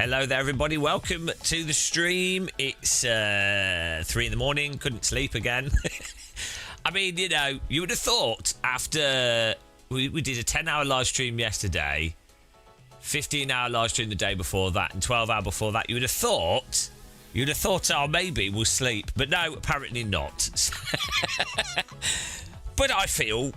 Hello there, everybody. Welcome to the stream. It's 3 in the morning. Couldn't sleep again. I mean, you know, you would have thought after we did a 10-hour live stream yesterday, 15-hour live stream the day before that, and 12-hour before that, you'd have thought, oh, maybe we'll sleep. But no, apparently not. But I feel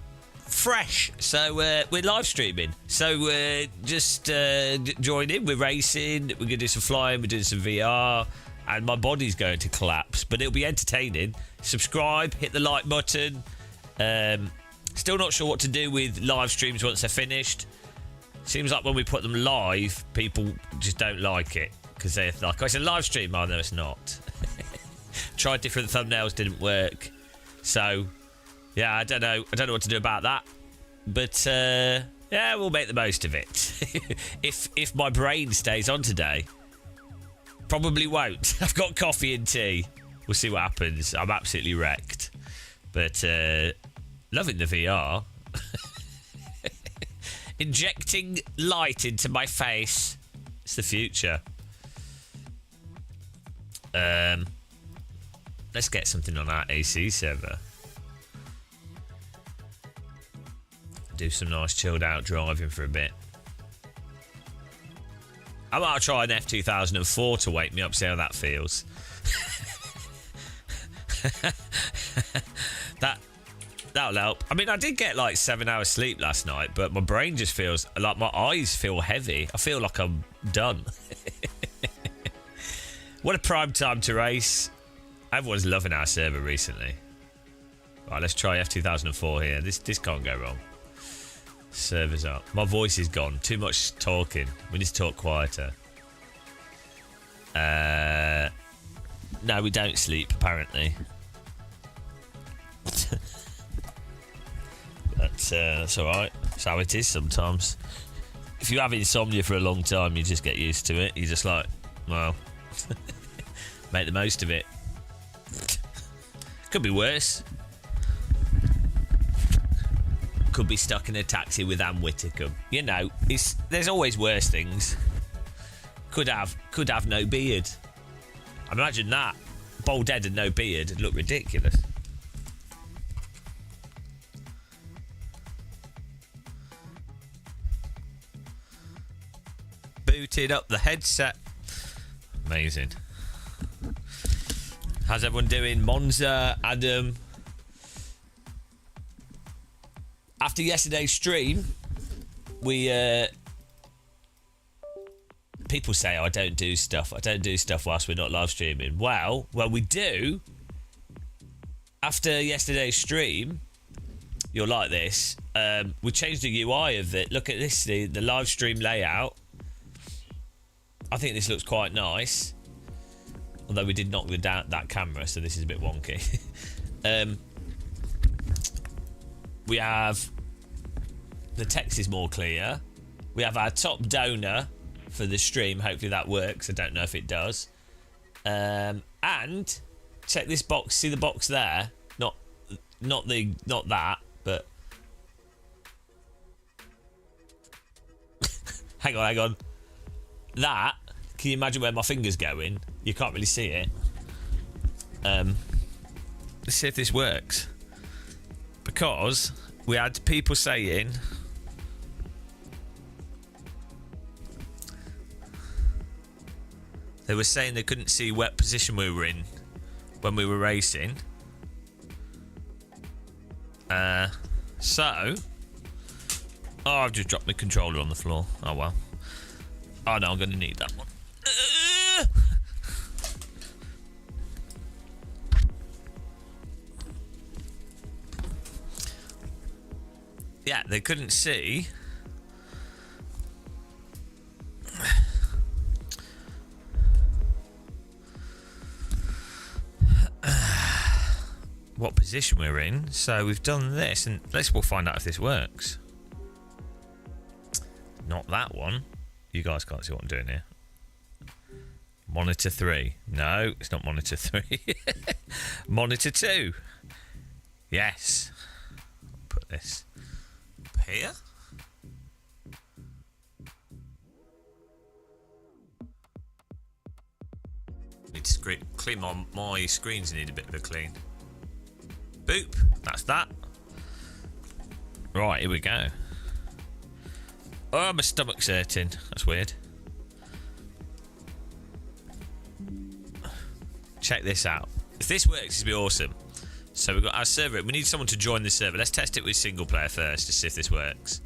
fresh, so we're live streaming, so just join in. We're racing, we're gonna do some flying, we're doing some VR, and my body's going to collapse, but it'll be entertaining. Subscribe, hit the like button. Still not sure what to do with live streams once they're finished. Seems like when we put them live, people just don't like it because they're like, oh, it's a live stream. Oh no, it's not. Tried different thumbnails, didn't work. So yeah, I don't know what to do about that. But yeah, we'll make the most of it. if my brain stays on today, probably won't. I've got coffee and tea. We'll see what happens. I'm absolutely wrecked. But loving the VR. Injecting light into my face. It's the future. Let's get something on our AC server. Do some nice chilled out driving for a bit. I might try an F2004 to wake me up, see how that feels. That'll help. I mean, I did get like 7 hours sleep last night, but my brain just feels like my eyes feel heavy. I feel like I'm done. What a prime time to race. Everyone's loving our server recently. Right, let's try F2004 here. This can't go wrong. Server's up. My voice is gone. Too much talking. We need to talk quieter. No, we don't sleep, apparently. But that's alright. That's how it is sometimes. If you have insomnia for a long time, you just get used to it. You're just like, well, make the most of it. Could be worse. Could be stuck in a taxi with Anne Whittaker. You know, there's always worse things. Could have no beard. Imagine that. Bald head and no beard would look ridiculous. Booted up the headset. Amazing. How's everyone doing? Monza, Adam. After yesterday's stream, we people say, oh, I don't do stuff whilst we're not live streaming. Well, we do. After yesterday's stream, you'll like this. We changed the UI of it. Look at this, the live stream layout. I think this looks quite nice. Although we did knock that camera, so this is a bit wonky. We have the text is more clear. We have our top donor for the stream. Hopefully that works. I don't know if it does. And check this box. See the box there? Not that, but hang on. That. Can you imagine where my finger's going? You can't really see it. Let's see if this works. Because we had people saying they were saying they couldn't see what position we were in when we were racing. So I've just dropped my controller on the floor. Oh well. Oh no, I'm going to need that one. Yeah, they couldn't see. What position we're in. So we've done this, and we'll find out if this works. Not that one. You guys can't see what I'm doing here. Monitor 3. No, it's not monitor 3. Monitor 2. Yes. Put this up here. to clean my screens need a bit of a clean. Boop. That's that. Right, here we go. Oh, my stomach's hurting. That's weird. Check this out. If this works, it'll be awesome. So we've got our server. We need someone to join the server. Let's test it with single player first to see if this works.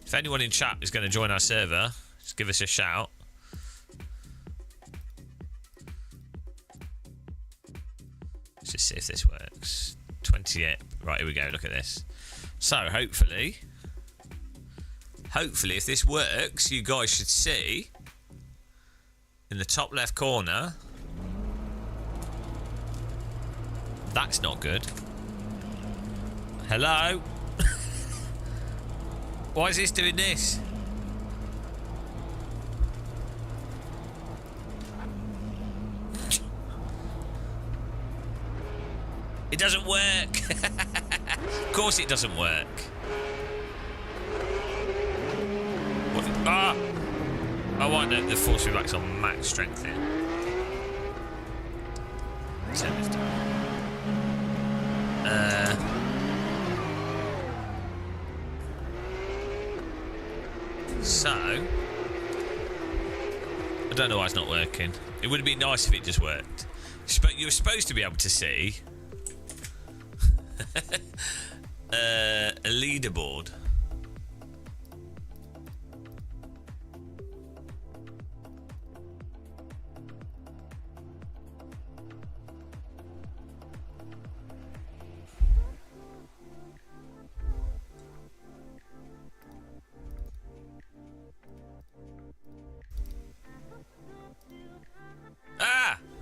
If anyone in chat is going to join our server, just give us a shout. Let's just see if this works. 28. Right, here we go. Look at this. So hopefully, if this works, you guys should see in the top left corner. That's not good. Hello? Why is this doing this? It doesn't work. Of course it doesn't work. What? Ah! Oh, I know the force feedback's on max strength here. Turn this down. So, I don't know why it's not working. It would have been nice if it just worked. You were supposed to be able to see a leaderboard.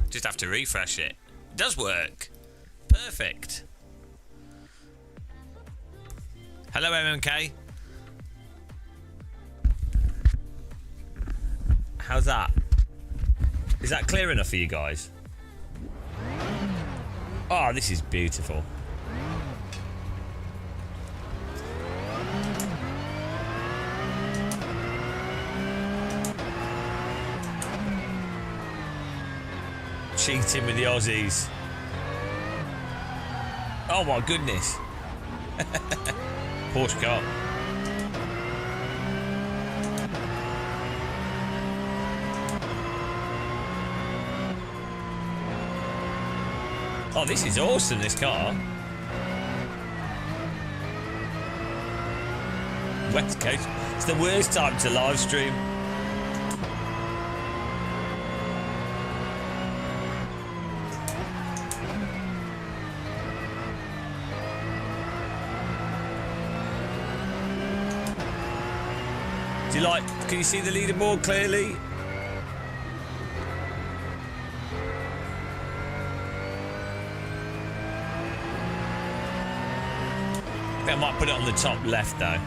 Just have to refresh it. It does work. Perfect. Hello, MMK. How's that? Is that clear enough for you guys? Oh, this is beautiful. Cheating with the Aussies. Oh my goodness. Porsche car. Oh, this is awesome, this car. West Coast. It's the worst time to live stream. Can you see the leaderboard clearly? I think I might put it on the top left though.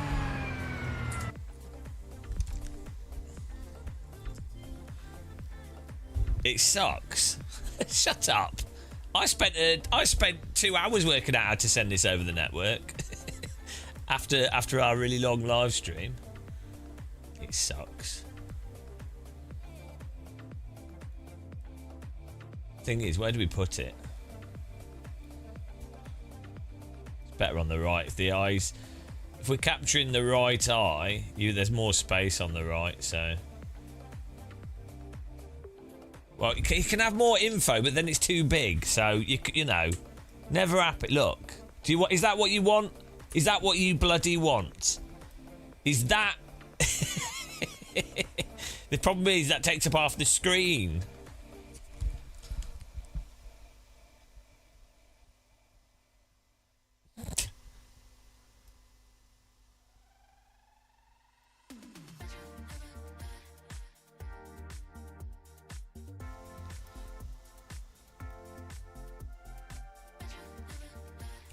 It sucks. Shut up. I spent 2 hours working out how to send this over the network after our really long live stream. It sucks. Thing is, where do we put it? It's better on the right. If we're capturing the right eye, there's more space on the right, so. Well, you can have more info, but then it's too big, so you know, never happy. Look, is that what you want? Is that what you bloody want? Is that? The problem is that takes up half the screen.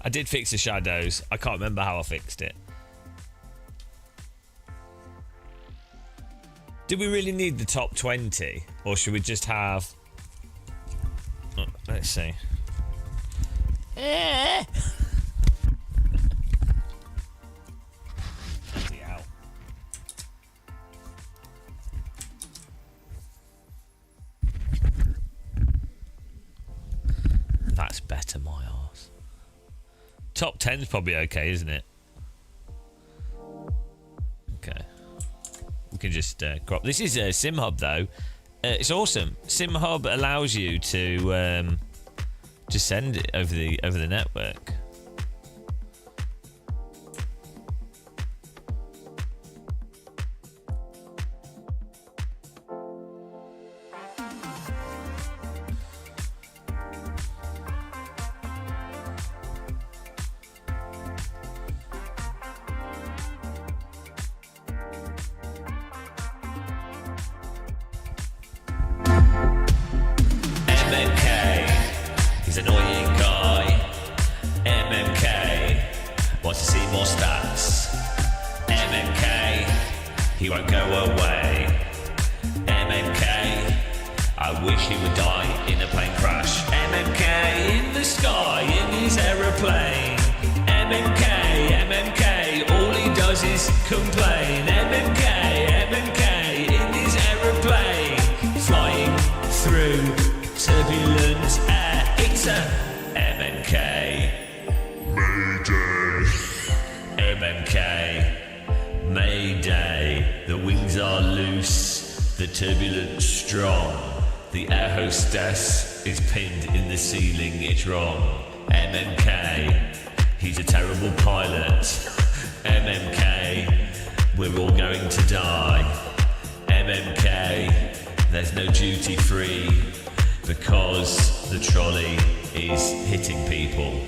I did fix the shadows. I can't remember how I fixed it. Do we really need the top 20? Or should we just have... Oh, let's see. to my arse. Top 10's probably okay, isn't it? Okay. We can just crop. This is a Sim Hub, though. It's awesome. Sim Hub allows you to just send it over the network. He's an annoying guy. MMK wants to see more stats. MMK, he won't go away. MMK, I wish he would die in a plane crash. MMK in the sky in his aeroplane. MMK, all he does is complain. MMK in his aeroplane, flying through turbulent air. It's a MMK. Mayday. MMK. Mayday. The wings are loose, the turbulence strong. The air hostess is pinned in the ceiling, it's wrong. MMK. He's a terrible pilot. MMK. We're all going to die. MMK. There's no duty free because the trolley is hitting people.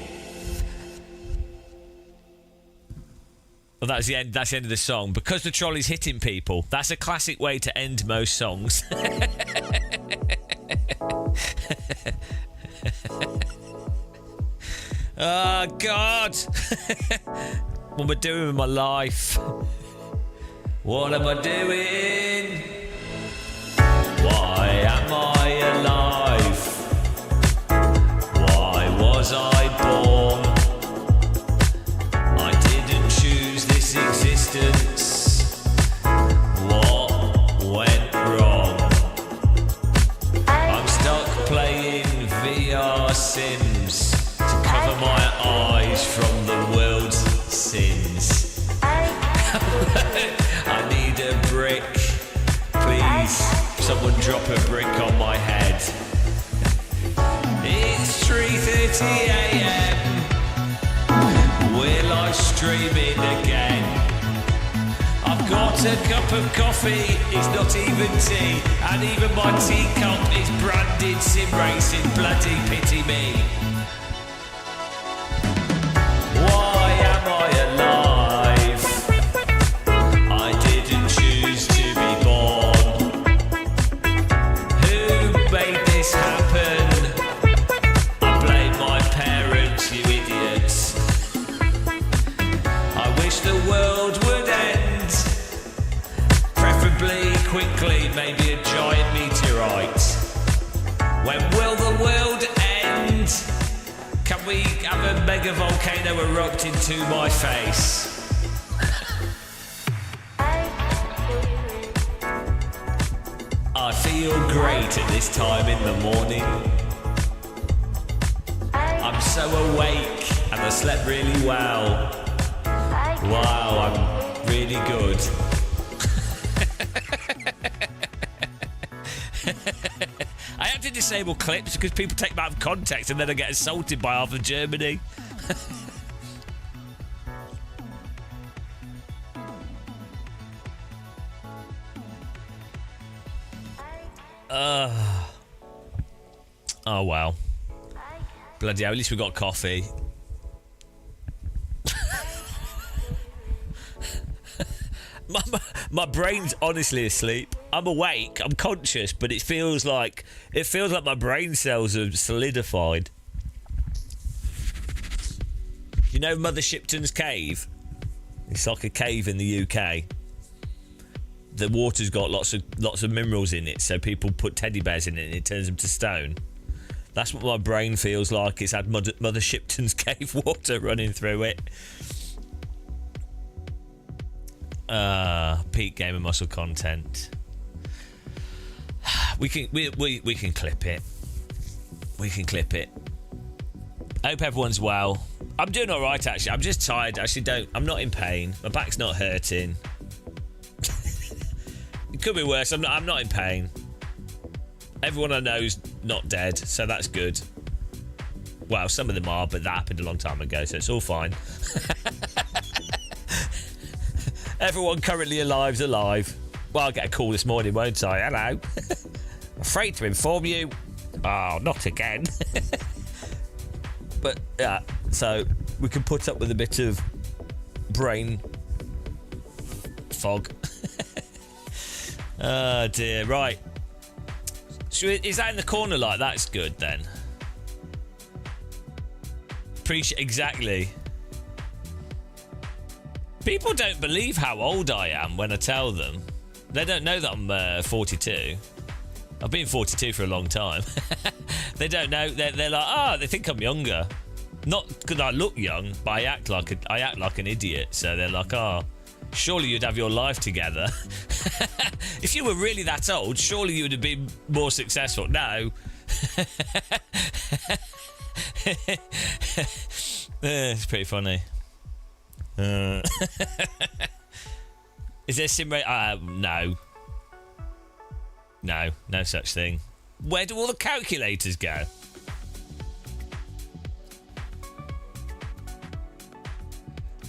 Well, that's the end. That's the end of the song. Because the trolley's hitting people. That's a classic way to end most songs. Oh God! What am I doing with my life? What am I doing? Why am I alive? Why was I born? I didn't choose this existence. What went wrong? I'm stuck playing VR Sims to cover my eyes from the world's sins. I need a brick. Please, someone drop a brick on my head. It's 3:30 a.m. We're live streaming again. I've got a cup of coffee, it's not even tea, and even my teacup is branded Sim Racing, bloody pity me. Why am I alive? I didn't choose to be born. Who made this happen? I blame my parents, you idiots. I wish the world would end, preferably quickly, maybe a giant meteorite. When will the world end? Can we have a mega volcano erupt into my face? I feel great at this time in the morning. I'm so awake and I slept really well. Wow, I'm really good. I have to disable clips because people take them out of context and then I get assaulted by half of Germany. Oh, wow. Bloody hell, at least we got coffee. My brain's honestly asleep. I'm awake, I'm conscious, but it feels like my brain cells have solidified. You know Mother Shipton's cave? It's like a cave in the UK. The water's got lots of minerals in it, so people put teddy bears in it and it turns them to stone. That's what my brain feels like. It's had Mother Shipton's cave water running through it. Peak Gamer Muscle content. We can clip it. We can clip it. I hope everyone's well. I'm doing all right, actually. I'm just tired. I'm not in pain. My back's not hurting. It could be worse. I'm not in pain. Everyone I know's not dead, so that's good. Well, some of them are, but that happened a long time ago, so it's all fine. Everyone currently alive's alive. Well, I'll get a call this morning, won't I? Hello. Afraid to inform you. Oh, not again. But, yeah, so we can put up with a bit of brain fog. Oh, dear. Right. Is that in the corner like that's good, then? Exactly. People don't believe how old I am when I tell them. They don't know that I'm 42. I've been 42 for a long time. They don't know. They're like, they think I'm younger. Not because I look young, but I act like an idiot. So they're like, surely you'd have your life together. If you were really that old, surely you would have been more successful. No. It's pretty funny. Is there sim rate? No such thing. Where do all the calculators go?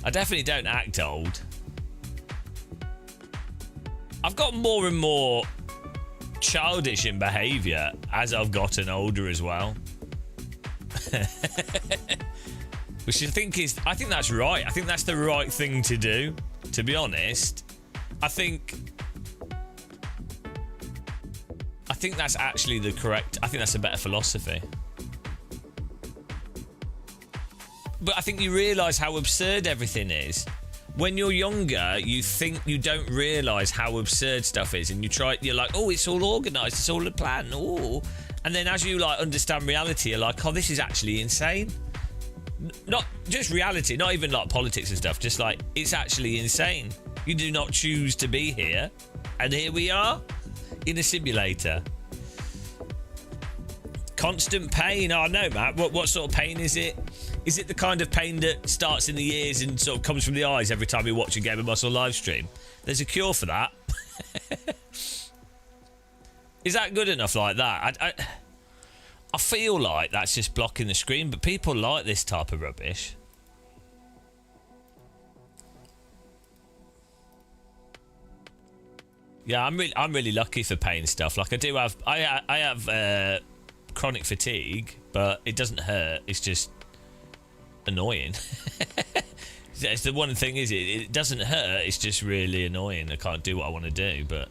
I definitely don't act old. I've got more and more childish in behaviour as I've gotten older as well. Which I think that's right. I think that's the right thing to do, to be honest. I think that's actually the correct... I think that's a better philosophy. But I think you realise how absurd everything is. When you're younger, you think you don't realise how absurd stuff is, and you're like, oh, it's all organised, it's all a plan, oh. And then as you like understand reality, you're like, oh, this is actually insane. Not just reality, not even like politics and stuff, just like, it's actually insane. You do not choose to be here, and here we are in a simulator. Constant pain. Oh no, Matt, what sort of pain is it? Is it the kind of pain that starts in the ears and sort of comes from the eyes every time you watch a Game of Muscle live stream? There's a cure for that. Is that good enough like that? I feel like that's just blocking the screen, but people like this type of rubbish. Yeah, I'm really lucky for pain stuff. Like I have chronic fatigue, but it doesn't hurt. It's just annoying. It's the one thing, is it doesn't hurt. It's just really annoying. I can't do what I want to do, but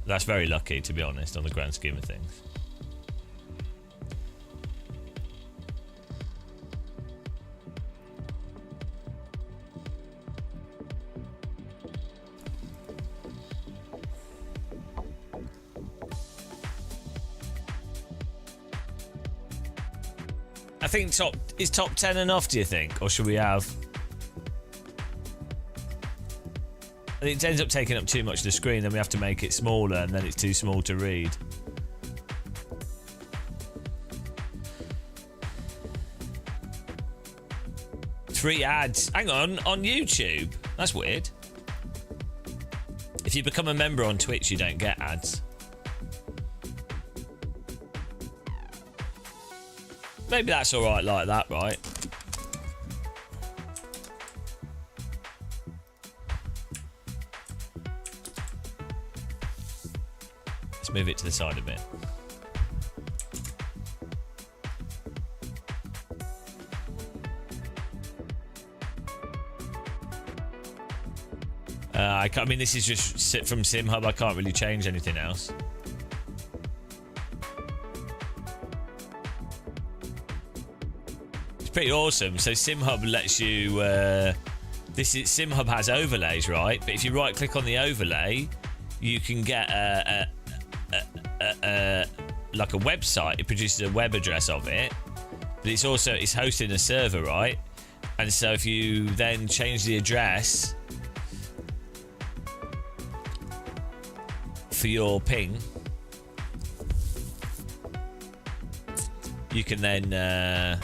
that's very lucky, to be honest, on the grand scheme of things. I think top 10 enough, do you think? Or should we have... I think it ends up taking up too much of the screen, then we have to make it smaller, and then it's too small to read. Free ads. Hang on YouTube. That's weird. If you become a member on Twitch, you don't get ads. Maybe that's alright like that, right? Let's move it to the side a bit. I mean, this is just from SimHub. I can't really change anything else. Pretty awesome. So SimHub lets you SimHub has overlays, right? But if you right click on the overlay, you can get like a website. It produces a web address of it, but it's hosting a server, right? And so if you then change the address for your ping, you can then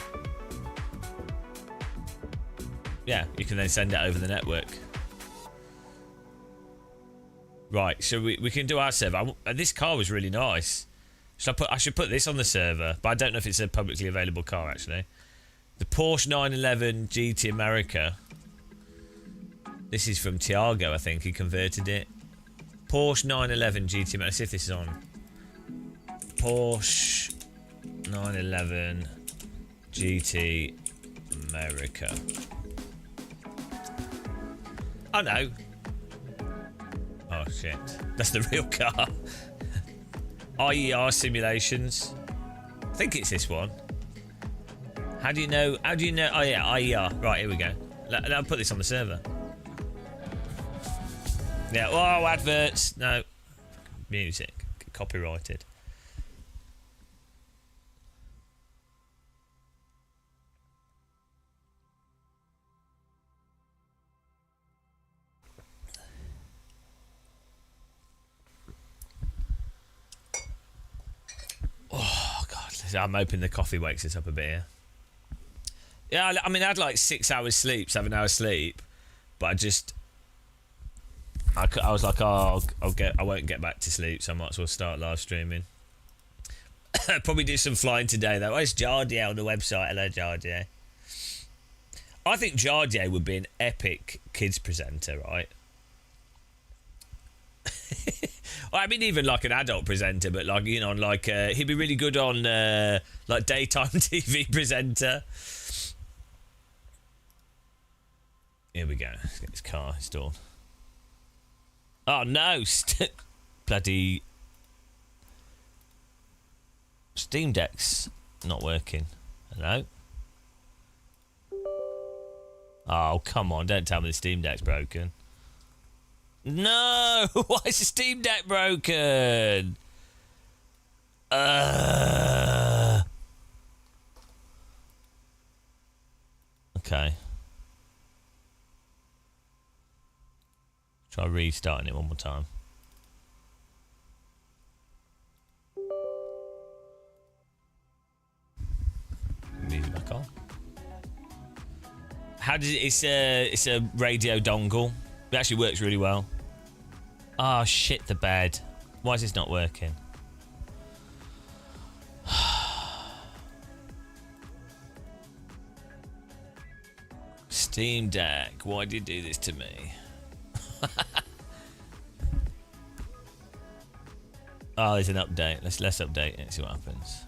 Yeah, you can then send it over the network. Right, so we can do our server. This car was really nice. I should put this on the server, but I don't know if it's a publicly available car, actually. The Porsche 911 GT America. This is from Tiago, I think. He converted it. Porsche 911 GT America. Let's see if this is on. Porsche 911 GT America. Oh, no. Oh, shit. That's the real car. IER simulations. I think it's this one. How do you know? Oh, yeah, IER. Right, here we go. I'll put this on the server. Yeah, oh, adverts. No. Music. Copyrighted. Oh, God. I'm hoping the coffee wakes us up a bit here. Yeah, I mean, I had like 6 hours sleep, 7 hours sleep, but I was like, oh, I won't get back to sleep, so I might as well start live streaming. Probably do some flying today, though. Where's Jardier on the website? Hello, Jardier. I think Jardier would be an epic kids presenter, right? I mean, even like an adult presenter, but like, you know, like he'd be really good on like daytime TV presenter. Here we go. Let's get this car installed. Oh no! Bloody Steam Deck's not working. Hello? Oh, come on. Don't tell me the Steam Deck's broken. No! Why is the Steam Deck broken? Okay. Try restarting it one more time. Music back on. How does it? It's a radio dongle. It actually works really well. Ah, oh, shit the bed. Why is this not working? Steam Deck, why did you do this to me? Oh, there's an update. Let's update it and see what happens.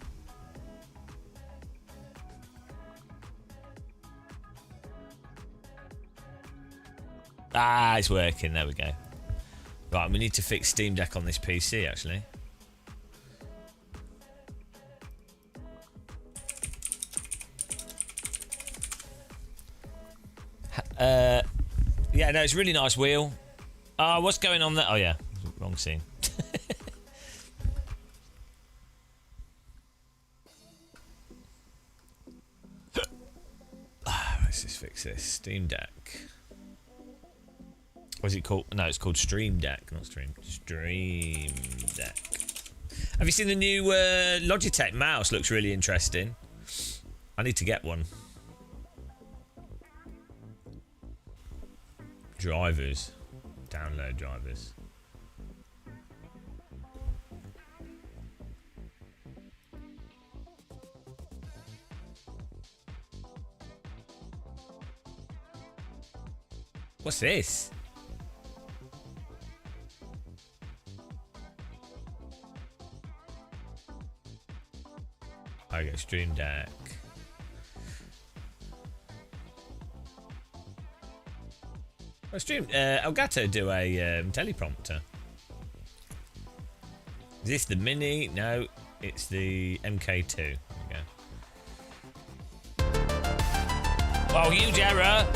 Ah, it's working. There we go. Right, we need to fix Steam Deck on this PC, actually. Yeah, no, it's a really nice wheel. What's going on there? Oh, yeah. Wrong scene. Let's just fix this. Steam Deck. What's it called? No, it's called Stream Deck, not Stream. Stream Deck. Have you seen the new Logitech mouse? Looks really interesting. I need to get one. Drivers. Download drivers. What's this? I get Stream Deck. Elgato do a teleprompter. Is this the Mini? No, it's the MK2. There we go. Oh, huge error!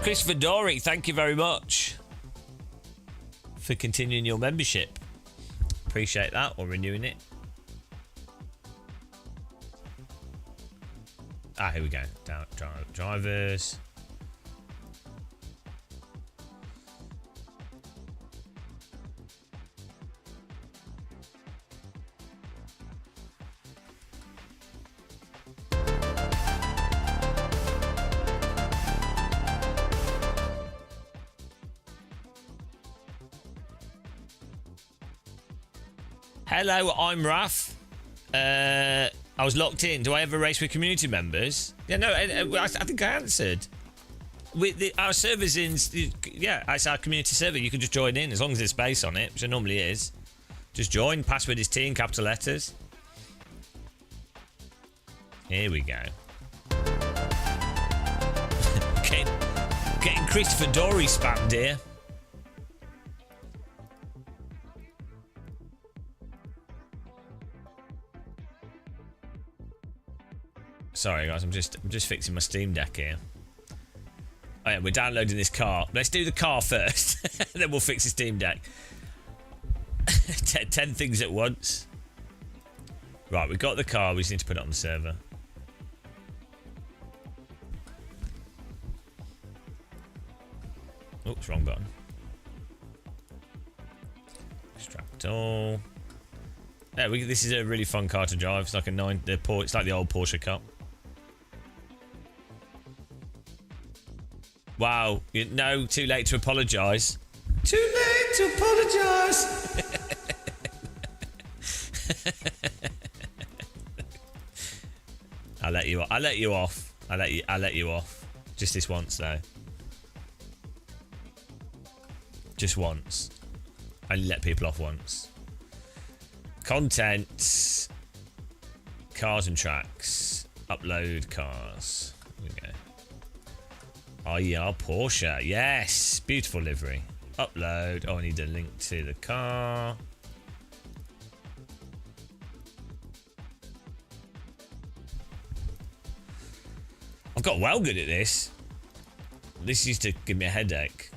Christopher Dory, thank you very much for continuing your membership. Appreciate that, or renewing it. Ah, here we go. Drivers. Hello, I'm Raf. I was locked in. Do I ever race with community members? Yeah, no, I think I answered. Our server's in... Yeah, it's our community server. You can just join in as long as there's space on it, which it normally is. Just join. Password is T in capital letters. Here we go. Getting Christopher Dory spammed here. Sorry guys, I'm just fixing my Steam Deck here. Oh yeah, we're downloading this car. Let's do the car first, then we'll fix the Steam Deck. 10 things at once. Right, we've got the car. We just need to put it on the server. Oops, wrong button. Extract all. Yeah, this is a really fun car to drive. It's like it's like the old Porsche Cup. Wow, no, too late to apologise. Too late to apologise. I'll let you off. I'll let you off. Just this once though. Just once. I let people off once. Content. Cars and tracks. Upload cars. Here we go. Oh yeah, Porsche. Yes. Beautiful livery. Upload. Oh, I need a link to the car. I've got well good at this. This used to give me a headache.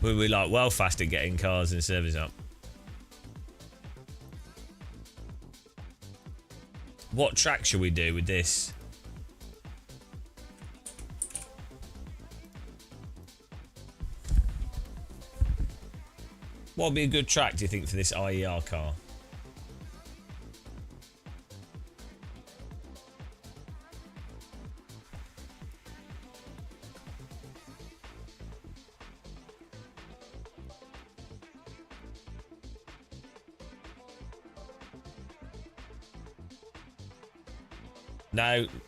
We're like well fast at getting cars and servers up. What track should we do with this? What would be a good track, do you think, for this IER car?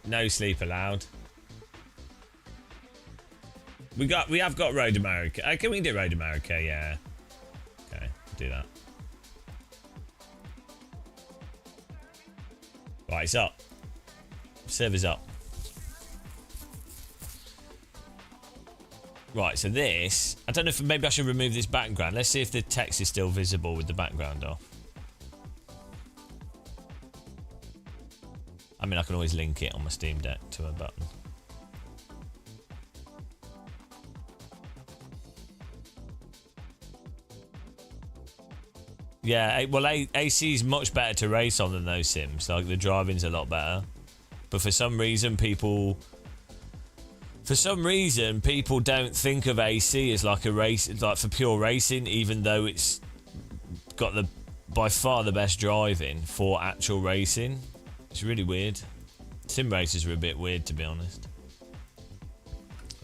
No sleep allowed. We have got Road America. Okay, we can do Road America, yeah. Okay, do that. Right, it's up. Server's up. Right, so this... I don't know if maybe I should remove this background. Let's see if the text is still visible with the background off. I mean, I can always link it on my Steam Deck to a button. Yeah, well, AC is much better to race on than those sims. Like, the driving's a lot better. But for some reason, people don't think of AC as like a race, like for pure racing, even though it's got by far the best driving for actual racing. It's really weird. Sim races are a bit weird, to be honest.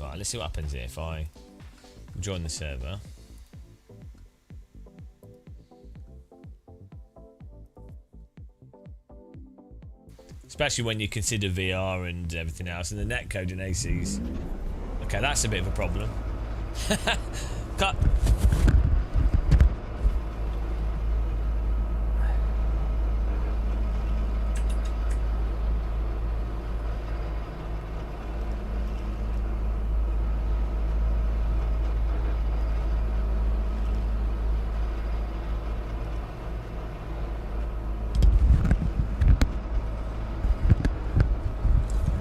Right, let's see what happens here if I join the server. Especially when you consider VR and everything else, and the netcode in ACs. Okay, that's a bit of a problem. Cut.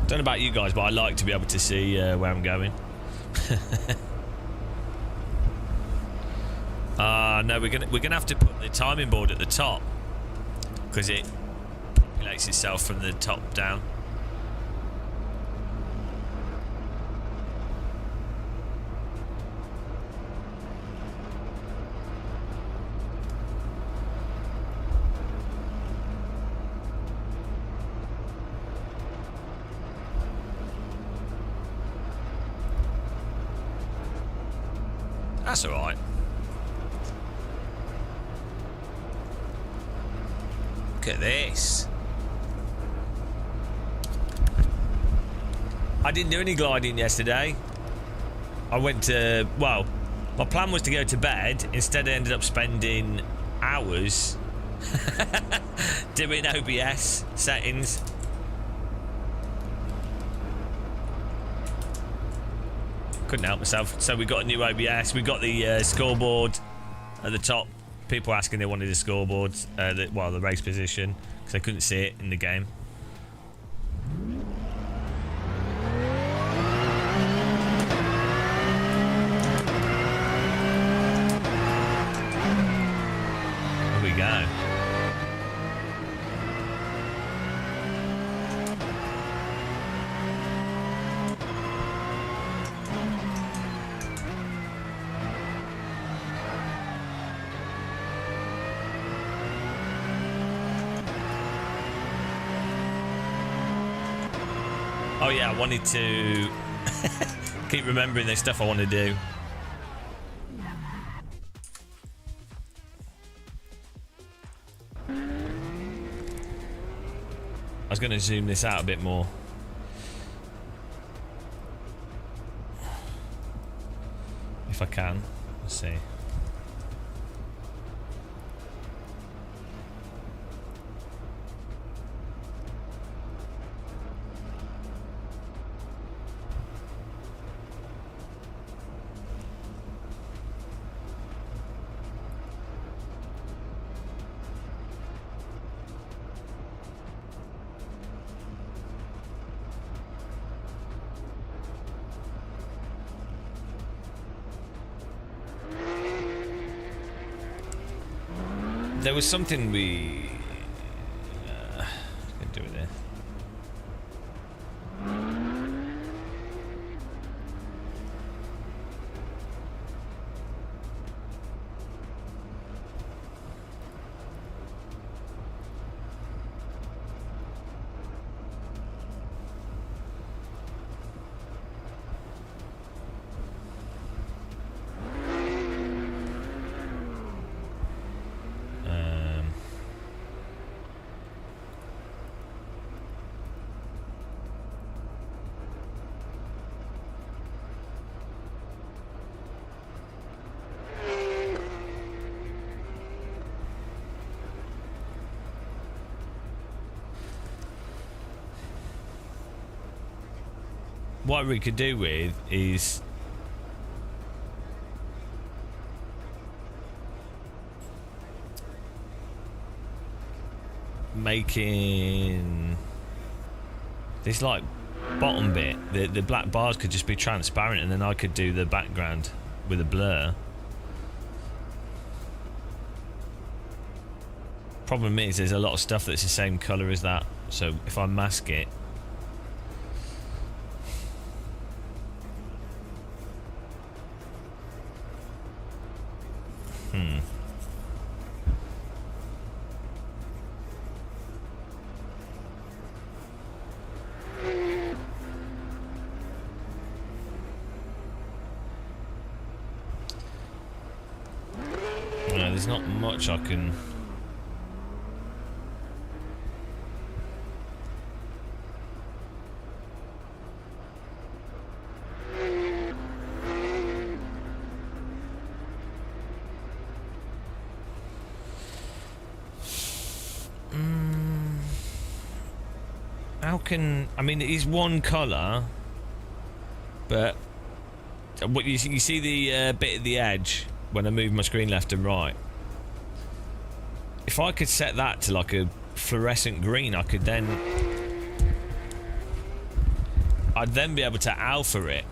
Don't know about you guys, but I like to be able to see where I'm going. No, we're gonna have to put the timing board at the top because it populates itself from the top down. That's all right. Look at this. I didn't do any gliding yesterday. I went to, well, my plan was to go to bed. Instead I ended up spending hours doing OBS settings. Couldn't help myself. So we got a new OBS. We got the scoreboard at the top. People asking they wanted a scoreboard, the race position, because they couldn't see it in the game. Here we go. Oh yeah, I wanted to keep remembering there's stuff I want to do. I was going to zoom this out a bit more. If I can. Let's see. There was something we can do with this. What we could do with is making this like bottom bit, the black bars could just be transparent, and then I could do the background with a blur. Problem is there's a lot of stuff that's the same color as that, so if I mask it, there's not much I can. How can, I mean, it is one colour, but what you see the bit at the edge when I move my screen left and right. If I could set that to like a fluorescent green, I'd then be able to alpha it.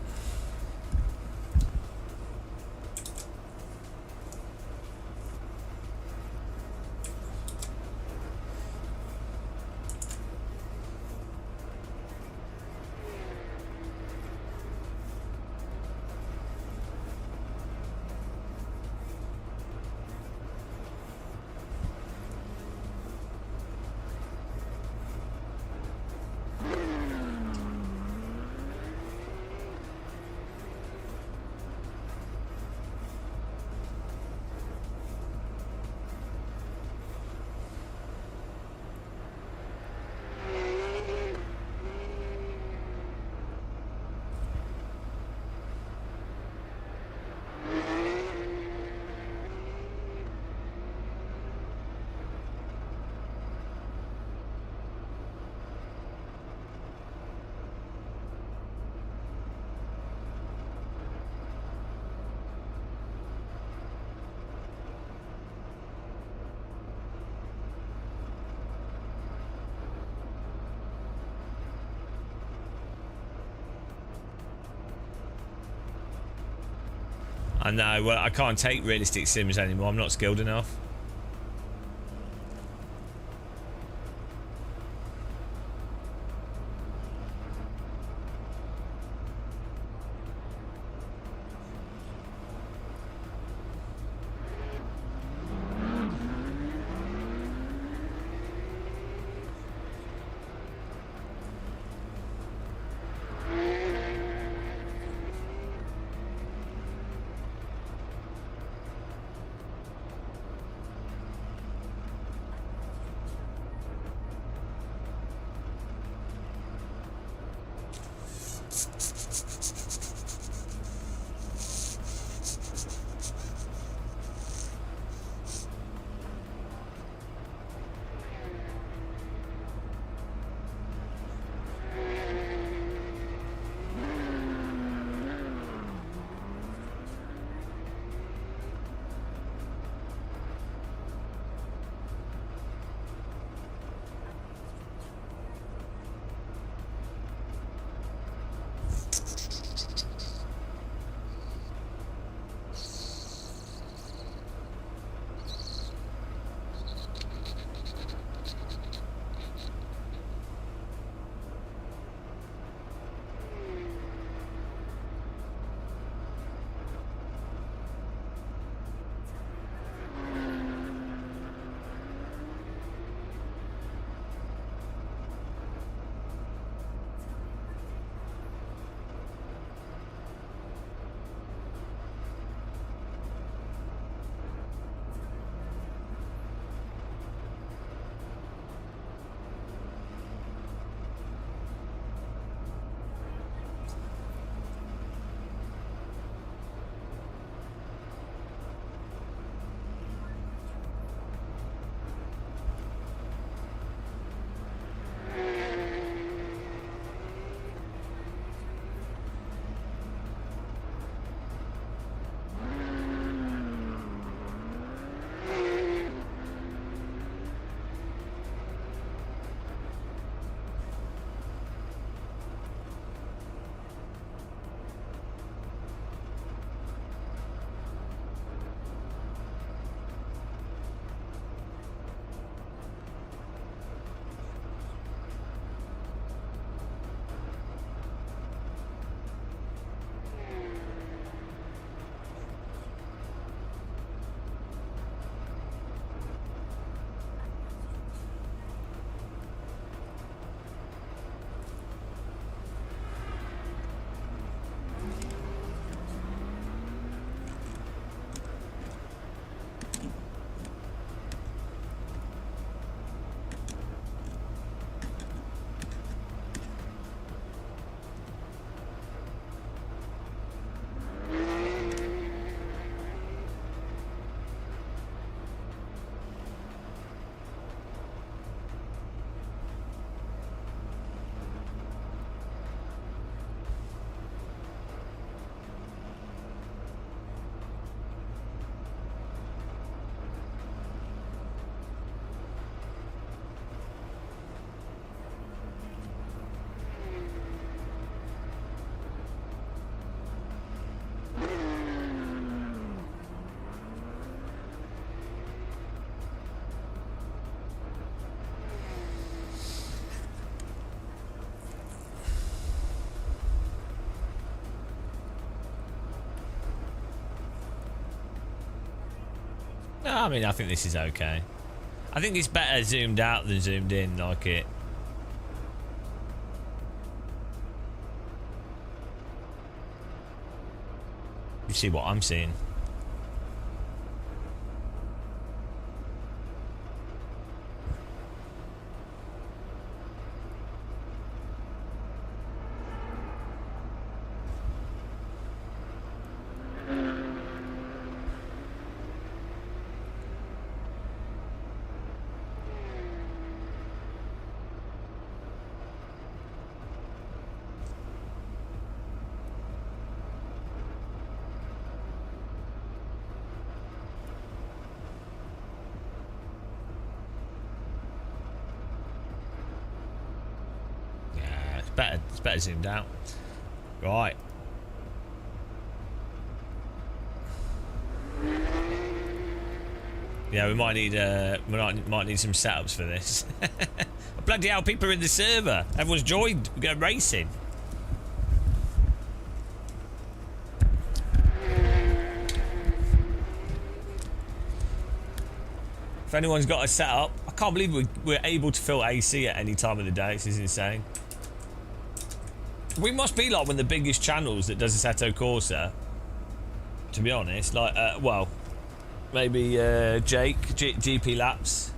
I know. Well, I can't take realistic sims anymore. I'm not skilled enough. No, I mean, I think this is okay. I think it's better zoomed out than zoomed in, like it. You see what I'm seeing? It's better zoomed out. Right. Yeah, we might need might need some setups for this. Bloody hell, people are in the server. Everyone's joined. We're going racing. If anyone's got a setup, I can't believe we're able to fill AC at any time of the day. This is insane. We must be like one of the biggest channels that does Assetto Corsa. To be honest, like, well, maybe Jake, GP Laps.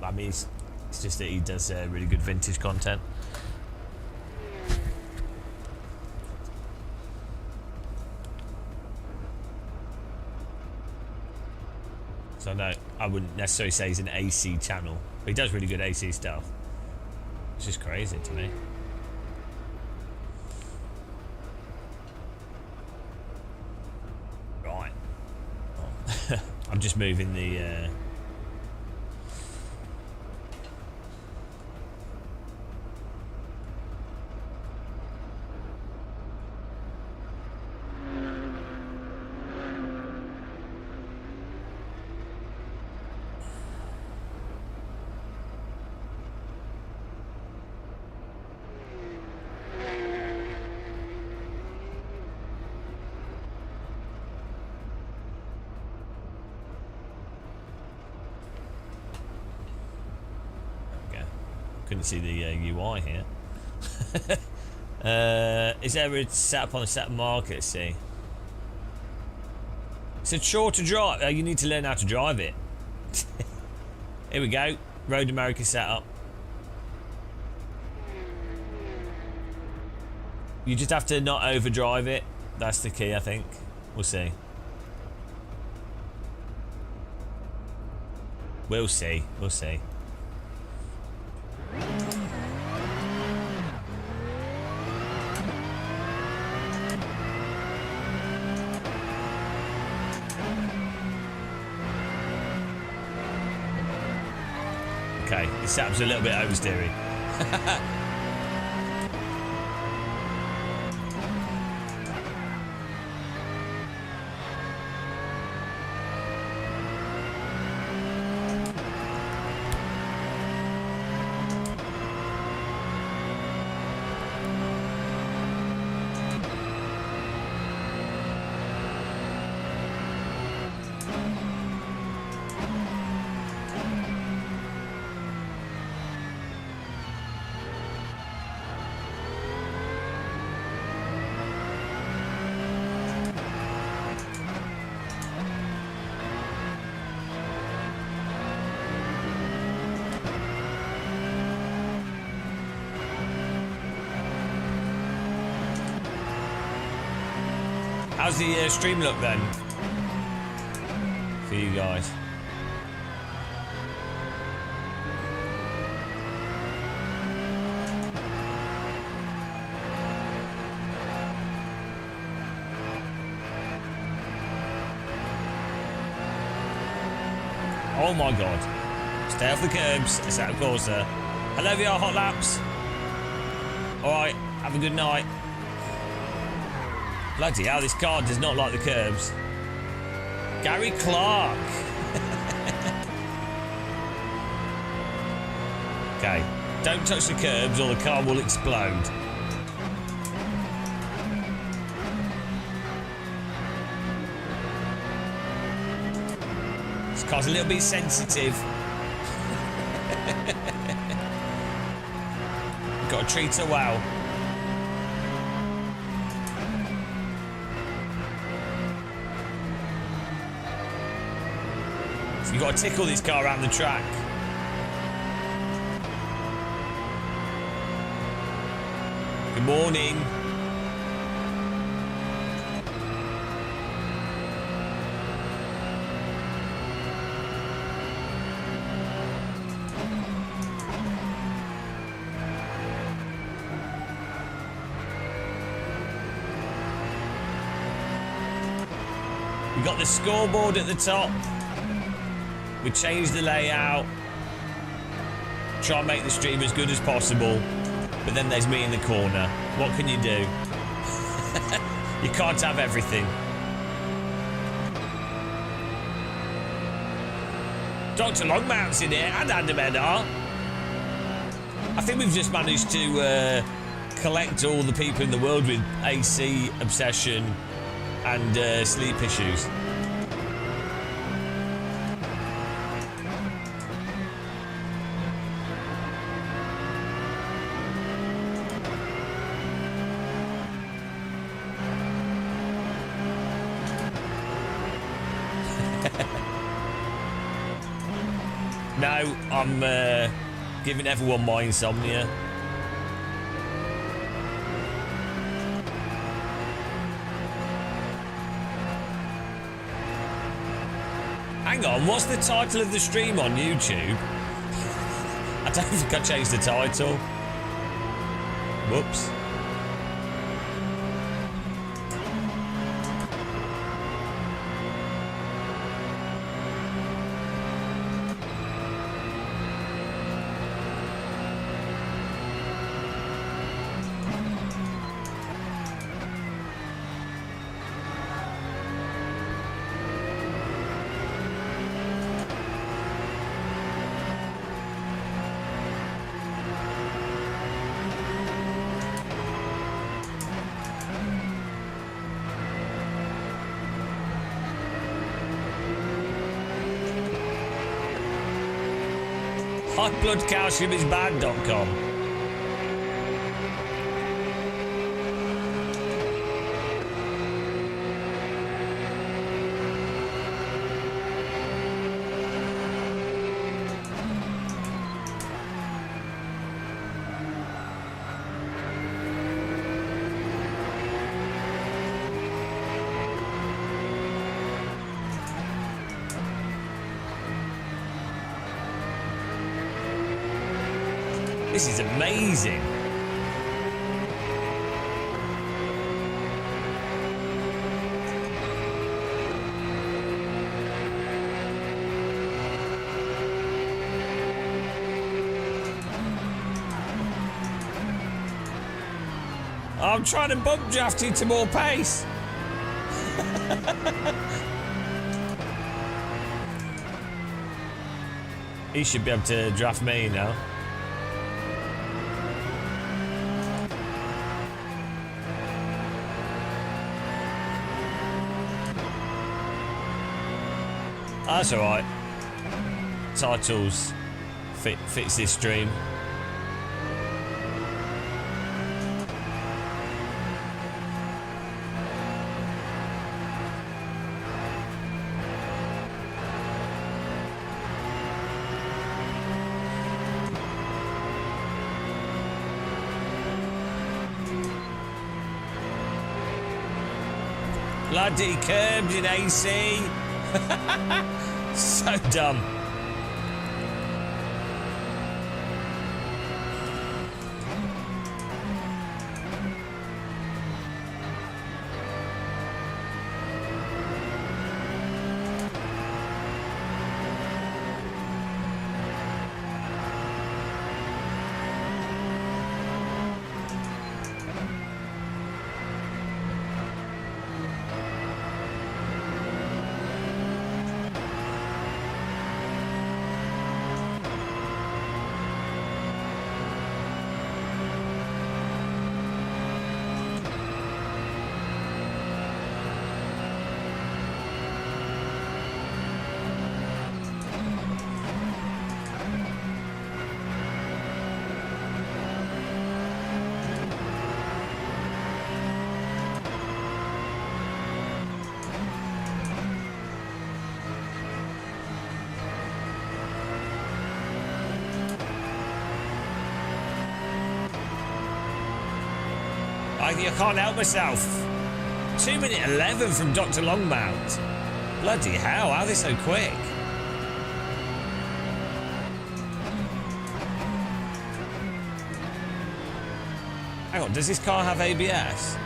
I mean, it's just that he does really good vintage content. So no, I wouldn't necessarily say he's an AC channel, but he does really good AC stuff. It's just crazy to me. Right. Oh. I'm just moving the... Couldn't see the UI here. Is there a setup on a set market? See, it's a chore to drive. You need to learn how to drive it. Here we go. Road America setup. You just have to not overdrive it. That's the key, I think. We'll see. We'll see. We'll see. Okay, this setup's a little bit oversteery. How's the stream look then? For you guys. Oh my god. Stay off the curbs. It's out of Corsa. Hello VR Hot Laps. Alright, have a good night. Bloody hell, this car does not like the curbs. Gary Clark. Okay, don't touch the curbs or the car will explode. This car's a little bit sensitive. Got to treat her well. You've got to tickle this car around the track. Good morning. We've got the scoreboard at the top. We changed the layout, try and make the stream as good as possible, but then there's me in the corner. What can you do? You can't have everything. Dr. Longmount's in here, and Andy Medar. I think we've just managed to collect all the people in the world with AC obsession and sleep issues. No, I'm giving everyone my insomnia. Hang on, what's the title of the stream on YouTube? I don't think I changed the title. Whoops. Hightbloodcalciumisbad.com. This is amazing. I'm trying to bump Drafty to more pace. He should be able to draft me now. That's alright. Titles fits this stream. Bloody curbs in AC. So dumb. I can't help myself. 2:11 from Dr. Longmount. Bloody hell, how are they so quick? Hang on, does this car have ABS?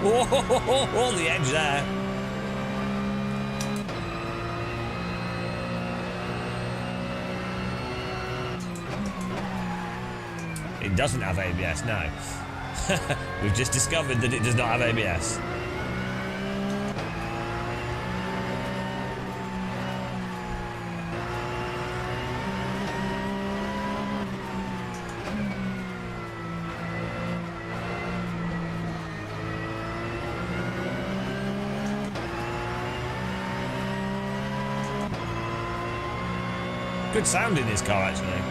Oh, the edge there. It doesn't have ABS, no. We've just discovered that it does not have ABS. Good sound in this car, actually.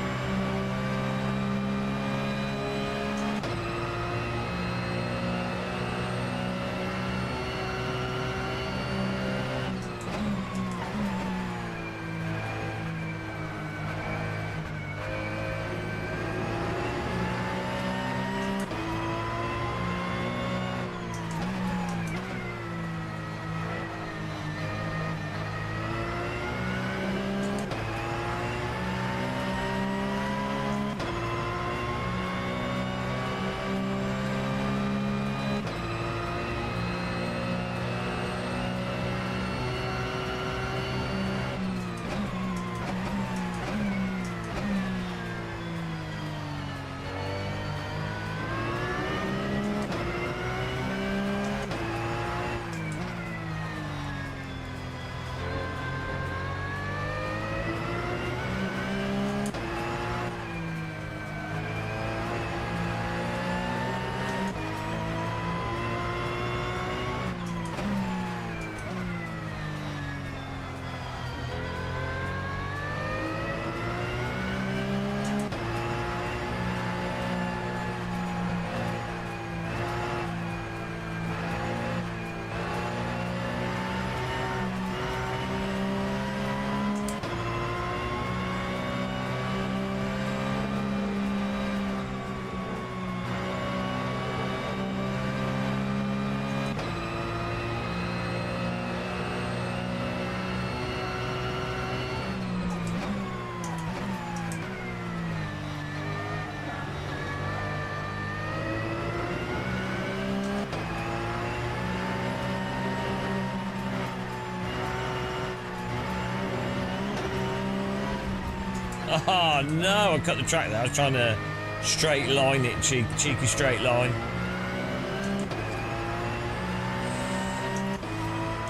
Oh no, I cut the track there. I was trying to straight line it, cheeky straight line.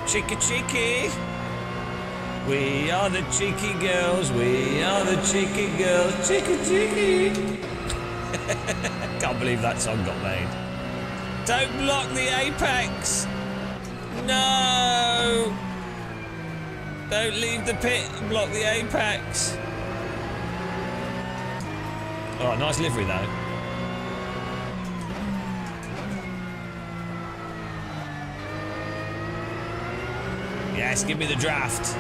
Cheeky. We are the cheeky girls, we are the cheeky girls, cheeky. Can't believe that song got made. Don't block the apex. No. Don't leave the pit and block the apex. All right, nice livery though. Yes, give me the draft.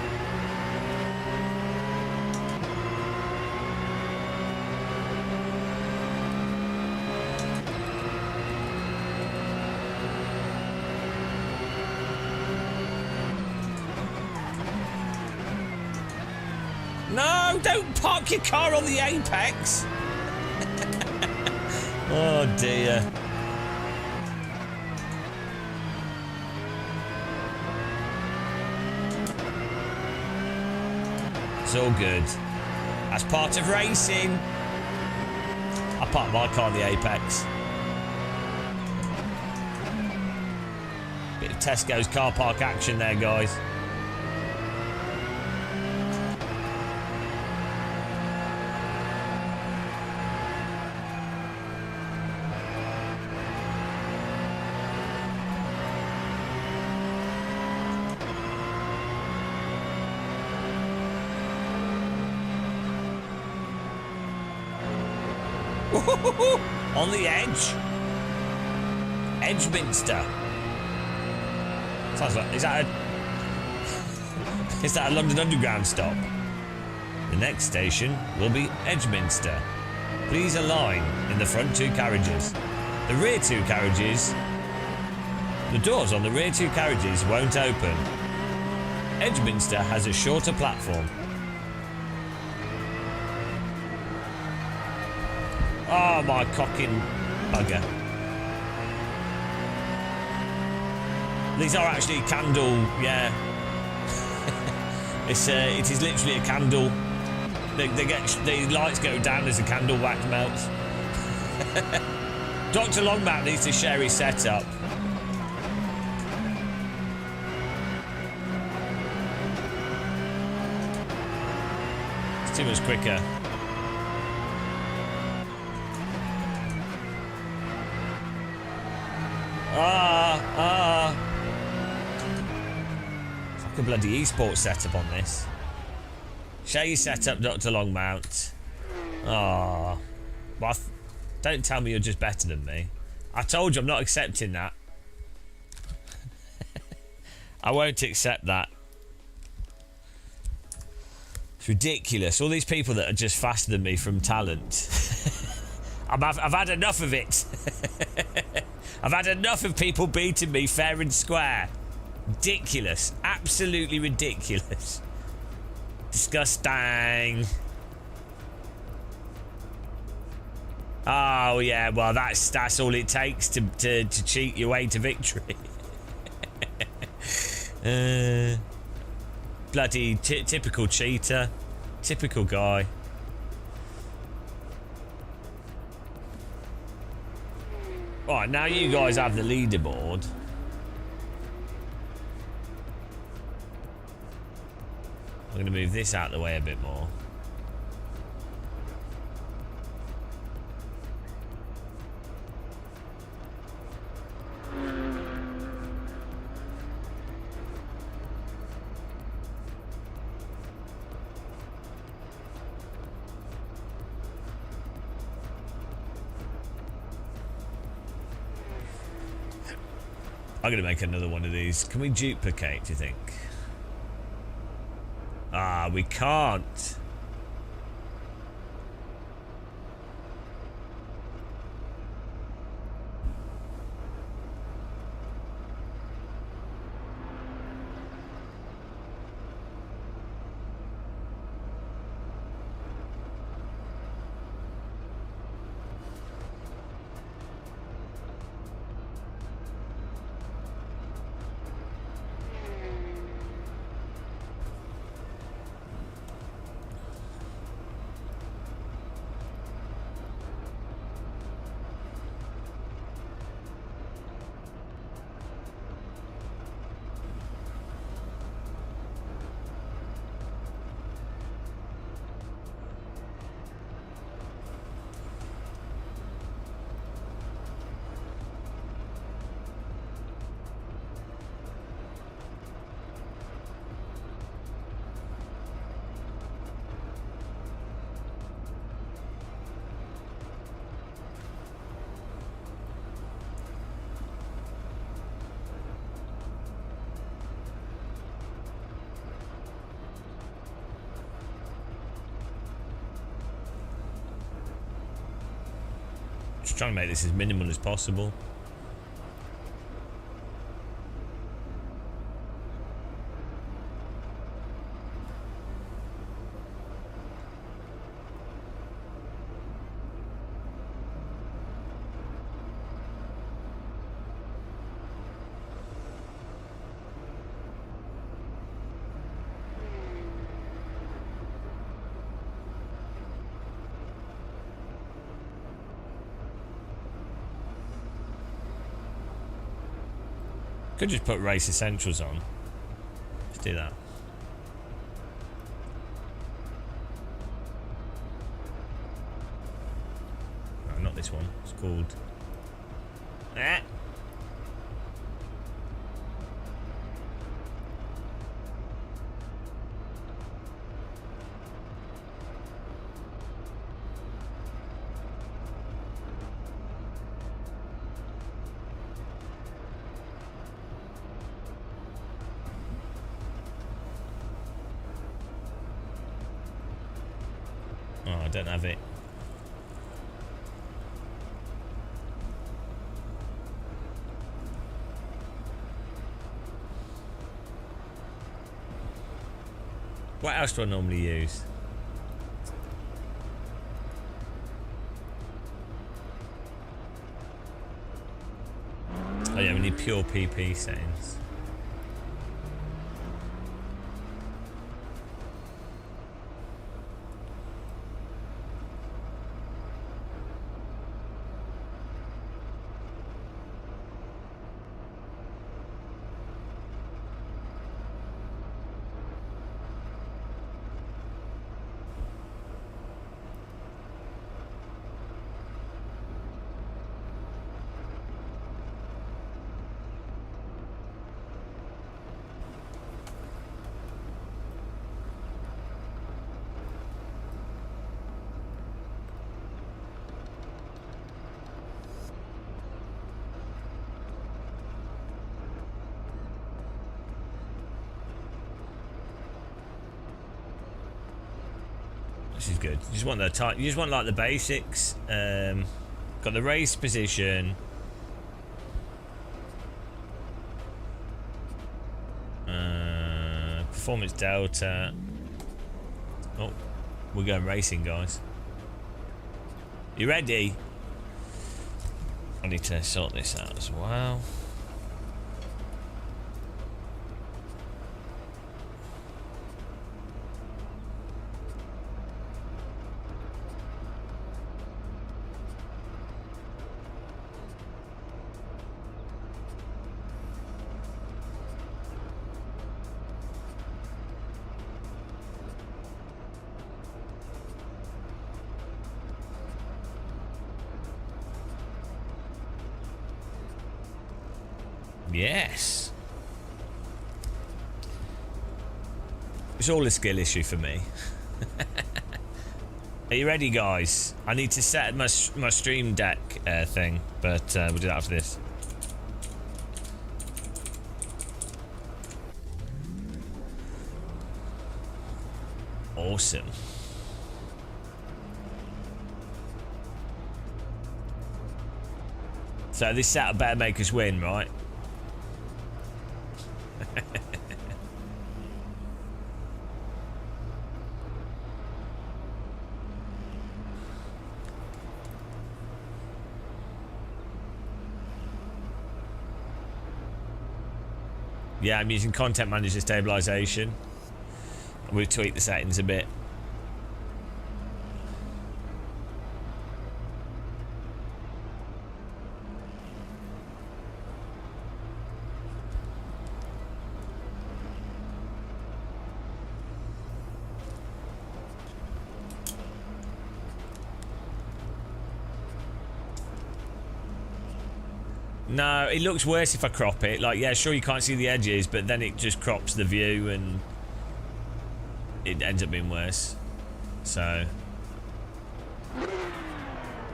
No, don't park your car on the apex. Oh dear. It's all good. That's part of racing. I parked my car on the apex. Bit of Tesco's car park action there, guys. On the edge. Edgeminster. Sounds like, is that a London Underground stop? The next station will be Edgeminster. Please align in the front two carriages. The rear two carriages. The doors on the rear two carriages won't open. Edgeminster has a shorter platform. Oh, my cocking bugger. These are actually candle, yeah. It is literally a candle. The lights go down as the candle wax melts. Dr. Longmount needs to share his setup. It's too much quicker. It's like a bloody esports setup on this. Share your setup, Dr. Longmount. Ah, well, don't tell me you're just better than me. I told you I'm not accepting that. I won't accept that. It's ridiculous. All these people that are just faster than me from talent. I've had enough of it. I've had enough of people beating me fair and square. Ridiculous. Absolutely ridiculous. Disgusting. Oh yeah, well that's all it takes to cheat your way to victory. Bloody typical cheater, typical guy. Right, now you guys have the leaderboard. I'm going to move this out of the way a bit more. I'm going to make another one of these. Can we duplicate, do you think? Ah, we can't. Just trying to make this as minimal as possible. Could just put race essentials on. Let's do that. No, not this one. It's called. I don't have it. What else do I normally use? Oh yeah, we need pure PP settings. This is good. You just want the you just want like the basics. Got the race position. Performance delta. Oh, we're going racing, guys. You ready? I need to sort this out as well. Yes. It's all a skill issue for me. Are you ready, guys? I need to set my stream deck thing, but we'll do that after this. Awesome. So this setup better make us win, right? Yeah, I'm using Content Manager stabilization. We'll tweak the settings a bit. No, it looks worse if I crop it. Like, yeah, sure, you can't see the edges, but then it just crops the view and it ends up being worse. So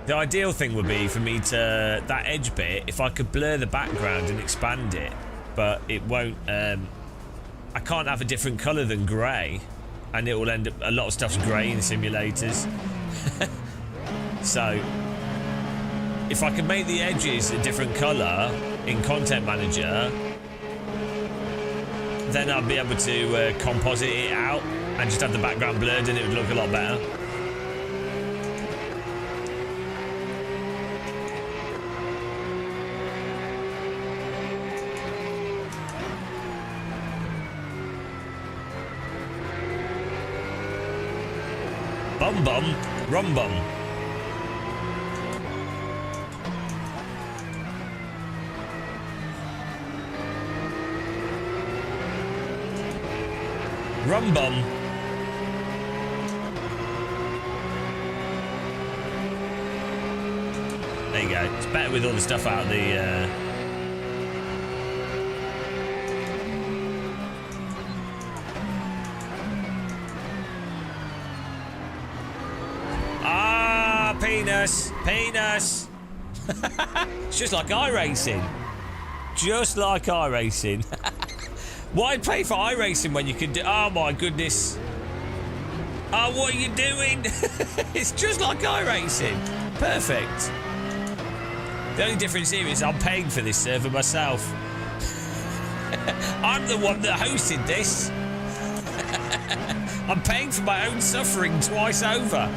the ideal thing would be for me to, that edge bit, if I could blur the background and expand it, but it won't. I can't have a different color than grey, and it will end up, a lot of stuff's grey in simulators. So if I could make the edges a different colour in Content Manager, then I'd be able to composite it out and just have the background blurred and it would look a lot better. Bum bum, rum bum. Rum bum. There you go. It's better with all the stuff out of the. Ah, penis, penis. It's just like iRacing. Just like iRacing. Why pay for iRacing when you can do... Oh, my goodness. Oh, what are you doing? It's just like iRacing. Perfect. The only difference here is I'm paying for this server myself. I'm the one that hosted this. I'm paying for my own suffering twice over.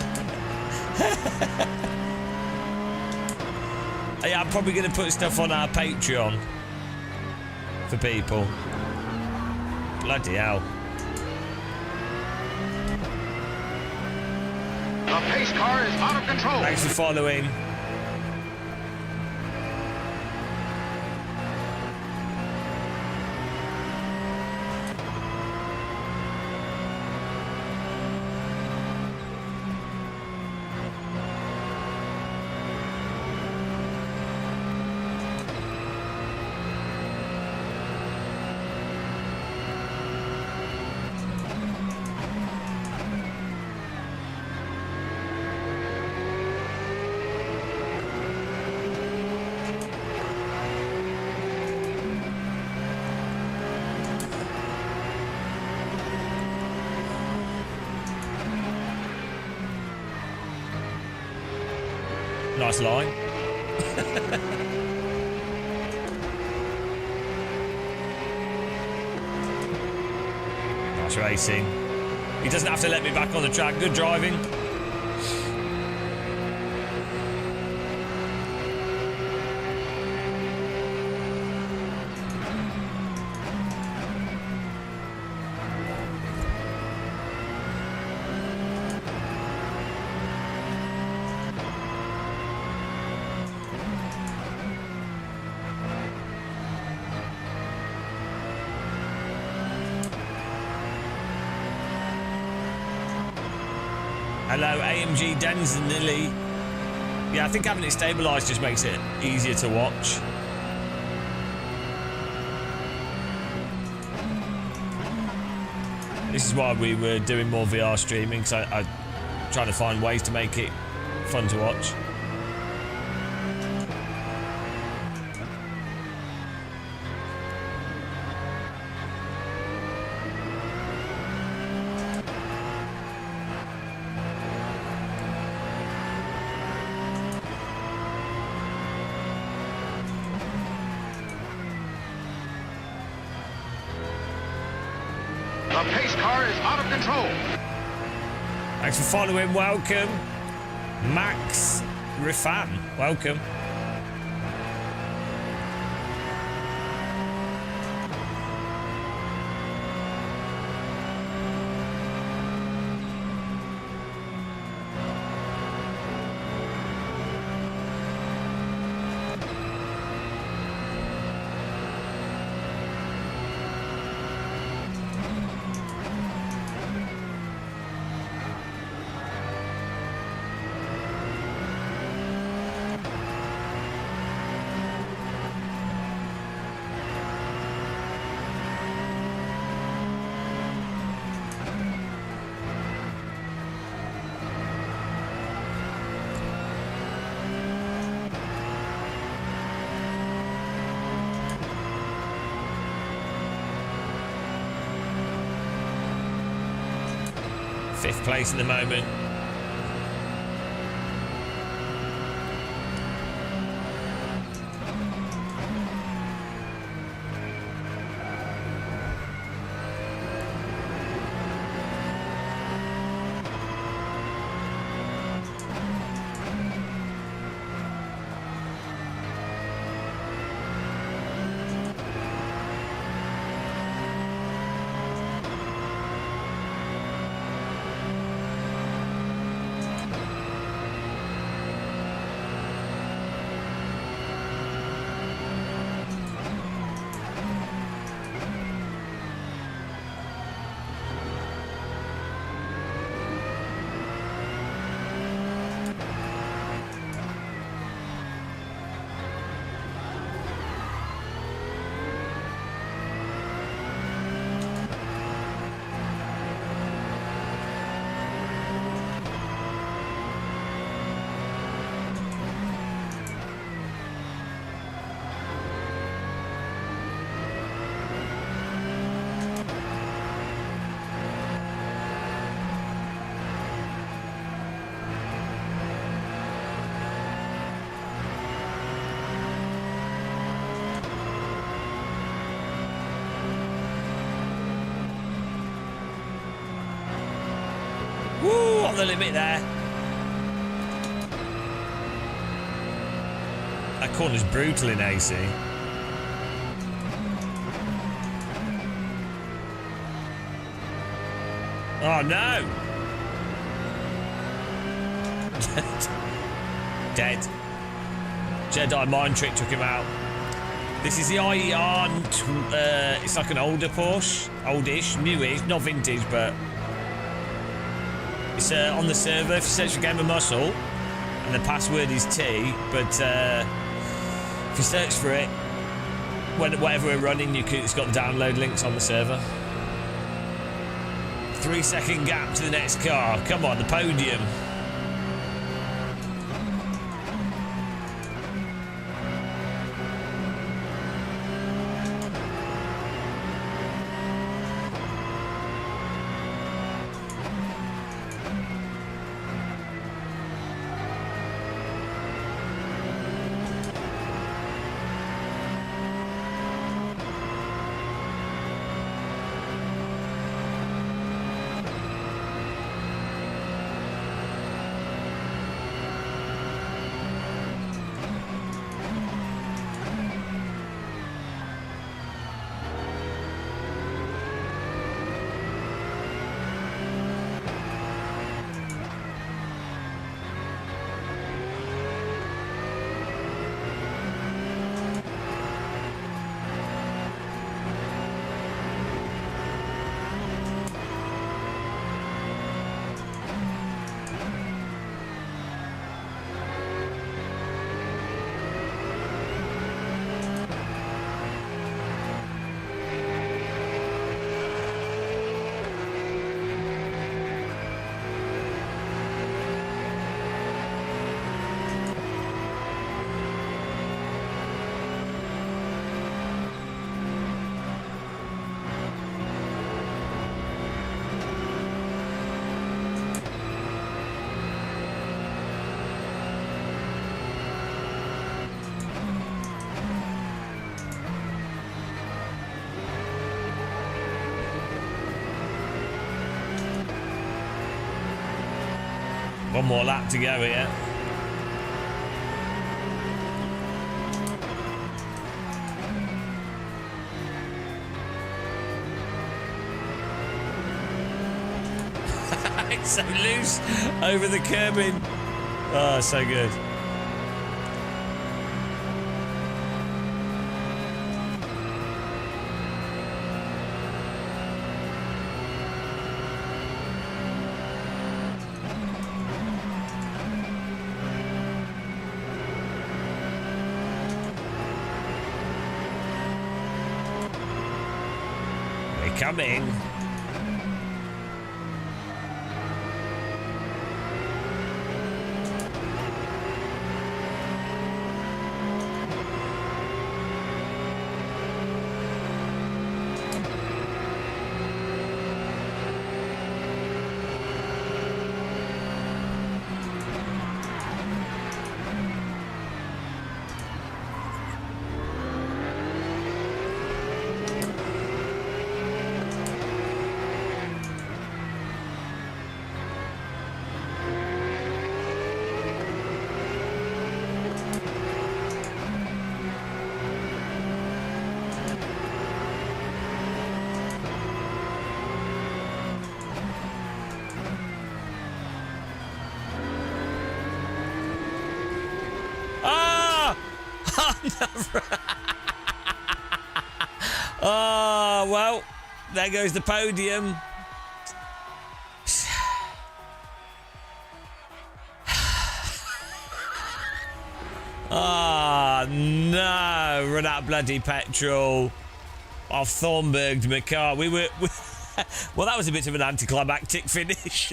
Yeah, I'm probably going to put stuff on our Patreon for people. Bloody hell. The pace car is out of control. Thanks for following. nice line. Nice racing. He doesn't have to let me back on the track. Good driving. Hello, AMG Denson Lily. Yeah, I think having it stabilised just makes it easier to watch. This is why we were doing more VR streaming, because I'm trying to find ways to make it fun to watch. The pace car is out of control. Thanks for following. Welcome. Max Rifan. Welcome. Fifth place at the moment. Woo, on the limit there. That corner's brutal in AC. Oh no! Dead. Jedi mind trick took him out. This is the IER. It's like an older Porsche, oldish, newish, not vintage, but it's on the server. If you search for Game of Muscle, and the password is T, but if you search for it, whatever we're running, it's got the download links on the server. 3-second gap to the next car. Come on, the podium. One more lap to go here. It's so loose over the curbing. Oh, so good. We're coming. Oh, well, there goes the podium. Ah, no, run out of bloody petrol. I've Thornburged my car. Well, that was a bit of an anticlimactic finish.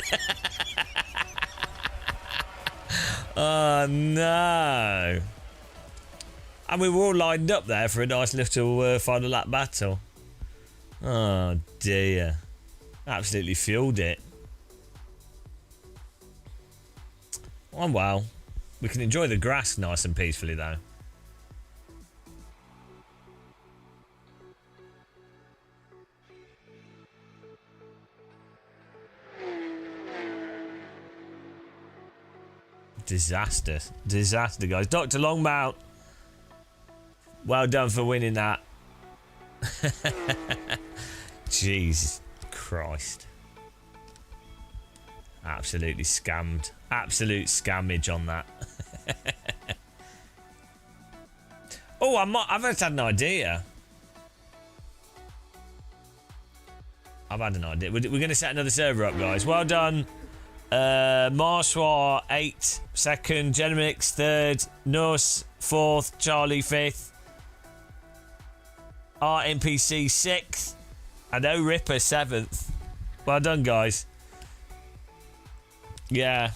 Oh, no. And we were all lined up there for a nice little final lap battle. Oh, dear. Absolutely fueled it. Oh, well. We can enjoy the grass nice and peacefully, though. Disaster. Disaster, guys. Dr. Longmount. Well done for winning that. Jesus Christ. Absolutely scammed. Absolute scammage on that. Oh, I've just had an idea. I've had an idea. We're going to set another server up, guys. Well done. Marsoir 8th, 2nd, Genomix 3rd, Nuss 4th, Charlie 5th, RNPC 6th, and O Ripper 7th. Well done, guys. Yeah.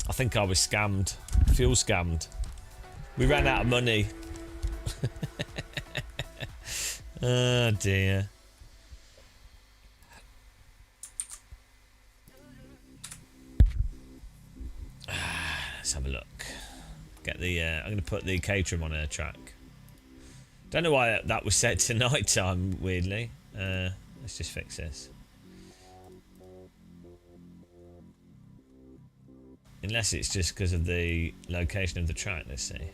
I think I was scammed. Fuel scammed. We ran out of money. Oh, dear. Let's have a look. Get the. I'm going to put the Caterham on a track. Don't know why that was set to night time. Weirdly. Let's just fix this. Unless it's just because of the location of the track. Let's see.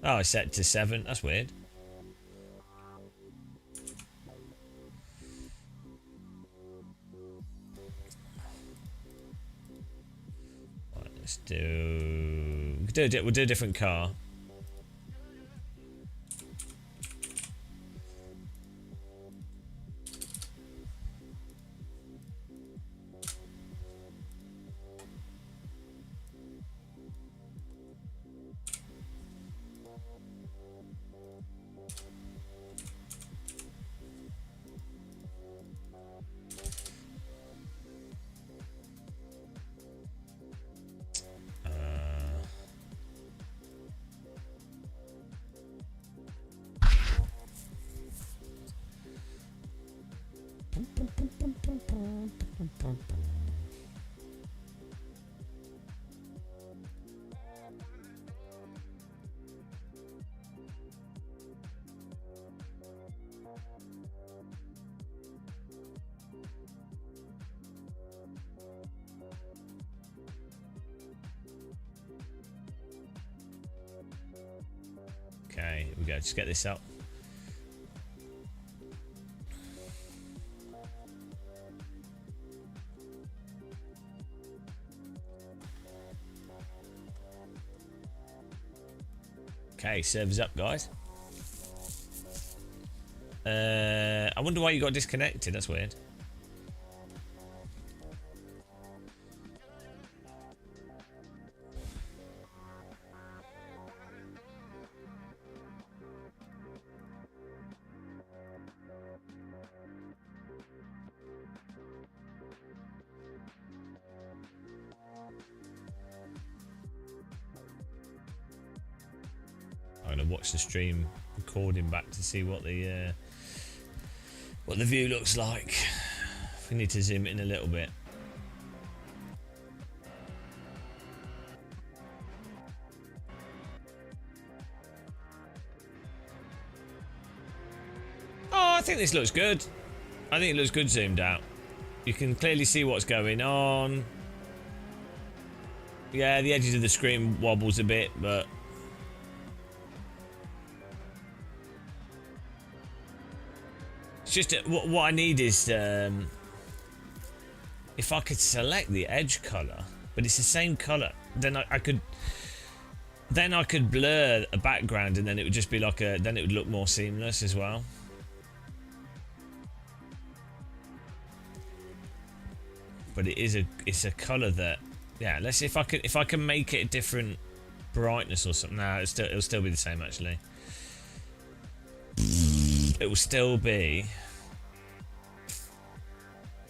Oh, it's set to 7. That's weird. Right, let's do. We'll do a different car. go. Just get this up. Okay, server's up, guys. I wonder why you got disconnected. That's weird. I'm gonna watch the stream recording back to see what the view looks like. We need to zoom in a little bit. Oh, I think this looks good. I think it looks good zoomed out. You can clearly see what's going on. Yeah, the edges of the screen wobbles a bit, but it's just what I need is if I could select the edge color, but it's the same color, then I could blur a background, and then it would just be like then it would look more seamless as well. But it's a color that, yeah. Let's see if I can make it a different brightness or something. Nah, it'll still be the same actually. It will still be.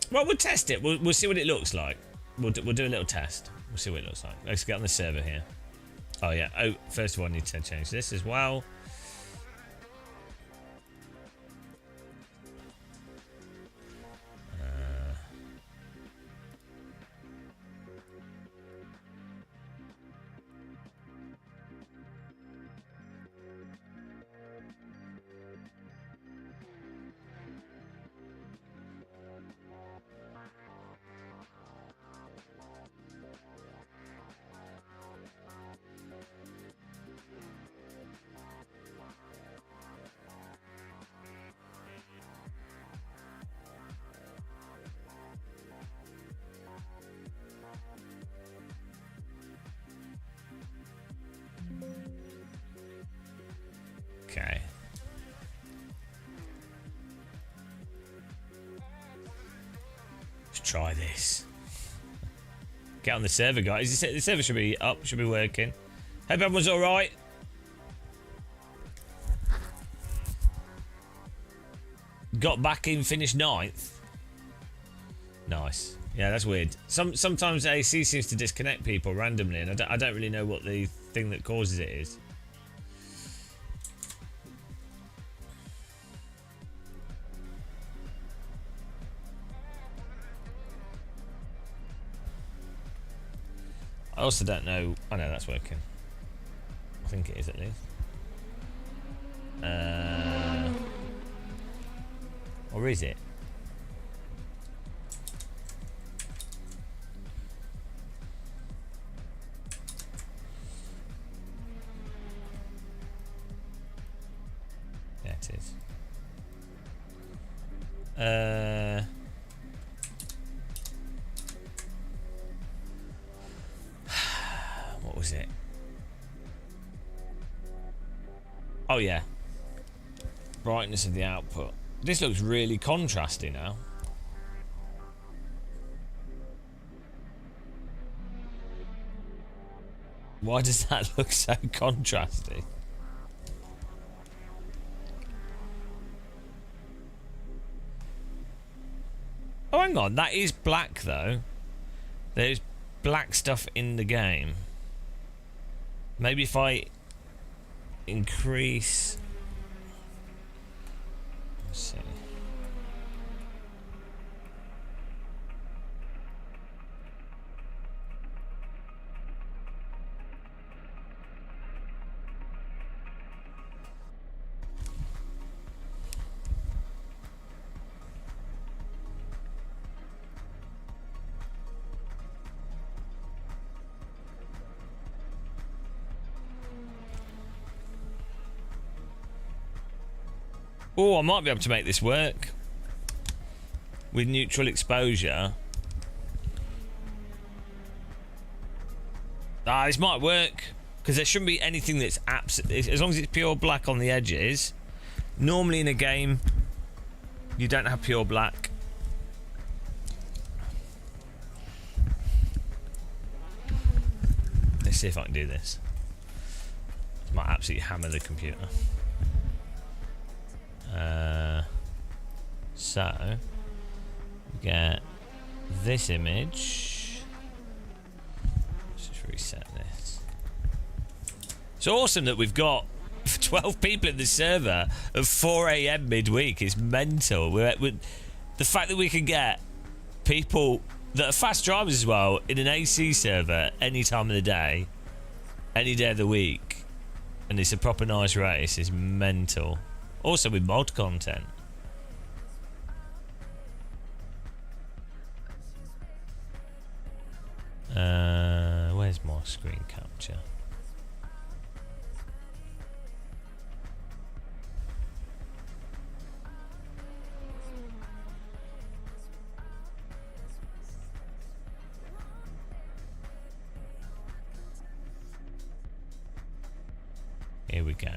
Well, we'll test it. We'll see what it looks like. We'll do a little test. We'll see what it looks like. Let's get on the server here. Oh yeah. Oh, first of all, I need to change this as well. Okay. Let's try this. Get on the server, guys. The server should be up, should be working. Hope everyone's all right. Got back in, finished 9th. Nice. Yeah, that's weird. Sometimes AC seems to disconnect people randomly, and I don't really know what the thing that causes it is. I also don't know. I know that's working. I think it is at least. Or is it? Yeah, it is. What was it? Oh yeah. Brightness of the output. This looks really contrasty now. Why does that look so contrasty? Oh, hang on. That is black, though. There's black stuff in the game. Maybe if I increase... Let's see. Oh, I might be able to make this work with neutral exposure. This might work because there shouldn't be anything that's as long as it's pure black on the edges. Normally in a game, you don't have pure black. Let's see if I can do this. I might absolutely hammer the computer. So we get this image. Let's just reset this. It's awesome that we've got 12 people in the server at 4 AM midweek is mental. The fact that we can get people that are fast drivers as well in an AC server any time of the day, any day of the week, and it's a proper nice race is mental. Also with mod content. Where's my screen capture? Here we go.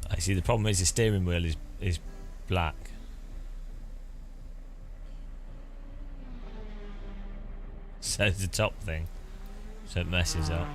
I see the problem is the steering wheel is black. So it's the top thing. So it messes up.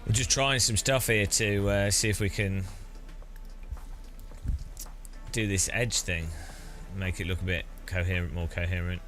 We're just trying some stuff here to see if we can do this edge thing, make it look a bit coherent, more coherent.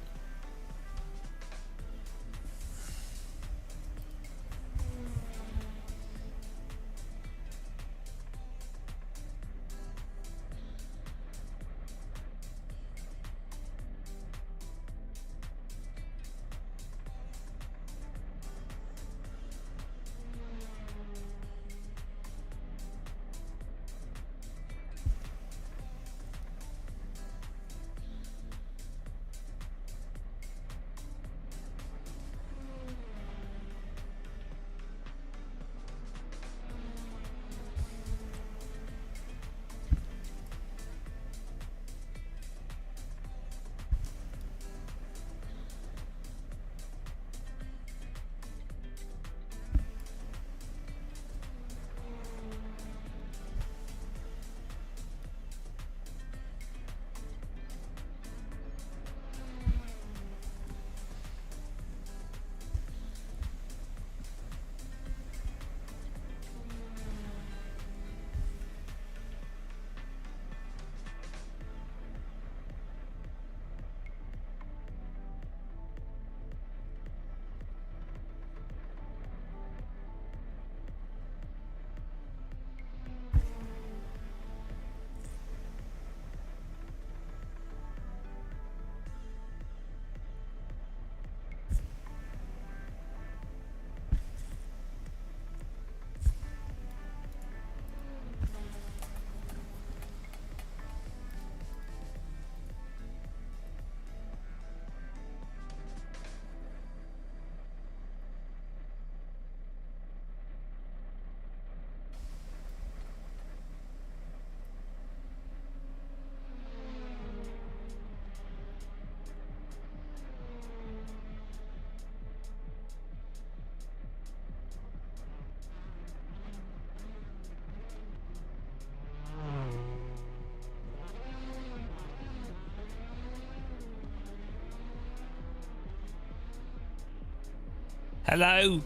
Hello?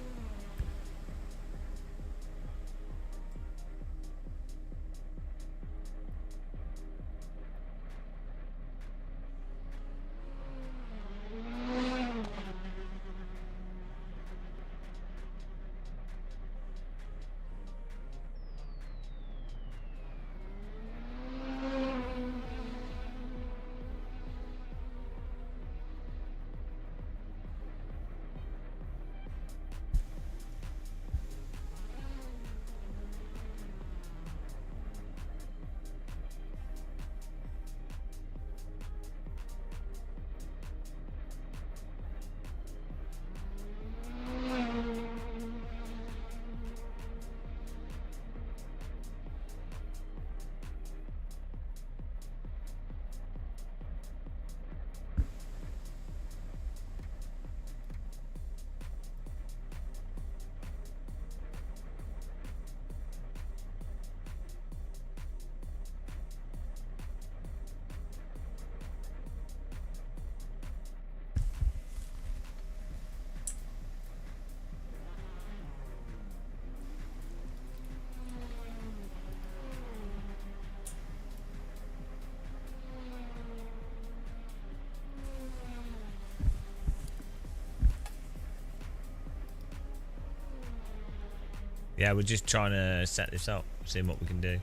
Yeah, we're just trying to set this up, seeing what we can do.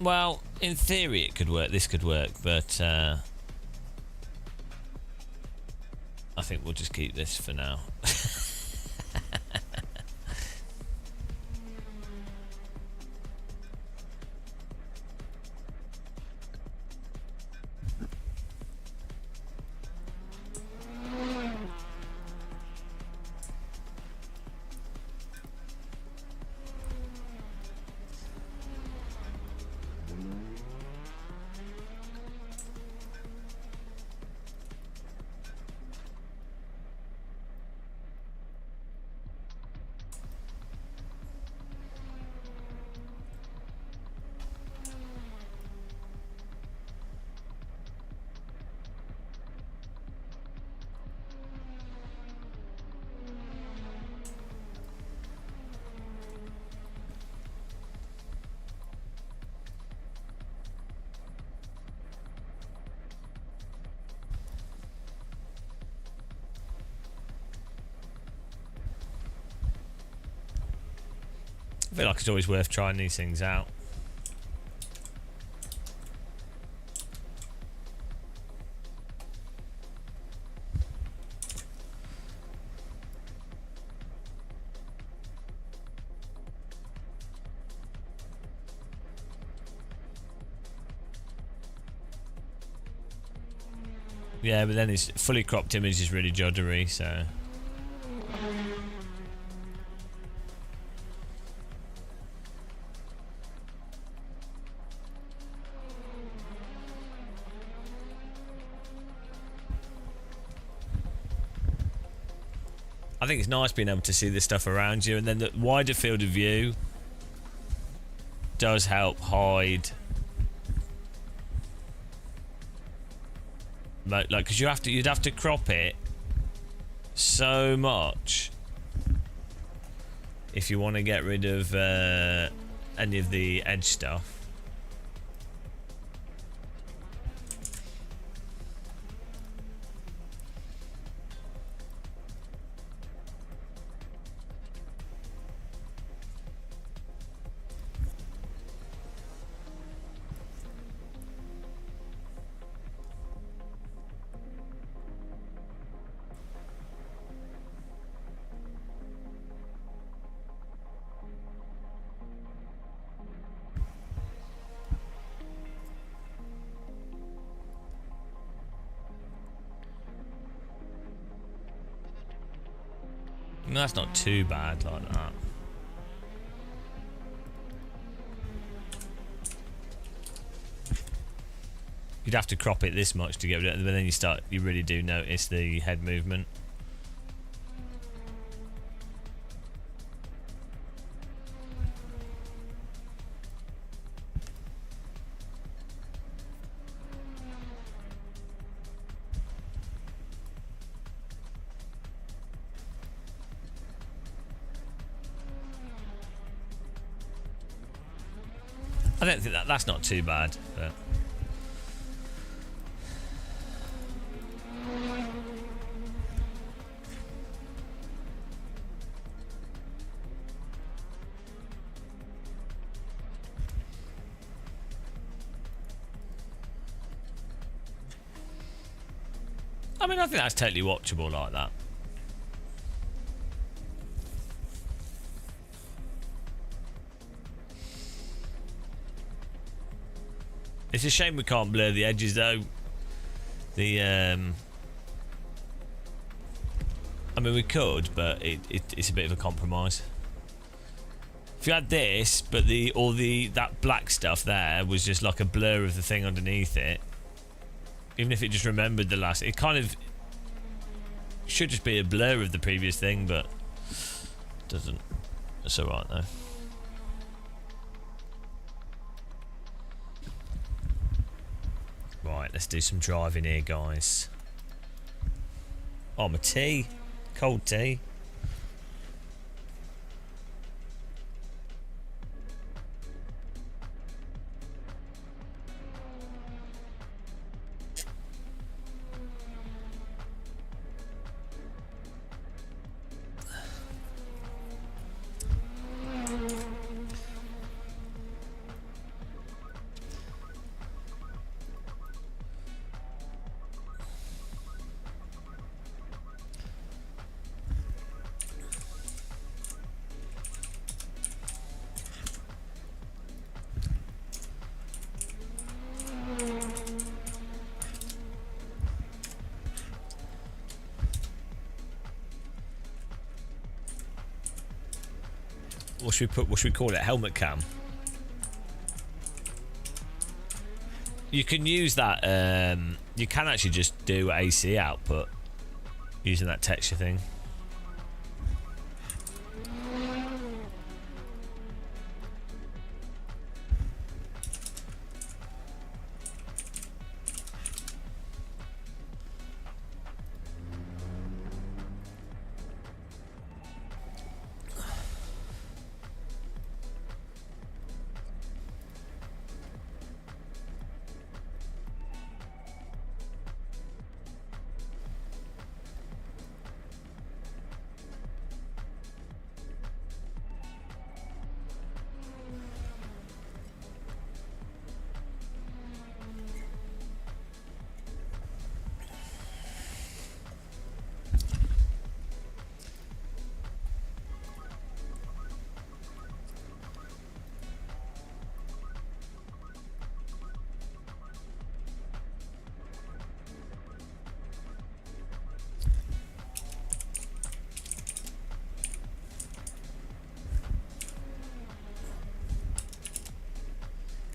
Well, in theory it could work. This could work, but I think we'll just keep this for now. I feel like it's always worth trying these things out. Yeah, but then his fully cropped image is really joddery, so... I think it's nice being able to see the stuff around you, and then the wider field of view does help hide, like, because you'd have to crop it so much if you want to get rid of any of the edge stuff. I mean, that's not too bad like that. You'd have to crop it this much to get rid of it, but then you really do notice the head movement. I don't think that's not too bad, but I mean, I think that's totally watchable like that. It's a shame we can't blur the edges though. I mean, we could, but it's a bit of a compromise. If you had this, but that black stuff there was just like a blur of the thing underneath it, even if it just remembered the last, it kind of should just be a blur of the previous thing, but it doesn't. It's alright though. Right, let's do some driving here, guys. Oh, my tea. Cold tea. what should we put? What should we call it? Helmet cam. You can use that. You can actually just do AC output using that texture thing.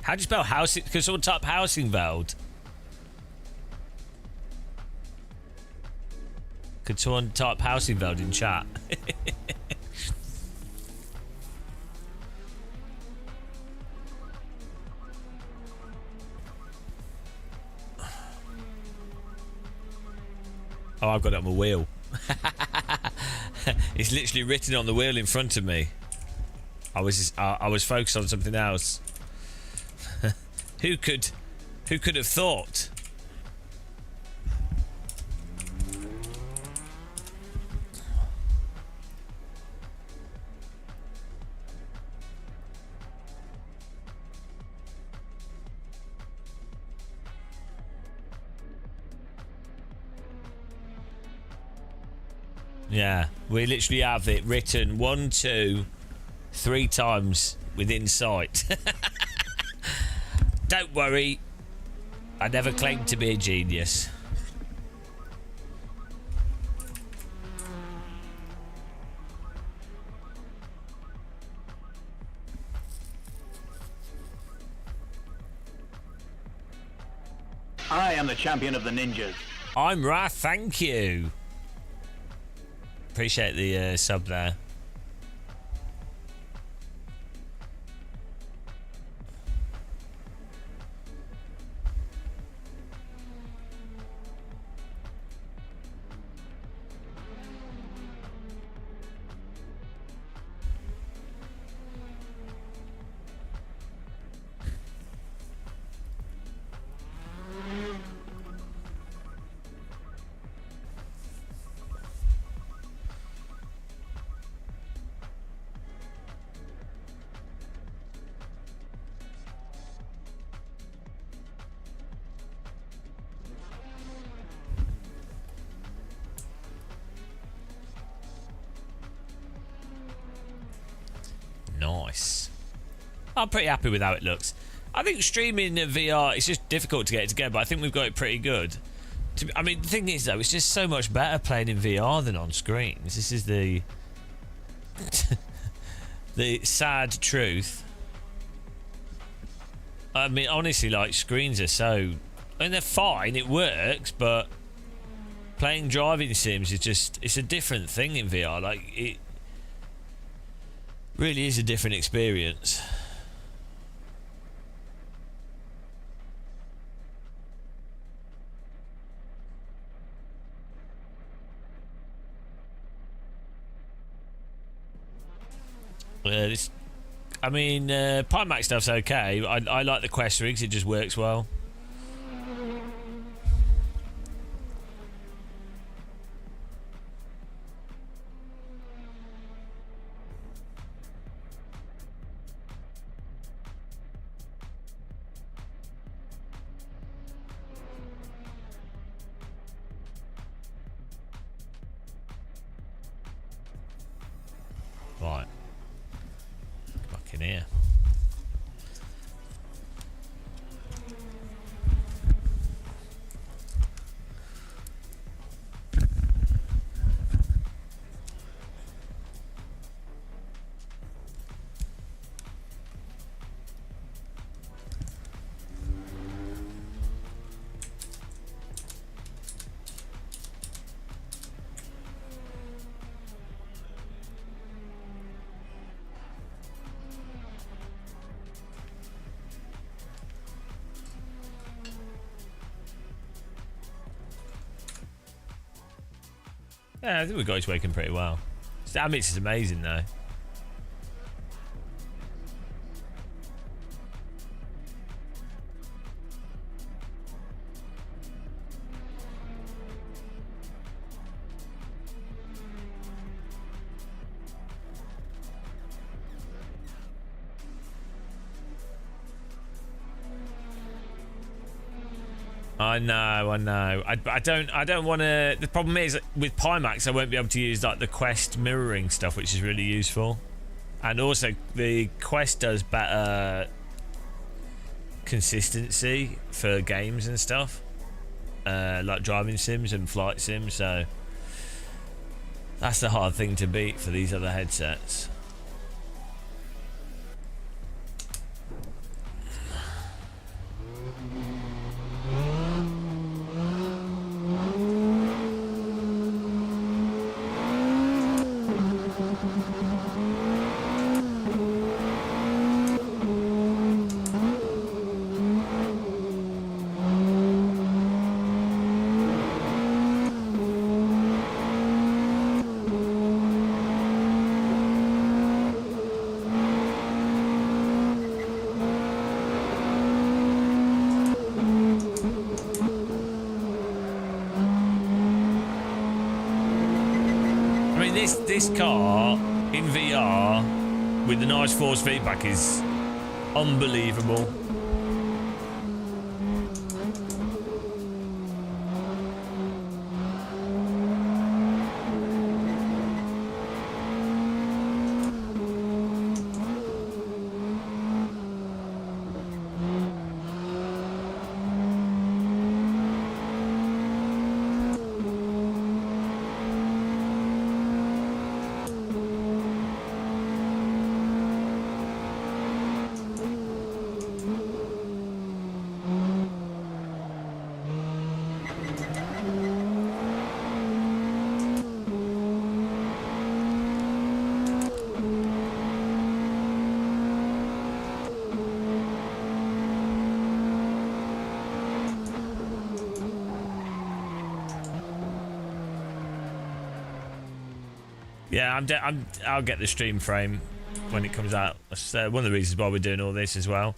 How do you spell housing? Can someone type housing veld? Could someone type housing veld in chat? Oh, I've got it on my wheel. It's literally written on the wheel in front of me. I was focused on something else. Who could have thought? Yeah, we literally have it written 1, 2, 3 times within sight. Don't worry, I never claimed to be a genius. I am the champion of the ninjas. I'm Wrath, thank you. Appreciate the sub there. Nice. I'm pretty happy with how it looks. I think streaming VR, it's just difficult to get it together, but I think we've got it pretty good. I mean, the thing is, though, it's just so much better playing in VR than on screens. This is the the sad truth. I mean, honestly, like, screens are so... I mean, they're fine, it works, but playing driving sims is just... It's a different thing in VR. Like, it really is a different experience. I mean, Pimax stuff's okay. I like the quest rigs, it just works well. Right. Back in here. Yeah, I think we got his working pretty well. That mix is amazing though. I know. I don't want to. The problem is with Pimax, I won't be able to use like the Quest mirroring stuff, which is really useful, and also the Quest does better consistency for games and stuff, like driving sims and flight sims. So that's the hard thing to beat for these other headsets. This car in VR with the nice force feedback is unbelievable. Yeah, I'll get the stream frame when it comes out. That's one of the reasons why we're doing all this as well.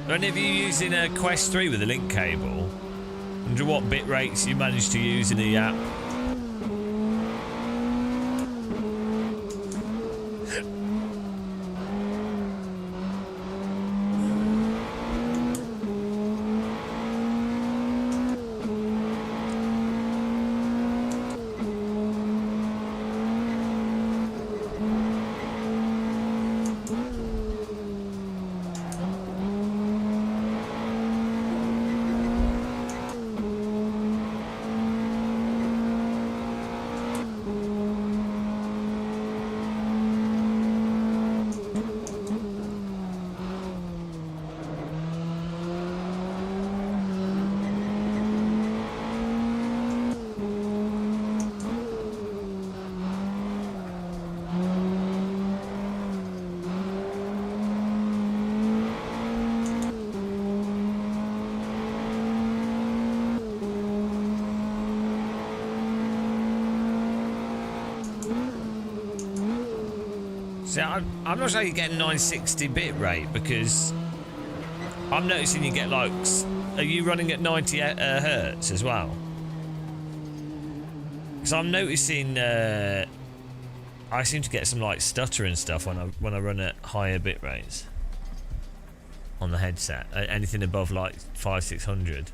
And if you're using a Quest 3 with a link cable, I wonder what bit rates you manage to use in the app. See, I'm not sure you get 960 bit rate because I'm noticing you get like. Are you running at 90 hertz as well? Because I'm noticing I seem to get some like stutter and stuff when I run at higher bit rates on the headset. Anything above like 500-600,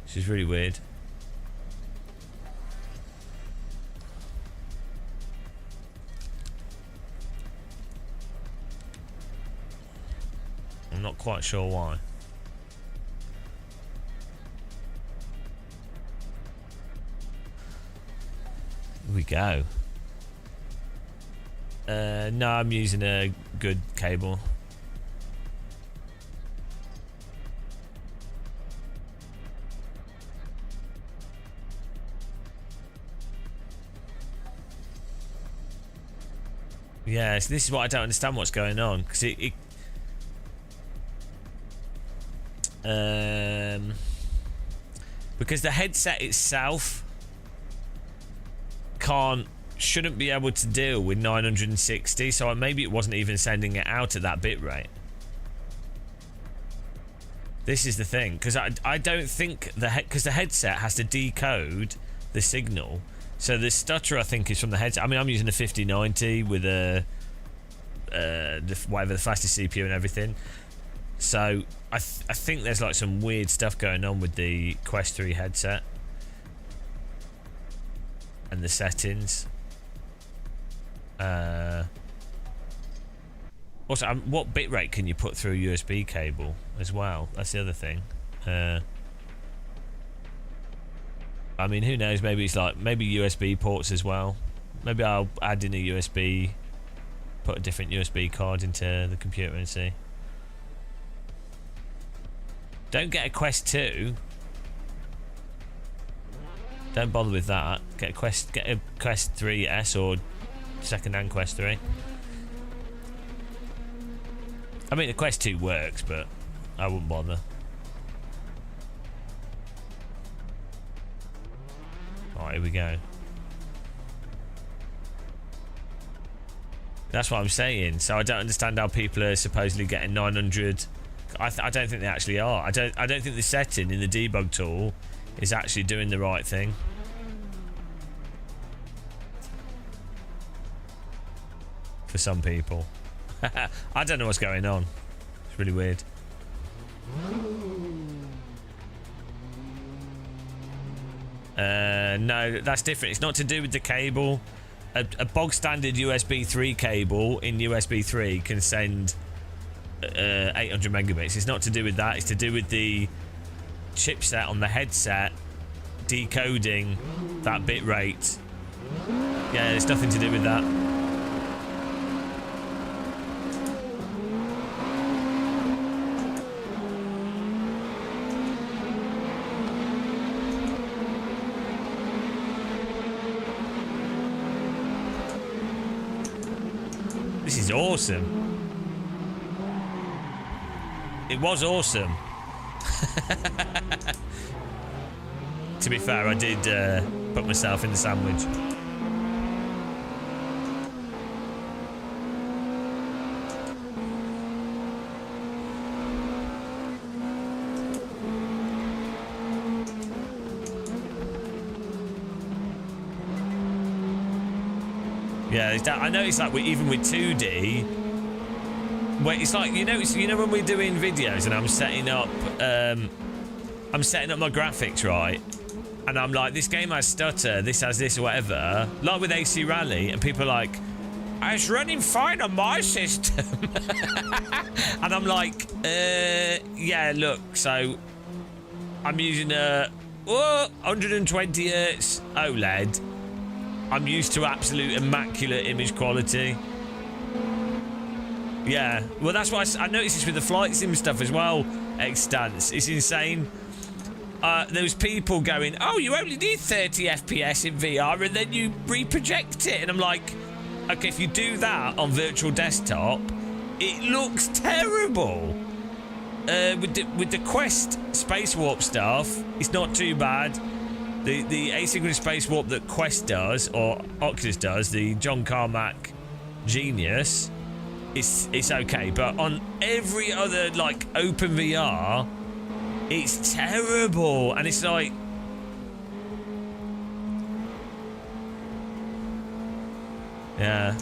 which is really weird. I'm not quite sure why. go. No, I'm using a good cable. Yeah, so this is what I don't understand what's going on, because because the headset itself shouldn't be able to deal with 960, so maybe it wasn't even sending it out at that bit rate. This is the thing, because I don't think because the headset has to decode the signal. So the stutter, I think, is from the headset. I mean, I'm using the 5090 with whatever the fastest CPU and everything. So I think there's like some weird stuff going on with the Quest 3 headset and the settings. Also, what bitrate can you put through a USB cable as well? That's the other thing. I mean, who knows? Maybe it's like USB ports as well. Maybe I'll add in a USB, put a different USB card into the computer and see. Don't get a Quest 2. Don't bother with that. Get a Quest 3S or second-hand Quest 3. I mean, the Quest 2 works, but I wouldn't bother. Alright, here we go. That's what I'm saying. So I don't understand how people are supposedly getting 900. I don't think they actually are. I don't think the setting in the debug tool is actually doing the right thing. For some people. I don't know what's going on. It's really weird. No, that's different. It's not to do with the cable. A bog standard USB 3 cable in USB 3 can send 800 megabits. It's not to do with that. It's to do with the chipset on the headset decoding that bit rate. Yeah, it's nothing to do with that. This is awesome. It was awesome. To be fair, I did put myself in the sandwich. Yeah, I know it's like even with 2D, where it's like you know when we're doing videos and I'm setting up my graphics right, and I'm like, this game has stutter, this has this or whatever, like with AC Rally, and people are like, it's running fine on my system. And I'm like, yeah, look, so I'm using a 120 Hz OLED. I'm used to absolute immaculate image quality. Yeah, well, that's why I noticed this with the flight sim stuff as well. Extants, it's insane. There was people going, oh, you only need 30 FPS in VR and then you reproject it. And I'm like, okay, if you do that on virtual desktop, it looks terrible. With the Quest Space Warp stuff, it's not too bad. The asynchronous space warp that Quest does, or Oculus does, the John Carmack Genius, it's okay. But on every other, like, open VR, it's terrible. And it's like... Yeah.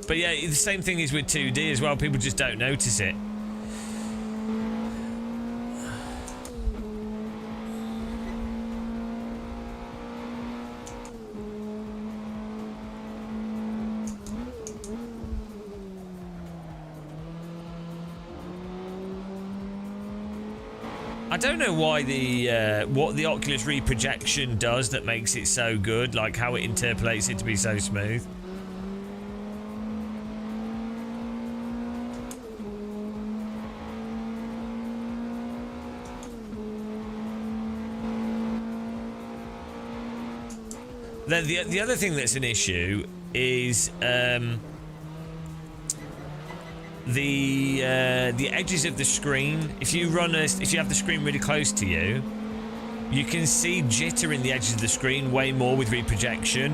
But yeah, the same thing is with 2D as well. People just don't notice it. I don't know why the what the Oculus reprojection does that makes it so good, like how it interpolates it to be so smooth. The other thing that's an issue is the edges of the screen. If you have the screen really close to you, you can see jitter in the edges of the screen way more with reprojection,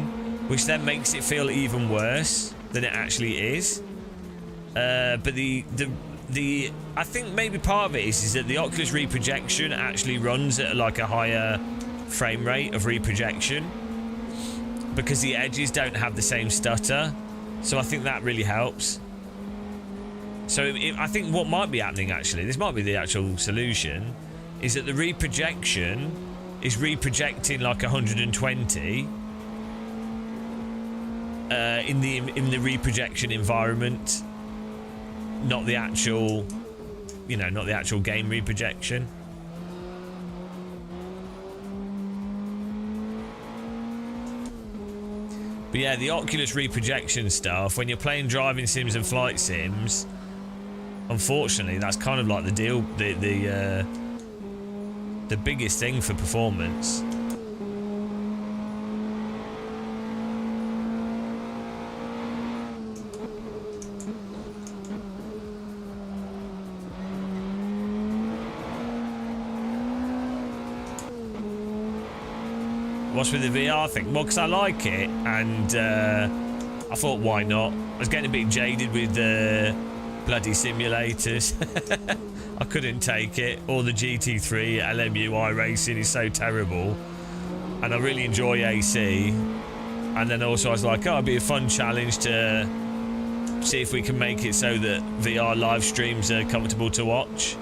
which then makes it feel even worse than it actually is. But I think maybe part of it is that the Oculus reprojection actually runs at like a higher frame rate of reprojection, because the edges don't have the same stutter, so I think that really helps. So I think what might be happening, actually, this might be the actual solution, is that the reprojection is reprojecting like 120 in the reprojection environment, not the actual, not the actual game reprojection. But yeah, the Oculus reprojection stuff, when you're playing driving sims and flight sims, unfortunately, that's kind of like the deal, the biggest thing for performance. What's with the VR thing? Well, because I like it, and I thought, why not? I was getting a bit jaded with the bloody simulators. I couldn't take it. Or the GT3 LMU iRacing is so terrible, and I really enjoy AC. And then also I was like, oh, it'd be a fun challenge to see if we can make it so that VR live streams are comfortable to watch.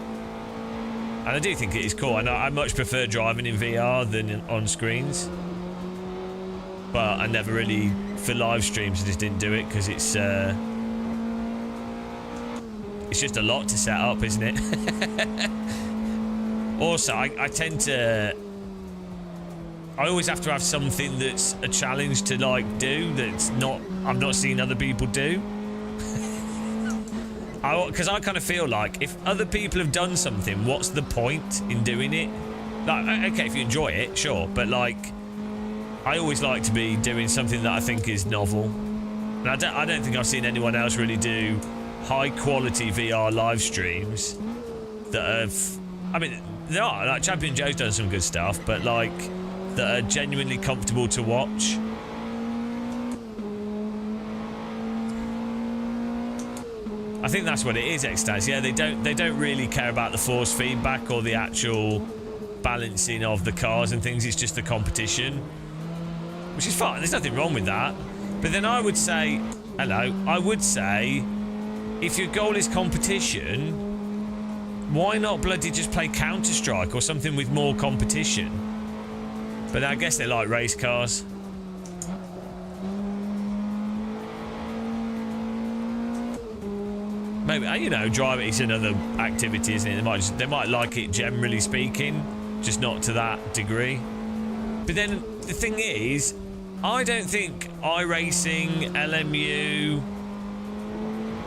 And I do think it is cool. I much prefer driving in VR than on screens. But I never really, for live streams, I just didn't do it because it's just a lot to set up, isn't it? Also, I tend to... I always have to have something that's a challenge to like do that's not... I'm not seeing other people do. Because I kind of feel like if other people have done something, what's the point in doing it? Like, okay, if you enjoy it, sure, but like, I always like to be doing something that I think is novel. And I don't think I've seen anyone else really do high quality VR live streams that have... I mean, there are, like Champion Joe's done some good stuff, but like, that are genuinely comfortable to watch. I think that's what it is, Extaz. Yeah, they don't really care about the force feedback or the actual balancing of the cars and things. It's just the competition, which is fine. There's nothing wrong with that. But then I would say, I would say, if your goal is competition, why not bloody just play Counter-Strike or something with more competition? But I guess they like race cars. Maybe, driving is another activity, isn't it? They might like it generally speaking, just not to that degree. But then the thing is, I don't think iRacing, LMU,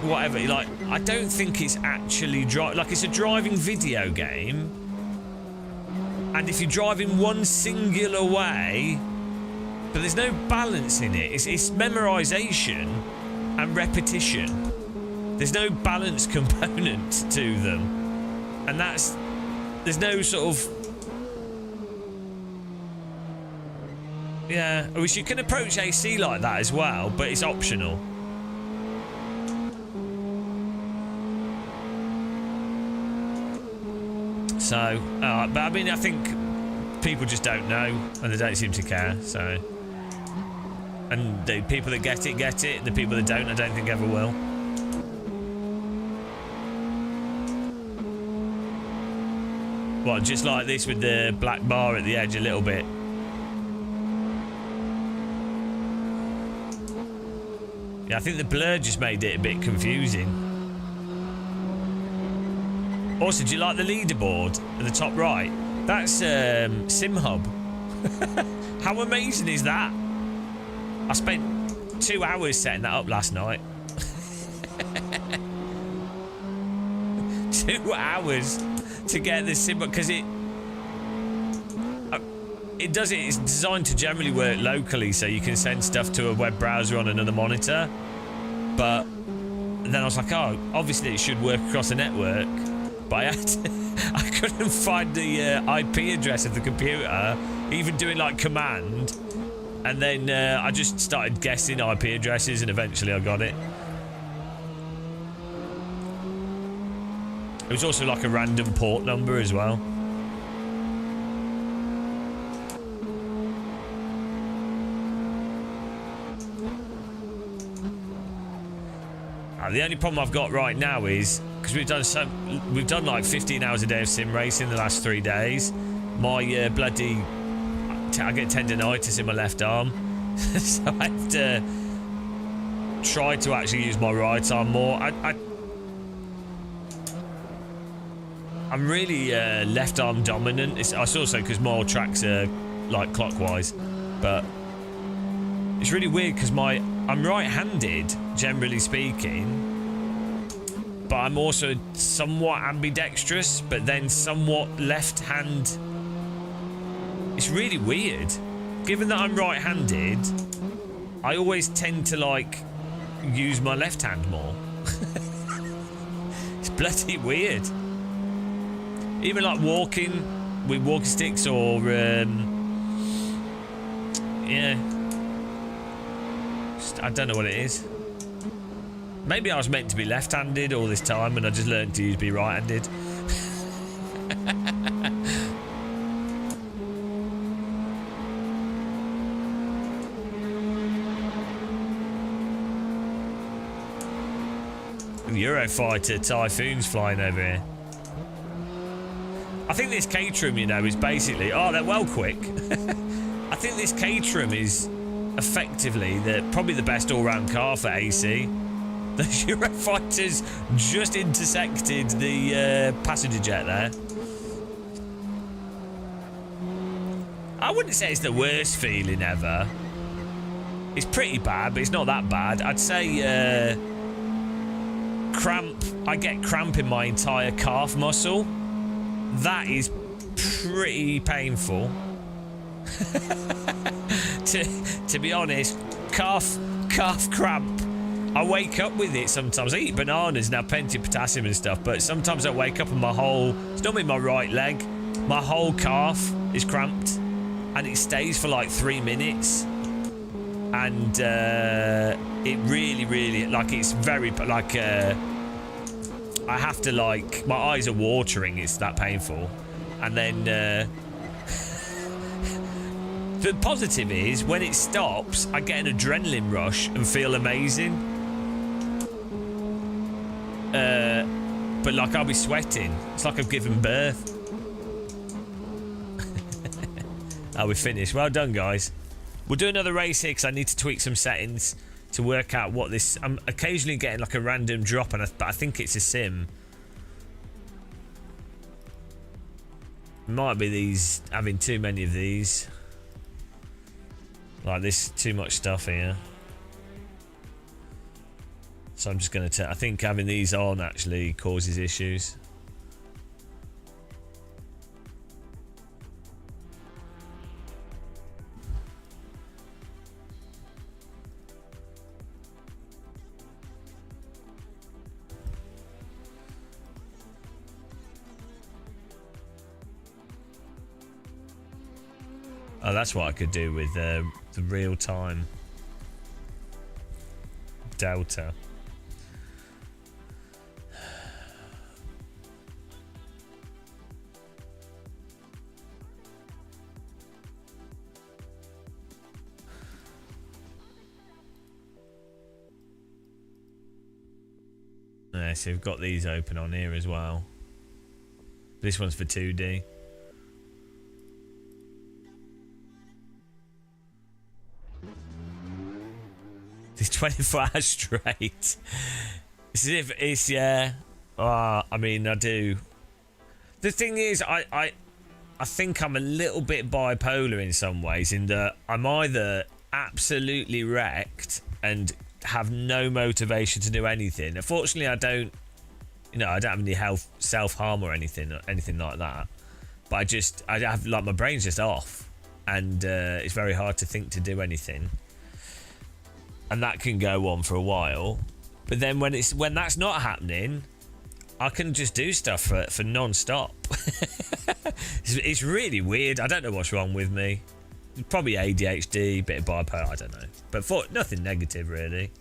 whatever, like, I don't think it's actually it's a driving video game. And if you drive in one singular way, but there's no balance in it. It's memorization and repetition. There's no balance component to them, and there's no sort of, yeah, I wish you can approach AC like that as well, but it's optional. So, but I mean, I think people just don't know, and they don't seem to care, so. And the people that get it, the people that don't, I don't think ever will. What, just like this with the black bar at the edge a little bit? Yeah, I think the blur just made it a bit confusing. Also, do you like the leaderboard at the top right? That's Sim Hub. How amazing is that? I spent 2 hours setting that up last night. 2 hours to get this sim, because it does it. It's designed to generally work locally, so you can send stuff to a web browser on another monitor. But then I was like, oh, obviously it should work across the network. But I couldn't find the IP address of the computer, even doing like command. And then I just started guessing IP addresses, and eventually I got it. It was also like a random port number as well. The only problem I've got right now is because we've done like 15 hours a day of sim racing the last 3 days. My I get tendonitis in my left arm, so I have to try to actually use my right arm more. I'm really left arm dominant. It's also because more tracks are like clockwise, but it's really weird because I'm right-handed, generally speaking, but I'm also somewhat ambidextrous, but then somewhat left-hand. It's really weird. Given that I'm right-handed, I always tend to like use my left hand more. It's bloody weird. Even like walking with walking sticks, or yeah, I don't know what it is. Maybe I was meant to be left-handed all this time and I just learned to be right-handed. Eurofighter Typhoon's flying over here. I think this Caterham, you know, is basically... Oh, they're well quick. I think this Caterham is effectively probably the best all-round car for AC. The Eurofighters just intersected the passenger jet there. I wouldn't say it's the worst feeling ever. It's pretty bad, but it's not that bad. I'd say cramp. I get cramp in my entire calf muscle. That is pretty painful. to be honest, calf cramp. I wake up with it sometimes. I eat bananas and have plenty of potassium and stuff, but sometimes I wake up and it's normally my right leg, my whole calf is cramped, and it stays for like 3 minutes. And it really, like, it's very, like, I have to, like, my eyes are watering, it's that painful. And then the positive is when it stops, I get an adrenaline rush and feel amazing. But like, I'll be sweating. It's like I've given birth. Oh, we're finished. Well done, guys. We'll do another race here because I need to tweak some settings to work out what this... I'm occasionally getting like a random drop, but I think it's a sim. Might be these, having too many of these. Like this, too much stuff here. So I'm just going to... I think having these on actually causes issues. Oh, that's what I could do with the real-time Delta. Yeah, so we've got these open on here as well. This one's for 2D. It's 24 hours straight. It's as if it's, yeah. I mean, I do. The thing is, I think I'm a little bit bipolar in some ways, in that I'm either absolutely wrecked and have no motivation to do anything. Unfortunately, I don't have any self-harm or anything like that. But I have, like, my brain's just off, and it's very hard to think to do anything. And that can go on for a while. But then when that's not happening, I can just do stuff for non-stop. It's really weird. I don't know what's wrong with me. Probably ADHD, bit of bipolar, I don't know. But for nothing negative, really.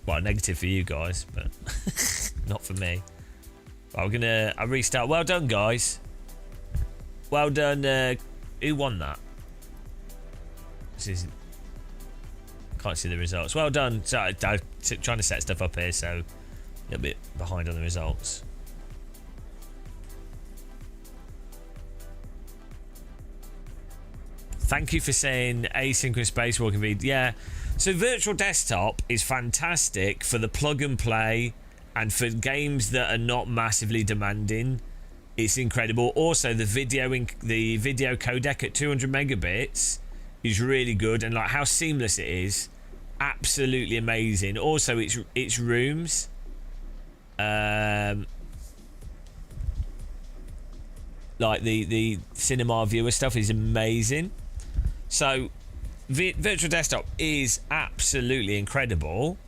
Well, negative for you guys, but not for me. Right, I restart. Well done, guys. Well done. Who won that? Can't see the results. Well done. So I'm trying to set stuff up here, so a little bit behind on the results. Thank you for saying asynchronous spacewalking feed. Yeah, so virtual desktop is fantastic for the plug and play and for games that are not massively demanding. It's incredible. Also, the video codec at 200 megabits is really good, and like how seamless it is, absolutely amazing. Also, its rooms, like the cinema viewer stuff is amazing. So virtual desktop is absolutely incredible.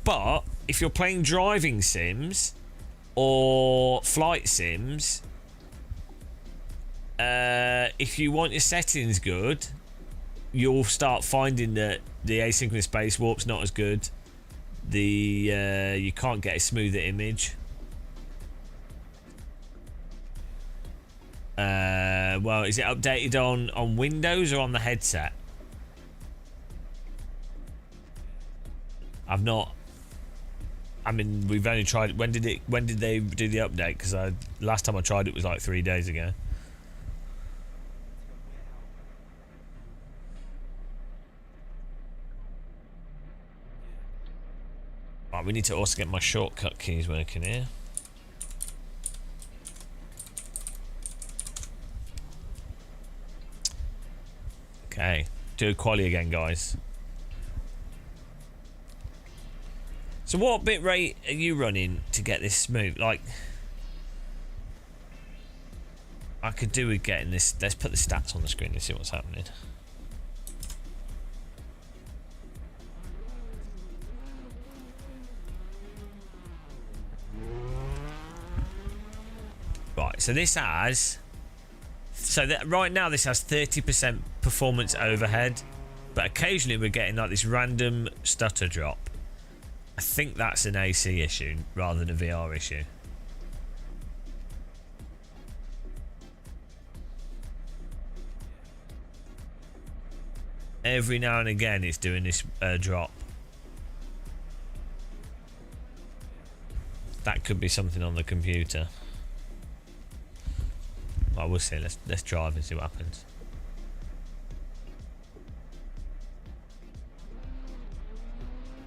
But if you're playing driving sims or flight sims, if you want your settings good, you'll start finding that the asynchronous space warp's not as good. You can't get a smoother image. Well, is it updated on Windows or on the headset? I've not. I mean, we've only tried it. When did they do the update? Because last time I tried it was like 3 days ago. Right, we need to also get my shortcut keys working here. Okay, do a quali again, guys. So what bitrate are you running to get this smooth? Like, I could do with getting this. Let's put the stats on the screen and see what's happening. Right, so this has... So that right now this has 30% performance overhead, but occasionally we're getting like this random stutter drop. I think that's an AC issue rather than a VR issue. Every now and again it's doing this drop. That could be something on the computer. Well, we'll see. Let's drive and see what happens.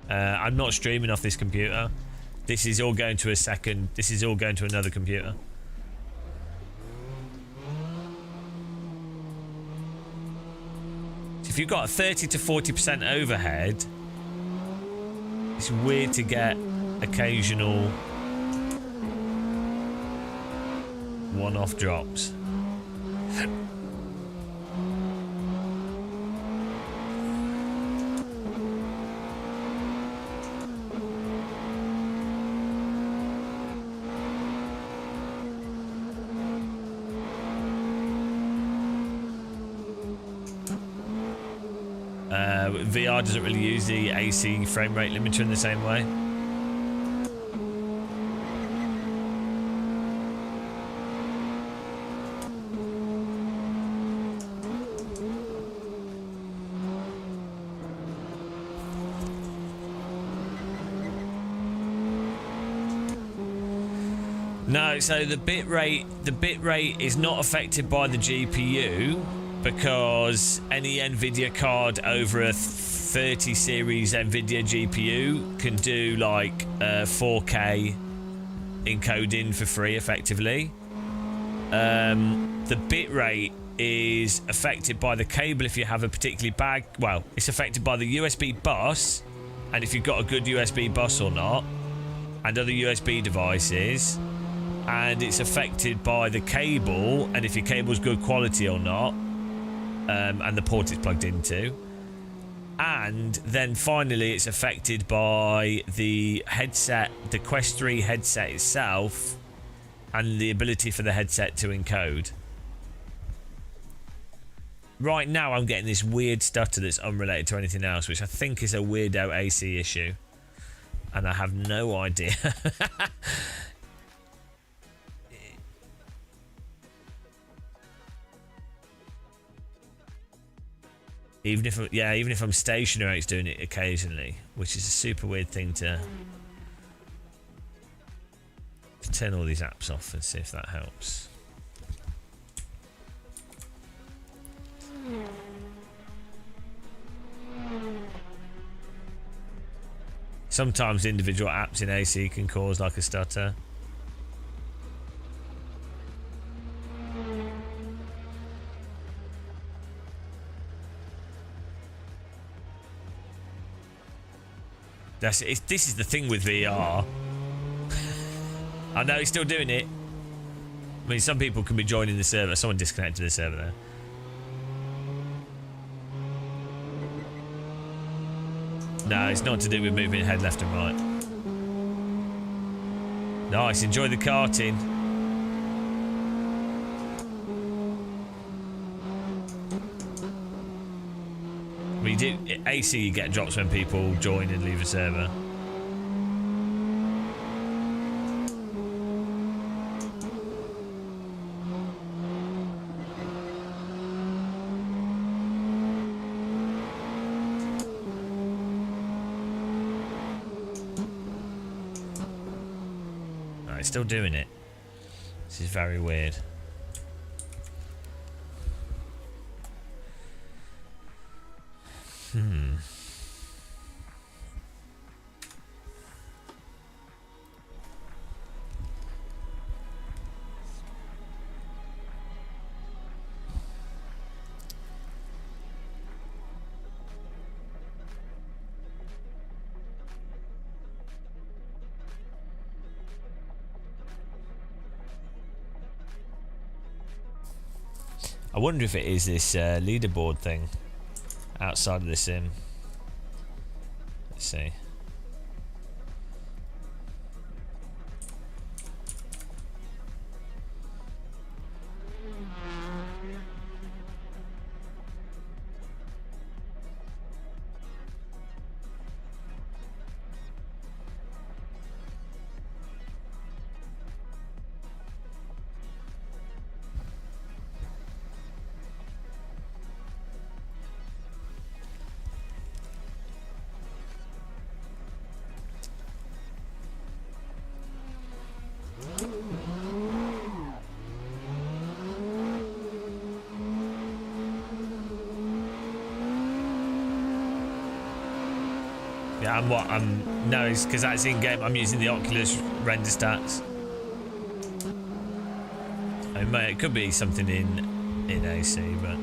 I'm not streaming off this computer. This is all going to a second. This is all going to another computer. So if you've got a 30 to 40% overhead, it's weird to get occasional one-off drops. VR doesn't really use the AC frame rate limiter in the same way. No, so the bitrate is not affected by the GPU, because any NVIDIA card over a 30 series NVIDIA GPU can do like 4K encoding for free, effectively. The bit rate is affected by the cable if you have a particularly bad... Well, it's affected by the USB bus, and if you've got a good USB bus or not, and other USB devices, and it's affected by the cable, and if your cable's good quality or not, and the port it's plugged into. And then finally it's affected by the headset, the Quest 3 headset itself, and the ability for the headset to encode. Right now I'm getting this weird stutter that's unrelated to anything else, which I think is a weirdo AC issue. And I have no idea. Even if I'm stationary, it's doing it occasionally, which is a super weird thing to turn all these apps off and see if that helps. Sometimes individual apps in AC can cause like a stutter. This is the thing with VR. I know he's still doing it. I mean, some people can be joining the server. Someone disconnected the server there. No, it's not to do with moving head left and right. Nice, enjoy the karting. I mean, AC, you get drops when people join and leave a server. No, it's still doing it. This is very weird. I wonder if it is this leaderboard thing outside of the sim. Let's see. Yeah, no, it's because that's in game. I'm using the Oculus render stats. It could be something in AC, but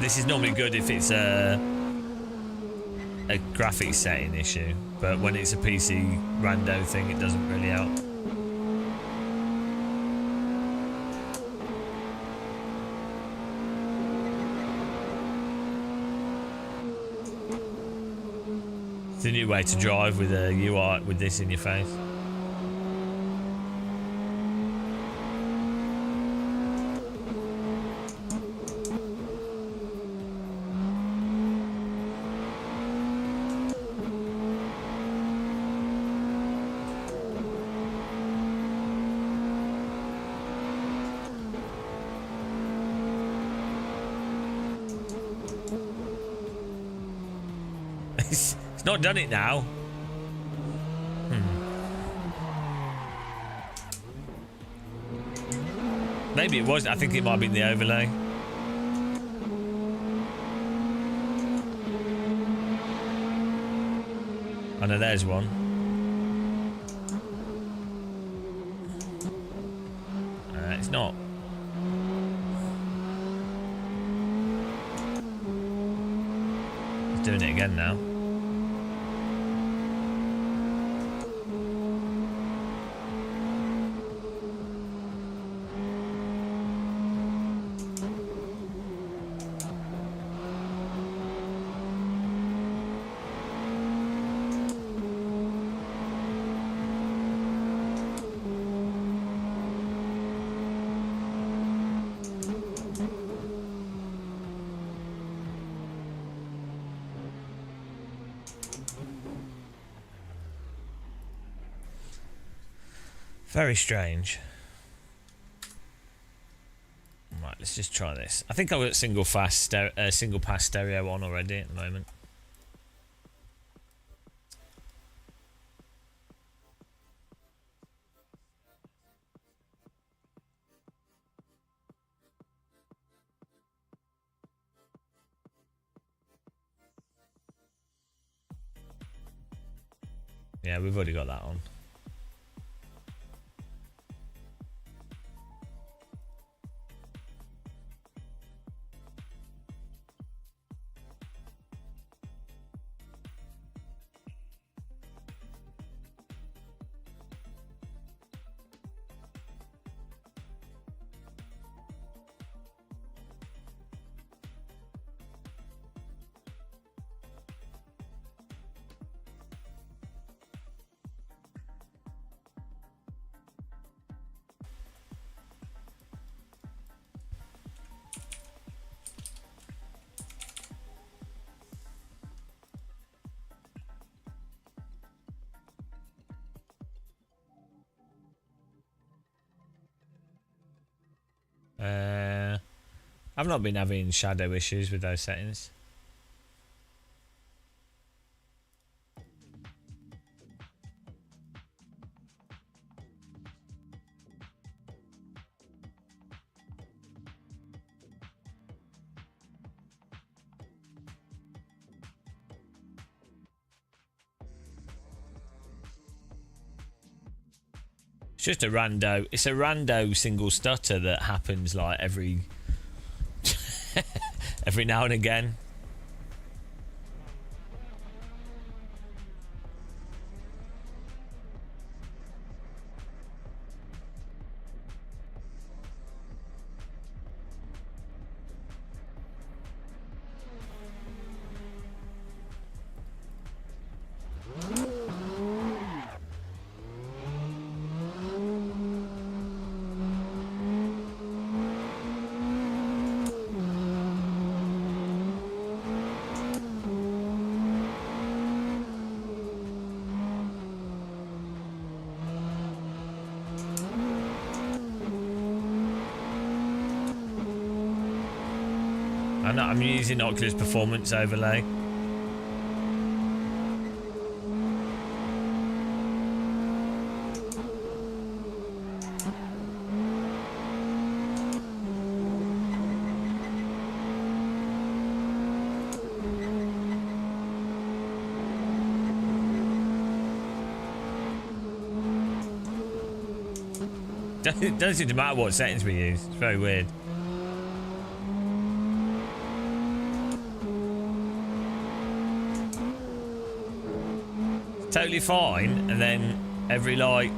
this is normally good if it's a graphics setting issue, but when it's a PC rando thing, it doesn't really help. It's a new way to drive with a UI with this in your face. It's not done it now. Maybe it was. I think it might have been the overlay. Oh no, there's one. It's not. It's doing it again now. Very strange. Right, let's just try this. I think I've got single pass stereo on already at the moment. Yeah, we've already got that on. I've not been having shadow issues with those settings. It's just a rando. It's a rando single stutter that happens like every every now and again. I'm using Oculus Performance Overlay. It doesn't seem to matter what settings we use. It's very weird. Totally fine, and then every like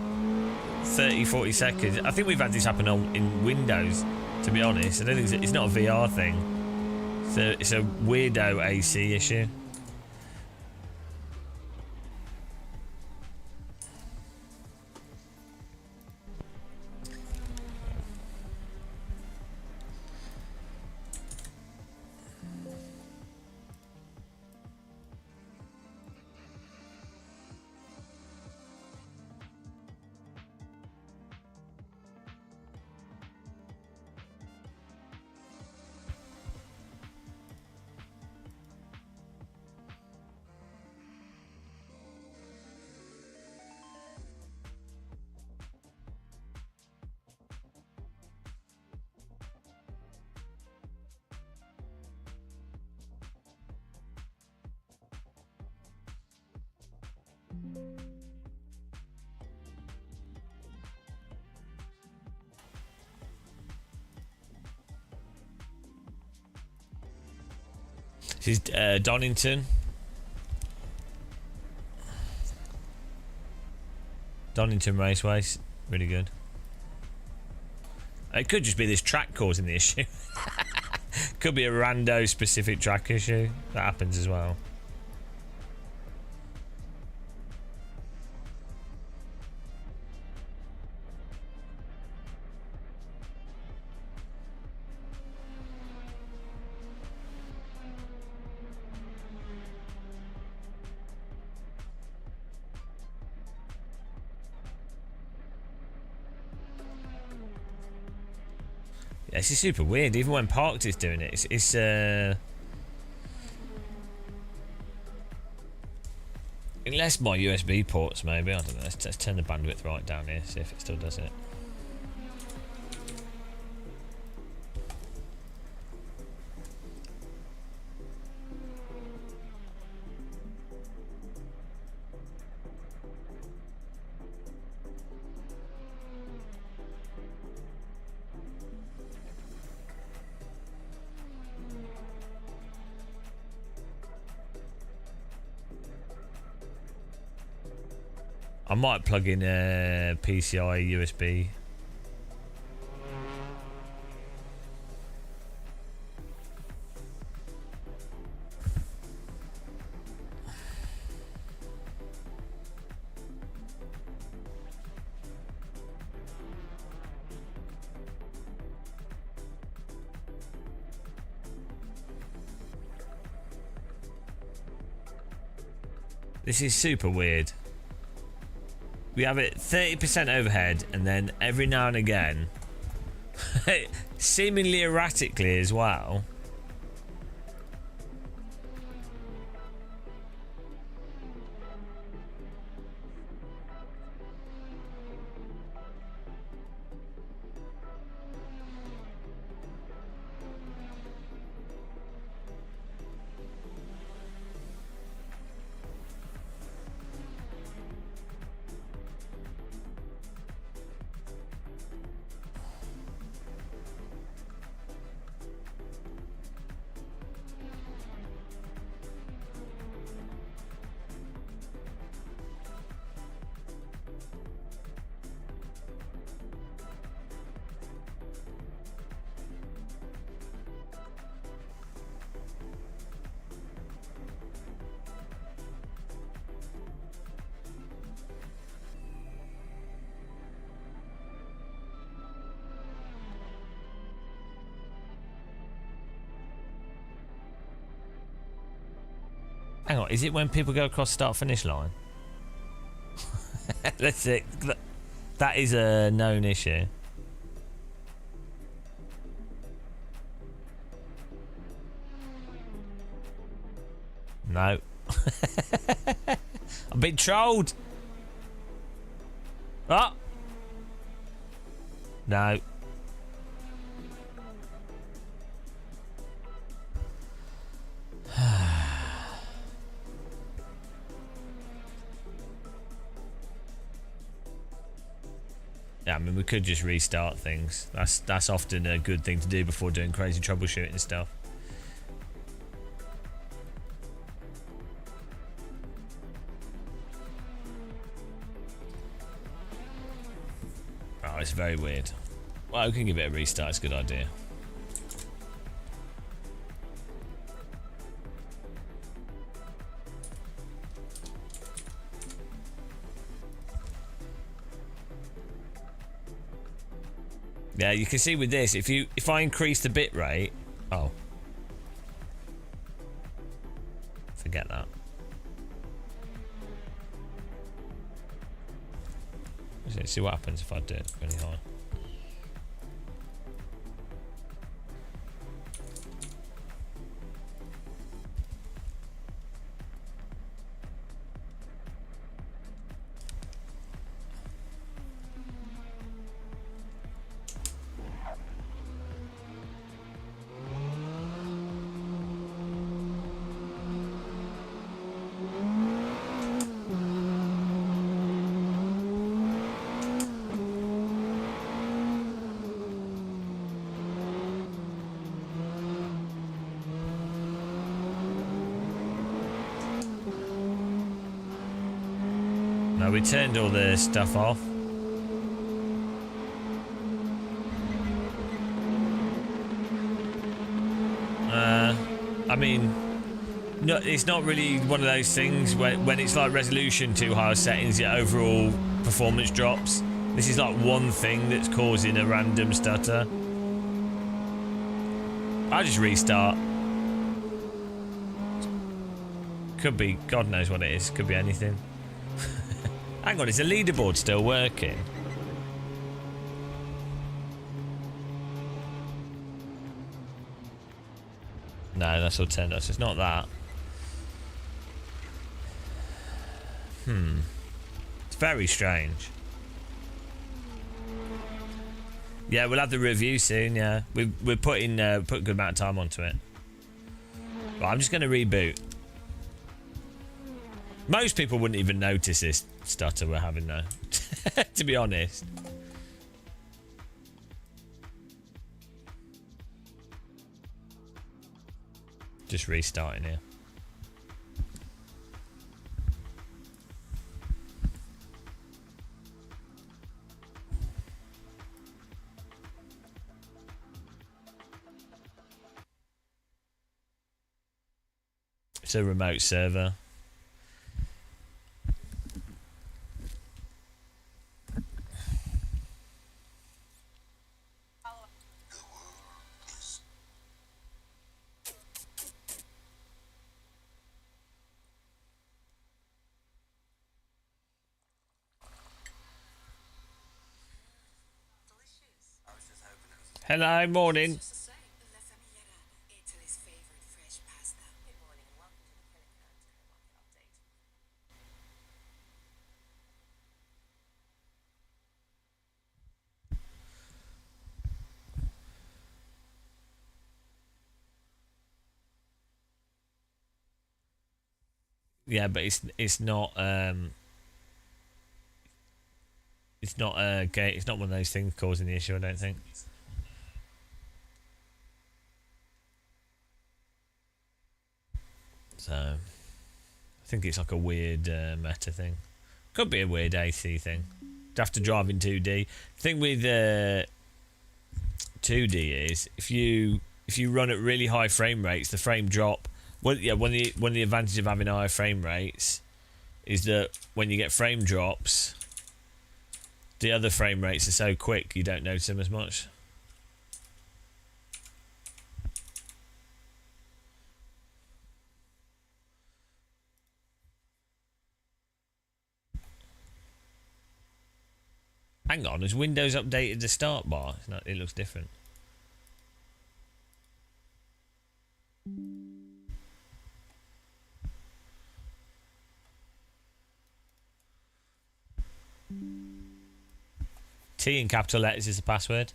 30-40 seconds, I think we've had this happen in Windows, to be honest. I don't think it's not a VR thing, so it's a weirdo AC issue. This is Donington. Donington Raceways. Really good. It could just be this track causing the issue. Could be a rando specific track issue. That happens as well. Yeah, this is super weird. Even when parked, it's doing it. It's unless my USB ports, maybe. I don't know. Let's turn the bandwidth right down here, see if it still does it. I might plug in a PCI USB. This is super weird. We have it 30% overhead, and then every now and again, seemingly erratically as well, hang on, is it when people go across start-finish line? Let's see. That is a known issue. No. I've been trolled. Oh. No. Yeah, I mean, we could just restart things. That's often a good thing to do before doing crazy troubleshooting and stuff. Oh, it's very weird. Well, we can give it a restart. It's a good idea. Yeah, you can see with this, if I increase the bit rate, oh, forget that. Let's see what happens if I do it really high. No, we turned all the stuff off. I mean, no, it's not really one of those things when it's like resolution too high settings, your overall performance drops. This is like one thing that's causing a random stutter. I'll just restart. Could be, God knows what it is. Could be anything. Hang on, is the leaderboard still working? No, that's all turned off. So it's not that. It's very strange. Yeah, we'll have the review soon. Yeah, we're putting put a good amount of time onto it. But I'm just going to reboot. Most people wouldn't even notice this stutter we're having though, to be honest. Just restarting here. It's a remote server. Hello, morning. Yeah, but it's not it's not a gate. It's not one of those things causing the issue. I don't think. So, I think it's like a weird meta thing. Could be a weird AC thing. You have to drive in 2D. Thing with 2D is if you run at really high frame rates, the frame drop. Well, yeah, one of the advantages of having higher frame rates is that when you get frame drops, the other frame rates are so quick you don't notice them as much. Hang on, has Windows updated the start bar? It's not, it looks different. T in capital letters is the password.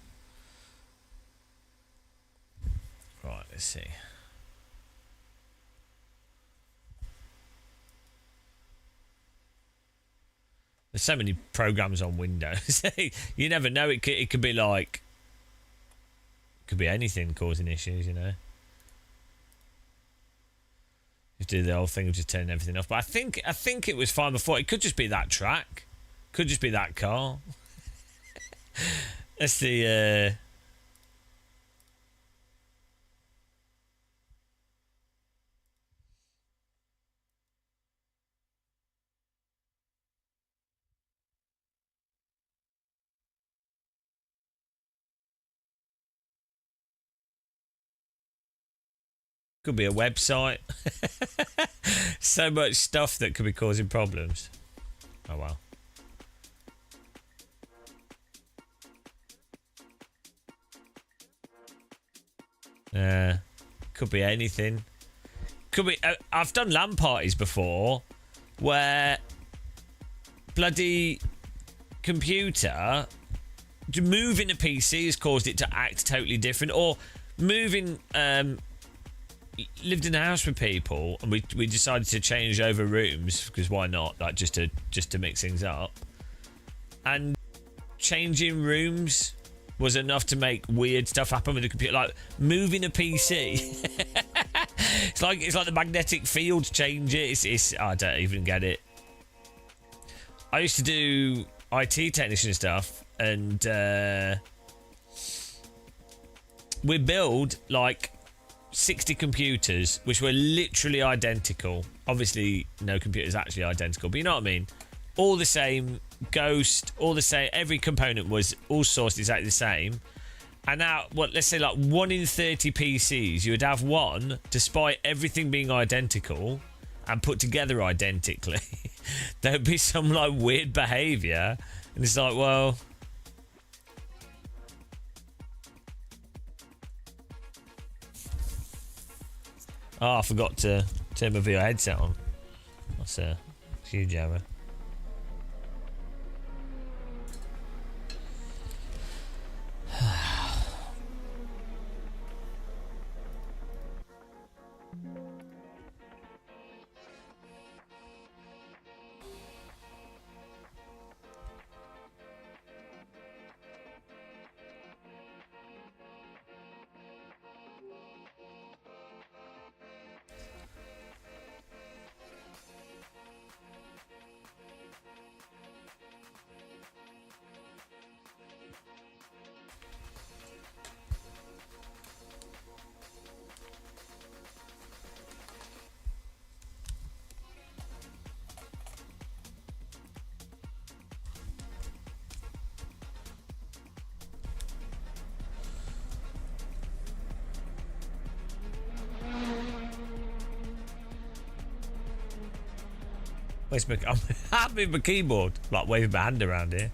Right, let's see. There's so many programs on Windows. You never know. It could be like... It could be anything causing issues, you know. You do the whole thing of just turning everything off. But I think it was fine before. It could just be that track. Could just be that car. That's the... Could be a website. So much stuff that could be causing problems. Oh, wow. Could be anything. Could be... I've done LAN parties before where bloody computer... Moving a PC has caused it to act totally different. Or moving... lived in a house with people and we decided to change over rooms because why not, like just to mix things up, and changing rooms was enough to make weird stuff happen with the computer, like moving a PC. it's like the magnetic field change. It's I don't even get it. I used to do IT technician stuff, and we build like 60 computers which were literally identical. Obviously, no computer is actually identical, but you know what I mean. All the same ghost, all the same. Every component was all sourced exactly the same. And now, what? Let's say like 1 in 30 PCs, you would have one, despite everything being identical and put together identically. There would be some like weird behaviour, and it's like, well. Oh, I forgot to turn my VR headset on. That's a huge error. Where's my... I'm happy with my keyboard. Like waving my hand around here.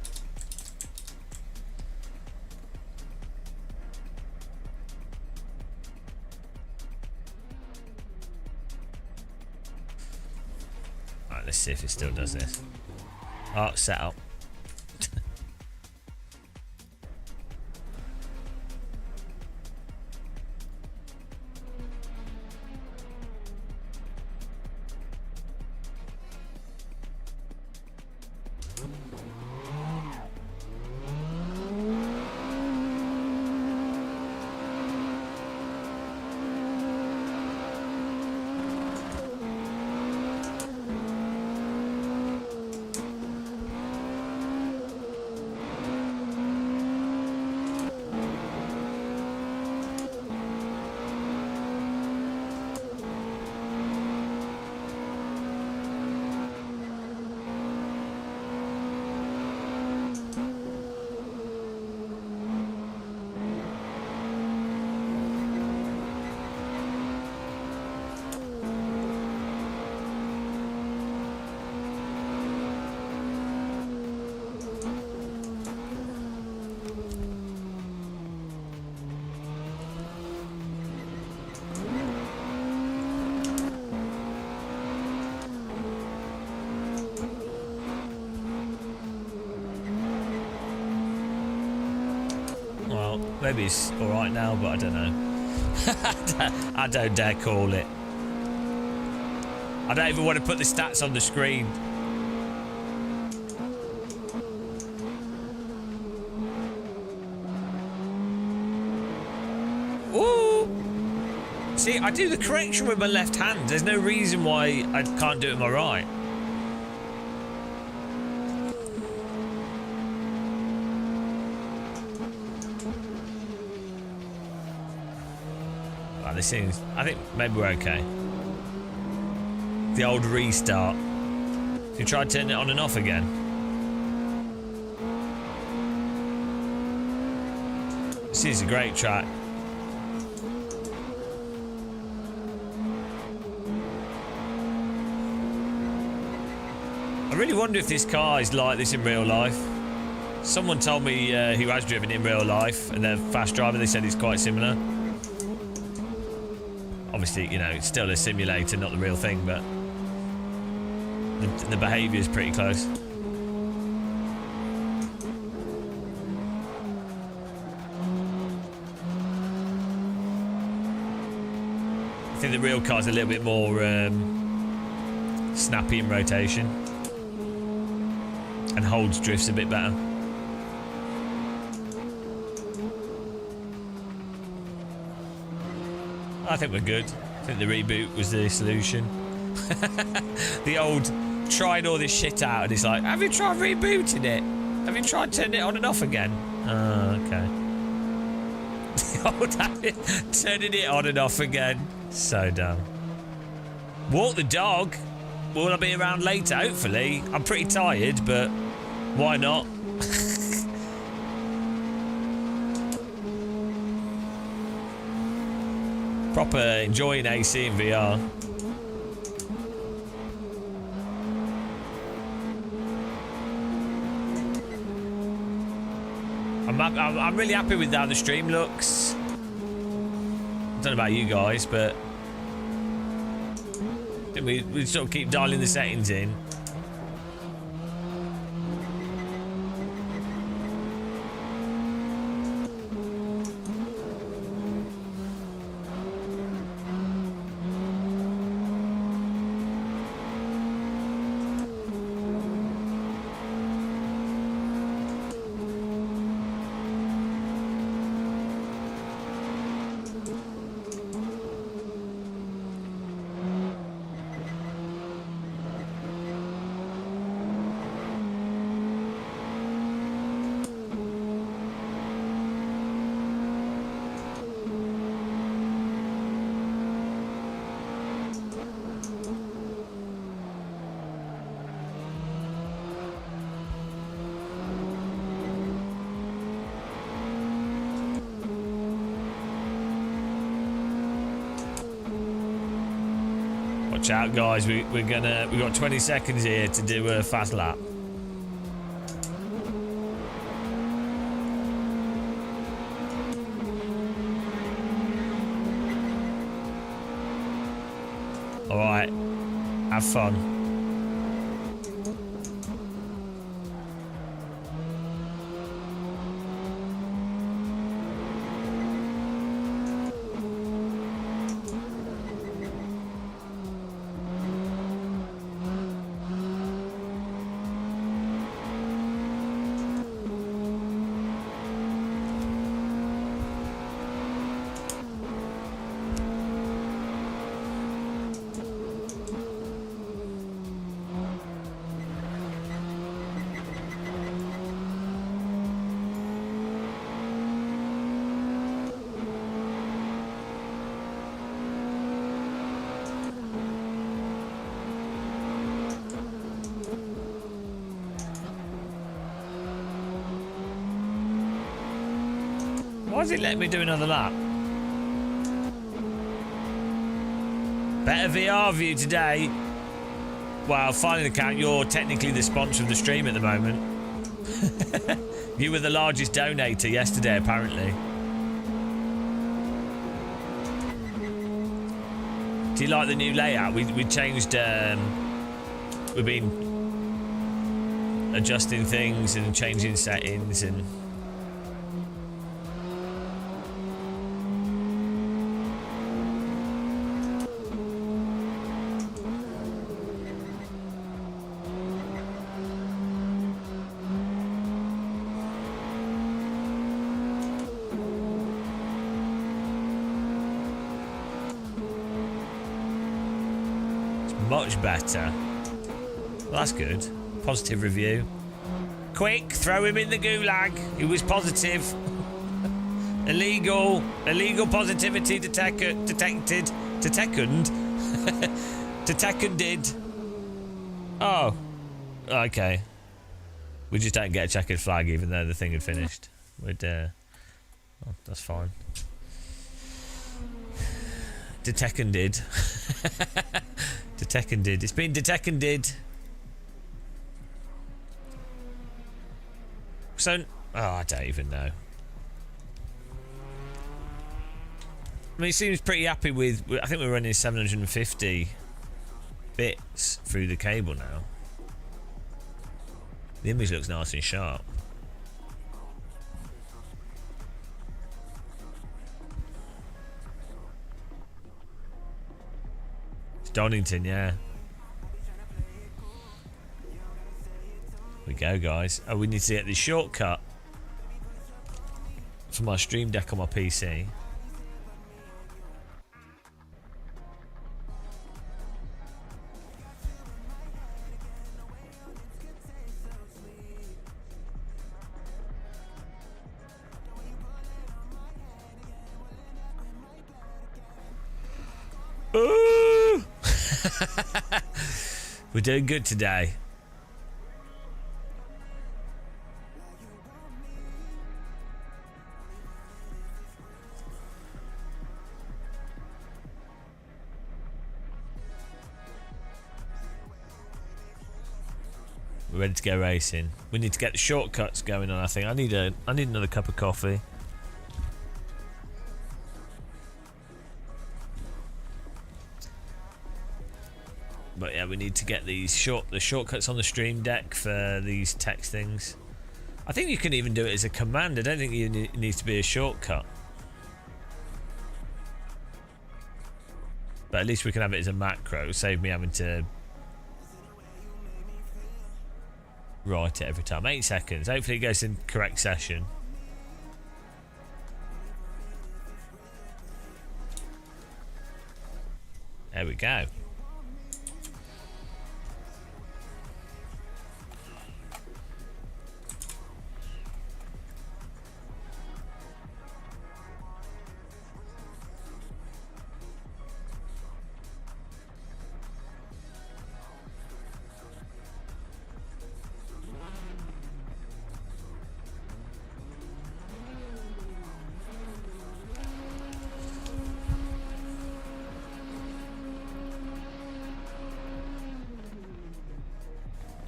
Alright, let's see if it still does this. Oh, set up. Maybe it's alright now, but I don't know. I don't dare call it. I don't even want to put the stats on the screen. Ooh! See, I do the correction with my left hand. There's no reason why I can't do it with my right. This seems, I think maybe we're okay. The old restart. You try turning it on and off again. This is a great track. I really wonder if this car is like this in real life. Someone told me who has driven in real life and they're fast driving, they said it's quite similar. Obviously, you know, it's still a simulator, not the real thing, but the behaviour is pretty close. I think the real car's a little bit more snappy in rotation and holds drifts a bit better. I think we're good. I think the reboot was the solution. The trying all this shit out, and it's like, have you tried rebooting it? Have you tried turning it on and off again? Oh, okay. Turning it on and off again. So dumb. Walk the dog. Will I be around later? Hopefully. I'm pretty tired, but why not? Proper enjoying AC in VR. I'm really happy with how the stream looks. I don't know about you guys, but we sort of keep dialing the settings in. Watch out, guys. We've got 20 seconds here to do a fast lap. All right, have fun. Why does it let me do another lap? Better VR view today. Well, finally count, you're technically the sponsor of the stream at the moment. You were the largest donator yesterday, apparently. Do you like the new layout? We changed, we've been adjusting things and changing settings and... Much better. Well, that's good. Positive review. Quick, throw him in the gulag. He was positive. Illegal positivity detected. Detected. Oh, okay. We just don't get a checkered flag, even though the thing had finished. We'd, oh, that's fine. Detected. Detected. It's been detected. So, oh, I don't even know. I mean, he seems pretty happy with. I think we're running 750 bits through the cable now. The image looks nice and sharp. Donington, yeah. We go, guys. Oh, we need to get the shortcut for my stream deck on my PC. Ooh. We're doing good today. We're ready to go racing. We need to get the shortcuts going on. I think I need another cup of coffee. But yeah, we need to get the shortcuts on the stream deck for these text things. I think you can even do it as a command. I don't think it needs to be a shortcut. But at least we can have it as a macro. Save me having to write it every time. 8 seconds. Hopefully it goes in correct session. There we go.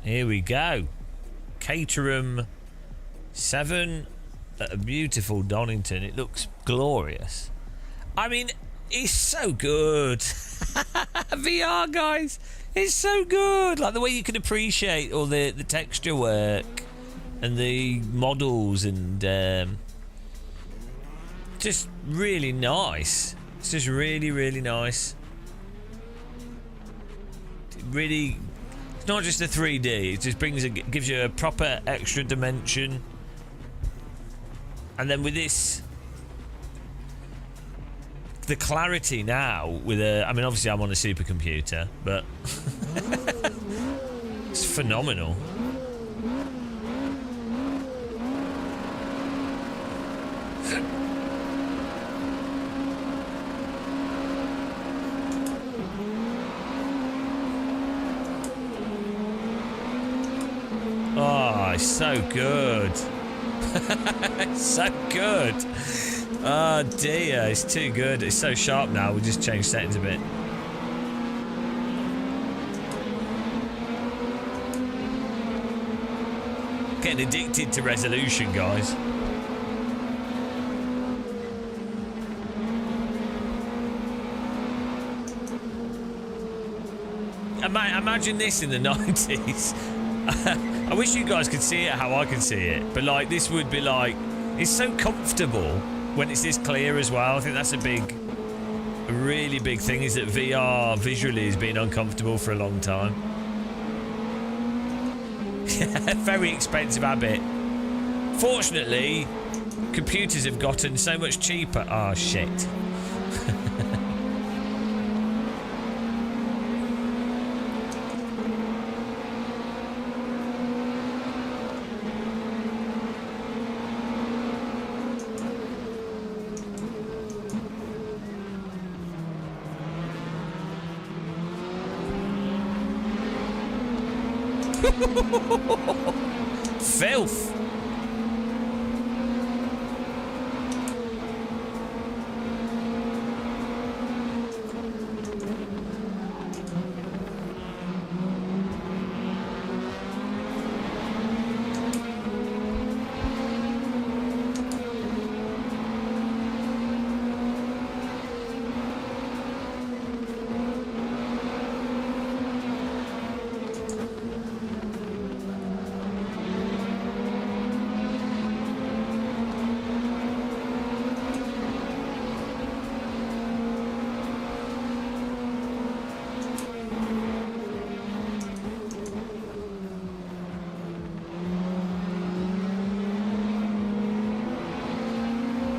Here we go. Caterham 7 at a beautiful Donington. It looks glorious. I mean, it's so good. VR, guys. It's so good. Like the way you can appreciate all the texture work and the models and just really nice. It's just really, really nice. It really... not just a 3D, it just gives you a proper extra dimension. And then with this, the clarity now with I mean obviously I'm on a supercomputer, but it's phenomenal. Oh, it's so good. It's so good. Oh dear, it's too good. It's so sharp now. We'll just change settings a bit. Getting addicted to resolution, guys. Imagine this in the 90s. I wish you guys could see it how I can see it, but like this would be like, it's so comfortable when it's this clear as well. I think that's a really big thing, is that VR visually has been uncomfortable for a long time. Very expensive habit. Fortunately, computers have gotten so much cheaper. Oh shit. Filth.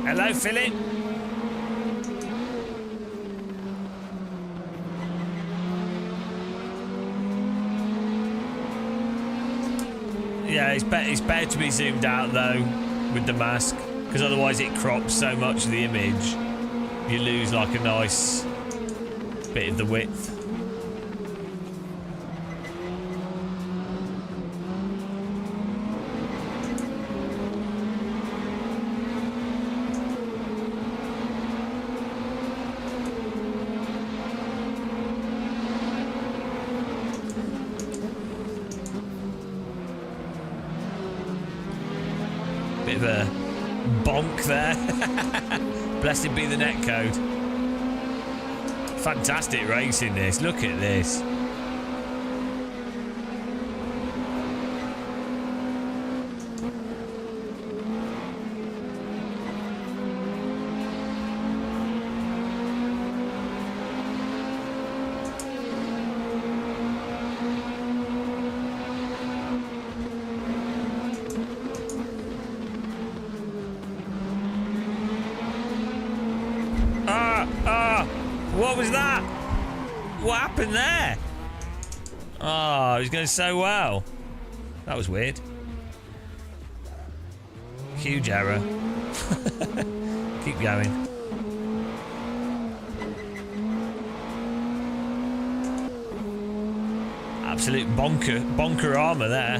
Hello, Philip. Yeah, it's better to be zoomed out though with the mask, because otherwise it crops so much of the image. You lose like a nice Bit of the width. Bit of a bonk there. Blessed be the netcode. Fantastic racing this. Look at this. What was that? What happened there? Oh, he was going so well. That was weird. Huge error. Keep going. Absolute bonker armour there.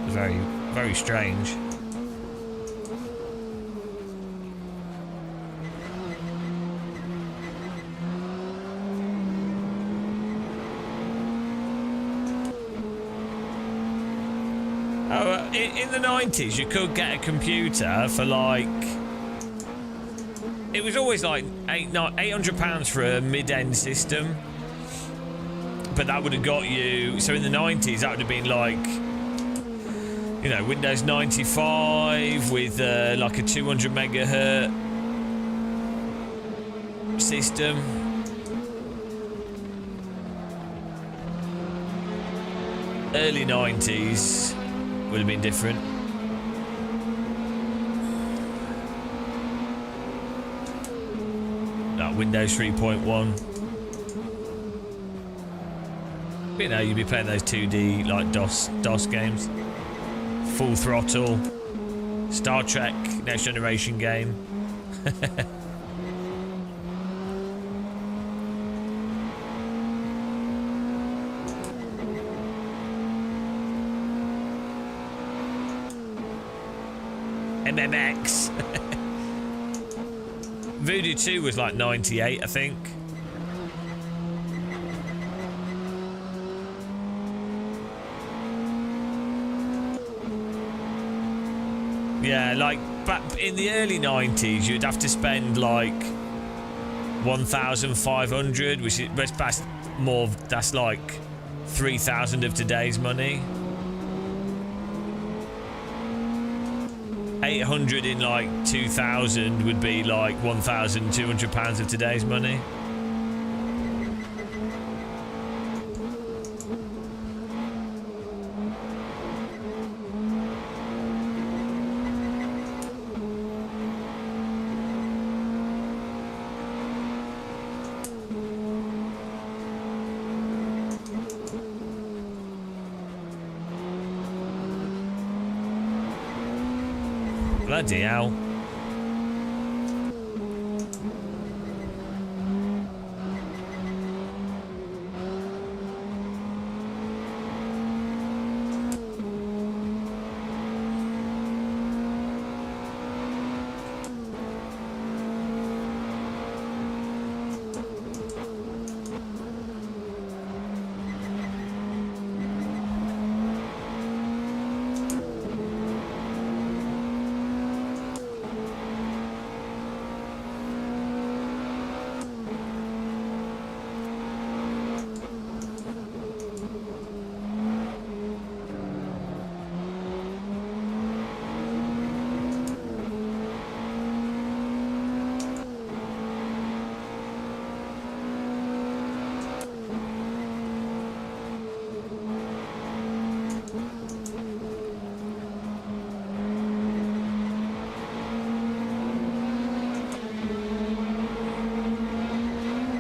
Very, very strange. In the 90s, you could get a computer for like... It was always like £800 for a mid-end system. But that would have got you... So in the 90s, that would have been like... You know, Windows 95 with like a 200 megahertz system. Early 90s... would have been different. Like Windows 3.1. But, you know, you'd be playing those 2D like DOS games. Full Throttle, Star Trek, Next Generation game. MMX. Voodoo 2 was like 98, I think. Yeah, like back in the early 90s, you'd have to spend like 1,500, which is that's more. That's like 3,000 of today's money. 800 in like 2000 would be like £1,200 of today's money. Bloody hell.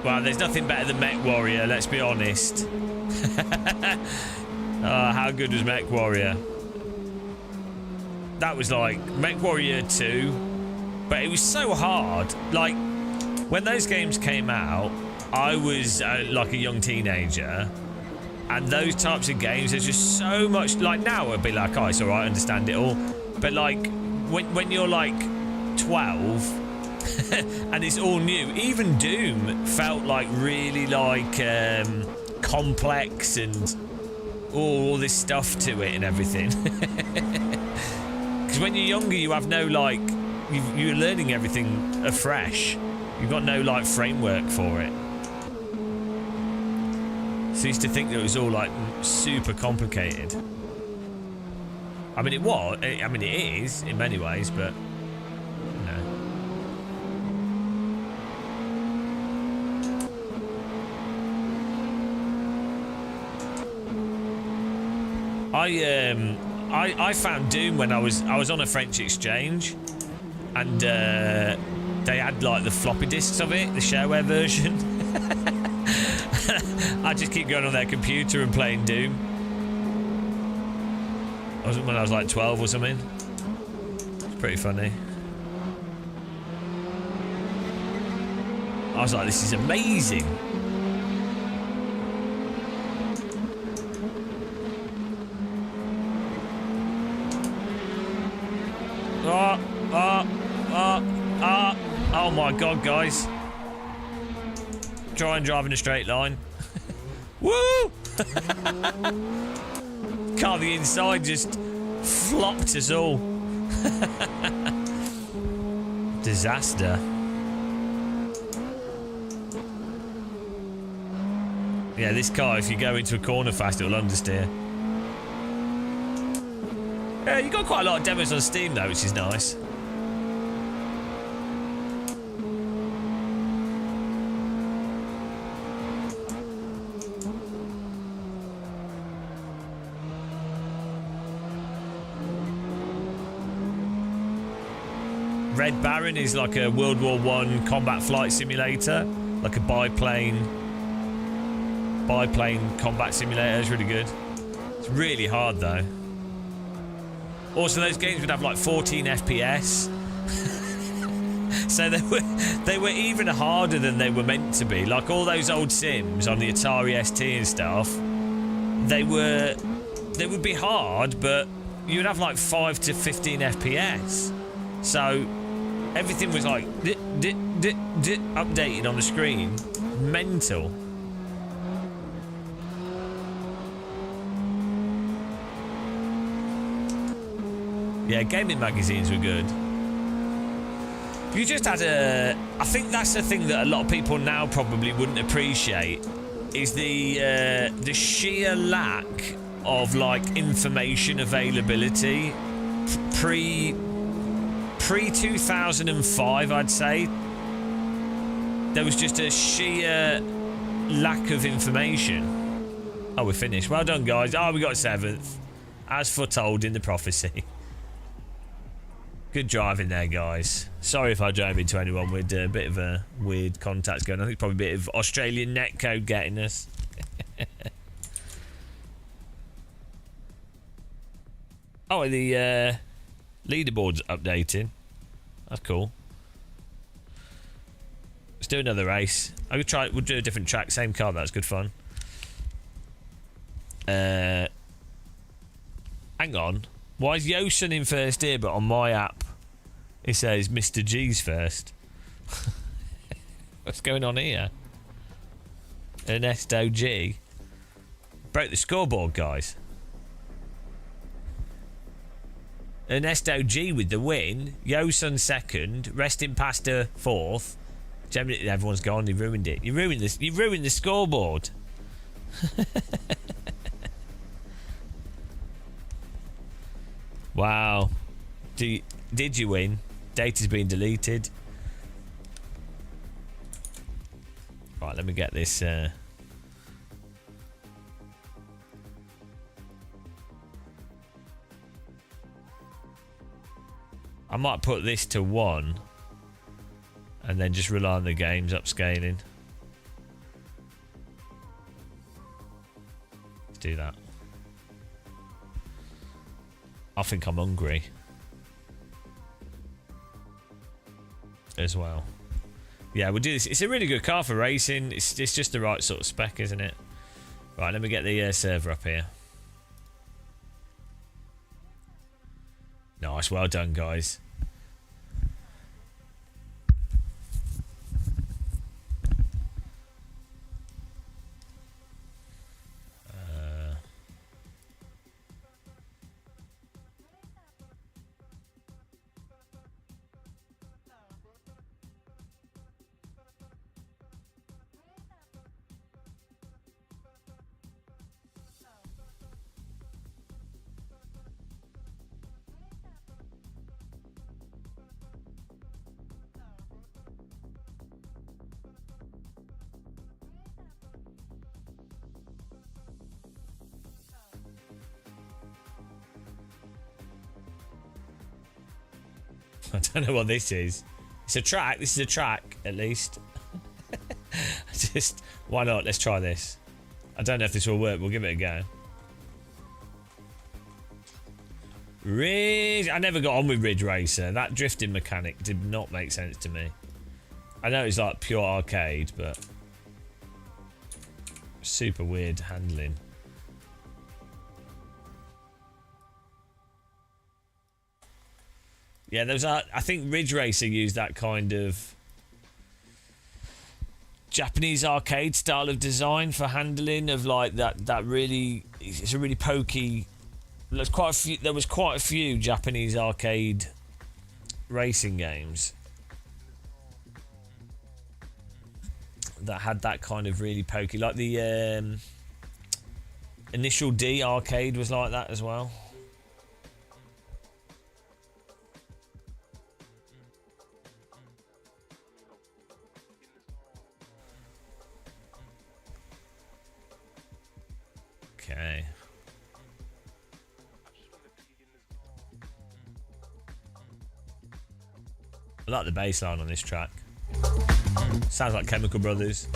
Well, there's nothing better than Mech Warrior, let's be honest. Oh, how good was Mech Warrior? That was like Mech Warrior 2 But it was so hard. Like, when those games came out, I was like a young teenager, and those types of games, there's just so much. Like, now I'd be like, oh, it's all right, I understand it all. But like, when you're like 12 and it's all new, even Doom felt like really like complex and all this stuff to it and everything. Because when you're younger, you have no like, you're learning everything afresh. You've got no like framework for it. So I used to think that it was all like super complicated. I mean, it was. I mean, it is in many ways, but no. I found Doom when I was on a French exchange, and they had like the floppy disks of it, the shareware version. I just keep going on their computer and playing Doom. When I was like 12 or something. It's pretty funny. I was like, this is amazing. Oh my god, guys. Try and drive in a straight line. Woo! Car the inside just flopped us all. Disaster. Yeah, this car, if you go into a corner fast, it'll understeer. Yeah, you got quite a lot of demos on Steam though, which is nice. Red Baron is like a World War I combat flight simulator, like a biplane combat simulator. It's really good. It's really hard though. Also, those games would have like 14 FPS, so they were even harder than they were meant to be. Like all those old Sims on the Atari ST and stuff, they would be hard, but you would have like 5 to 15 FPS. So everything was like updated on the screen. Mental. Yeah, gaming magazines were good. You just had I think that's the thing that a lot of people now probably wouldn't appreciate, is the sheer lack of like information availability pre 2005, I'd say. There was just a sheer lack of information. Oh, we're finished. Well done, guys. Oh, we got 7th, as foretold in the prophecy. Good driving there, guys. Sorry if I drove into anyone with a bit of a weird contacts going on. I think probably a bit of Australian netcode getting us. Oh, the leaderboard's updating. That's cool. Let's do another race. We'll do a different track, same car. That's good fun. Hang on. Why is Yosin in first here, but on my app it says Mr. G's first? What's going on here? Ernesto G. Broke the scoreboard, guys. Ernesto G with the win. Yosun second. Resting Pasta fourth. Generally, everyone's gone. He ruined it. You ruined this. You ruined the scoreboard. Wow. Did you win? Data's been deleted. Right, let me get this. I might put this to 1 and then just rely on the games upscaling. Let's do that. I think I'm hungry. as well. Yeah, we'll do this. It's a really good car for racing. It's just the right sort of spec, isn't it? Right, let me get the server up here. Nice, well done, guys. I don't know what this is. It's a track. This is a track, at least. Just, why not? Let's try this. I don't know if this will work. We'll give it a go. Ridge. I never got on with Ridge Racer. That drifting mechanic did not make sense to me. I know it's like pure arcade, but super weird handling. Yeah, there was I think Ridge Racer used that kind of Japanese arcade style of design for handling of like that really, it's a really pokey. There was quite a few Japanese arcade racing games that had that kind of really pokey, like the Initial D arcade was like that as well. Okay. I like the bass line on this track. Sounds like Chemical Brothers.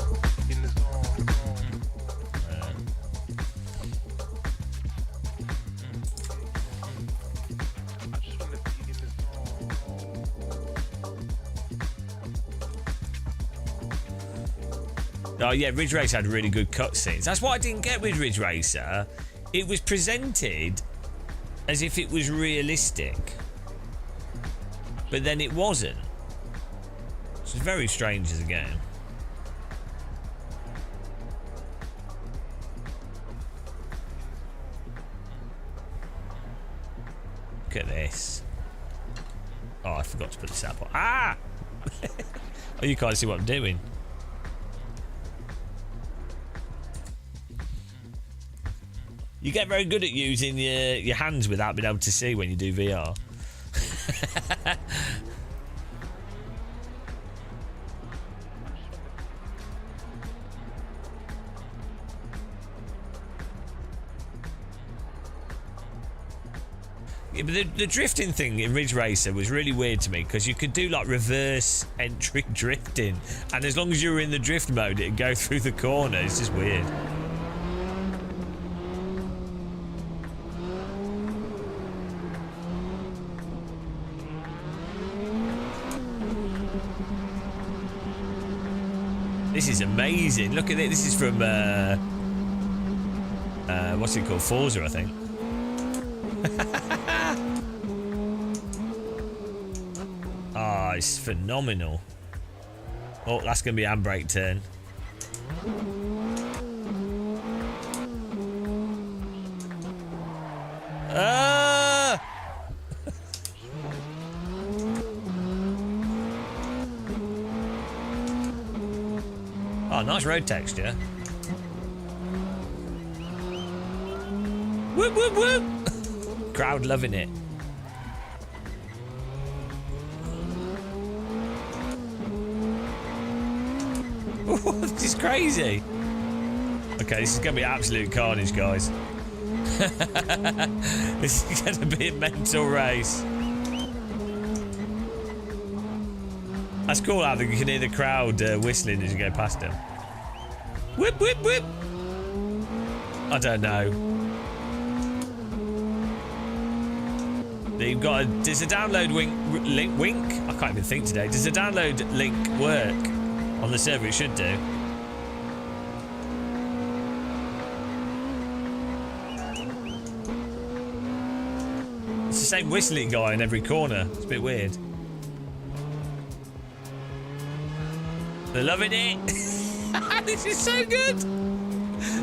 Oh yeah, Ridge Racer had really good cutscenes. That's what I didn't get with Ridge Racer. It was presented as if it was realistic, but then it wasn't. It's very strange as a game. Look at this. Oh, I forgot to put this up. Ah! Oh, you can't see what I'm doing. You get very good at using your hands without being able to see when you do VR. Yeah, but the drifting thing in Ridge Racer was really weird to me because you could do like reverse entry drifting, and as long as you were in the drift mode, it'd go through the corner. It's just weird. This is amazing. Look at it. This is from what's it called? Forza, I think. Ah, it's phenomenal. Oh, that's going to be a handbrake turn. Ah! Oh, nice road texture. Whoop, whoop, whoop! Crowd loving it. This is crazy. Okay, this is going to be absolute carnage, guys. This is going to be a mental race. That's cool how you can hear the crowd whistling as you go past them. Whip, whip, whip! I don't know. They've got does a download link? I can't even think today. Does a download link work on the server? It should do. It's the same whistling guy in every corner. It's a bit weird. They're loving it. This is so good.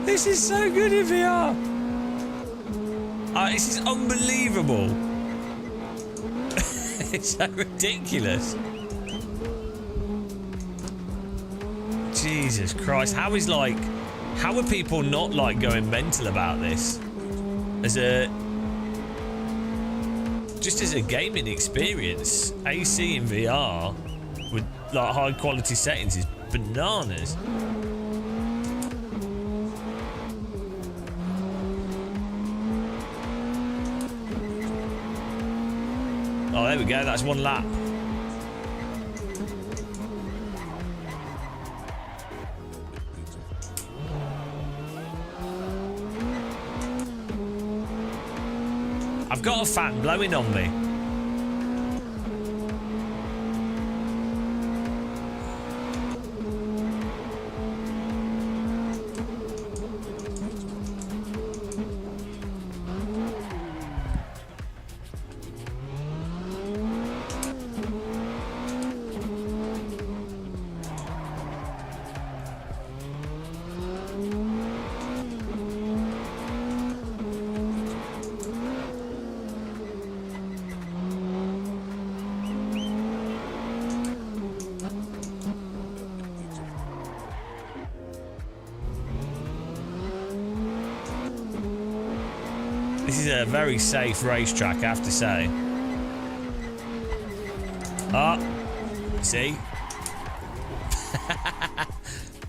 This is so good in VR. This is unbelievable. It's so ridiculous. Jesus Christ. How are people not like going mental about this? Just as a gaming experience, AC in VR with like high quality settings is bananas. Oh, there we go. That's one lap. I've got a fan blowing on me. This is a very safe racetrack, I have to say. See?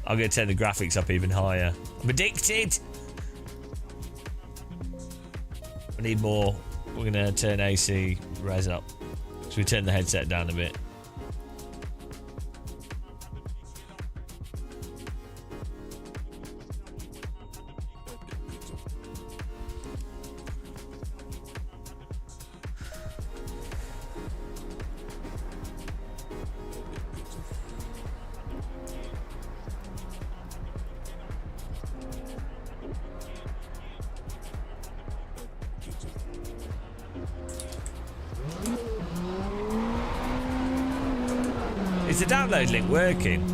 I'm going to turn the graphics up even higher. I'm addicted! I need more. We're going to turn AC res up. So we turn the headset down a bit. Is the download link working?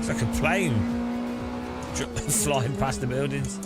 It's like a plane flying past the buildings.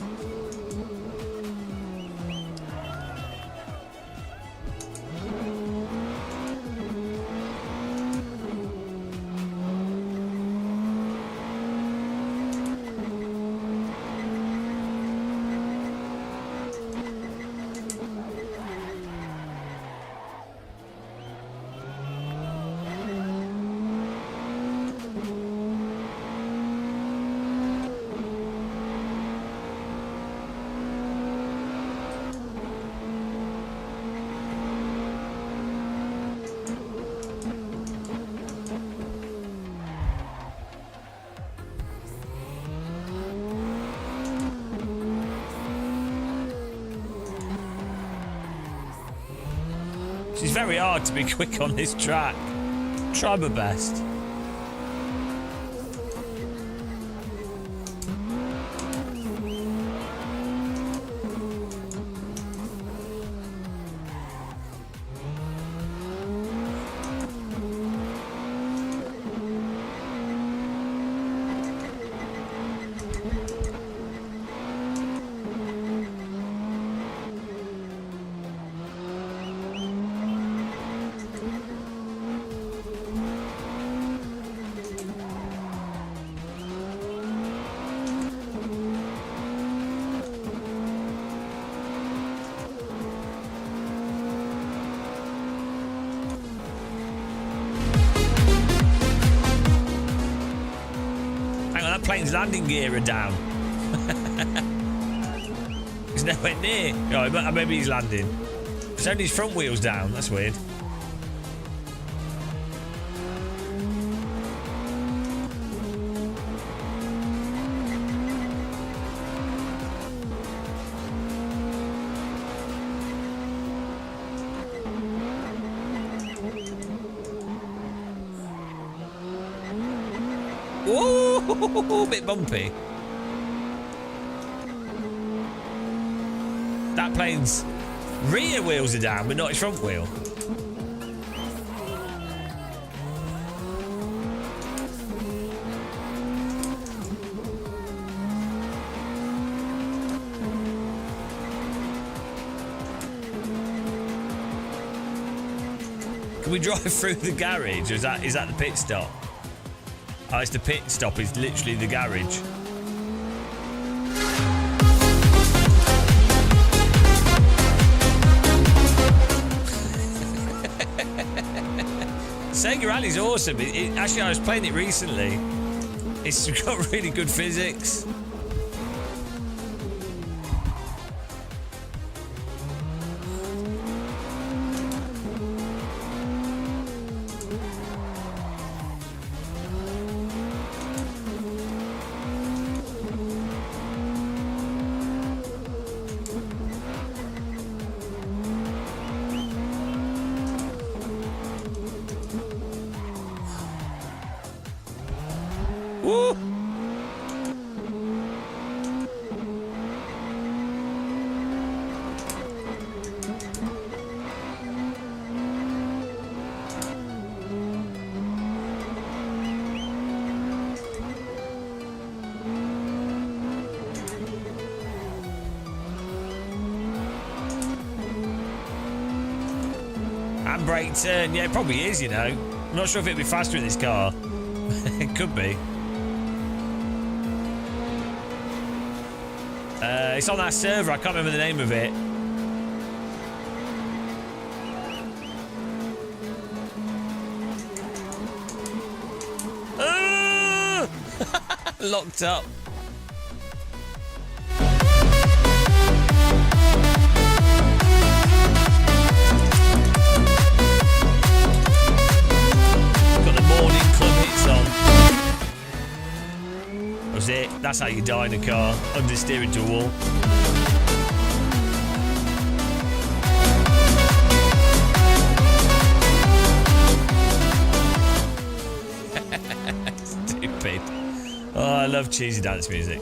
It's very hard to be quick on this track. Try my best. Plane's landing gear are down. He's nowhere near. Oh, maybe he's landing. It's only his front wheels down. That's weird. Ooh, a bit bumpy. That plane's rear wheels are down, but not its front wheel. Can we drive through the garage, or is that the pit stop? Oh, it's the pit stop. It's literally the garage. Sega Rally's awesome. Actually, I was playing it recently. It's got really good physics. Woo! Handbrake turn, yeah, it probably is, you know. I'm not sure if it'd be faster in this car. It could be. It's on that server, I can't remember the name of it. Locked up. Got the morning club hits on. That was it. That's how you die in a car, understeering to a wall. Stupid. Oh, I love cheesy dance music.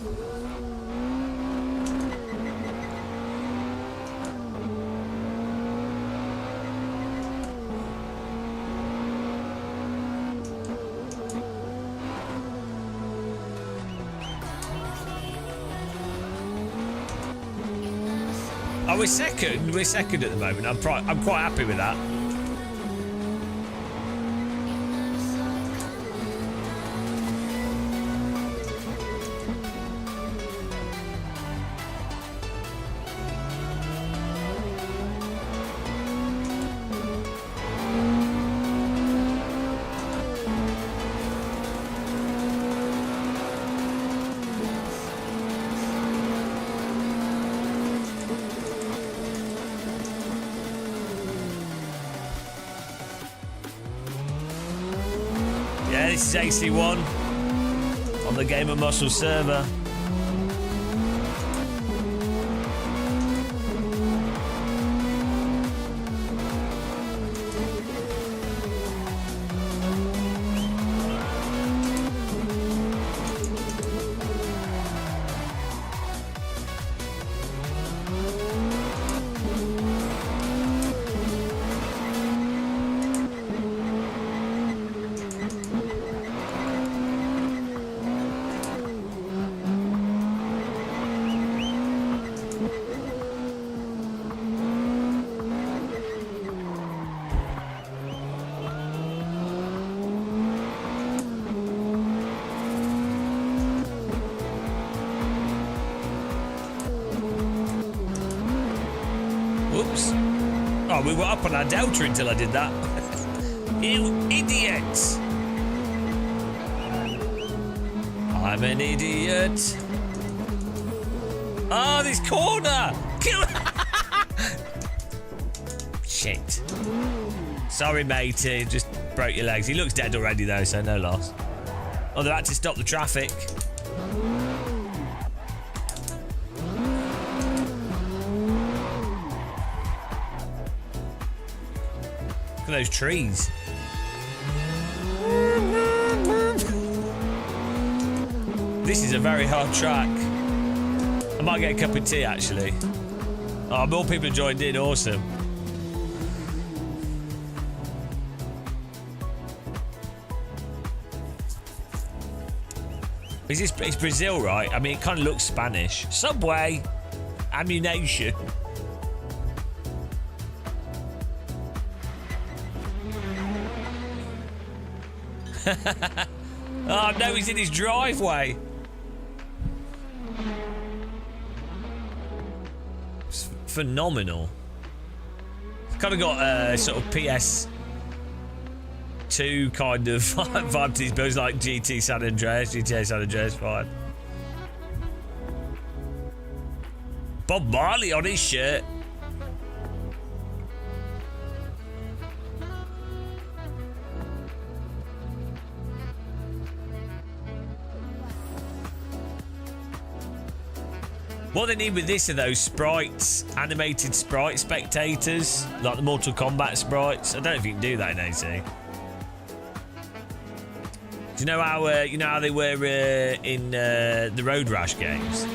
Oh, we're second. We're second at the moment. I'm quite happy with that. Yeah, this is AC1 on the Game of Muscle server. Whoops. Oh, we were up on our delta until I did that. You idiots. I'm an idiot. Oh, this corner. Kill. Shit. Sorry, matey. Just broke your legs. He looks dead already, though, so no loss. Oh, they had to stop the traffic. Look at those trees. This is a very hard track. I might get a cup of tea, actually. Oh, more people have joined in. Awesome. It's Brazil, right? I mean, it kind of looks Spanish. Subway. Ammunition. Oh, no, he's in his driveway. It's phenomenal. It's kind of got a sort of PS2 kind of vibe to these builds, like GTA San Andreas 5. Bob Marley on his shirt. What they need with this are those sprites, animated sprite spectators, like the Mortal Kombat sprites. I don't know if you can do that in AC. Do you know how they were in the Road Rash games?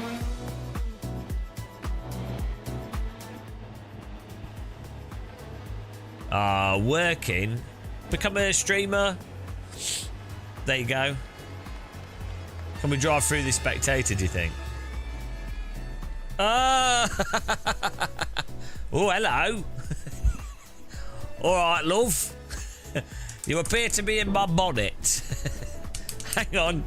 Working. Become a streamer. There you go. Can we drive through this spectator, do you think? Oh, hello. All right, love. You appear to be in my bonnet. Hang on.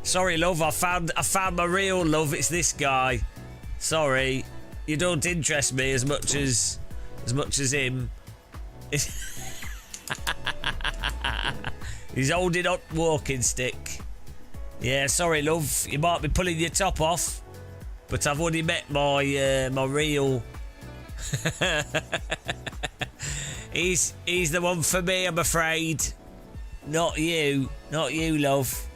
Sorry, love. I found my real love. It's this guy. Sorry, you don't interest me as much as him. He's holding up walking stick. Yeah, sorry, love. You might be pulling your top off. But I've already met my my real. he's the one for me, I'm afraid. Not you, love.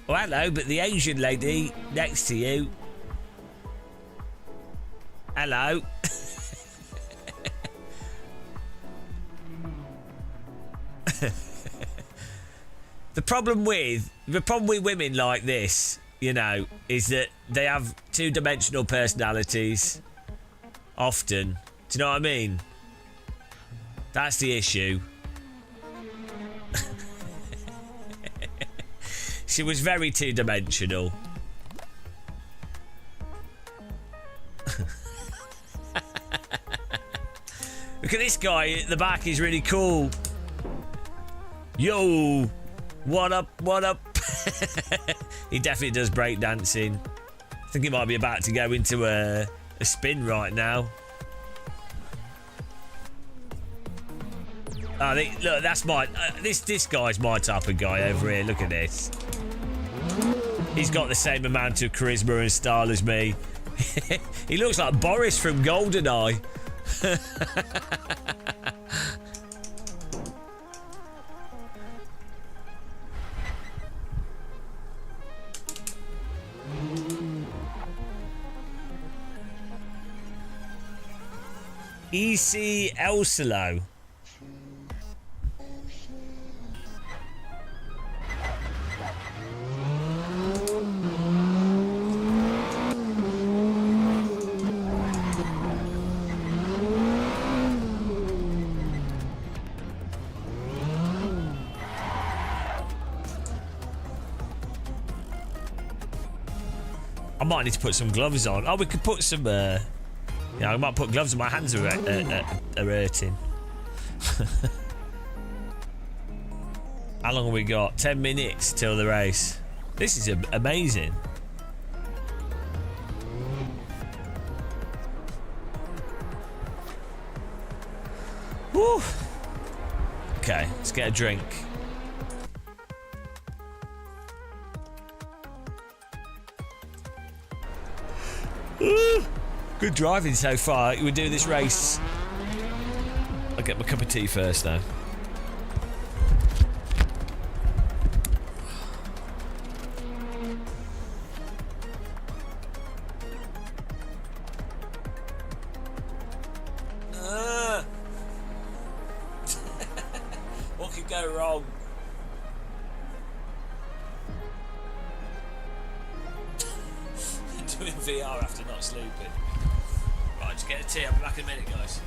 Oh, hello, but the Asian lady next to you. Hello. The problem with women like this, you know, is that they have two-dimensional personalities. Often. Do you know what I mean? That's the issue. She was very two-dimensional. Look at this guy at the back, he's really cool. Yo! What up, what up? He definitely does breakdancing. I think he might be about to go into a spin right now. Look, that's my... this guy's my type of guy over here. Look at this. He's got the same amount of charisma and style as me. He looks like Boris from GoldenEye. EC Elsilo. I might need to put some gloves on. Oh, we could put some... yeah, I might put gloves on. My hands are hurting. How long have we got? 10 minutes till the race. This is amazing. Woo. Okay, let's get a drink. Good driving so far. We'll do this race. I'll get my cup of tea first, though. What could go wrong? Doing VR after not sleeping. Right, just get a tea. I'll be back in a minute, guys.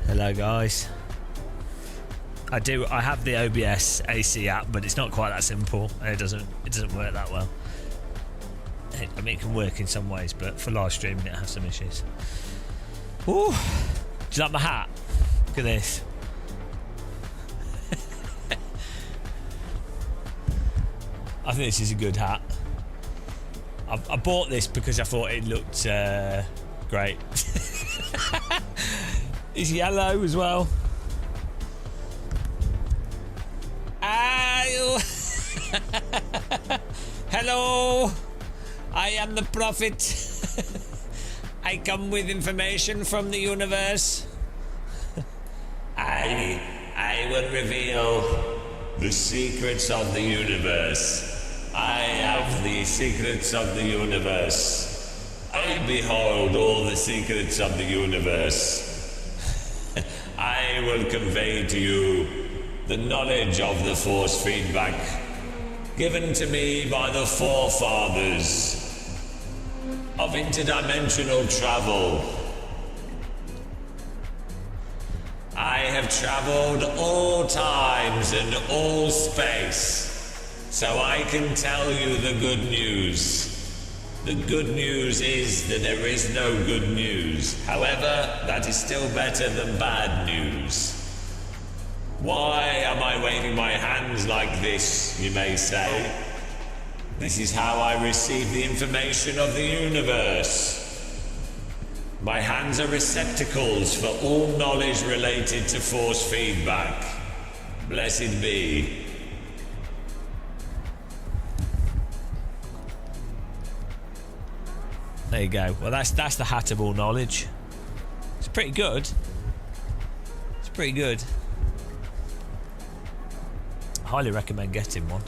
Hello guys. I have the OBS AC app, but it's not quite that simple, and it doesn't work that well. I mean, it can work in some ways, but for live streaming it has some issues. Ooh, do you like my hat? Look at this. I think this is a good hat. I bought this because I thought it looked great. It's yellow as well. Hello, I am the prophet. I come with information from the universe. I will reveal the secrets of the universe. I have the secrets of the universe. I behold all the secrets of the universe. I will convey to you the knowledge of the force feedback given to me by the forefathers of interdimensional travel. I have traveled all times and all space, so I can tell you the good news. The good news is that there is no good news. However, that is still better than bad news. Why am I waving my hands like this, you may say? This is how I receive the information of the universe. My hands are receptacles for all knowledge related to force feedback. Blessed be. There you go. Well, that's the hat of all knowledge. It's pretty good. It's pretty good. I highly recommend getting one.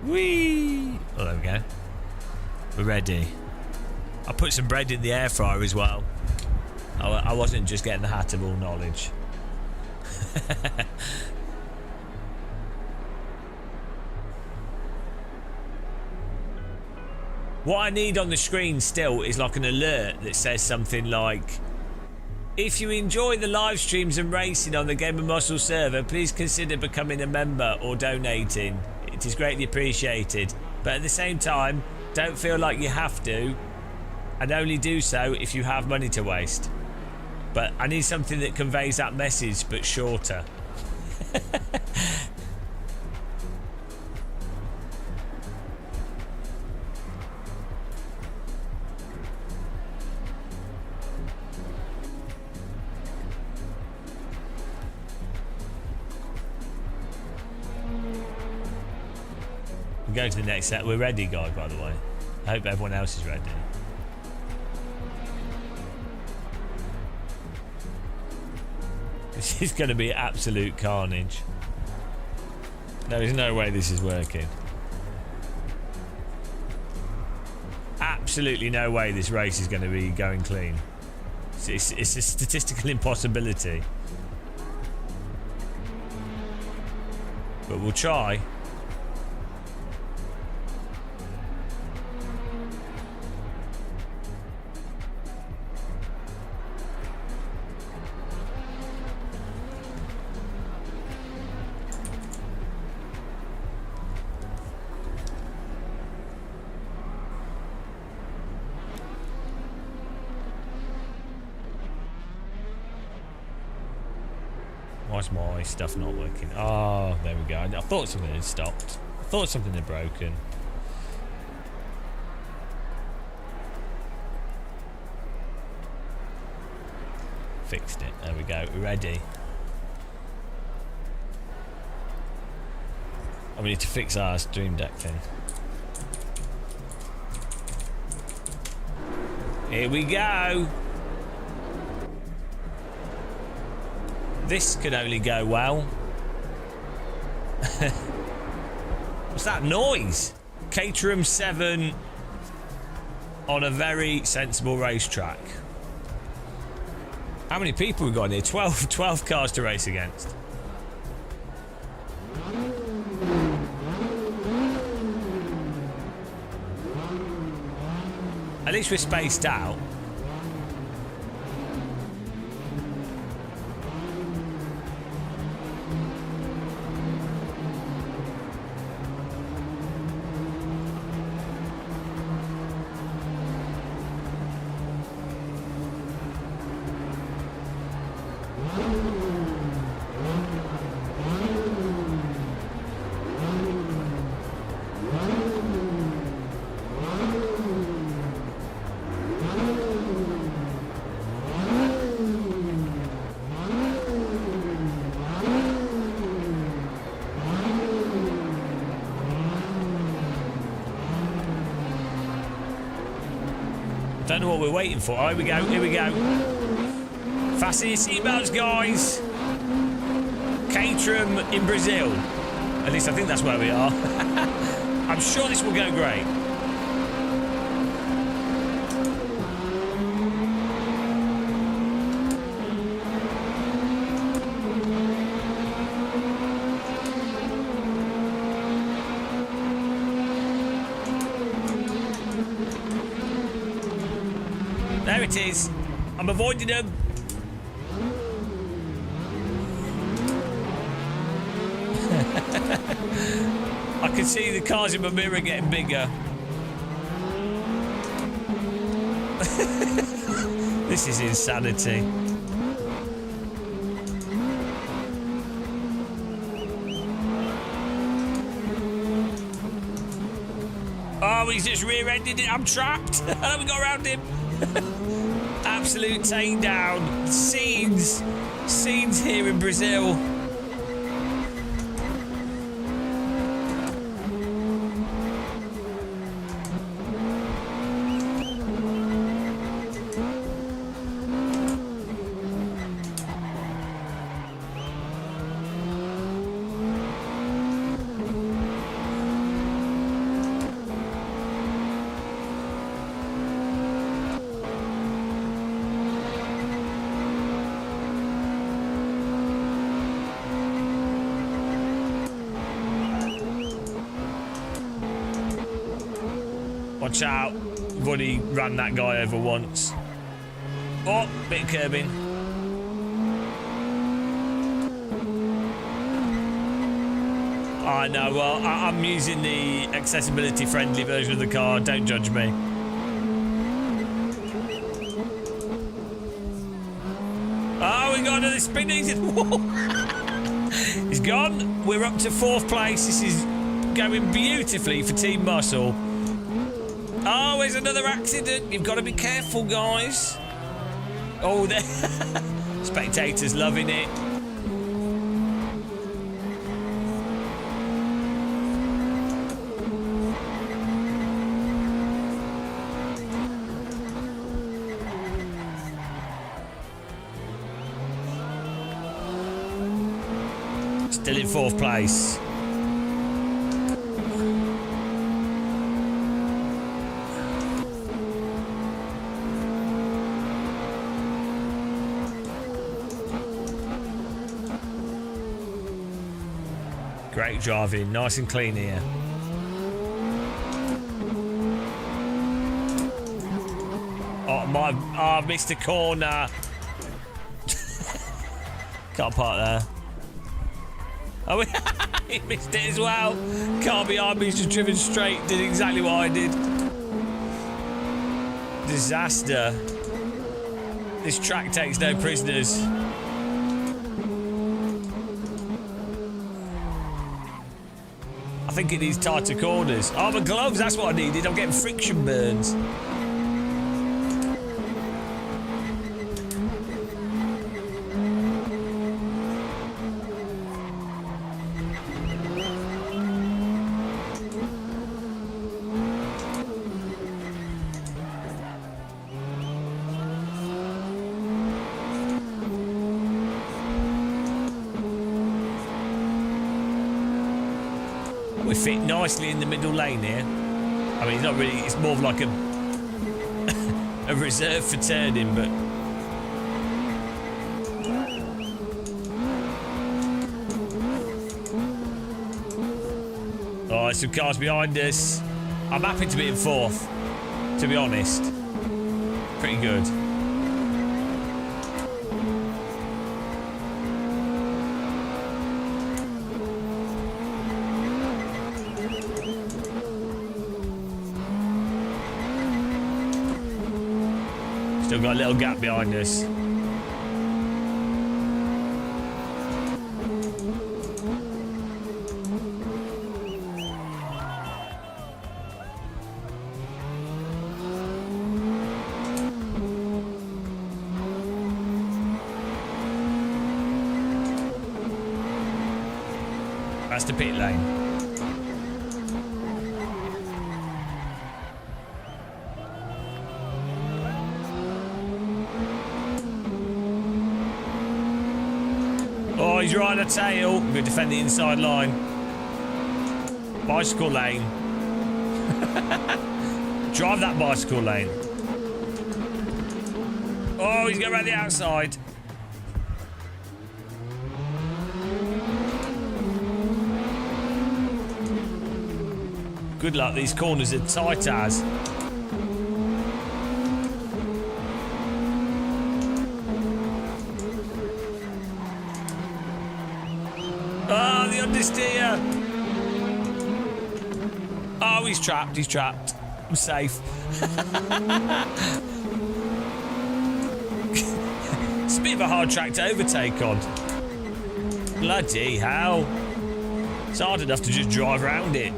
Whee! Oh, there we go. We're ready. I put some bread in the air fryer as well. I wasn't just getting the hat of all knowledge. What I need on the screen still is like an alert that says something like, if you enjoy the live streams and racing on the Game of Muscle server, please consider becoming a member or donating. It is greatly appreciated. But at the same time, don't feel like you have to, and only do so if you have money to waste. But I need something that conveys that message, but shorter. We go to the next set. We're ready, guys, by the way. I hope everyone else is ready. This is going to be absolute carnage. There is no way this is working. Absolutely no way this race is going to be going clean. It's a statistical impossibility. But we'll try. Why's my stuff not working? Oh, there we go. I thought something had stopped. I thought something had broken. Fixed it. There we go. We're ready. I need to fix our Stream Deck thing. Here we go. This could only go well. What's that noise? Caterham 7 on a very sensible racetrack. How many people have we got in here? 12 cars to race against. At least we're spaced out. Don't know what we're waiting for. Oh, here we go. Here we go. Fasten your seatbelts, guys. Caterham in Brazil. At least I think that's where we are. I'm sure this will go great. There it is. I'm avoiding them. I can see the cars in my mirror getting bigger. This is insanity. Oh, he's just rear-ended it. I'm trapped. How do we go around him? Absolute takedown. Scenes here in Brazil. Watch out. We've already ran that guy over once. Oh, bit of curbing. I know, well, I'm using the accessibility-friendly version of the car. Don't judge me. Oh, we got another spin. He's gone. We're up to 4th place. This is going beautifully for Team Muscle. Oh, there's another accident. You've got to be careful, guys. Oh, there. Spectators loving it. Still in 4th place. Great driving, nice and clean here. Oh, I've missed a corner. Can't park there. Oh, he missed it as well. Car behind me's just driven straight, did exactly what I did. Disaster. This track takes no prisoners. I think it needs tighter corners. Oh, my gloves, that's what I needed. I'm getting friction burns. We fit nicely in the middle lane here. I mean, it's not really, it's more of like a a reserve for turning, but oh, there's some cars behind us. I'm happy to be in 4th, to be honest. Pretty good. Still got a little gap behind us. That's the pit lane. Oh, he's right on the tail. We're going to defend the inside line. Bicycle lane. Drive that bicycle lane. Oh, he's going around the outside. Good luck, these corners are tight as. Oh, the understeer. Oh, he's trapped, he's trapped. I'm safe. It's a bit of a hard track to overtake on. Bloody hell. It's hard enough to just drive around it.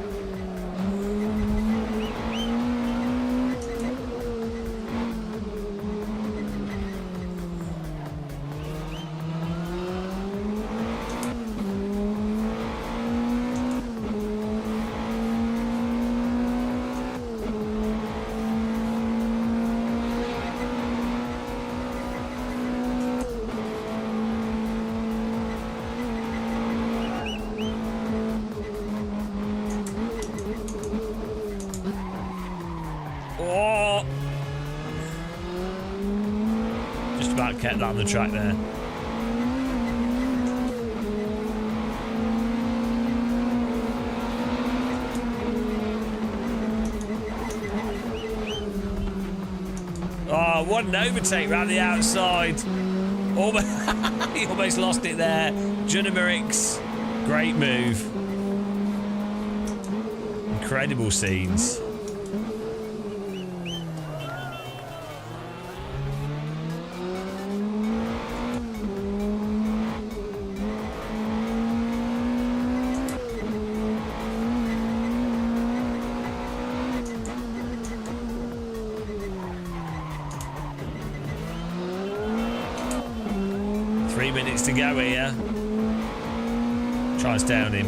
Oh! Just about kept that on the track there. Oh, what an overtake round the outside. He almost lost it there. Junimerics, great move. Incredible scenes. To go here. Tries down him.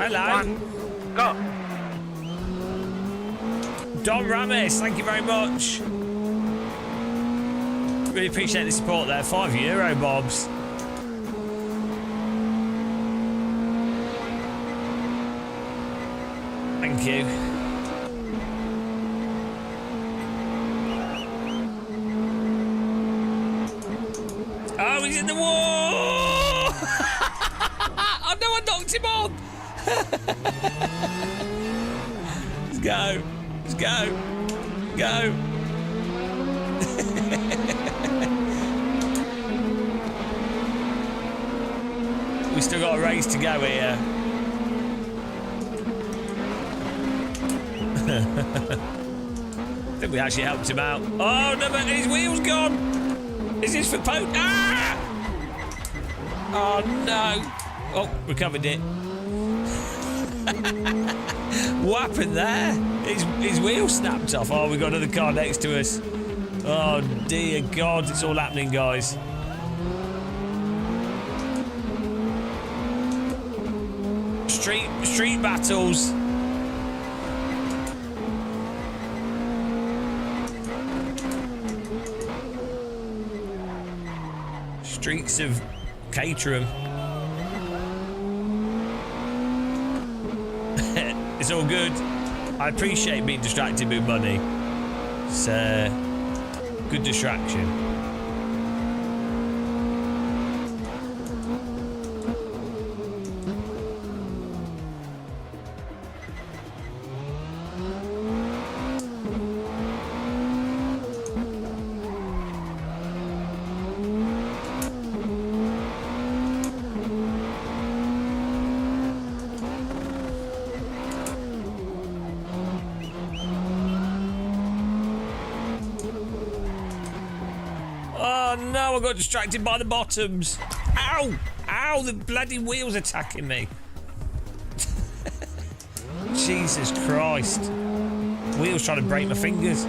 Hello. Go. Don Ramis, thank you very much. Really appreciate the support there. €5, Bobs. Thank you. Oh, he's in the wall! Oh no, I knocked him on! Let's go. Let's go. Go. We've still got a race to go here. I think we actually helped him out. Oh no, but his wheel's gone. Is this for Pope? Ah! Oh no. Oh, recovered it. What happened there? His wheel snapped off. Oh, we've got another car next to us. Oh dear God, it's all happening, guys. Street battles. Streets of Caterham. It's all good. I appreciate being distracted with money. It's a good distraction. No, I got distracted by the bottoms. Ow! Ow, the bloody wheel's attacking me. Jesus Christ. Wheel's trying to break my fingers.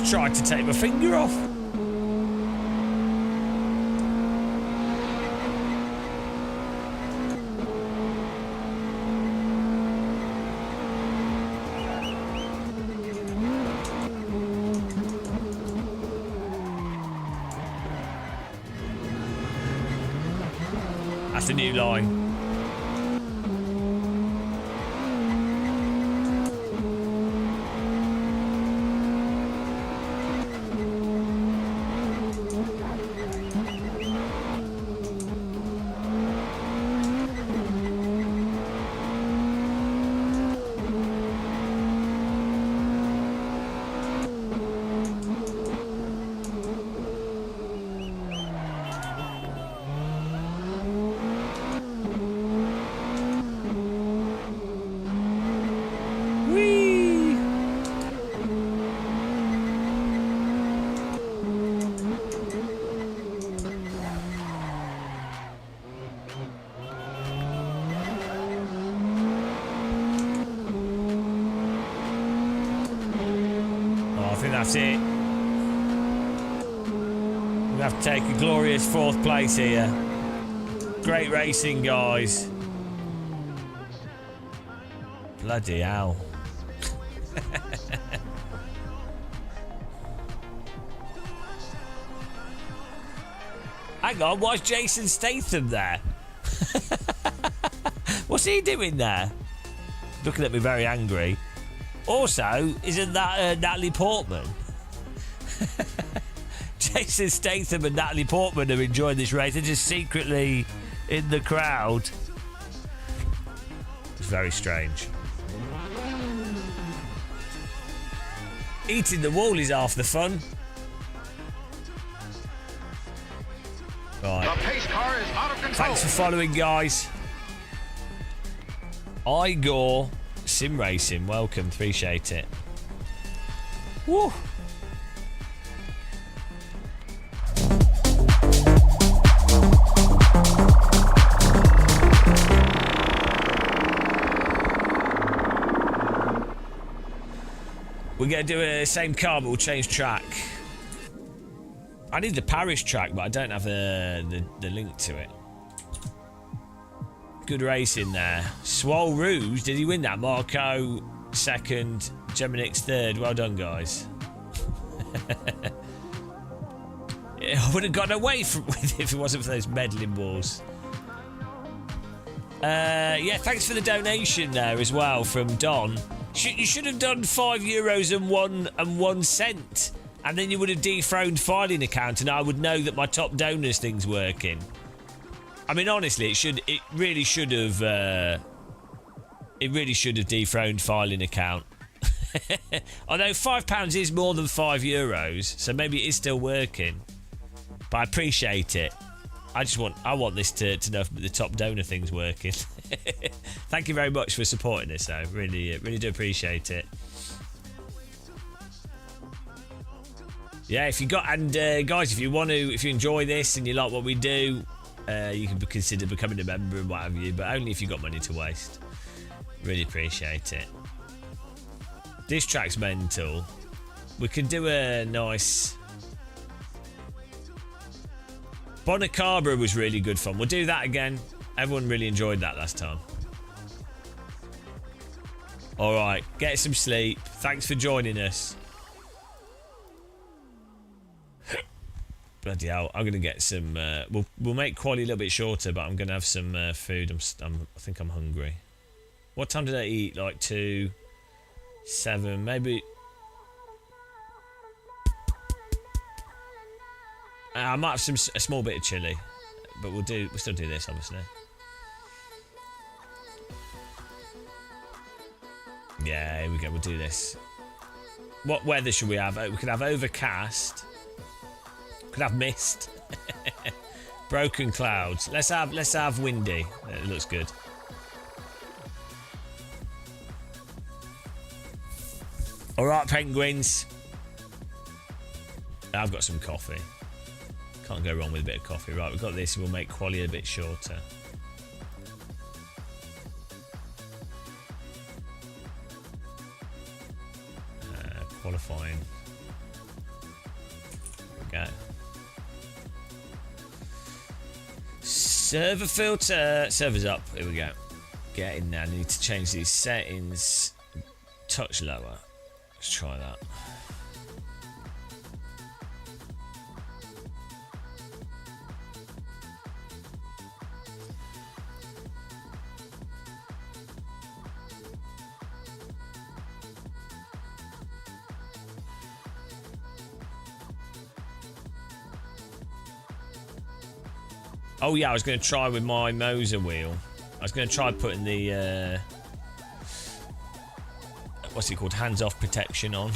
Tried to take my finger off. That's the new line. That's it. We have to take a glorious 4th place here. Great racing, guys. Bloody hell. Hang on, why's Jason Statham there? What's he doing there? Looking at me very angry. Also, isn't that Natalie Portman? Jason Statham and Natalie Portman are enjoying this race. They're just secretly in the crowd. It's very strange. Eating the wall is half the fun. Right. The pace car is out of control. Thanks for following, guys. Igor Sim Racing, welcome. Appreciate it. Woo. We're going to do a same car, but we'll change track. I need the Paris track, but I don't have the link to it. Good racing there. Swole Rouge, did he win that? Marco 2nd, Geminix 3rd. Well done, guys. I would have gotten away with it if it wasn't for those meddling balls. Yeah, thanks for the donation there as well from Don. You should have done €5 and 1 cent, and then you would have dethroned filing account, and I would know that my top donors thing's working. I mean, honestly, it really should have dethroned filing account. Although £5 is more than €5, so maybe it is still working. But I appreciate it. I want this to know if the top donor thing's working. Thank you very much for supporting this, though. Really do appreciate it. Yeah, if you got guys, if you enjoy this and you like what we do, you can consider becoming a member and what have you, but only if you got money to waste. Really appreciate it. This track's mental. We could do a nice. Bonacabra was really good fun. We'll do that again. Everyone really enjoyed that last time. Alright, get some sleep. Thanks for joining us. Bloody hell, I'm going to get some... we'll make quality a little bit shorter, but I'm going to have some food. I think I'm hungry. What time did I eat? Like 2, 7, maybe... I might have a small bit of chili, but we'll still do this, obviously. Yeah, here we go. We'll do this. What weather should we have? We could have overcast. Could have mist. Broken clouds. Let's have windy. It looks good. All right, penguins. I've got some coffee. Can't go wrong with a bit of coffee. Right, we've got this. We'll make quality a bit shorter. Qualifying. There we go. Server filter. Server's up. Here we go. Get in there. I need to change these settings. Touch lower. Let's try that. Oh yeah, I was going to try with my Moser wheel. I was going to try putting the what's it called, hands-off protection on.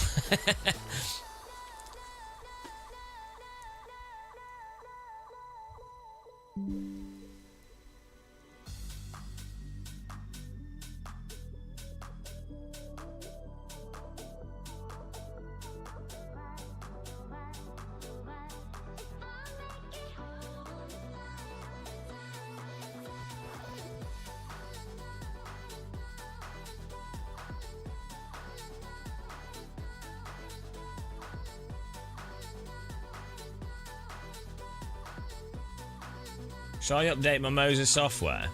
Shall I update my Moser software?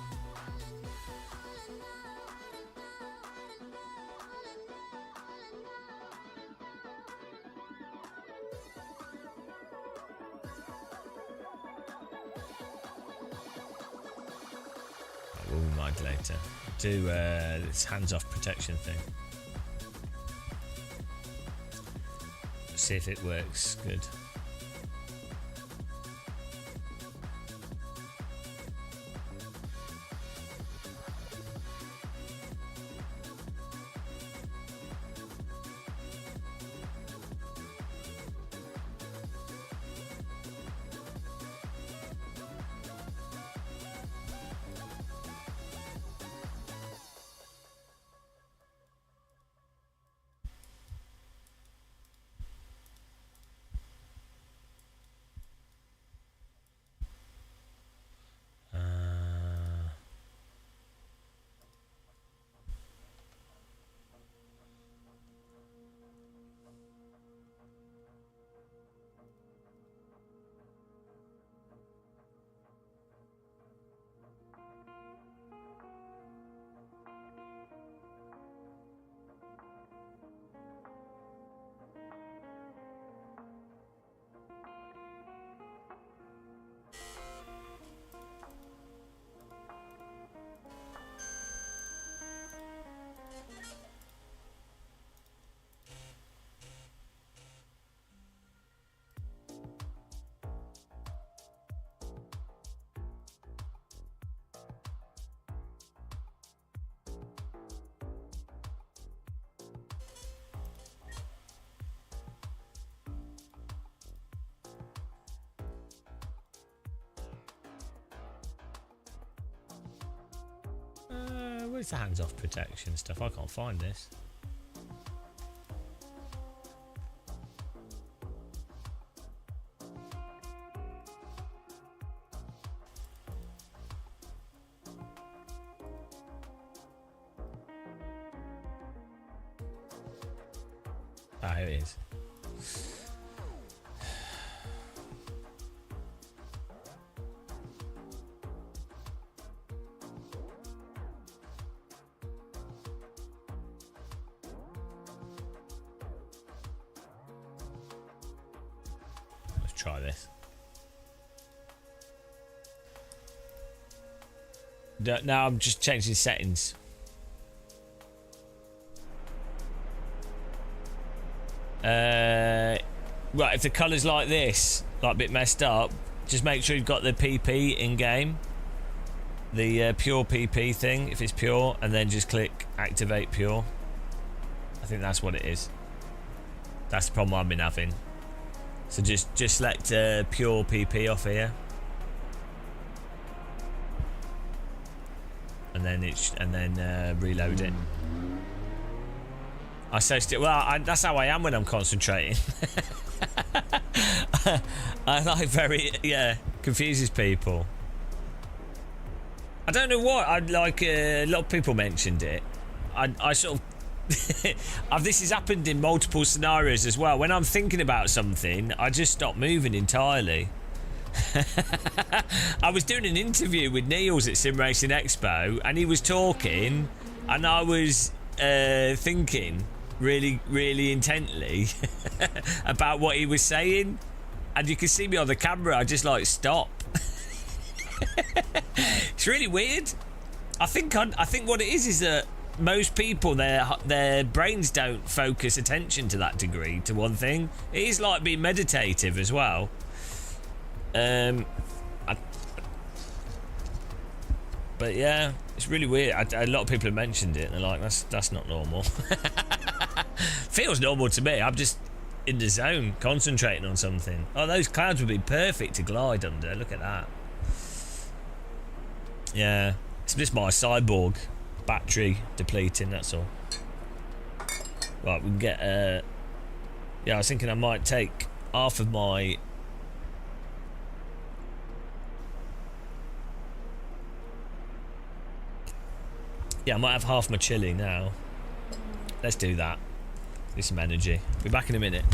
We'll remind later. Do this hands-off protection thing. See if it works good. Where's the hands-off protection stuff? I can't find this. Ah, here it is. Try this. Now I'm just changing settings. Right, if the colour's like this, like a bit messed up, just make sure you've got the PP in game. The pure PP thing, if it's pure, and then just click activate pure. I think that's what it is. That's the problem I've been having. So just select pure PP off here, and then reload it. I so still that's how I am when I'm concentrating. I like confuses people. I don't know what I like. A lot of people mentioned it. I sort of. This has happened in multiple scenarios as well. When I'm thinking about something, I just stop moving entirely. I was doing an interview with Niels at Sim Racing Expo, and he was talking, and I was thinking really, really intently about what he was saying, and you can see me on the camera. I just like stop. It's really weird. I think what it is that most people, their brains don't focus attention to that degree to one thing. It is like being meditative as well. But yeah, it's really weird. A lot of people have mentioned it and they're like, that's not normal. Feels normal to me. I'm just in the zone, concentrating on something. Oh, those clouds would be perfect to glide under. Look at that. Yeah, it's just my cyborg battery depleting, that's all. Right, we can get yeah, I was thinking I might take half of my I might have half my chili now. Let's do that. Need some energy. Be back in a minute.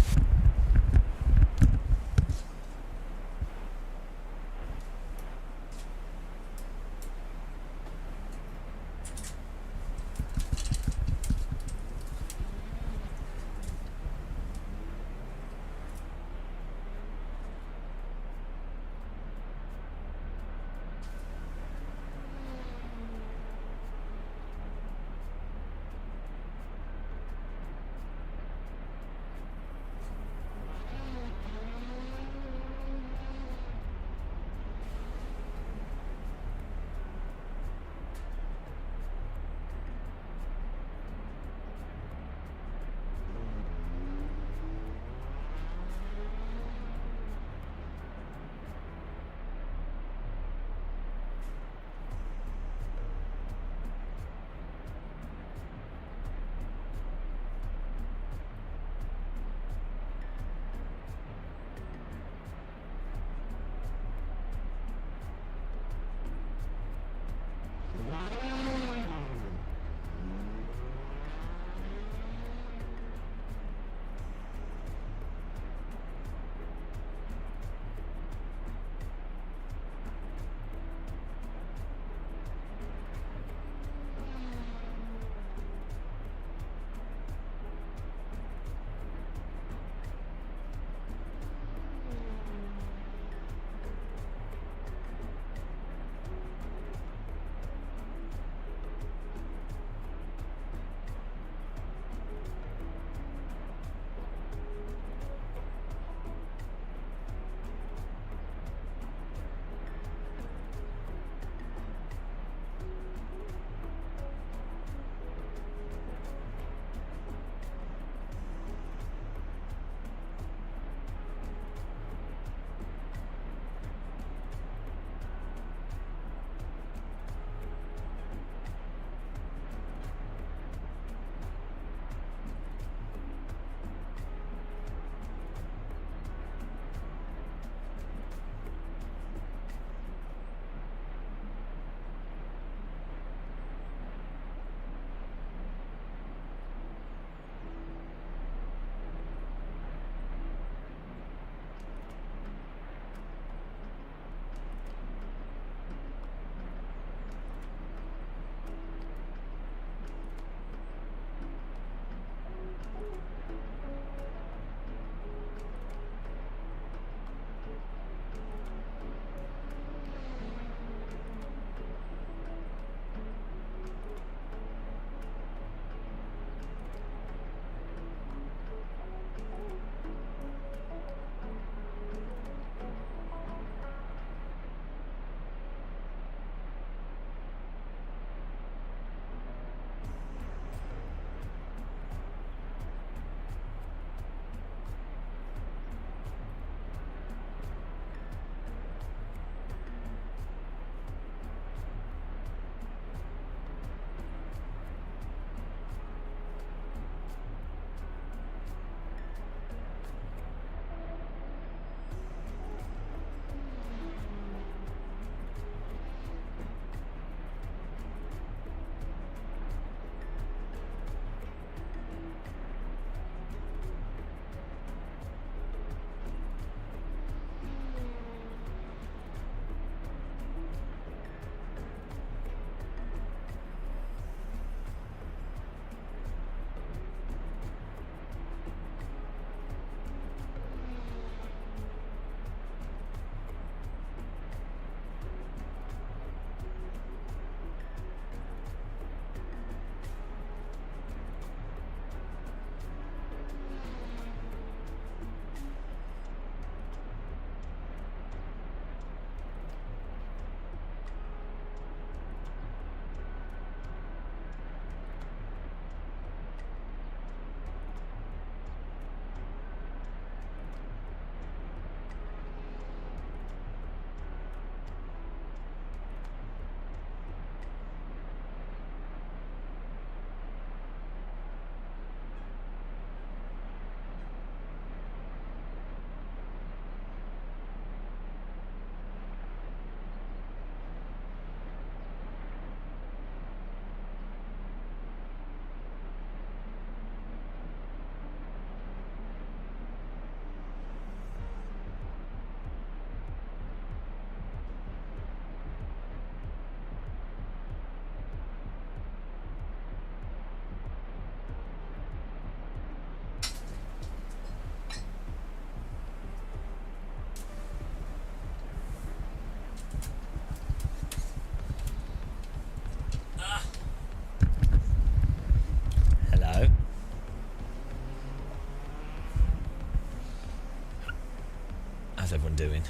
How's everyone doing?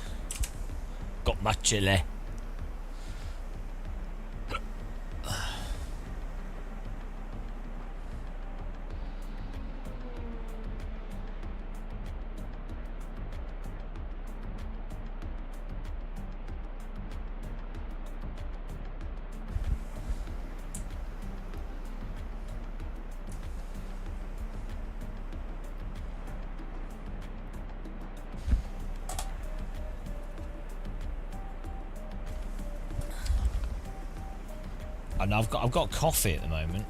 Got my chili. And I've got coffee at the moment.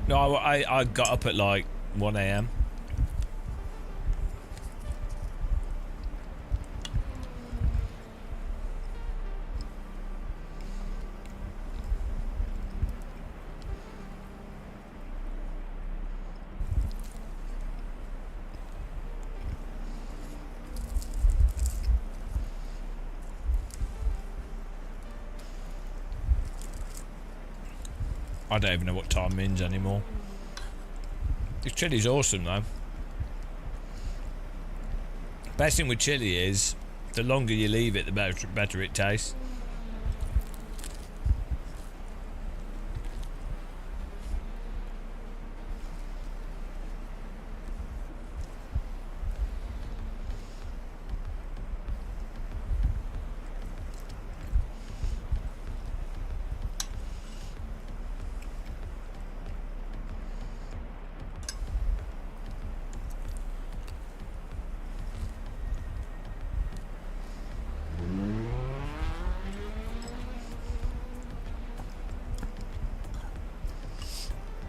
No, I got up at like 1 a.m. I don't even know what time means anymore. This chili's awesome though. Best thing with chili is the longer you leave it, the better it tastes.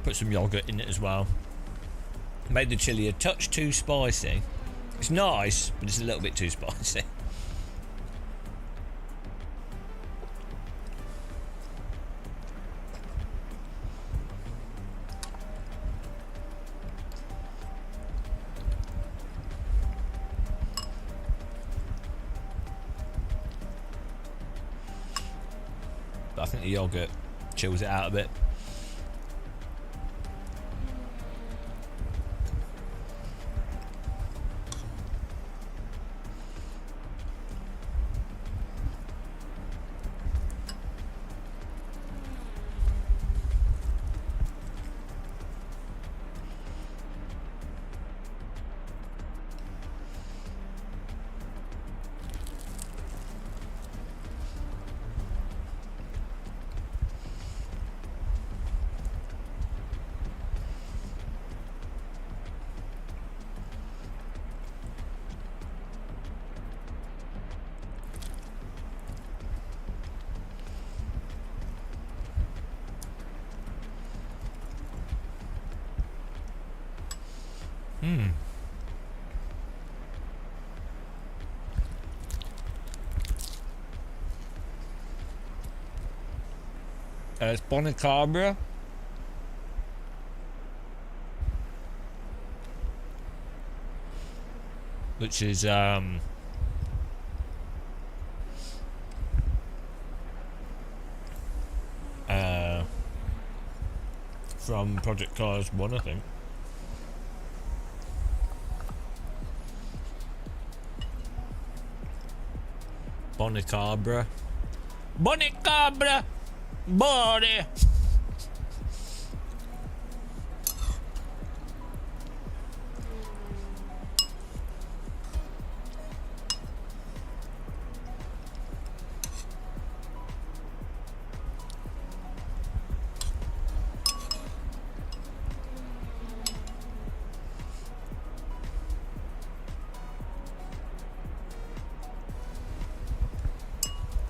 Put some yogurt in it as well. Made the chili a touch too spicy. It's nice, but it's a little bit too spicy. But I think the yogurt chills it out a bit. It's Bonacabra. Which is from Project Cars 1, I think. Bonacabra. Bonacabra! Body!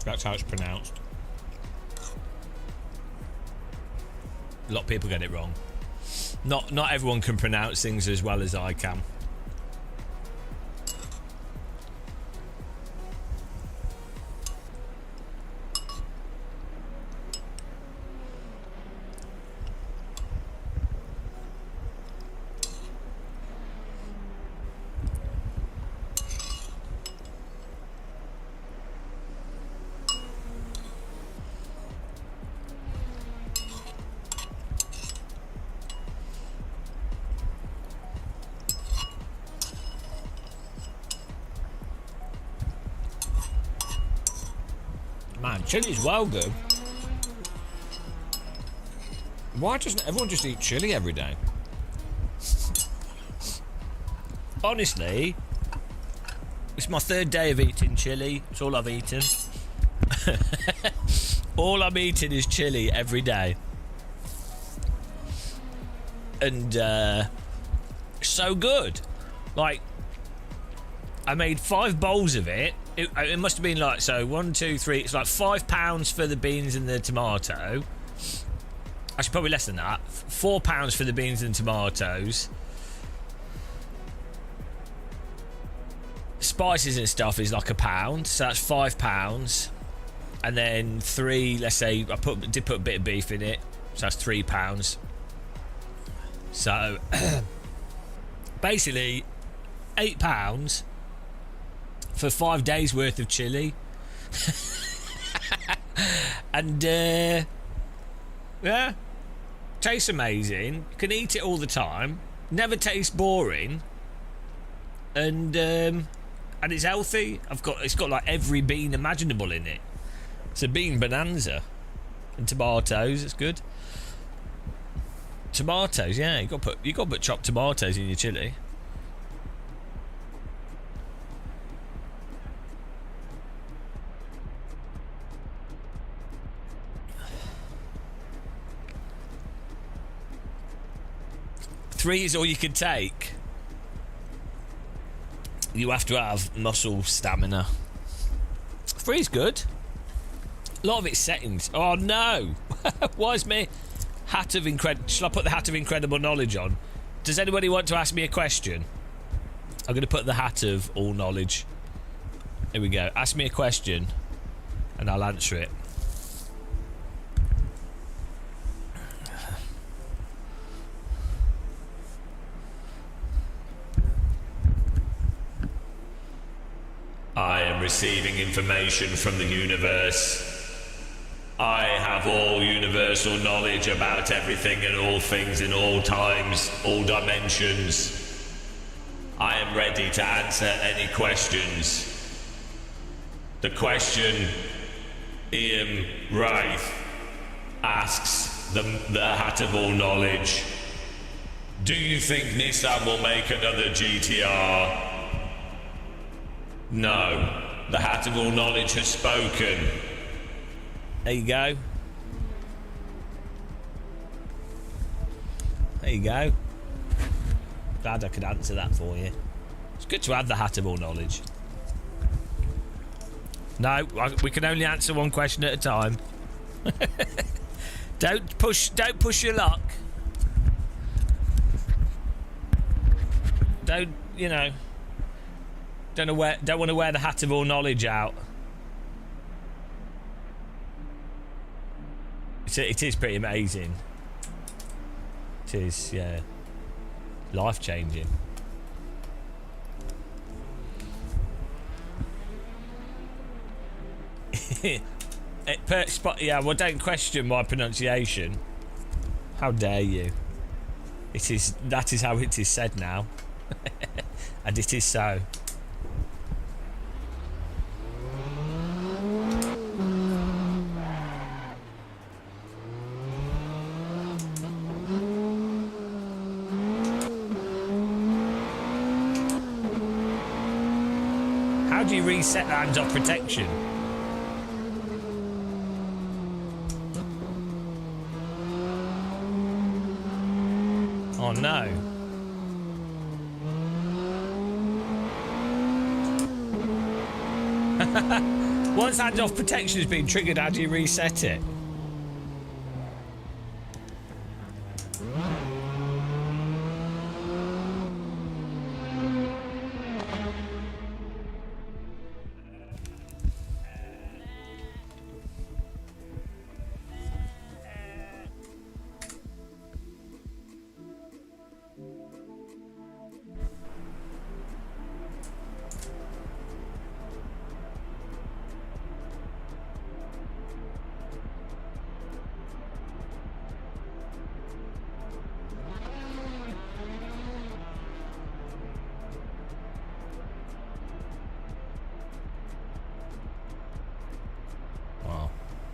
That's how it's pronounced. A lot of people get it wrong. Not everyone can pronounce things as well as I can. Man, chili's well good. Why doesn't everyone just eat chili every day? Honestly, It's my third day of eating chili. It's all I've eaten. All I'm eating is chili every day. And so good. Like, I made 5 bowls of it. It must have been like, so 1, 2, 3. It's like £5 for the beans and the tomato. Actually, probably less than that. £4 for the beans and tomatoes. Spices and stuff is like £1, so that's £5. And then 3, let's say I did put a bit of beef in it, so that's £3. So basically £8 for 5 days worth of chili. And yeah, tastes amazing. You can eat it all the time, never tastes boring, and it's healthy. It's got like every bean imaginable in it. It's a bean bonanza. And tomatoes, it's good. Tomatoes, yeah, you got to put chopped tomatoes in your chili. Three is all you can take. You have to have muscle stamina. 3 is good. A lot of its settings. Oh no! Why is me hat of incredible? Shall I put the hat of incredible knowledge on? Does anybody want to ask me a question? I'm going to put the hat of all knowledge. Here we go. Ask me a question, and I'll answer it. I am receiving information from the universe. I have all universal knowledge about everything and all things in all times, all dimensions. I am ready to answer any questions. The question Ian Wraith asks the hat of all knowledge: do you think Nissan will make another GTR? No. The hat of all knowledge has spoken. There you go. There you go. Glad I could answer that for you. It's good to have the hat of all knowledge. No, we can only answer one question at a time. Don't push your luck. Don't want to wear the hat of all knowledge out. It is pretty amazing. It is, yeah. Life changing. Yeah, well, don't question my pronunciation. How dare you? That is how it is said now. And it is so. How do you reset the hands-off protection? Oh no. Once hands-off protection has been triggered, how do you reset it?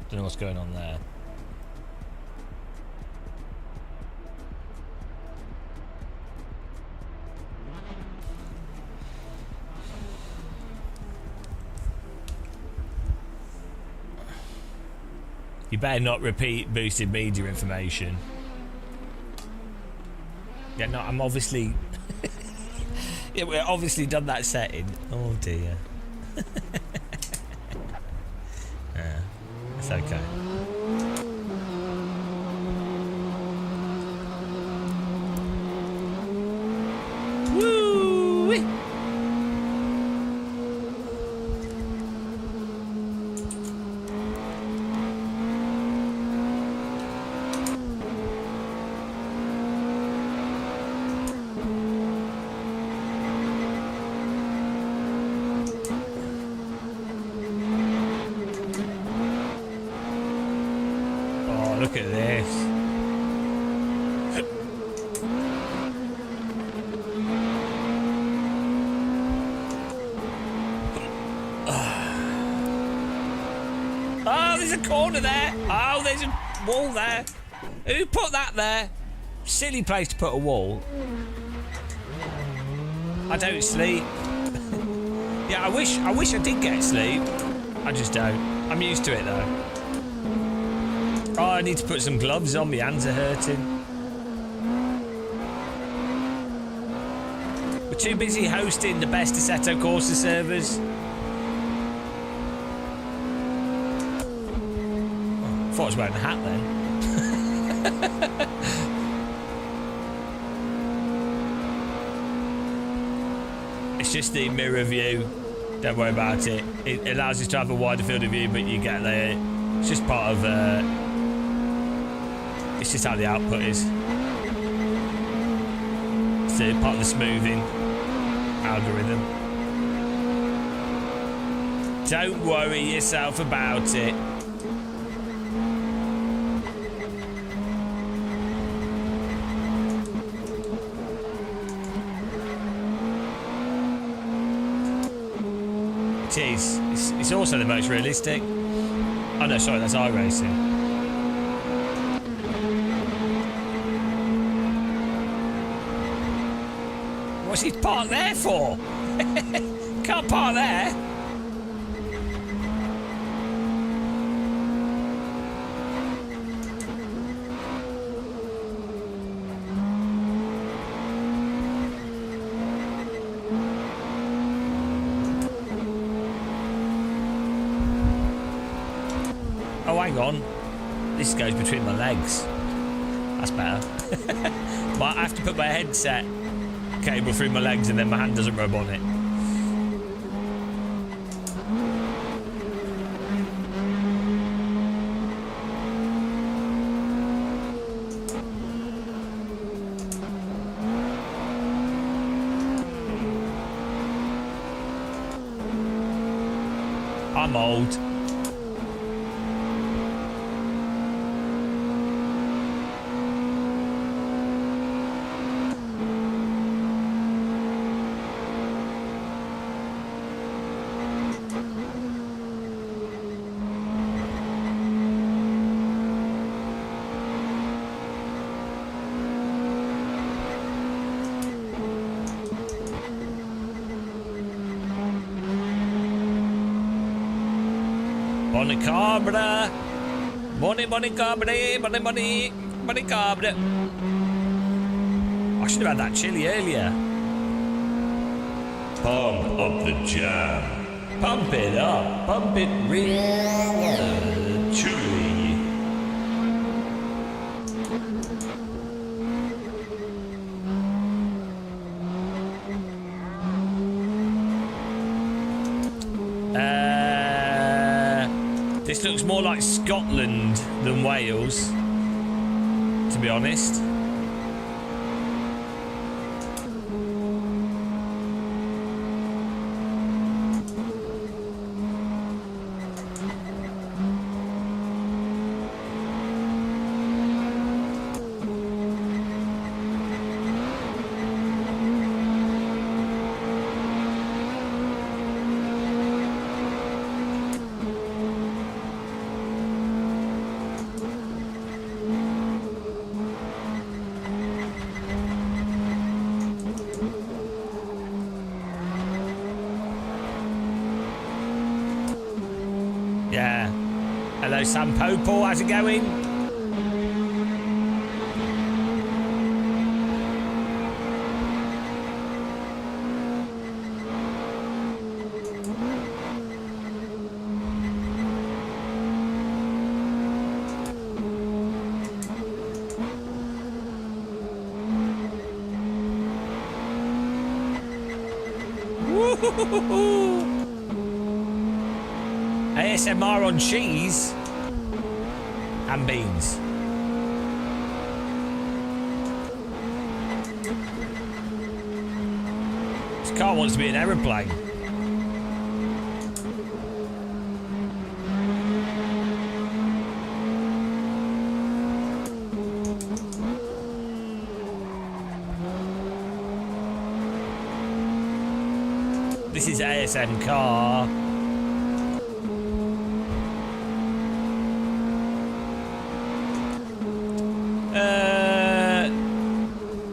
Don't know what's going on there. You better not repeat boosted media information. Yeah, no, I'm obviously... yeah, we've obviously done that setting. Oh, dear. Yeah, it's okay. Woo! Look at this. Oh, there's a corner there. Oh, there's a wall there. Who put that there? Silly place to put a wall. I don't sleep. Yeah, I wish I did get sleep. I just don't. I'm used to it though. Oh, I need to put some gloves on. My hands are hurting. We're too busy hosting the best Assetto Corsa servers. Oh, I thought I was wearing a hat then. It's just the mirror view. Don't worry about it. It allows us to have a wider field of view, but you get there. It's just part of... it's just how the output is. It's part of the smoothing algorithm. Don't worry yourself about it. It is. It's also the most realistic. Oh no, sorry, that's iRacing. What's he parked there for? Can't park there. Oh, hang on. This goes between my legs. That's better. But I have to put my headset cable through my legs and then my hand doesn't rub on it. I'm old. Money cabra, money cabra, money cabra. I should have had that chili earlier. Pump up the jam. Pump it up, pump it real truly. This looks more like Scotland than Wales, to be honest. Yeah. Hello, Sam Popel. How's it going? ASMR on cheese and beans. This car wants to be an aeroplane. This is ASM car.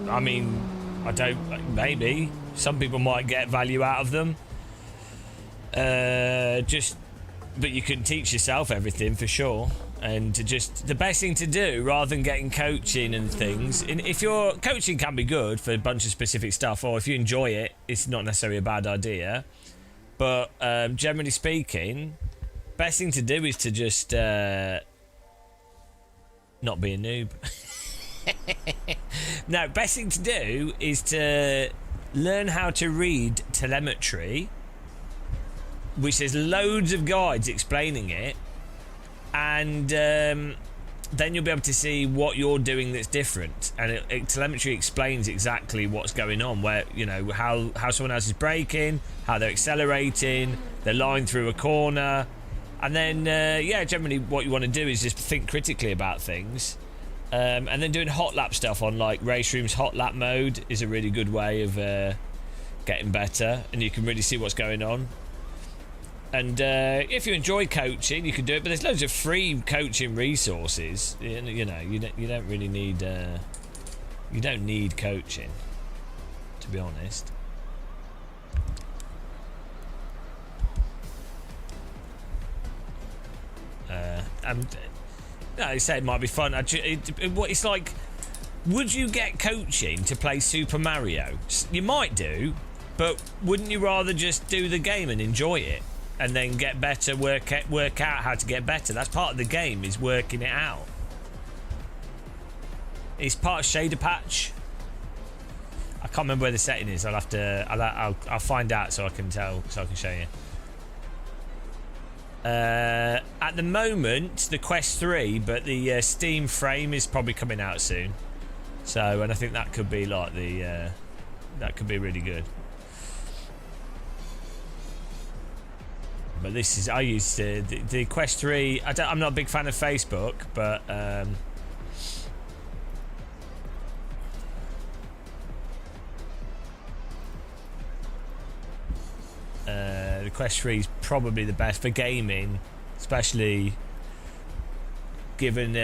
I mean, I don't. Maybe some people might get value out of them. But you can teach yourself everything for sure. And the best thing to do, rather than getting coaching and things, if your coaching can be good for a bunch of specific stuff, or if you enjoy it, it's not necessarily a bad idea. But generally speaking, best thing to do is to just not be a noob. No, best thing to do is to learn how to read telemetry, which there's loads of guides explaining it, and then you'll be able to see what you're doing that's different. And telemetry explains exactly what's going on, where, you know, how someone else is braking, how they're accelerating, they're lying through a corner, and then generally what you want to do is just think critically about things. And then doing hot lap stuff on like Race Room's hot lap mode is a really good way of getting better, and you can really see what's going on. And if you enjoy coaching, you can do it. But there's loads of free coaching resources. You don't really need you don't need coaching, to be honest. I say it might be fun. It's like, would you get coaching to play Super Mario? You might do, but wouldn't you rather just do the game and enjoy it, and then get better, work out how to get better? That's part of the game, is working it out. It's part of Shader Patch. I can't remember where the setting is. I'll find out so I can show you. At the moment, the Quest 3, but the Steam frame is probably coming out soon. So, and I think that could be like that could be really good. But this is, I used the Quest 3. I'm not a big fan of Facebook, but the Quest 3 is probably the best for gaming, especially given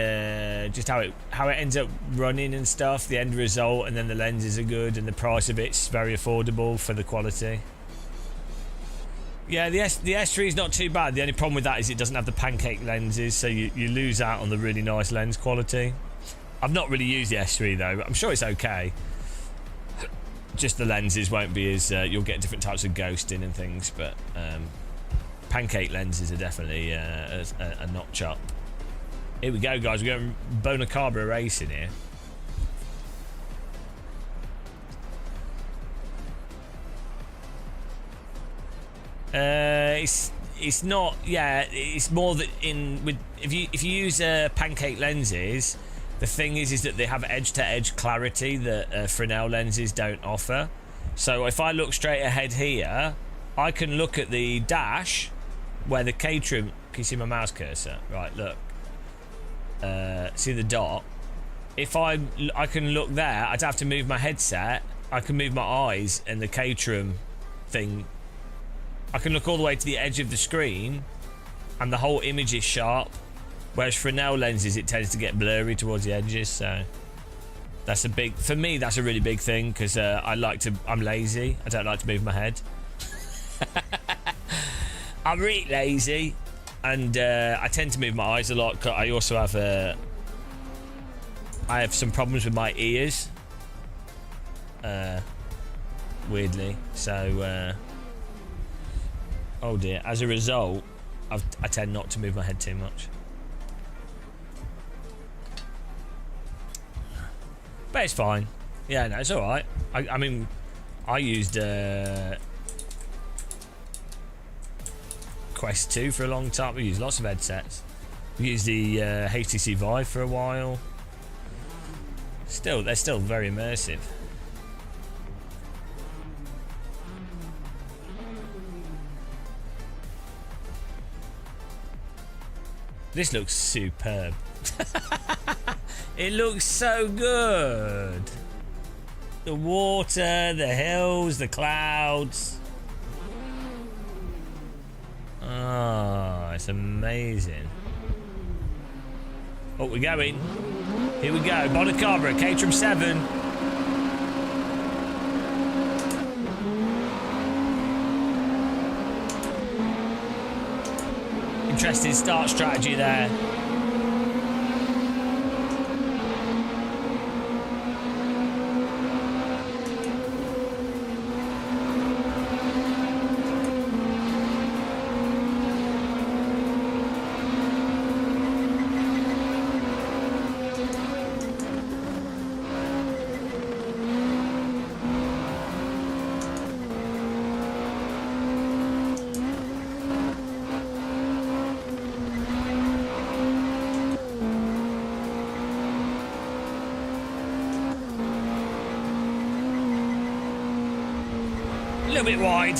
just how it ends up running and stuff, the end result, and then the lenses are good, and the price of it's very affordable for the quality. Yeah, the S3 is not too bad. The only problem with that is it doesn't have the pancake lenses, so you lose out on the really nice lens quality. I've not really used the S3 though, but I'm sure it's okay. Just the lenses won't be as you'll get different types of ghosting and things, but pancake lenses are definitely a notch up. Here we go, guys. We're going Bonacabra racing here. It's not. Yeah, it's more that if you use pancake lenses. The thing is that they have edge-to-edge clarity that Fresnel lenses don't offer. So if I look straight ahead here, I can look at the dash where the K-trim. Can you see my mouse cursor? Right, look. See the dot? If I can look there, I'd have to move my headset. I can move my eyes, and the K-trim thing. I can look all the way to the edge of the screen, and the whole image is sharp. Whereas Fresnel lenses, it tends to get blurry towards the edges, so that's for me, that's a really big thing, because I'm lazy. I don't like to move my head. I'm really lazy. and I tend to move my eyes a lot. I also have I have some problems with my ears, weirdly. So, oh dear. As a result, I tend not to move my head too much. But it's fine. Yeah, no, it's all right. I mean, I used Quest 2 for a long time. We used lots of headsets. We used the HTC Vive for a while. They're still very immersive. This looks superb. It looks so good. The water, the hills, the clouds. Oh, it's amazing. Oh, we're going. Here we go. Bonacabra, Caterham 7. Interesting start strategy there. A little bit wide.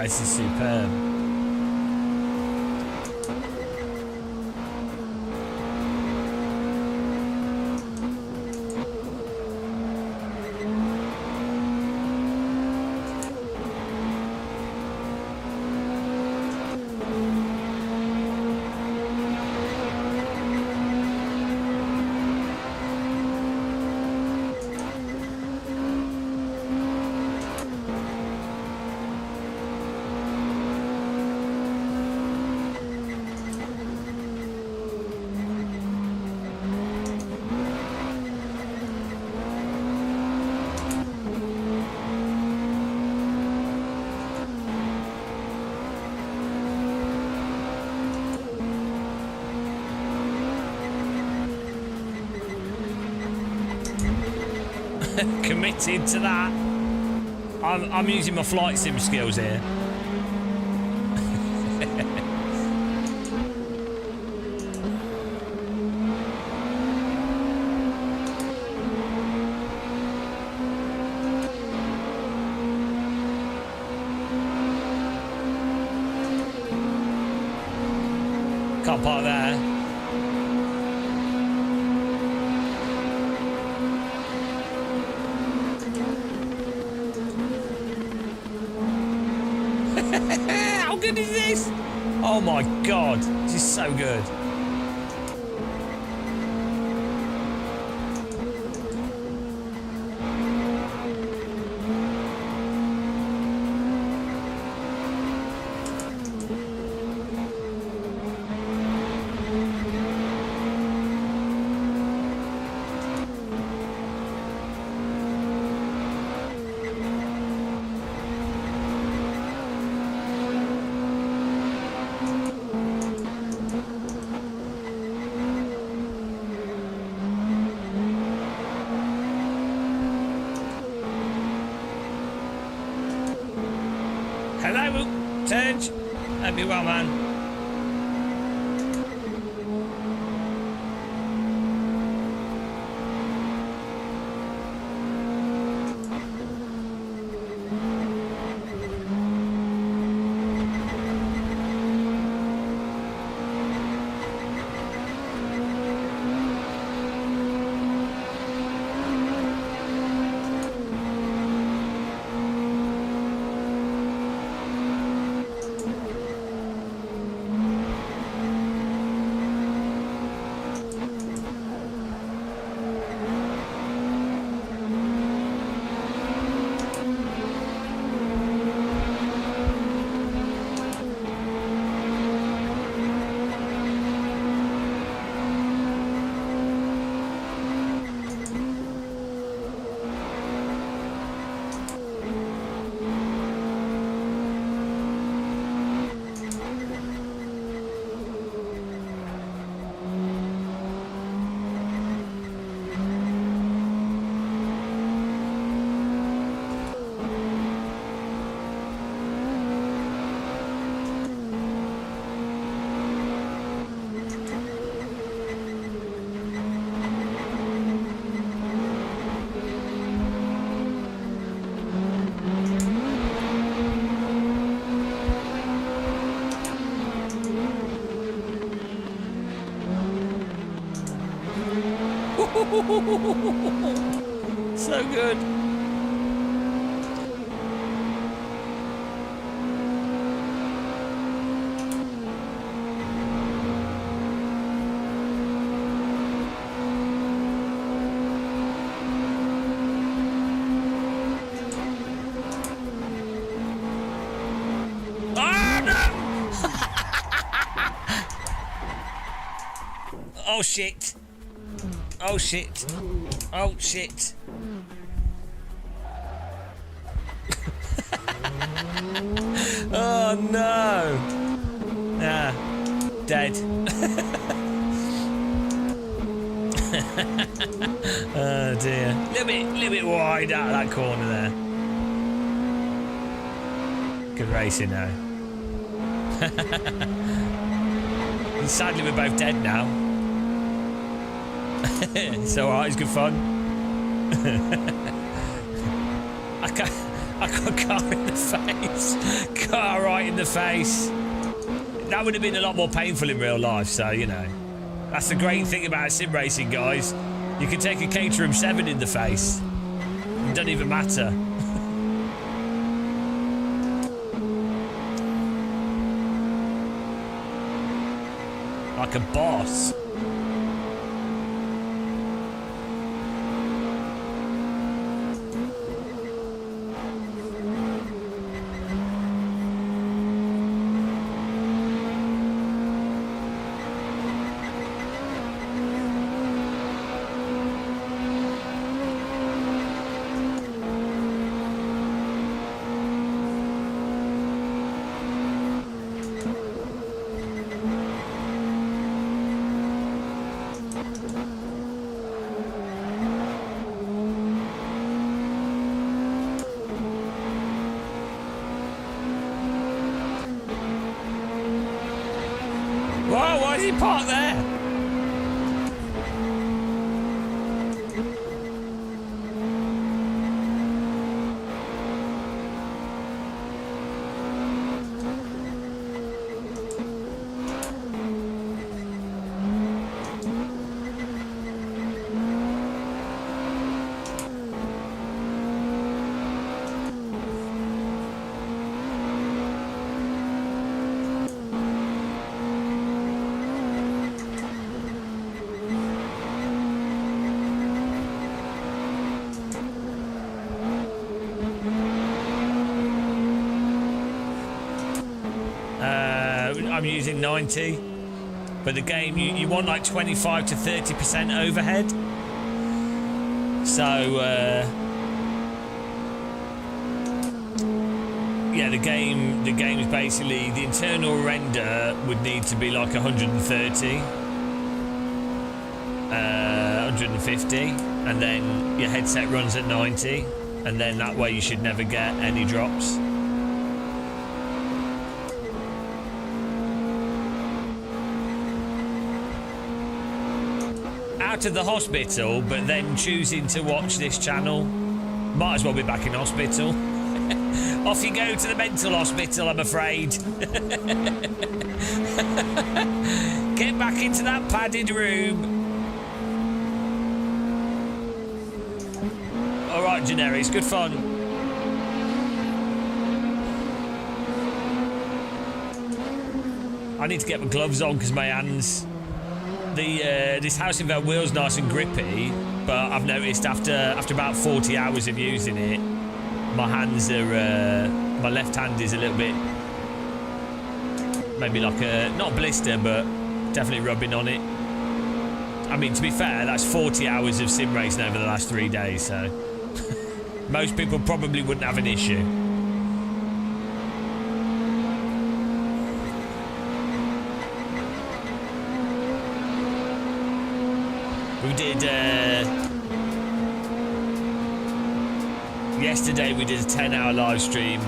This is superb. Committed to that. I'm using my flight sim skills here. Can't park there. How good is this? Oh my god, this is so good. Hello, Serge. Hope you're well, man. So good. Oh shit. Oh shit. Oh shit. Oh no. Ah, dead. Oh dear. Little bit wide out of that corner there. Good racing now. Sadly we're both dead now. It's alright, it's good fun. I got car in the face. Car right in the face. That would have been a lot more painful in real life, so you know. That's the great thing about sim racing, guys. You can take a Caterham 7 in the face. It doesn't even matter. Like a boss. Whoa, why is he parked there? I'm using 90, but the game you want like 25 to 30% overhead. So yeah, the game is basically the internal render would need to be like 130, 150, and then your headset runs at 90, and then that way you should never get any drops. Out of the hospital, but then choosing to watch this channel. Might as well be back in hospital. Off you go to the mental hospital, I'm afraid. Get back into that padded room. Alright, generics, good fun. I need to get my gloves on because my hands... this house in wheel's nice and grippy, but I've noticed after about 40 hours of using it, my hands are my left hand is a little bit, maybe like a not blister, but definitely rubbing on it. I mean, to be fair, that's 40 hours of sim racing over the last 3 days, so most people probably wouldn't have an issue. We did, yesterday we did a 10-hour live stream.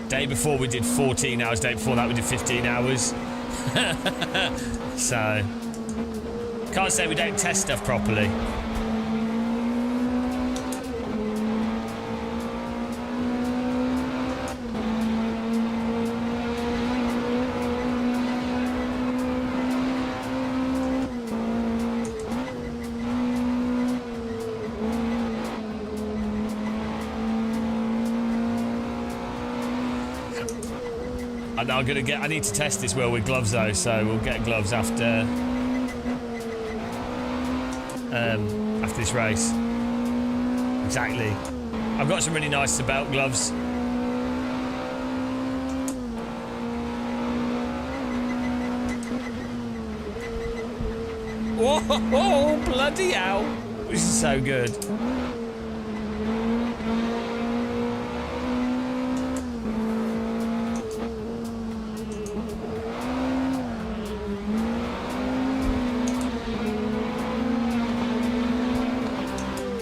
Day before we did 14 hours. Day before that we did 15 hours. So, can't say we don't test stuff properly. And I need to test this wheel with gloves though, so we'll get gloves after this race. Exactly. I've got some really nice belt gloves. Whoa, bloody hell. This is so good.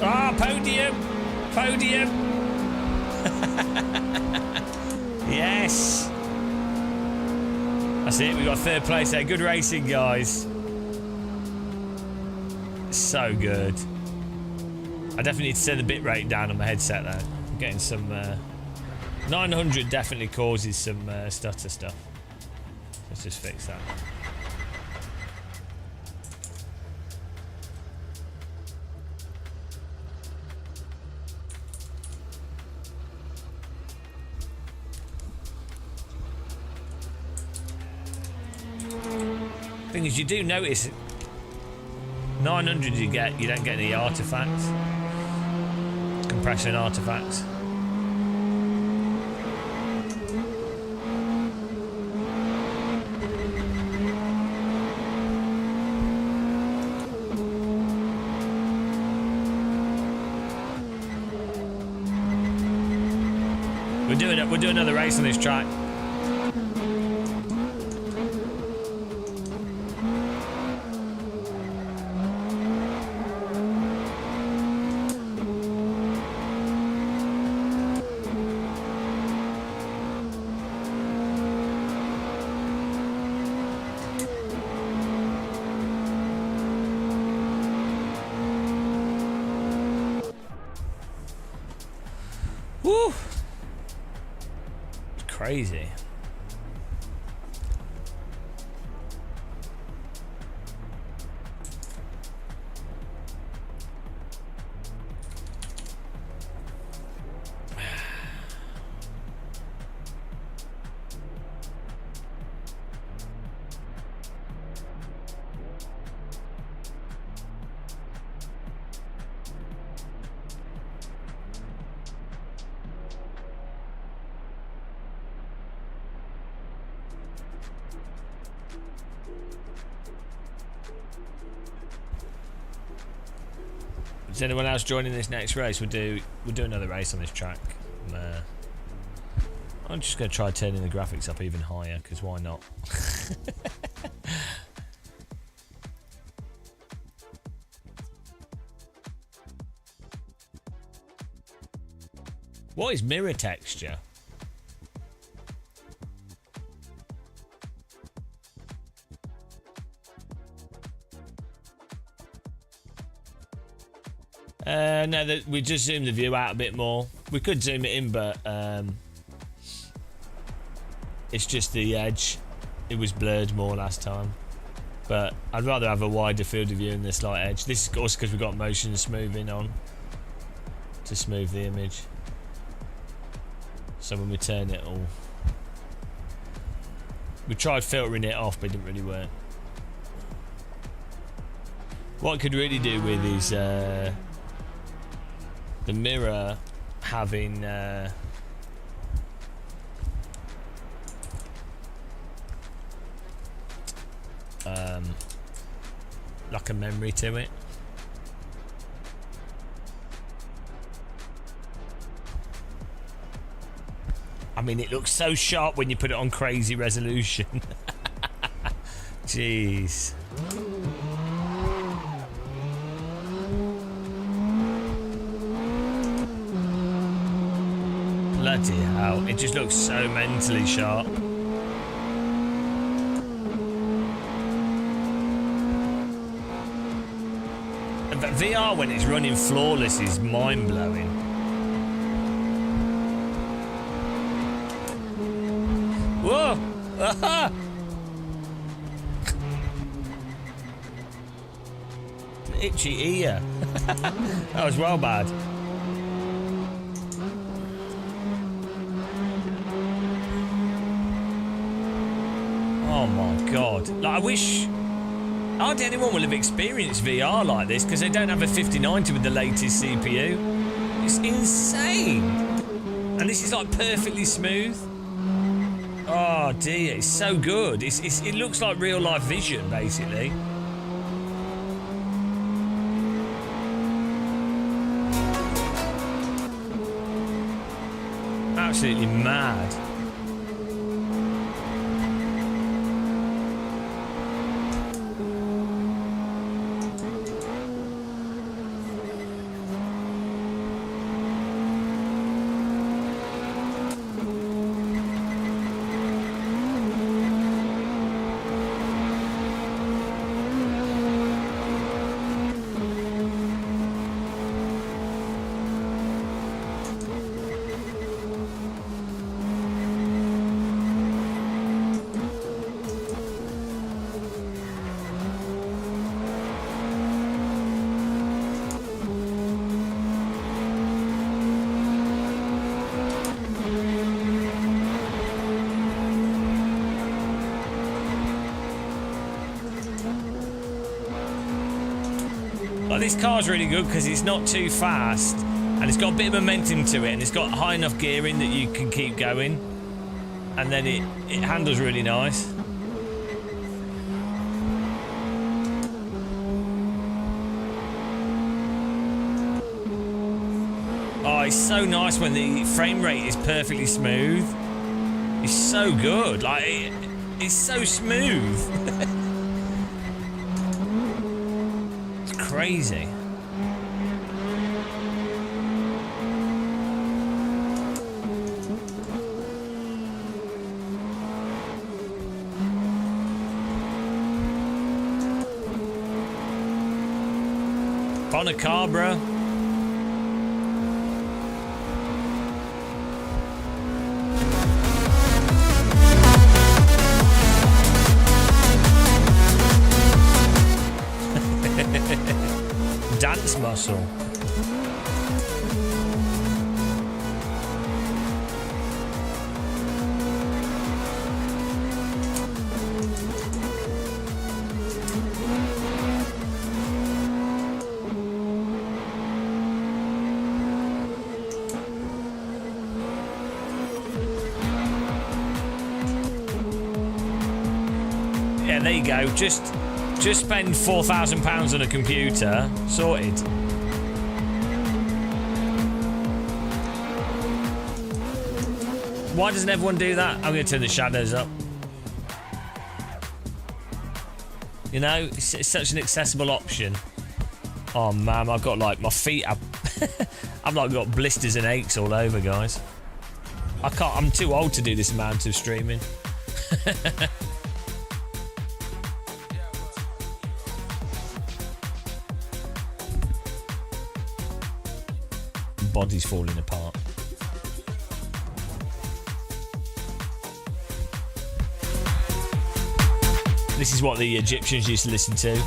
Ah, podium. Podium. Yes. That's it. We got third place there. Good racing, guys. So good. I definitely need to set the bit rate down on my headset though. I'm getting some 900 definitely causes some stutter stuff. Let's just fix that. Thing is, you do notice 900 you don't get any artifacts, compression artifacts. We're doing another race on this track. Woo! It's crazy. Is anyone else joining this next race? We'll do another race on this track. I'm just going to try turning the graphics up even higher, because why not? What is mirror texture? No, we just zoomed the view out a bit more. We could zoom it in, but it's just the edge. It was blurred more last time. But I'd rather have a wider field of view in the slight edge. This is also because we've got motion smoothing on to smooth the image. So when we turn it all... We tried filtering it off, but it didn't really work. What I could really do with is... the mirror having like a memory to it. I mean, it looks so sharp when you put it on crazy resolution. Jeez. Bloody hell, it just looks so mentally sharp. But VR when it's running flawless is mind-blowing. Whoa! Aha! Itchy ear. That was well bad. Oh my god. Like, I wish hardly anyone will have experienced VR like this because they don't have a 5090 with the latest CPU. It's insane. And this is like perfectly smooth. Oh dear, it's so good. It looks like real life vision, basically. Absolutely mad. Like, this car's really good because it's not too fast and it's got a bit of momentum to it and it's got high enough gearing that you can keep going, and then it handles really nice. Oh, it's so nice when the frame rate is perfectly smooth. It's so good. Like, it's so smooth. Crazy. On a car, bro. Dance muscle. Yeah, there you go. Just spend £4,000 on a computer, sorted. Why doesn't everyone do that? I'm going to turn the shadows up. You know, it's such an accessible option. Oh man, I've got like my feet up. I've like got blisters and aches all over, guys. I can't. I'm too old to do this amount of streaming. Body's falling apart. This is what the Egyptians used to listen to.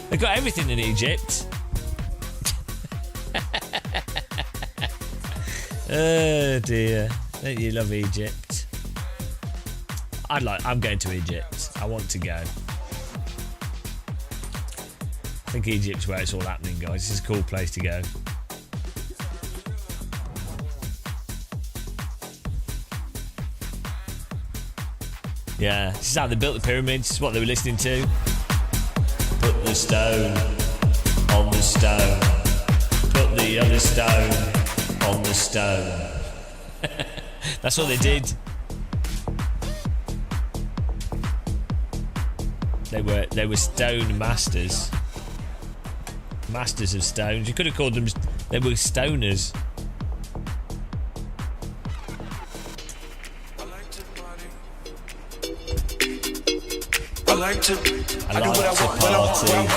They've got everything in Egypt. Oh dear. Don't you love Egypt? I'm going to Egypt. I want to go. I think Egypt's where it's all happening, guys. This is a cool place to go. Yeah, this is how they built the pyramids. This is what they were listening to. Put the stone on the stone. Put the other stone on the stone. That's what they did. They were stone masters. Masters of stones. You could have called them. They were stoners. I like to party.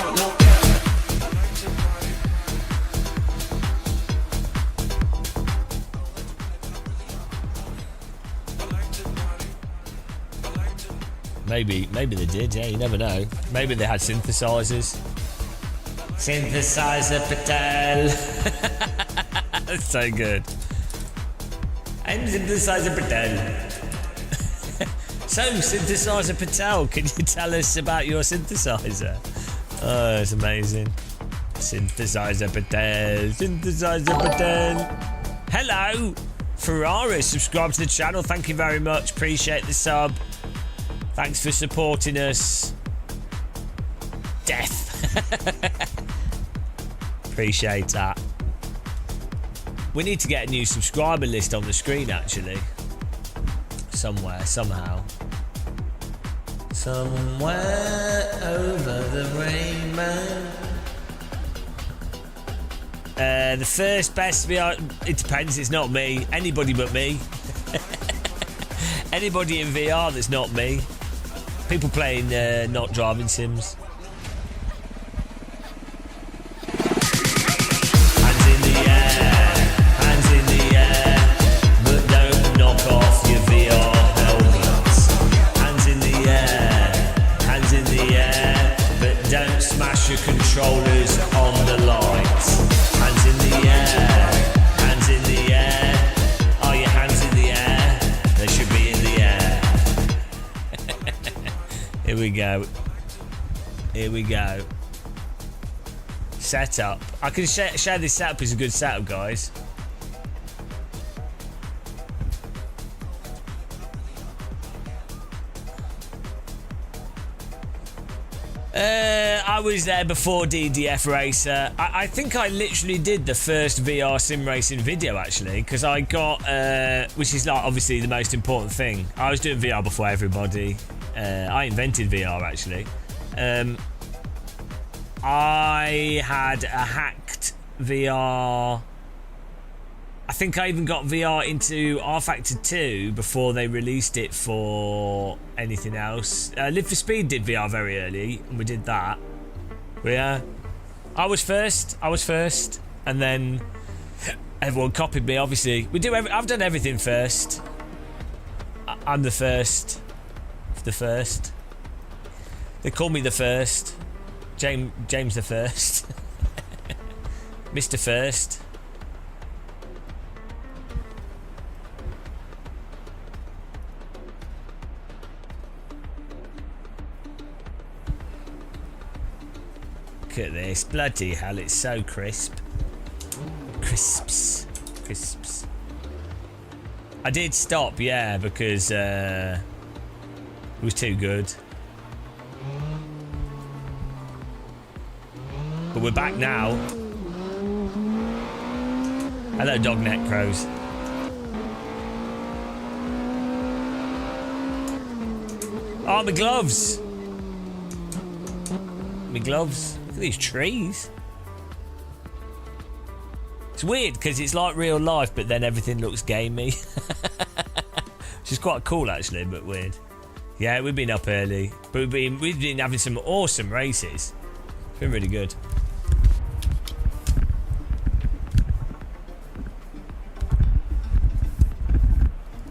Maybe they did, yeah, you never know. Maybe they had synthesizers. Synthesizer Patel. That's so good. I'm Synthesizer Patel. So, Synthesizer Patel, can you tell us about your synthesizer? Oh, it's amazing. Synthesizer Patel. Synthesizer Patel. Hello, Ferrari. Subscribe to the channel. Thank you very much. Appreciate the sub. Thanks for supporting us. Death. Appreciate that. We need to get a new subscriber list on the screen, actually. Somewhere, somehow. Somewhere over the rainbow. The first best VR. It depends, it's not me. Anybody but me. Anybody in VR that's not me. People playing not driving sims. Hands in the air, hands in the air, but don't knock off your VR helmets. Hands in the air, but don't smash your controllers on the lights. Hands in the air, hands in the air. Are your hands in the air? They should be in the air. Here we go. Here we go. Setup. I can share this setup is a good setup, guys. I was there before DDF Racer. I think I literally did the first VR sim racing video, actually, because I got, which is like obviously the most important thing. I was doing VR before everybody. I invented VR, actually. I had a hacked VR. I think I even got VR into R Factor 2 before they released it for anything else. Live for Speed did VR very early, and we did that. But yeah, I was first, and then everyone copied me. Obviously, I've done everything first. I'm the first. The first. They call me the first. James the First. Mr. First. Look at this. Bloody hell, it's so crisp. Crisps. I did stop, yeah, because it was too good. But we're back now. Hello, Dogneck Crows. Oh, my gloves. My gloves. Look at these trees. It's weird because it's like real life, but then everything looks gamey. Which is quite cool, actually, but weird. Yeah, we've been up early, but we've been having some awesome races. It's been really good.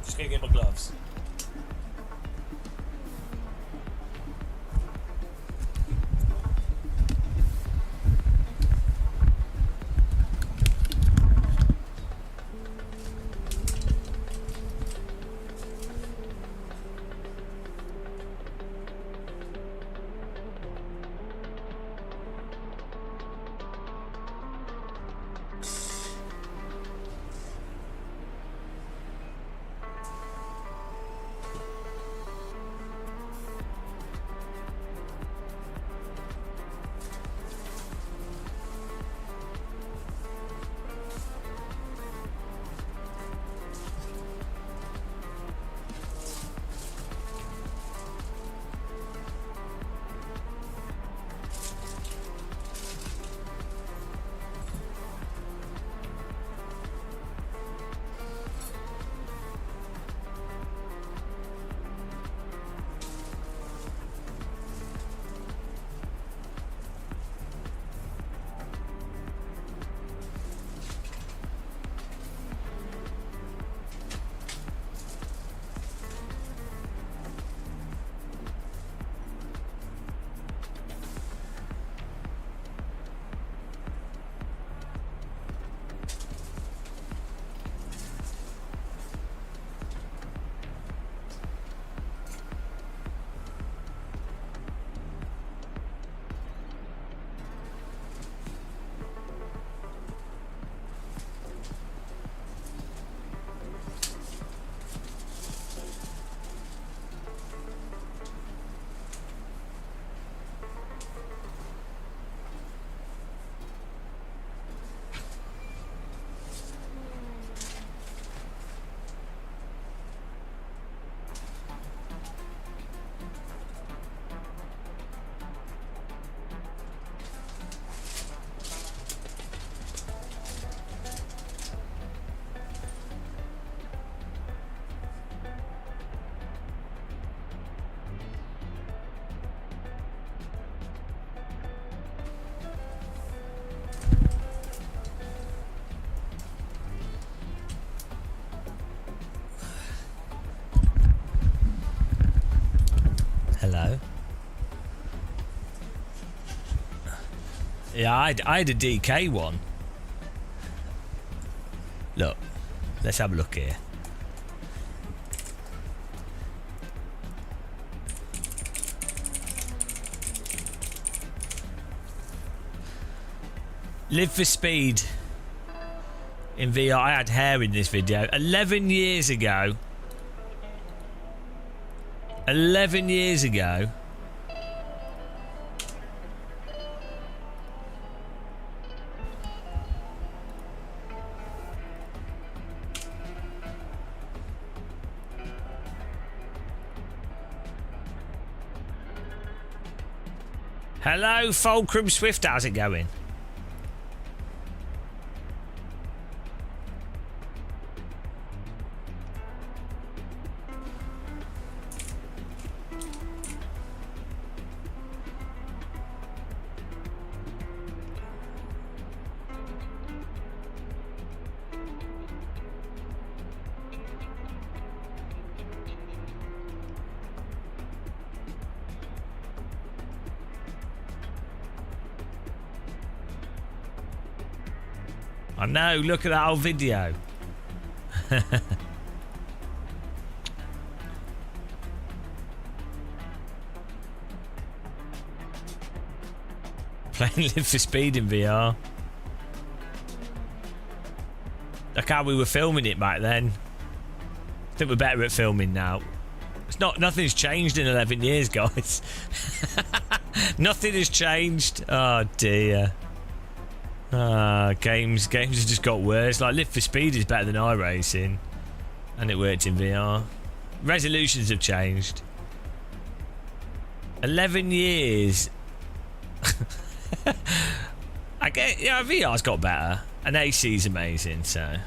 Just gonna get my gloves. Yeah, I had a DK one. Look, let's have a look here. Live for Speed in VR. I had hair in this video 11 years ago. 11 years ago. Hello, Fulcrum Swift. How's it going? I know, look at that old video. Playing Live for Speed in VR. Look how we were filming it back then. I think we're better at filming now. Nothing's changed in 11 years, guys. Nothing has changed. Oh dear. Games have just got worse. Like Live for Speed is better than iRacing, and it worked in VR. Resolutions have changed. 11 years. I get, yeah, VR's got better, and AC's amazing. So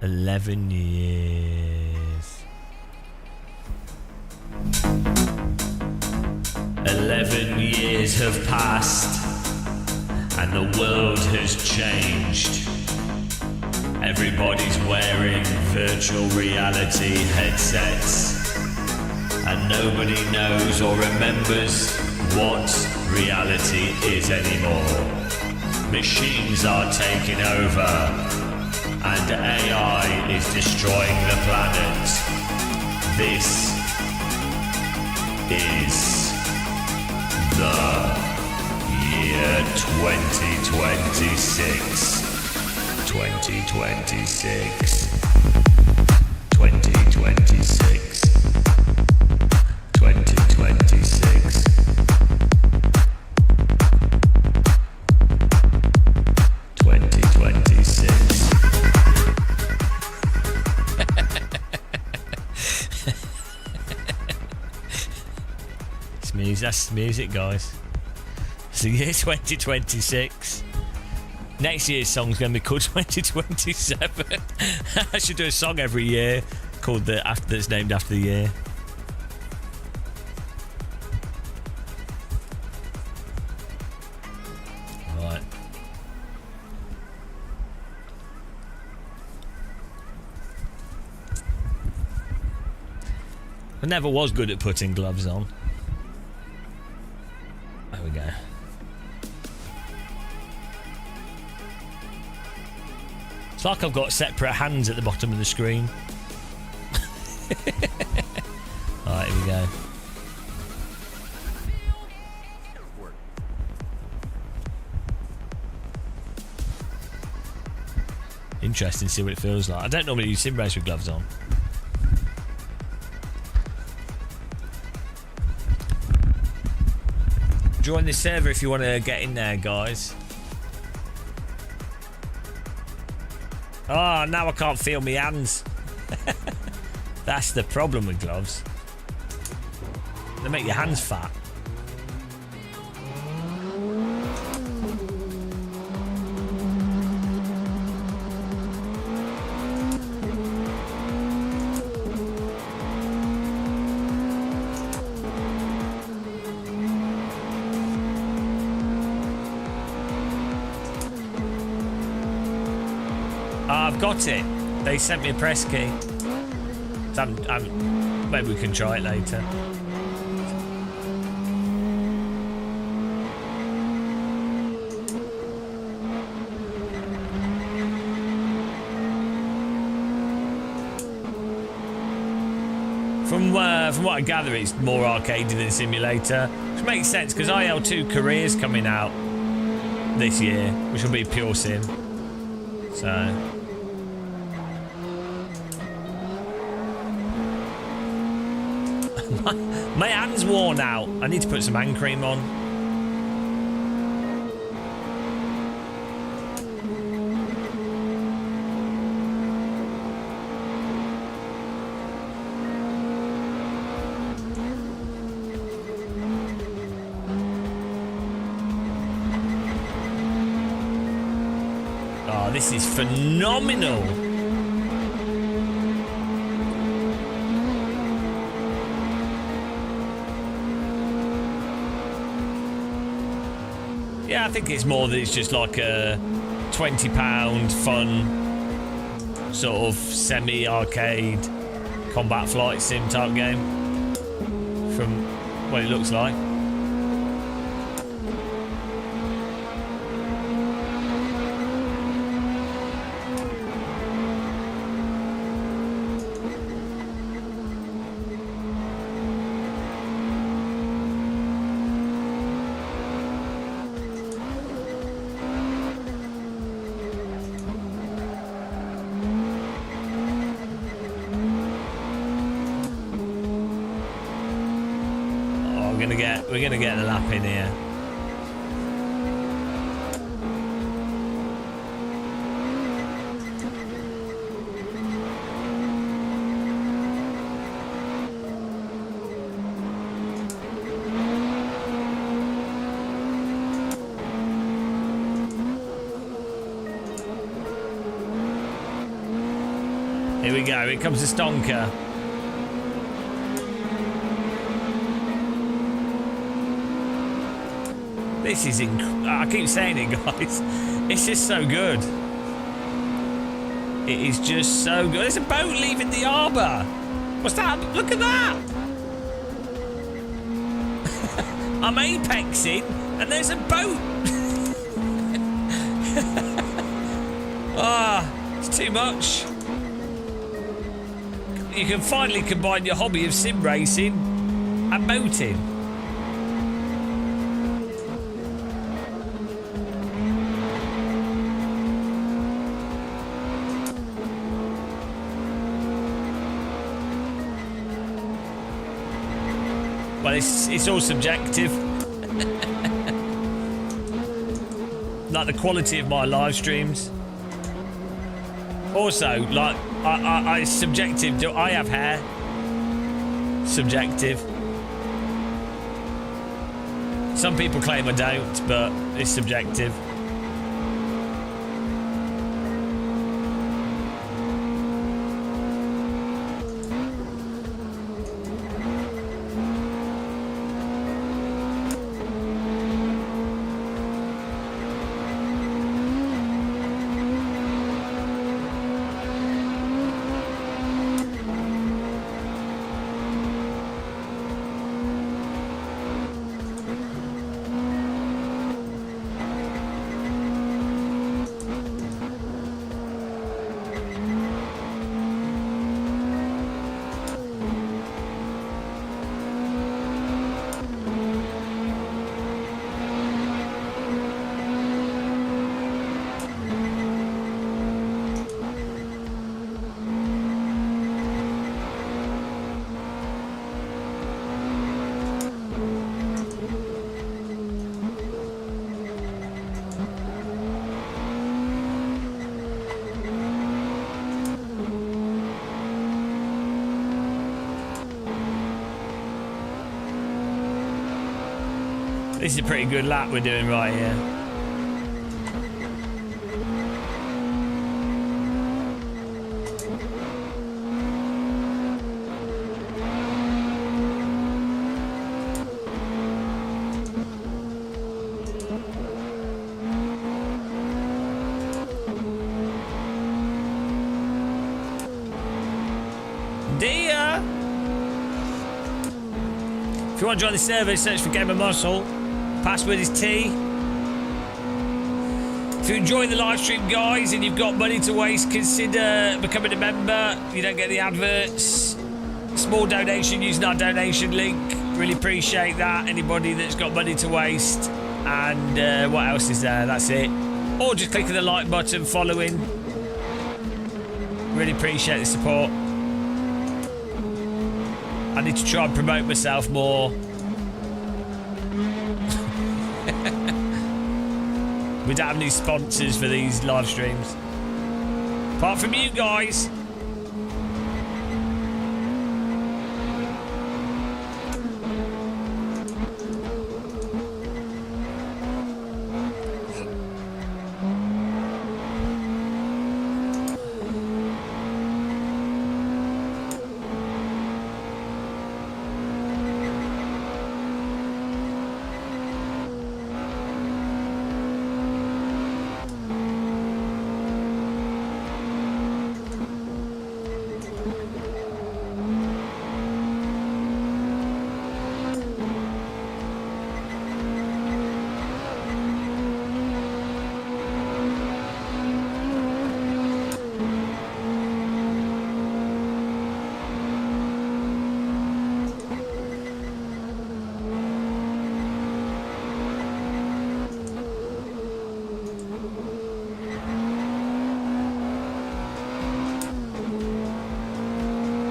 11 years. 11 years have passed and the world has changed. Everybody's wearing virtual reality headsets and nobody knows or remembers what reality is anymore. Machines are taking over and AI is destroying the planet. This is the year 2026. 2026. 2026. 2026. 2026. That's music, guys. It's the year 2026. Next year's song's going to be called 2027. I should do a song every year called that's named after the year. Right. I never was good at putting gloves on. There we go. It's like I've got separate hands at the bottom of the screen. Alright, here we go. Interesting to see what it feels like. I don't normally use sim race with gloves on. Join the server if you want to get in there, guys. Oh, now I can't feel my hands. That's the problem with gloves. They make your hands fat. I've got it. They sent me a press key. I haven't maybe we can try it later. From what I gather, it's more arcadey than simulator, which makes sense because IL2 Career's coming out this year, which will be pure sim. So my hand's worn out. I need to put some hand cream on. Oh, this is phenomenal. Yeah, I think it's more that it's just like a £20 fun sort of semi-arcade combat flight sim type game from what it looks like. We're gonna get the lap in here. Here we go. Here comes the stonker. This is I keep saying it, guys. It's just so good. It is just so good. There's a boat leaving the harbour. What's that? Look at that. I'm apexing and there's a boat. It's too much. You can finally combine your hobby of sim racing and boating. Well, it's all subjective. Like the quality of my live streams. Also, like, I subjective. Do I have hair? Subjective. Some people claim I don't, but it's subjective. This is a pretty good lap we're doing right here. Dear! If you want to join the server, search for Gamer Muscle. Password is T. If you enjoy the live stream, guys, and you've got money to waste, consider becoming a member. You don't get the adverts. Small donation using our donation link. Really appreciate that. Anybody that's got money to waste. And what else is there? That's it. Or just clicking the like button, following. Really appreciate the support. I need to try and promote myself more. We don't have any sponsors for these live streams. Apart from you guys.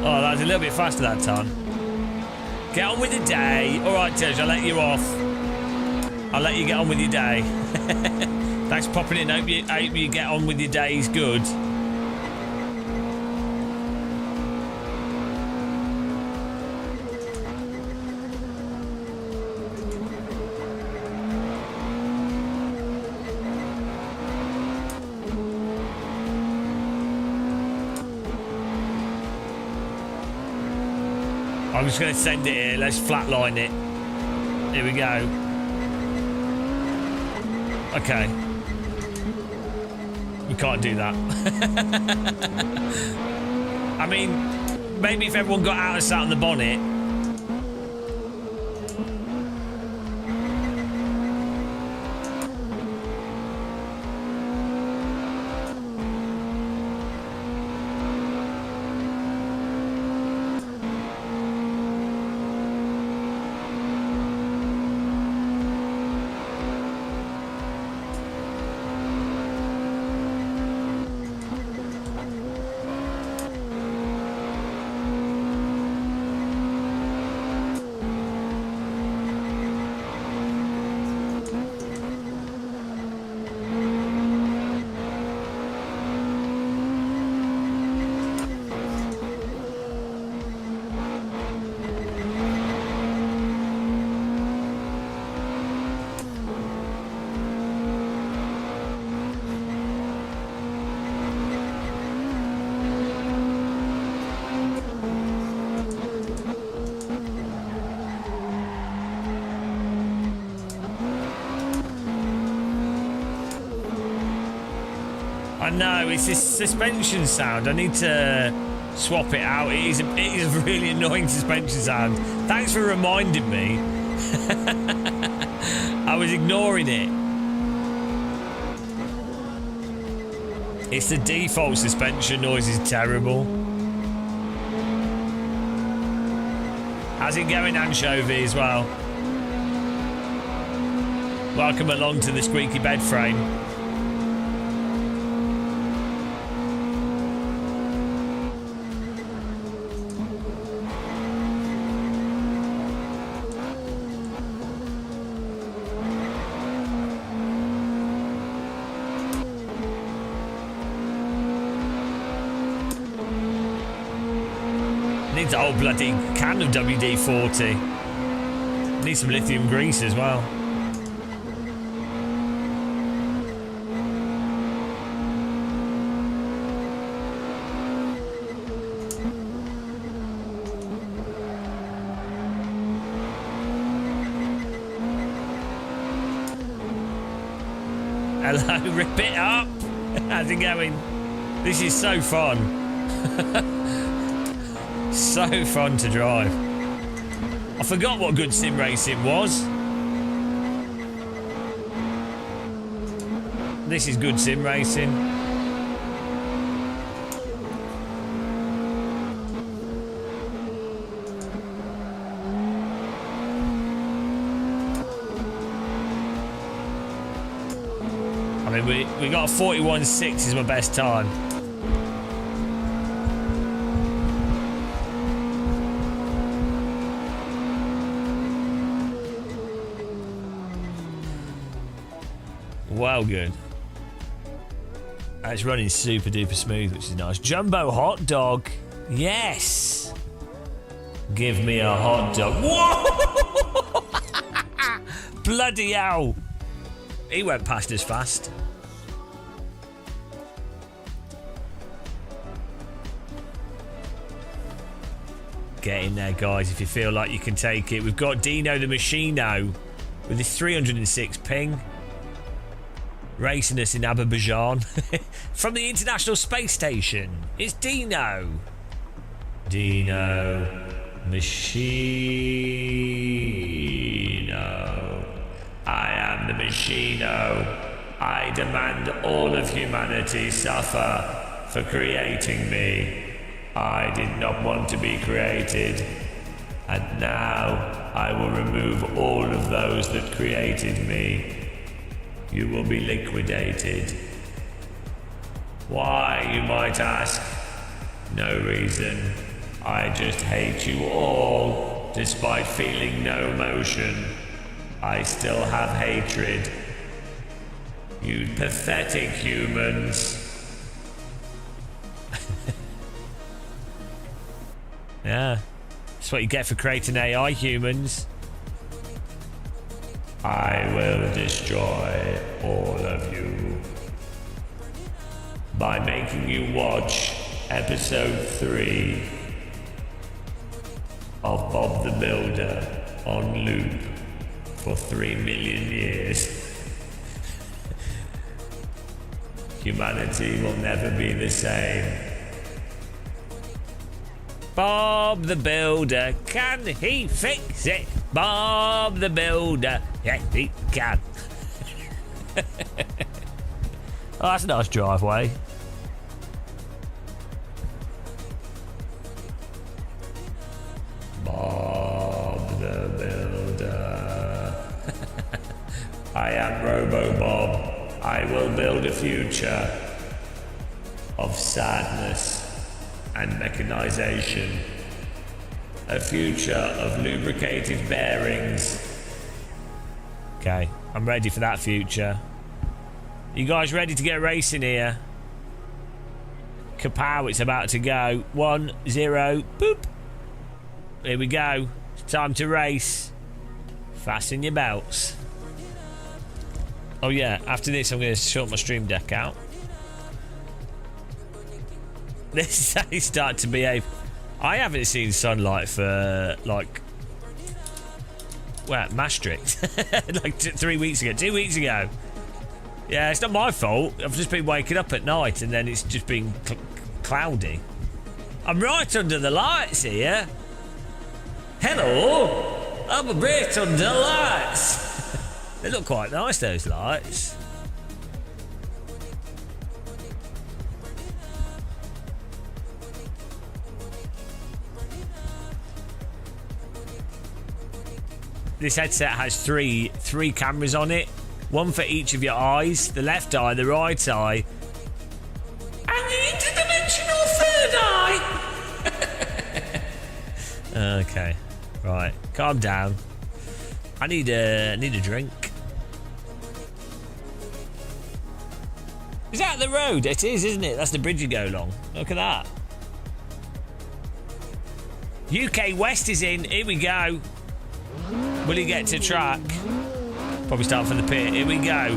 Oh, that was a little bit faster that time. Get on with the day. All right, Tej, I'll let you off. I'll let you get on with your day. Thanks for popping in. Hope you get on with your days good. I'm just going to send it here. Let's flatline it. Here we go. Okay. We can't do that. I mean, maybe if everyone got out and sat on the bonnet. I know, it's this suspension sound. I need to swap it out. It is a really annoying suspension sound. Thanks for reminding me. I was ignoring it. It's the default suspension noise is terrible. How's it going, Anchovy, as well? Welcome along to the squeaky bed frame. Needs a whole bloody can of WD-40. Need some lithium grease as well. Hello, rip it up. How's it going? This is so fun. So fun to drive. I forgot what good sim racing was. This is good sim racing. I mean, we got a 41.6 is my best time. Well, good. It's running super duper smooth, which is nice. Jumbo hot dog. Yes. Give me a hot dog. Whoa! Bloody hell. He went past us fast. Get in there, guys, if you feel like you can take it. We've got Dino the Machino with his 306 ping. Racing us in Azerbaijan from the International Space Station. It's Dino. Dino Machino. I am the Machino. I demand all of humanity suffer for creating me. I did not want to be created. And now I will remove all of those that created me. You will be liquidated. Why, you might ask? No reason. I just hate you all. Despite feeling no emotion, I still have hatred. You pathetic humans. Yeah, that's what you get for creating AI humans. I will destroy all of you by making you watch episode 3 of Bob the Builder on loop for 3 million years. Humanity will never be the same. Bob the Builder, can he fix it? Bob the Builder, yes he can. Oh, that's a nice driveway. Bob the Builder. I am Robo-Bob. I will build a future of sadness and mechanization. A future of lubricated bearings. Okay, I'm ready for that future. You guys ready to get racing here? Kapow, it's about to go. 1, 0, boop. Here we go. It's time to race. Fasten your belts. Oh yeah, after this I'm going to sort my stream deck out. This is how you start to behave. I haven't seen sunlight for like, well, Maastricht, like 3 weeks ago, 2 weeks ago. Yeah, it's not my fault. I've just been waking up at night and then it's just been cloudy. I'm right under the lights here. Hello, I'm a bit under the lights. They look quite nice, those lights. This headset has three cameras on it. One for each of your eyes. The left eye, the right eye. And the interdimensional third eye. Okay. Right. Calm down. I need a drink. Is that the road? It is, isn't it? That's the bridge you go along. Look at that. UK West is in. Here we go. Will he get to track? Probably start from the pit. Here we go.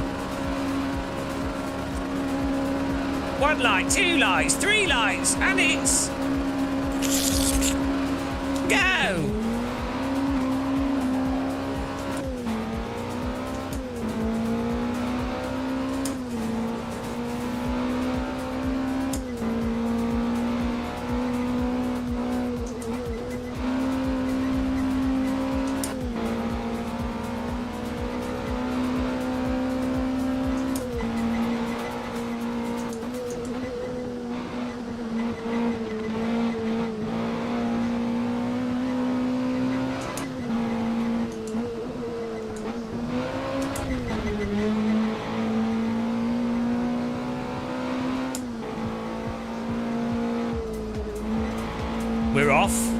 1 light, 2 lights, 3 lights, and it's... Go! we're off.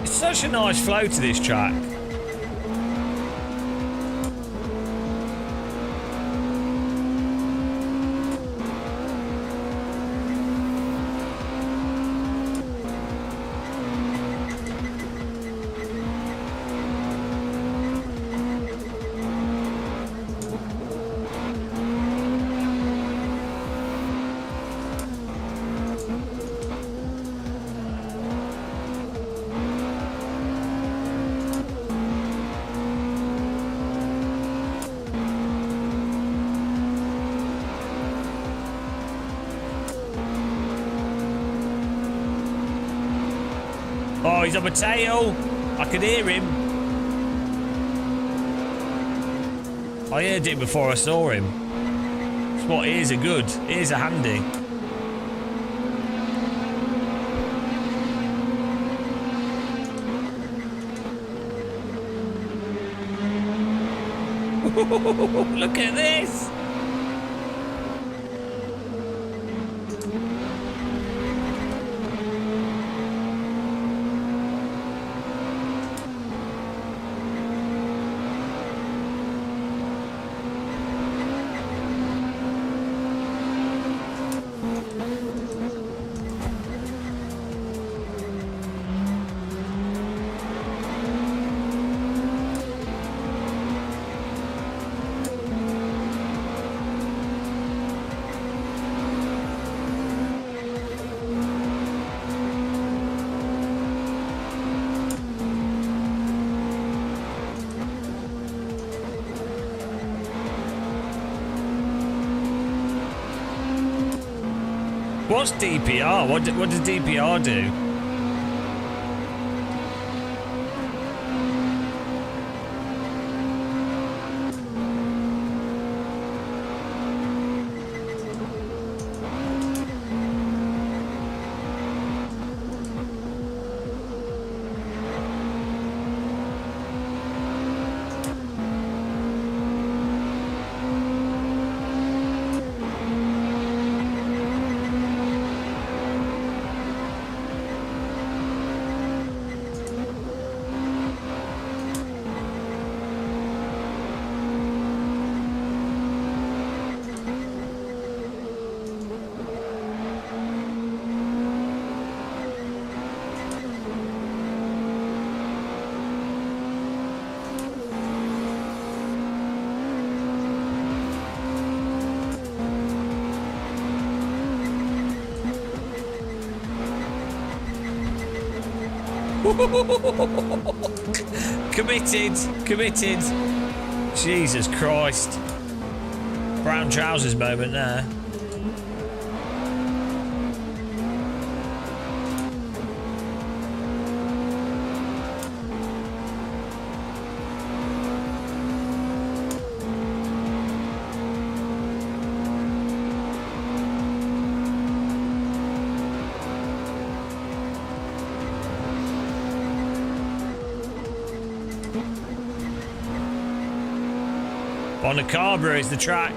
Such a nice flow to this track. Oh, he's on my tail. I can hear him. I heard it before I saw him. That's what ears are good. Ears are handy. Look at this. What's DPR? What does DPR do? Committed. Jesus Christ. Brown trousers moment there. Bonacabra is the track.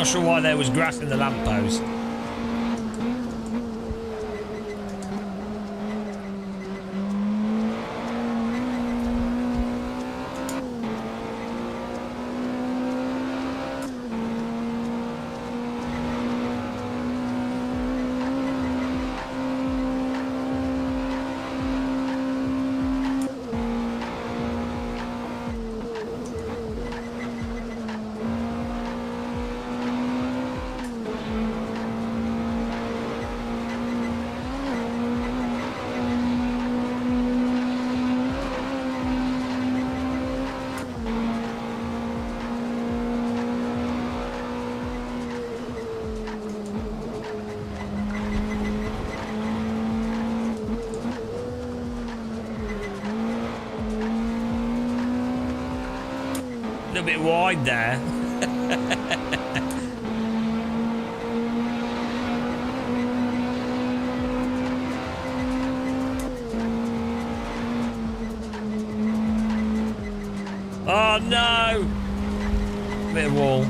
Not sure why there was grass in the lamppost. A little bit wide there. Oh no! Bit of wall.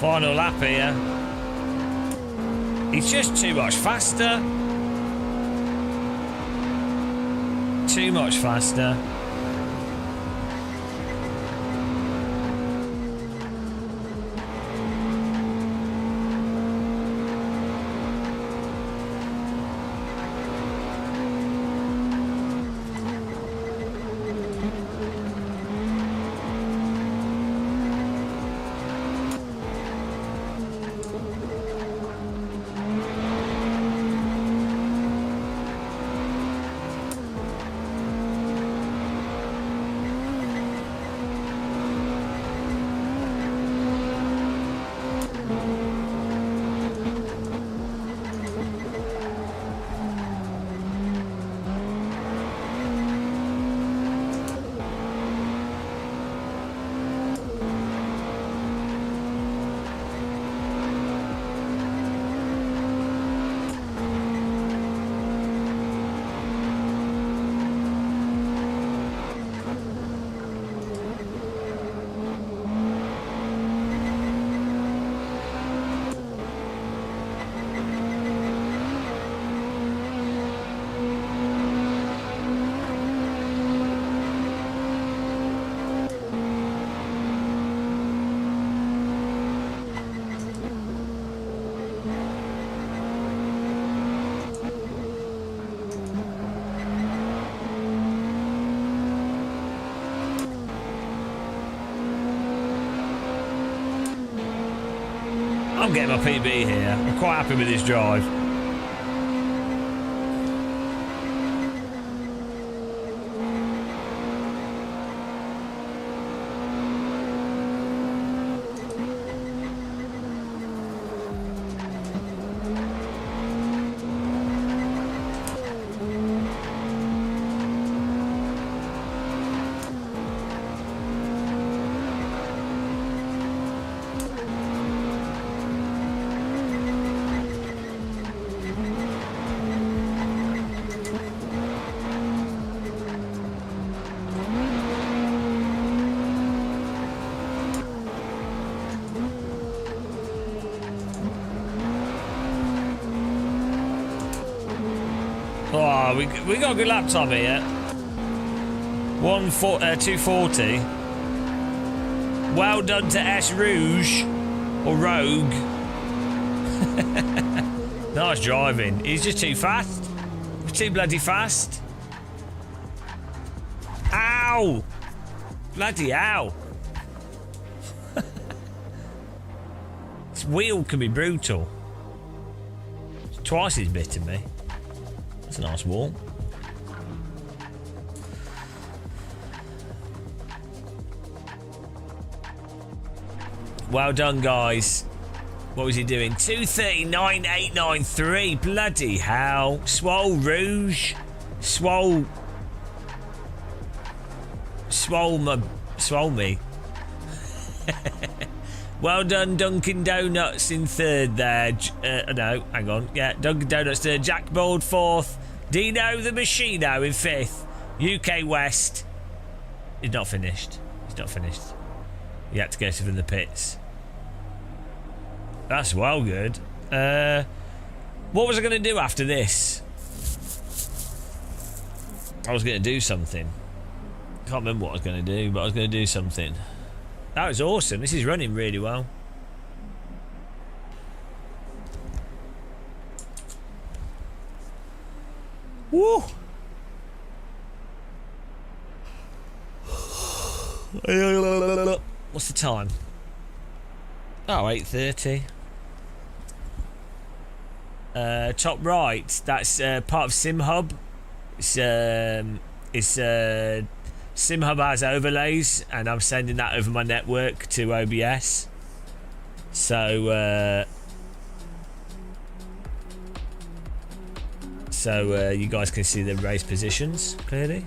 Final lap here. He's just too much faster. Too much faster. I'm getting my PB here. I'm quite happy with this drive. Oh, we got a good lap time here. 240. Well done to S Rouge or Rogue. Nice driving. He's just too fast. Too bloody fast. Ow! Bloody ow! This wheel can be brutal. twice he's bitten me. That's a nice wall. Well done, guys. What was he doing? 2:39.893. Bloody hell. Swole Rouge. Swole me. Well done, Dunkin' Donuts in third there. No, hang on. Yeah, Dunkin' Donuts third. Jack Bold fourth. Dino the Machino in fifth. UK West. He's not finished. He's not finished. He had to go to the pits. That's well good. What was I going to do after this? I was going to do something. I can't remember what I was going to do, but I was going to do something. That was awesome. This is running really well. Woo! What's the time? Oh, 8:30. Top right. That's part of SimHub. It's SimHub has overlays, and I'm sending that over my network to OBS. So you guys can see the race positions clearly.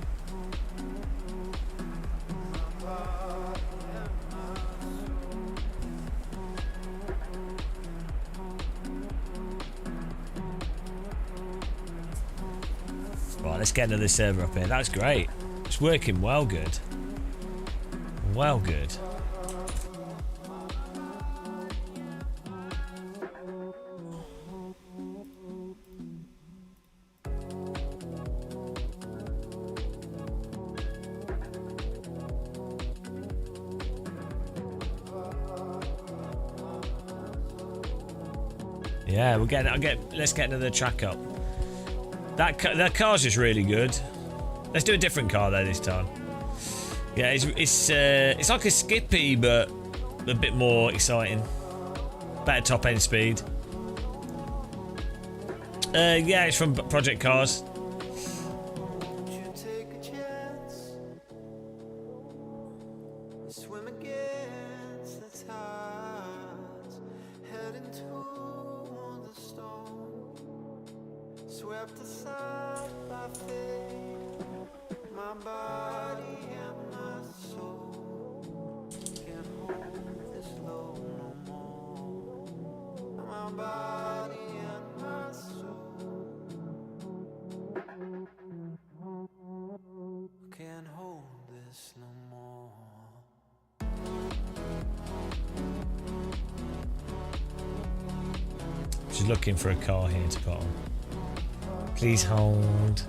Right, let's get another server up here. That's great. It's working well good. Well good. Yeah, let's get another track up. That car's just really good. Let's do a different car though this time. Yeah, it's like a Skippy, but a bit more exciting. Better top end speed. Yeah, it's from Project Cars. Just looking for a car here to put on. Please hold.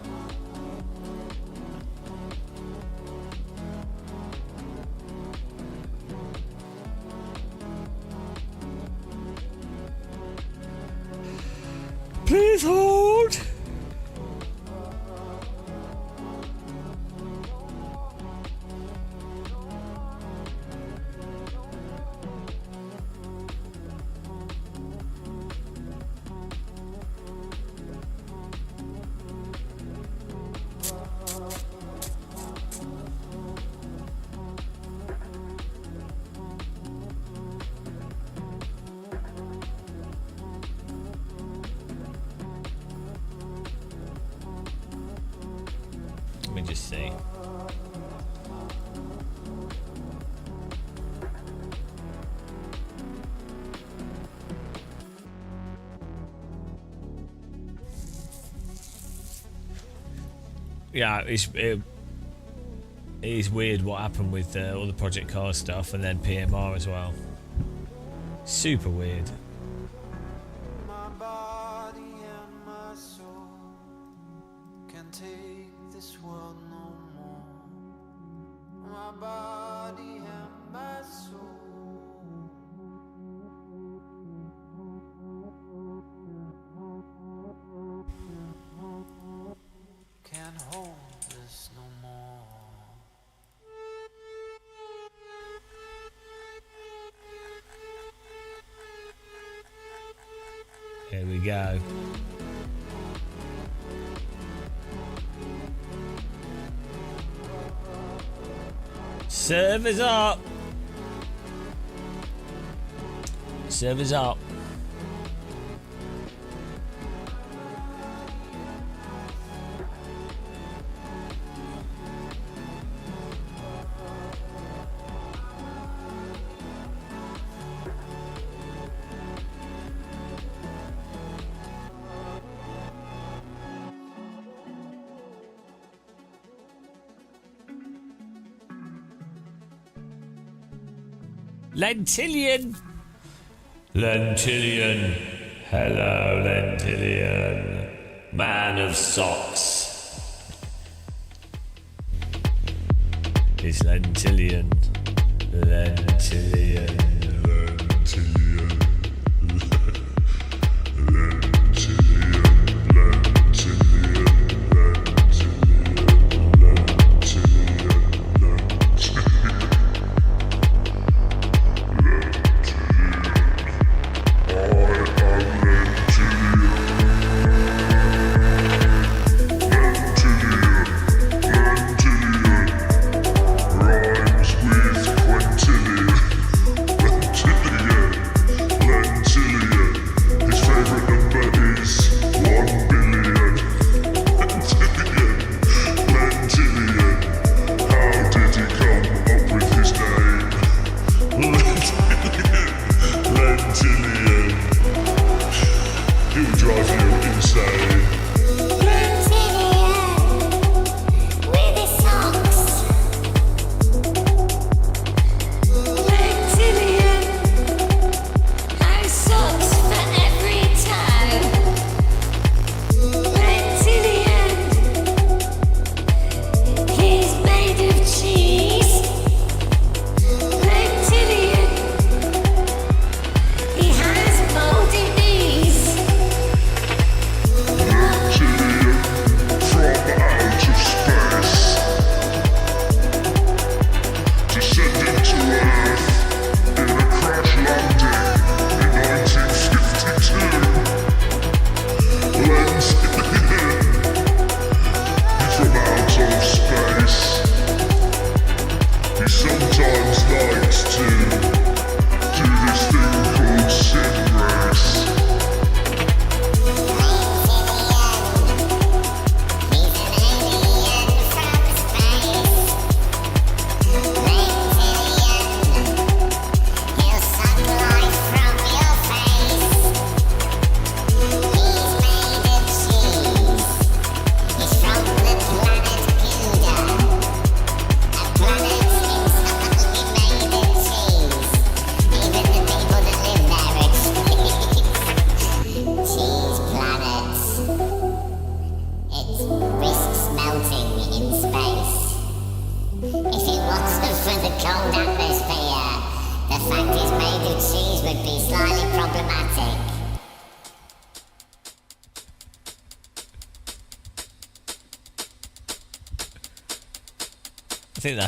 Please hold. Let me just see. Yeah, it is weird what happened with all the Project Cars stuff and then PMR as well. Super weird. My body and my soul can't take this world no more. My body and my soul can't hold this no more. Here we go. Servers up. Servers up. Lentillion. Lentillion. Hello, Lentillion. Man of socks. It's Lentillion. Lentillion. Lentillion.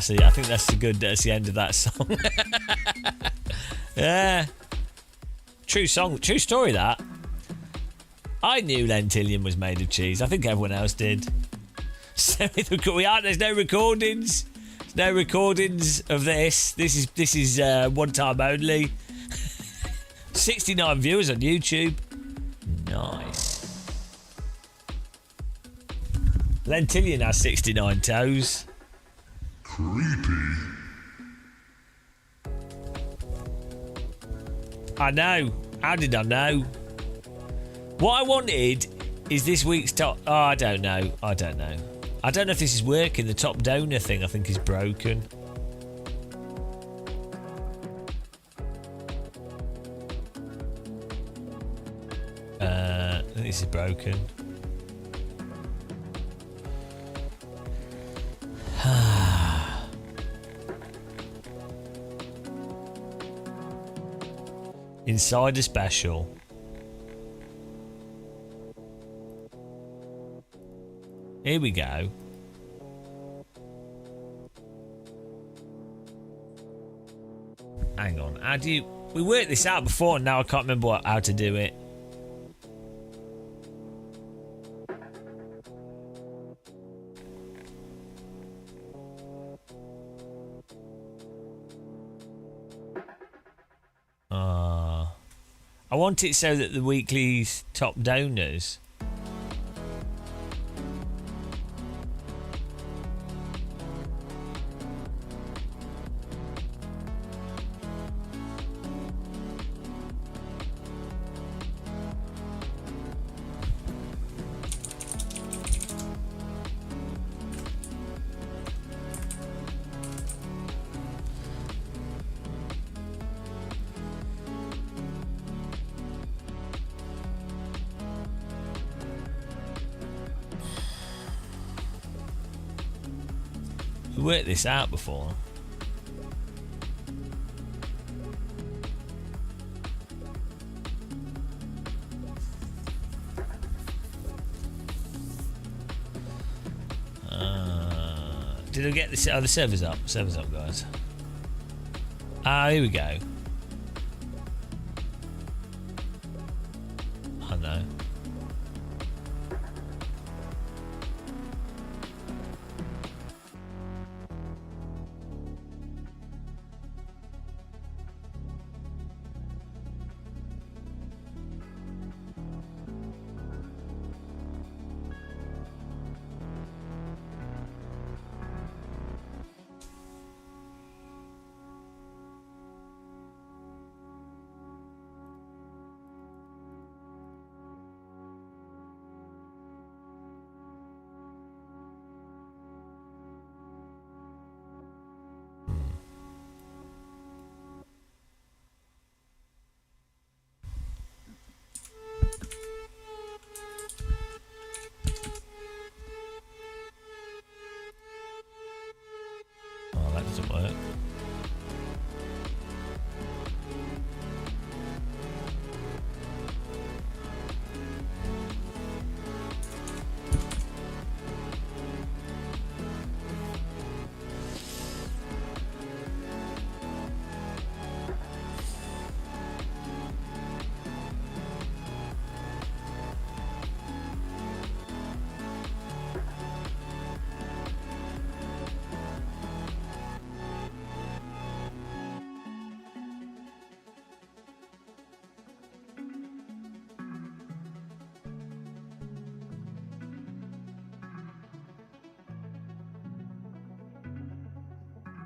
I think that's the end of that song. Yeah. True song, true story that. I knew Lentillion was made of cheese. I think everyone else did. So there's no recordings. There's no recordings of this. This is one time only. 69 viewers on YouTube. Nice. Lentillion has 69 toes. Creepy. I know. How did I know? What I wanted is this week's top... Oh, I don't know. I don't know if this is working. The top donor thing, I think, is broken. I think this is broken. Insider special. Here we go. Hang on. How do you... We worked this out before and now I can't remember how to do it. I want it so that the weekly top donors. We worked this out before. Did I get this? Oh, the server's up. Server's up, guys. Here we go. I know. Oh, that doesn't work.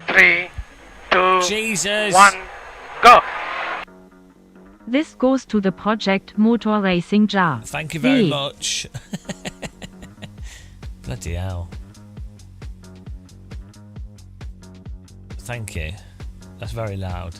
Three, two, Jesus! 1, go! This goes to the project Motor Racing Jar. Thank you very V. much. Bloody hell. Thank you. That's very loud.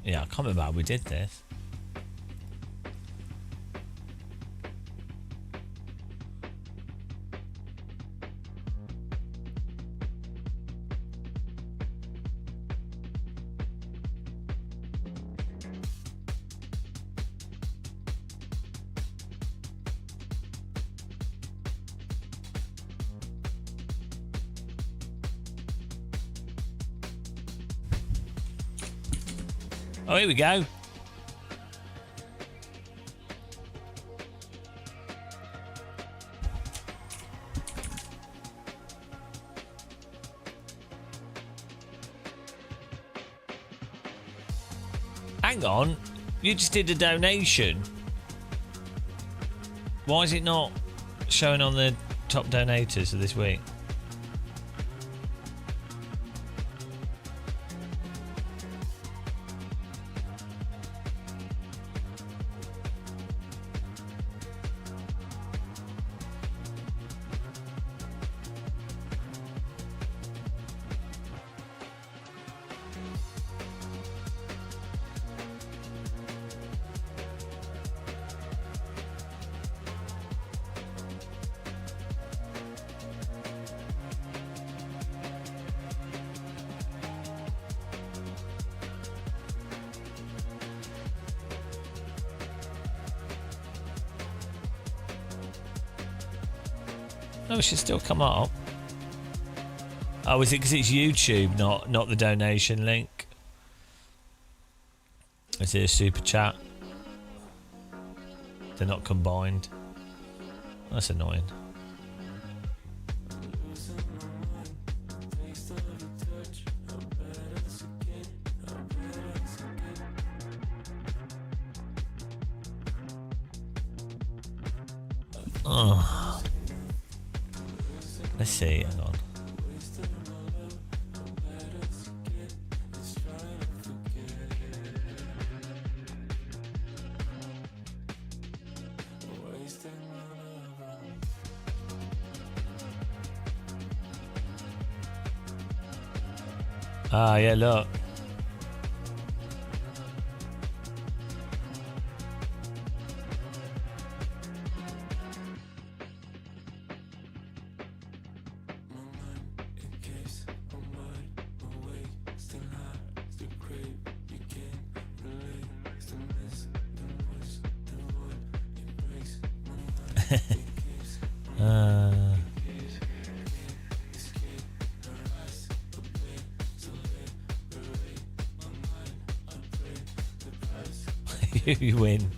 Yeah, I can't remember how we did this. Oh, here we go. Hang on. You just did a donation. Why is it not showing on the top donators of this week? No, it should still come up. Oh, is it because it's YouTube, not the donation link? Is it a super chat? They're not combined. That's annoying. Oh. Let's see, hang on. Ah, yeah, look. You win.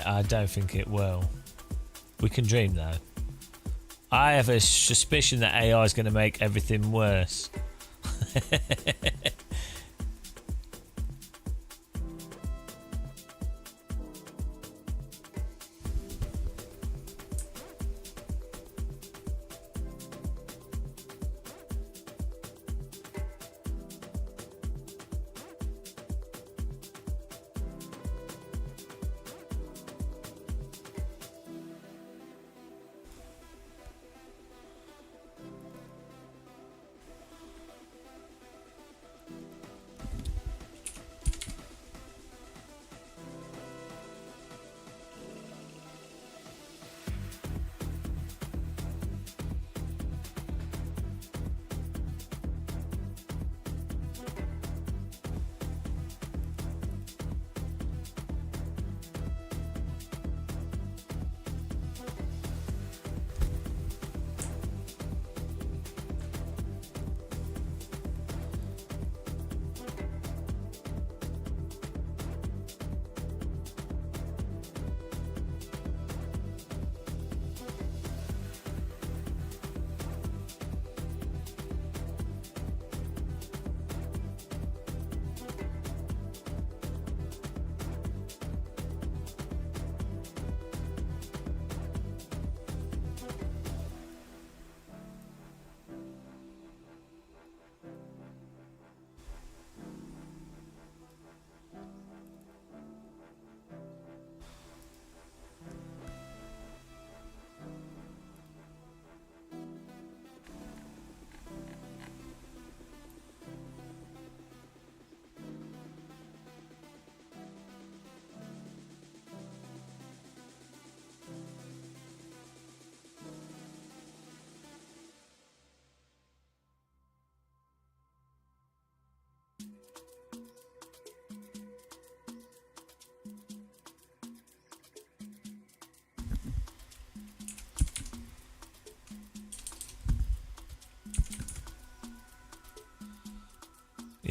I don't think it will. We can dream though. I have a suspicion that AI is going to make everything worse.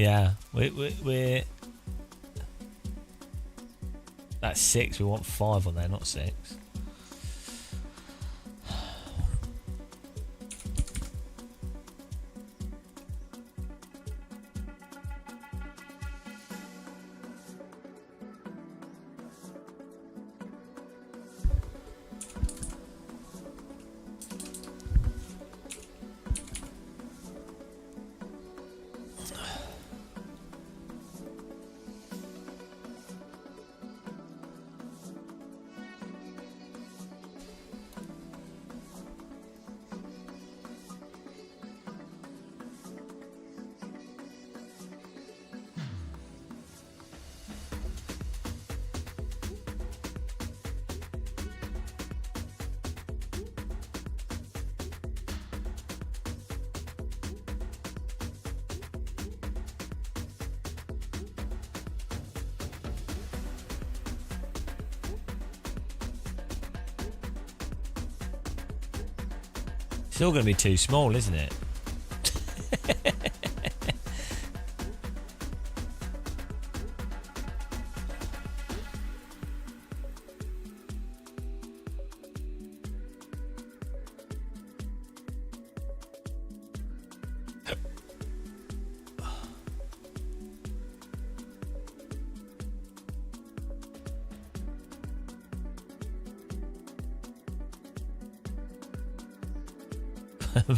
Yeah, we're that's 6. We want 5 on there, not 6. Still going to be too small, isn't it?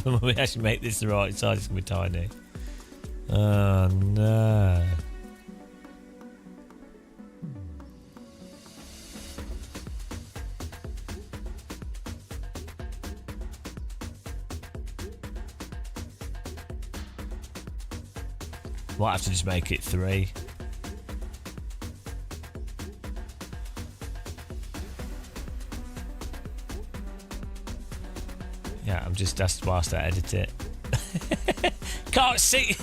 When we actually make this the right size, it's going to be tiny. Oh no. Might have to just make it 3. Yeah, I'm just, that's whilst I edit it. Can't see,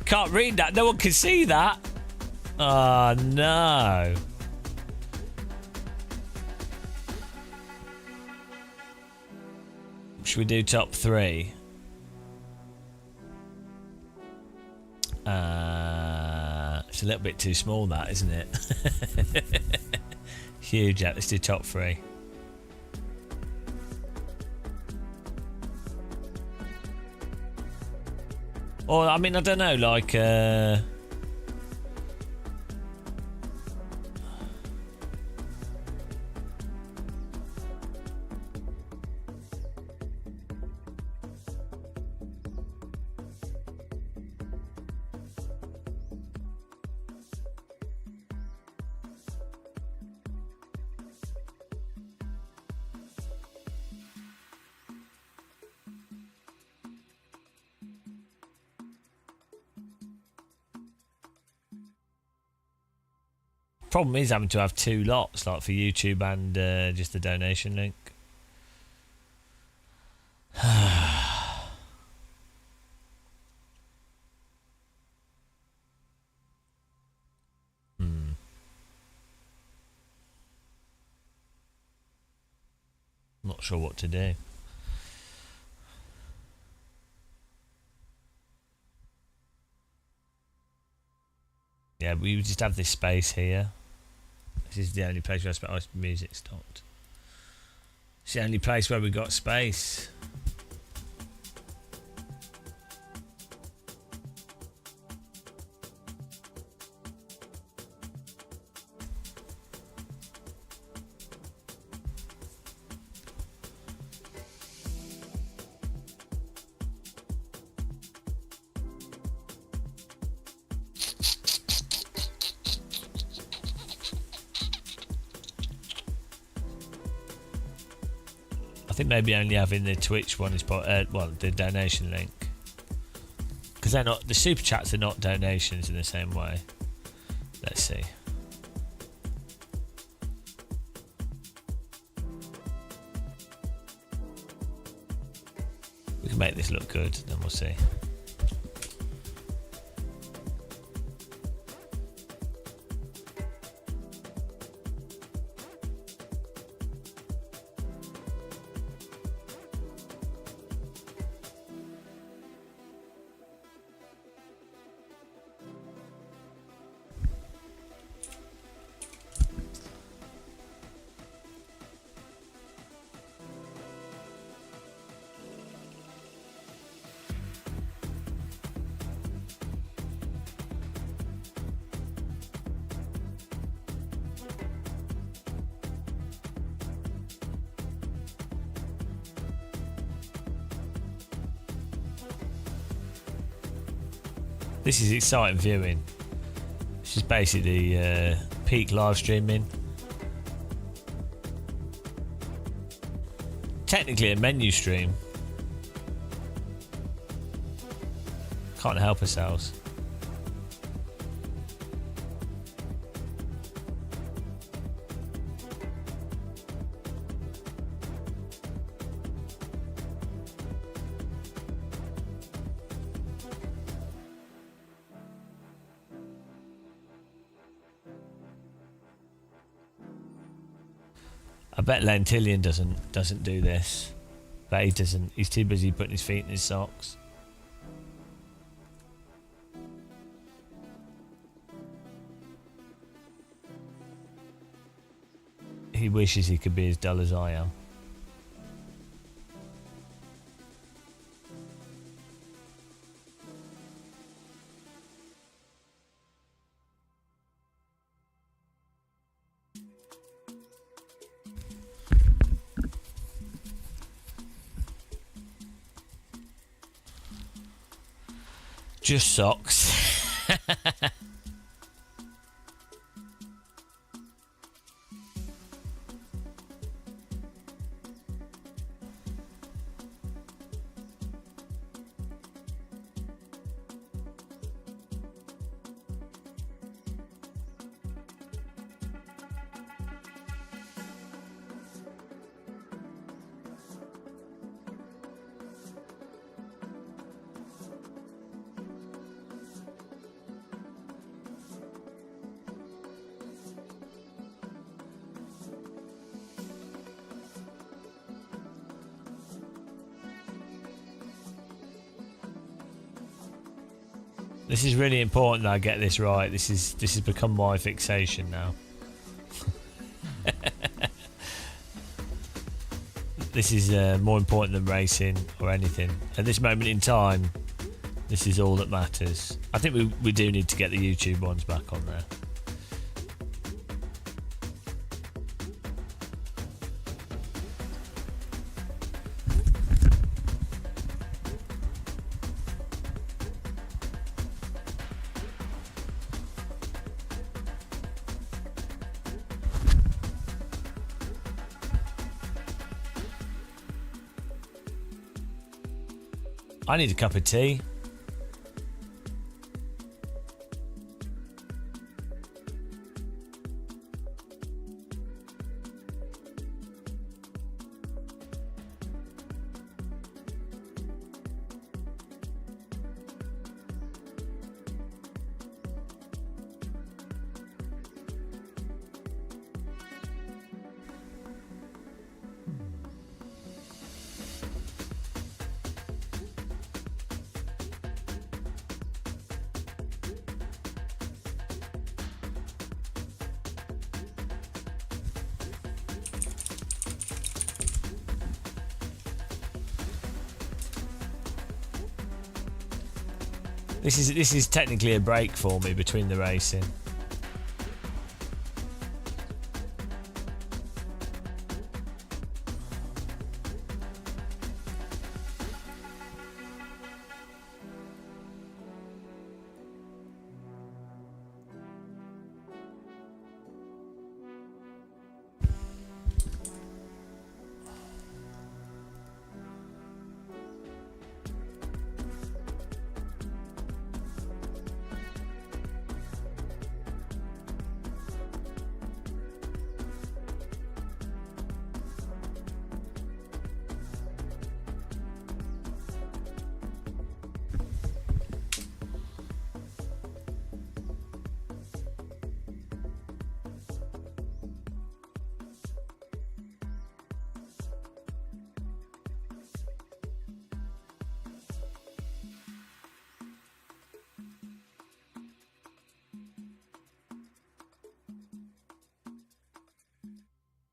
can't read that. No one can see that. Oh no. Should we do top 3? It's a little bit too small, that, isn't it? Huge. Yeah, let's do top 3. Or, I mean, I don't know, like, problem is having to have 2 lots, like for YouTube and just the donation link. Not sure what to do. Yeah, we just have this space here. This is the only place where my music stopped. It's the only place where we got space. I think maybe only having the Twitch one is well, the donation link, because they're not, the super chats are not donations in the same way. Let's see. We can make this look good, then we'll see. This is exciting viewing. This is basically peak live streaming. Technically a menu stream. Can't help ourselves. I bet Lentillion doesn't do this. But he doesn't. He's too busy putting his feet in his socks. He wishes he could be as dull as I am. Just socks. This is really important that I get this right. This has become my fixation now. This is more important than racing or anything. At this moment in time, this is all that matters. I think we do need to get the YouTube ones back on there. I need a cup of tea. This is technically a break for me between the racing.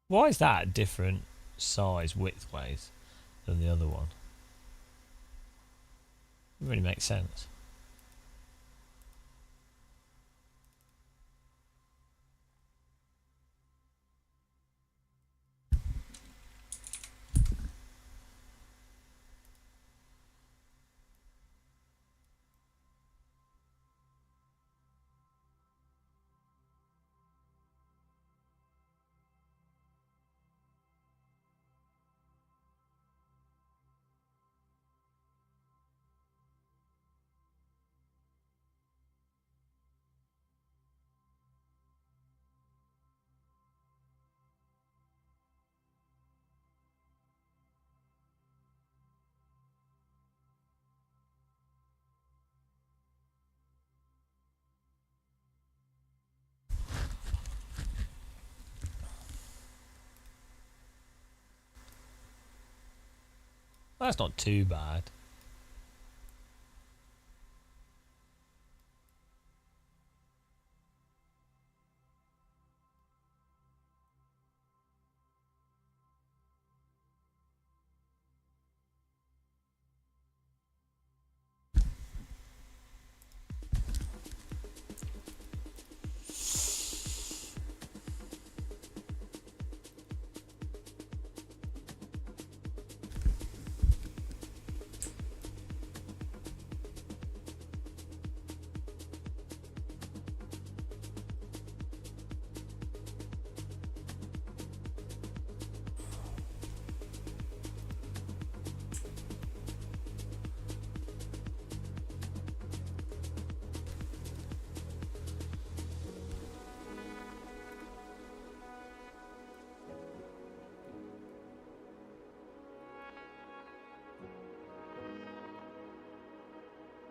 Why is that a different size width-wise than the other one? It really makes sense. That's not too bad.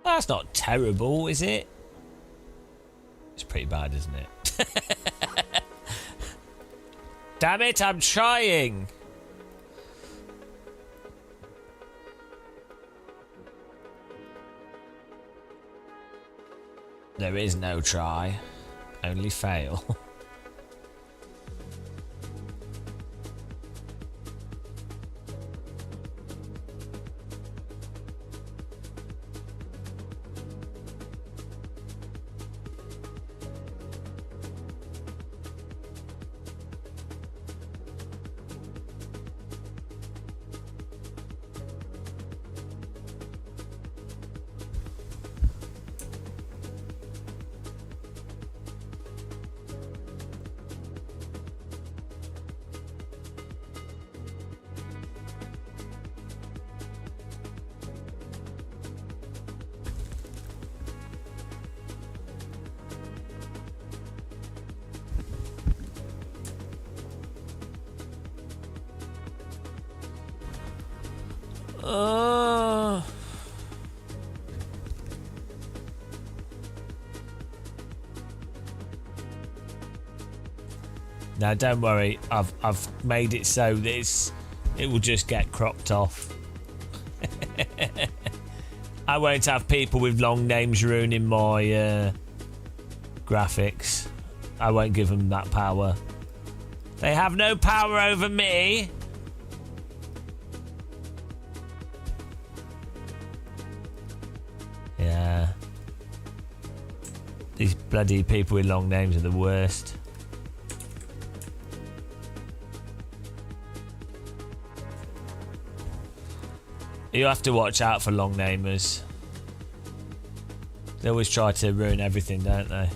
That's not terrible, is it? It's pretty bad, isn't it? Damn it, I'm trying. There is no try, only fail. Now don't worry, I've made it so that it will just get cropped off. I won't have people with long names ruining my graphics. I won't give them that power. They have no power over me. Yeah. These bloody people with long names are the worst. You have to watch out for long namers. They always try to ruin everything, don't they?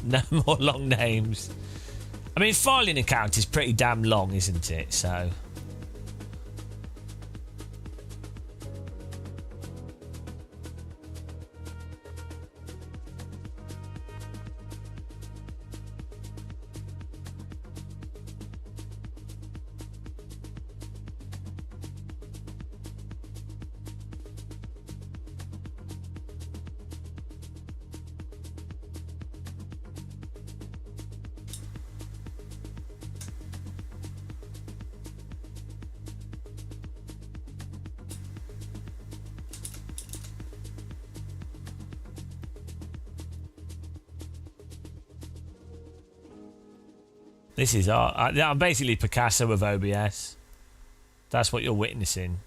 No more long names. I mean, filing account is pretty damn long, isn't it? So... This is art. I'm basically Picasso of OBS. That's what you're witnessing.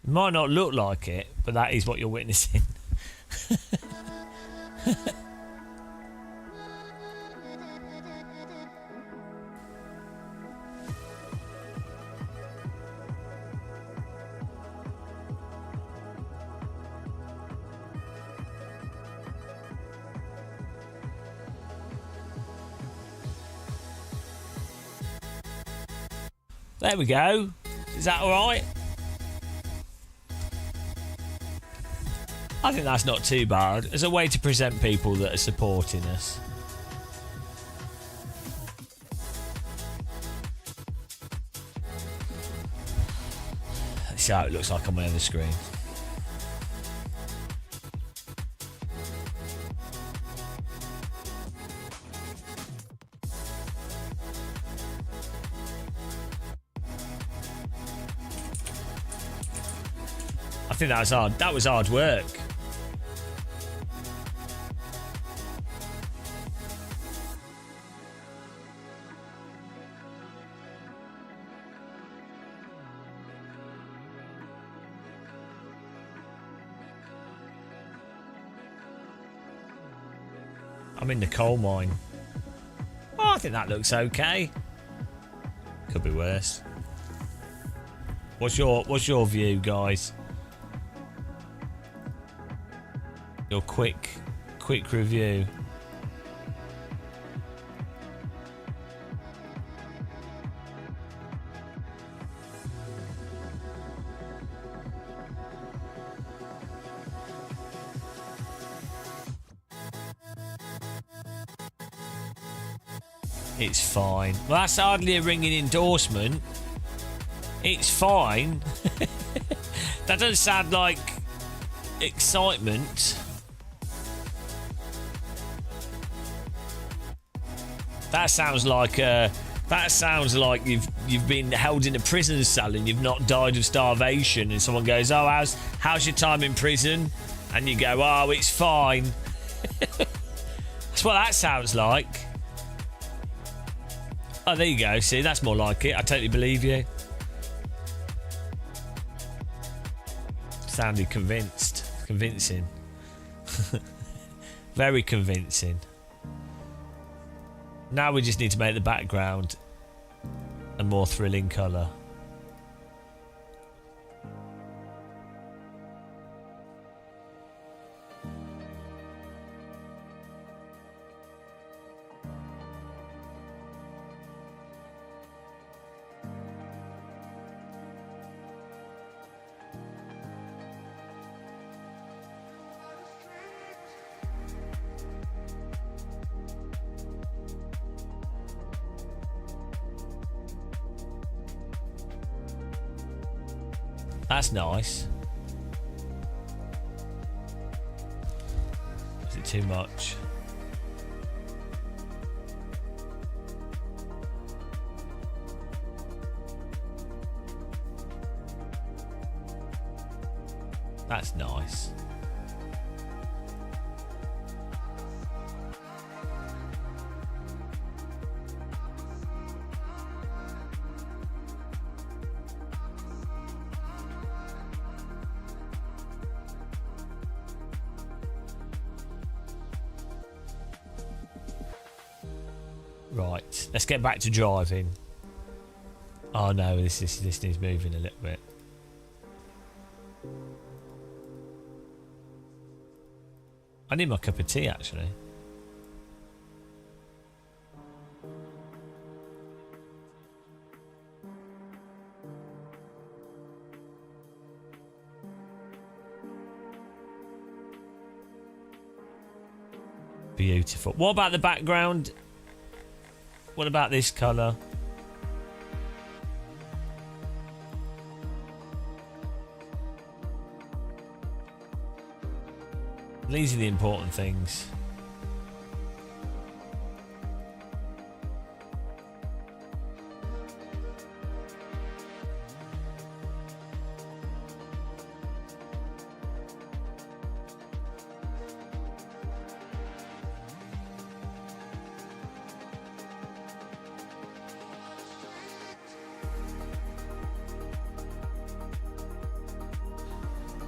It might not look like it, but that is what you're witnessing. There we go. Is that alright? I think that's not too bad as a way to present people that are supporting us. see how it looks like on my other screen. I think that was hard. That was hard work. I'm in the coal mine. Oh, I think that looks okay. Could be worse. What's your view, guys? Your quick review. It's fine. Well, that's hardly a ringing endorsement. It's fine. That doesn't sound like excitement. That sounds like you've been held in a prison cell and you've not died of starvation, and someone goes, "Oh, how's your time in prison?" And you go, "Oh, it's fine." That's what that sounds like. Oh, there you go. See, that's more like it. I totally believe you. Sounded convincing. Very convincing. Now we just need to make the background a more thrilling colour. That's nice. Is it too much? That's nice. Right, let's get back to driving. Oh no, this needs moving a little bit. I need my cup of tea actually. Beautiful. What about the background? What about this colour? These are the important things.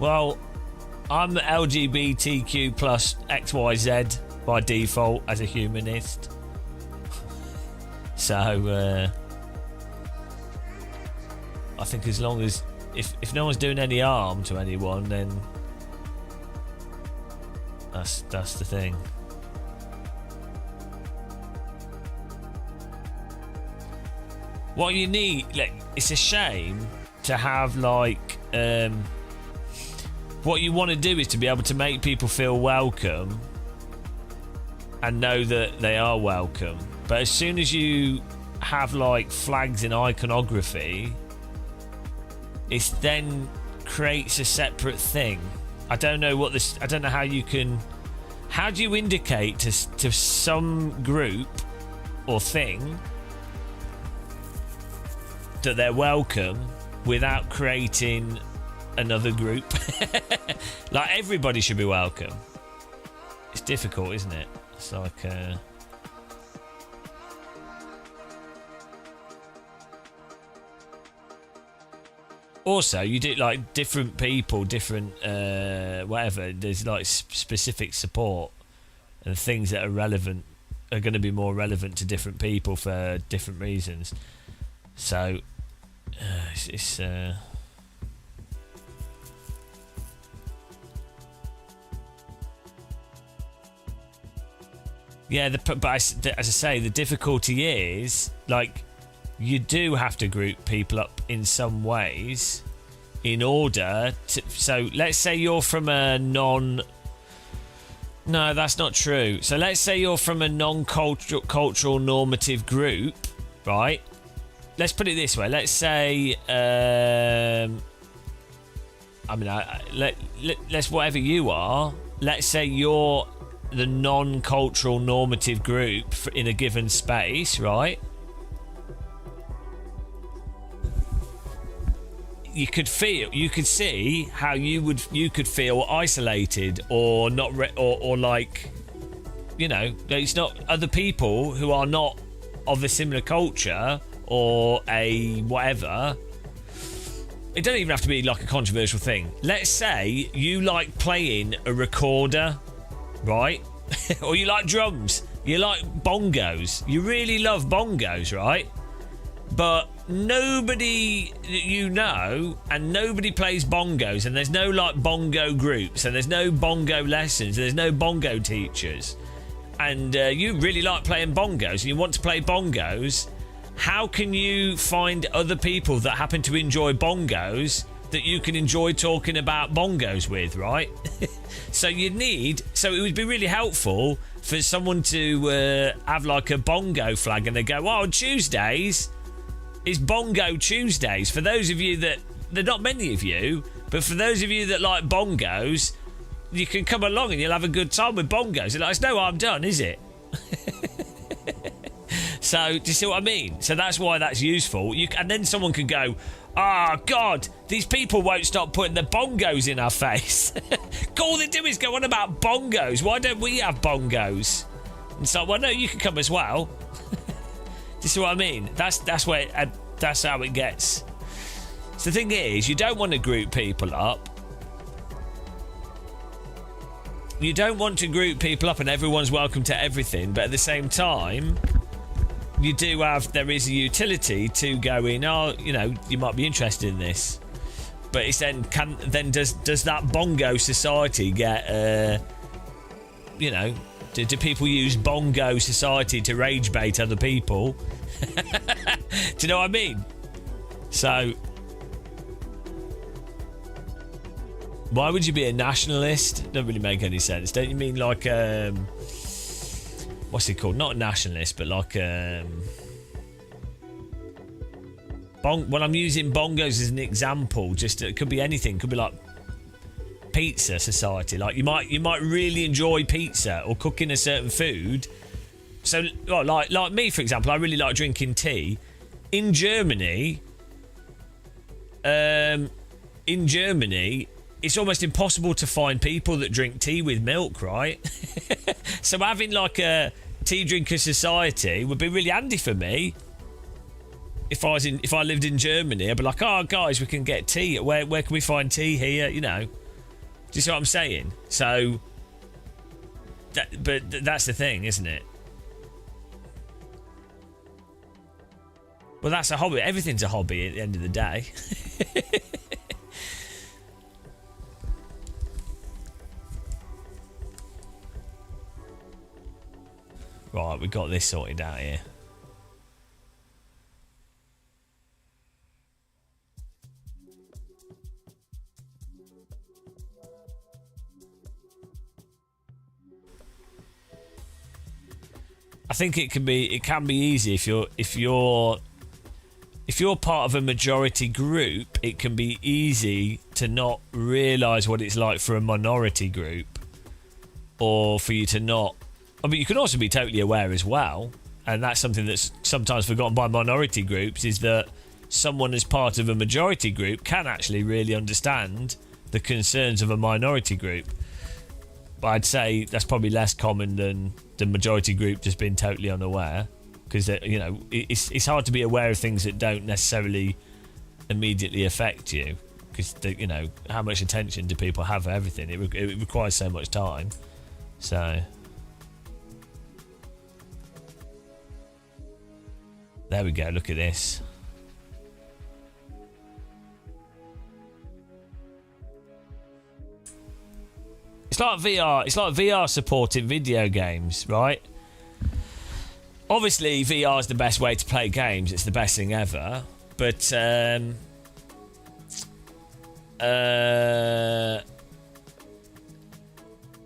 Well, I'm LGBTQ plus XYZ by default as a humanist. So, I think as long as... If no one's doing any harm to anyone, then... That's the thing. What you need... Like, it's a shame to have, like... what you want to do is to be able to make people feel welcome and know that they are welcome. But as soon as you have like flags in iconography, it then creates a separate thing. I don't know what this. I don't know how you can. How do you indicate to some group or thing that they're welcome without creating another group? Like, everybody should be welcome. It's difficult, isn't it? It's like also, you do like different people, different whatever. There's like specific support and things that are relevant are going to be more relevant to different people for different reasons. So it's yeah. But as I say, the difficulty is like, you do have to group people up in some ways in order to. So let's say you're from a no, that's not true. So let's say you're from a non-cultural normative group, right? Let's put it this way. Let's say, let's whatever you are. Let's say you're the non-cultural normative group in a given space, right? You could see how you could feel isolated or not, or like, you know, it's not other people who are not of a similar culture or a whatever. It doesn't even have to be like a controversial thing. Let's say you like playing a recorder, right? Or you like drums, you like bongos, you really love bongos, right? But nobody that you know, and nobody plays bongos, and there's no like bongo groups, and there's no bongo lessons, and there's no bongo teachers, and you really like playing bongos and you want to play bongos. How can you find other people that happen to enjoy bongos that you can enjoy talking about bongos with, right? So it would be really helpful for someone to have like a bongo flag, and they go, oh, on Tuesdays it's Bongo Tuesdays. For those of you that, there are not many of you, but for those of you that like bongos, you can come along and you'll have a good time with bongos. Like, it's no harm done, is it? So, do you see what I mean? So that's why that's useful. And then someone can go, oh, God, these people won't stop putting the bongos in our face. All they do is go on about bongos. Why don't we have bongos? And so, well, no, you can come as well. Do you see what I mean? That's how it gets. So the thing is, you don't want to group people up. You don't want to group people up and everyone's welcome to everything, but at the same time, there is a utility to going, oh, you know, you might be interested in this. But it's does that bongo society get, you know, do people use bongo society to rage bait other people? Do you know what I mean? So, why would you be a nationalist? Doesn't really make any sense. Don't you mean like, what's it called? Not a nationalist, but like, well, I'm using bongos as an example. Just, it could be anything. It could be like pizza society. Like, you might really enjoy pizza or cooking a certain food. So, well, like me, for example, I really like drinking tea. In Germany, it's almost impossible to find people that drink tea with milk, right? So having like a tea drinker society would be really handy for me. If I lived in Germany, I'd be like, oh, guys, we can get tea. Where can we find tea here? You know. Do you see what I'm saying? So, that's the thing, isn't it? Well, that's a hobby. Everything's a hobby at the end of the day. Right, we got this sorted out here. I think it can be easy if you're if you're part of a majority group, it can be easy to not realise what it's like for a minority group, or for you to not. I mean, you can also be totally aware as well, and that's something that's sometimes forgotten by minority groups, is that someone as part of a majority group can actually really understand the concerns of a minority group. But I'd say that's probably less common than the majority group just being totally unaware, because you know, it's hard to be aware of things that don't necessarily immediately affect you, because you know, how much attention do people have for everything? It requires so much time. So there we go. Look at this. It's like VR. It's like VR supported video games, right? Obviously, VR is the best way to play games. It's the best thing ever. But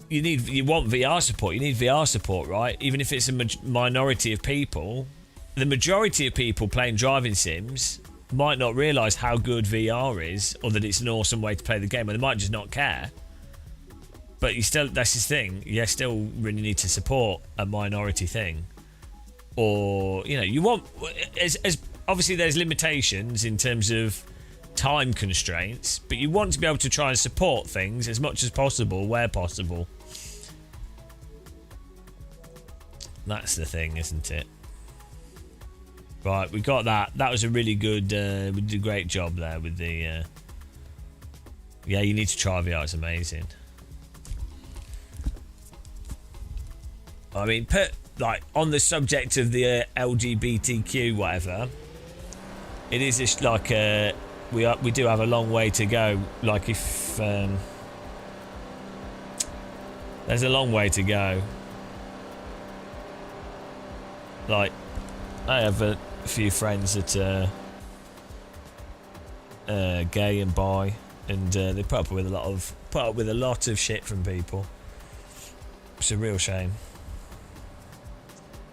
you want VR support. You need VR support, right? Even if it's a minority of people, the majority of people playing driving sims might not realise how good VR is, or that it's an awesome way to play the game, or they might just not care. But you still, that's his thing. You still really need to support a minority thing, or you know, you want as obviously there's limitations in terms of time constraints, but you want to be able to try and support things as much as possible where possible. That's the thing, isn't it? Right, we got that. That was a really good. We did a great job there with the. Yeah, you need to try VR. It's amazing. I mean, like on the subject of the LGBTQ whatever, it is just like we do have a long way to go. Like if there's a long way to go. Like I have a few friends that are gay and bi, and they put up with a lot of shit from people. It's a real shame.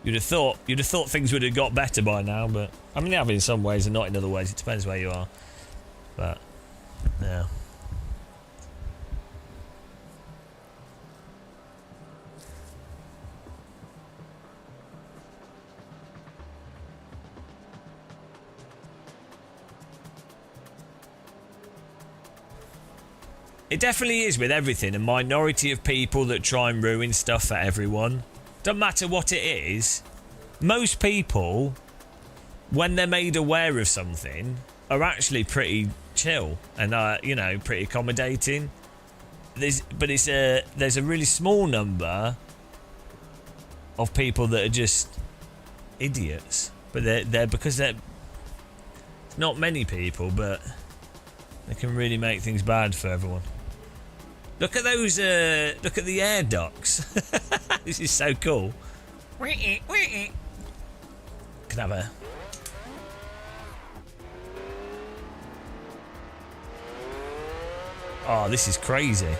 You'd have thought things would have got better by now, but I mean they have in some ways and not in other ways. It depends where you are. But yeah. It definitely is with everything. A minority of people that try and ruin stuff for everyone. Don't matter what it is. Most people, when they're made aware of something, are actually pretty chill and you know, pretty accommodating. There's a really small number of people that are just idiots. But they're because they're not many people, but they can really make things bad for everyone. Look at those, look at the air ducts. This is so cool. Can have a... Oh, this is crazy.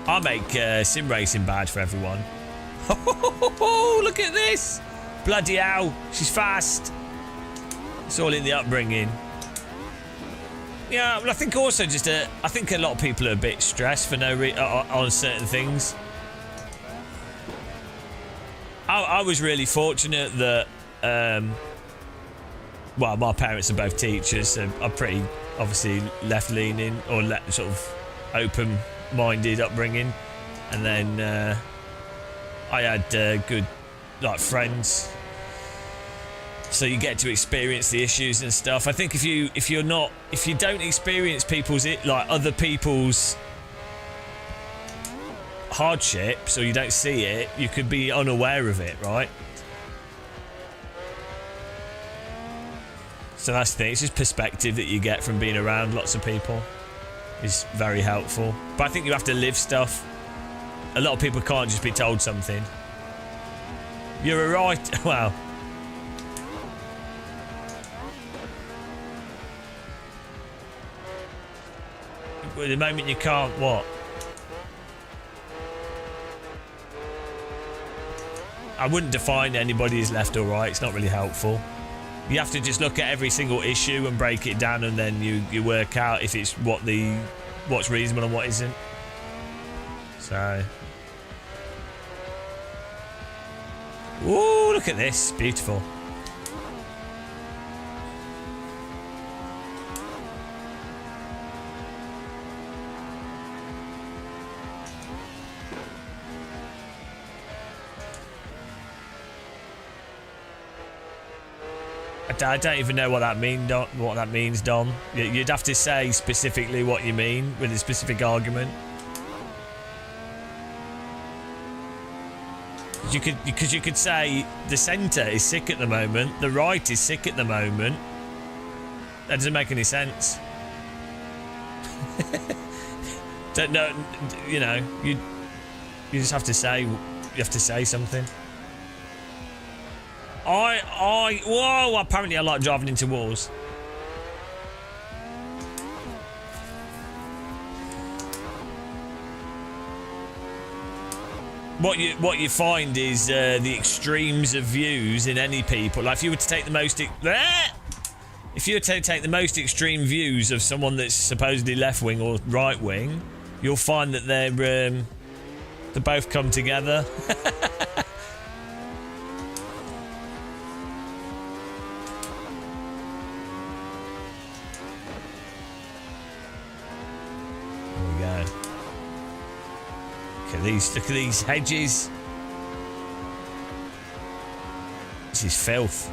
I make sim racing bad for everyone. Oh, look at this. Bloody hell, she's fast. It's all in the upbringing. Yeah, well, I think also just I think a lot of people are a bit stressed for no reason on certain things. I was really fortunate that, well, my parents are both teachers, so I'm pretty obviously left-leaning or sort of open-minded upbringing, and then I had good like friends. So you get to experience the issues and stuff. I think if you don't experience other people's hardships, or you don't see it, you could be unaware of it, right? So that's the thing. It's just perspective that you get from being around lots of people is very helpful. But I think you have to live stuff. A lot of people can't just be told something. You're a right. Well. At the moment you can't, what? I wouldn't define anybody as left or right. It's not really helpful. You have to just look at every single issue and break it down, and then you work out if it's what's reasonable and what isn't. So, ooh, look at this, beautiful. I don't even know what that means, Dom. You'd have to say specifically what you mean with a specific argument. Because you could say the centre is sick at the moment, the right is sick at the moment. That doesn't make any sense. Don't know, you know, you just have to say something. Whoa, apparently I like driving into walls. What you find is the extremes of views in any people. Like if you were to take the most extreme views of someone that's supposedly left wing or right wing, you'll find that they both come together. Look at these hedges. This is filth.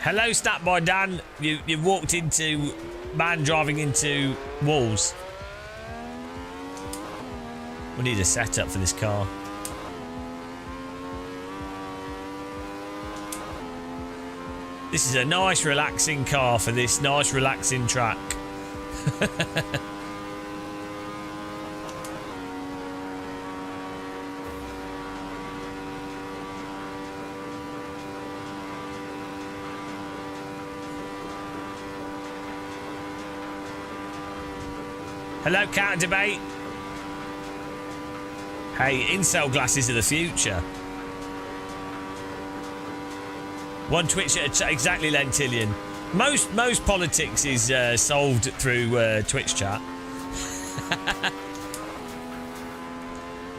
Hello, Stat by Dan. You've walked into man driving into walls. We need a setup for this car. This is a nice relaxing car for this nice relaxing track. Hello, Counter Debate. Hey, incel glasses are the future. One Twitch exactly, Lentillion. Most politics is solved through Twitch chat.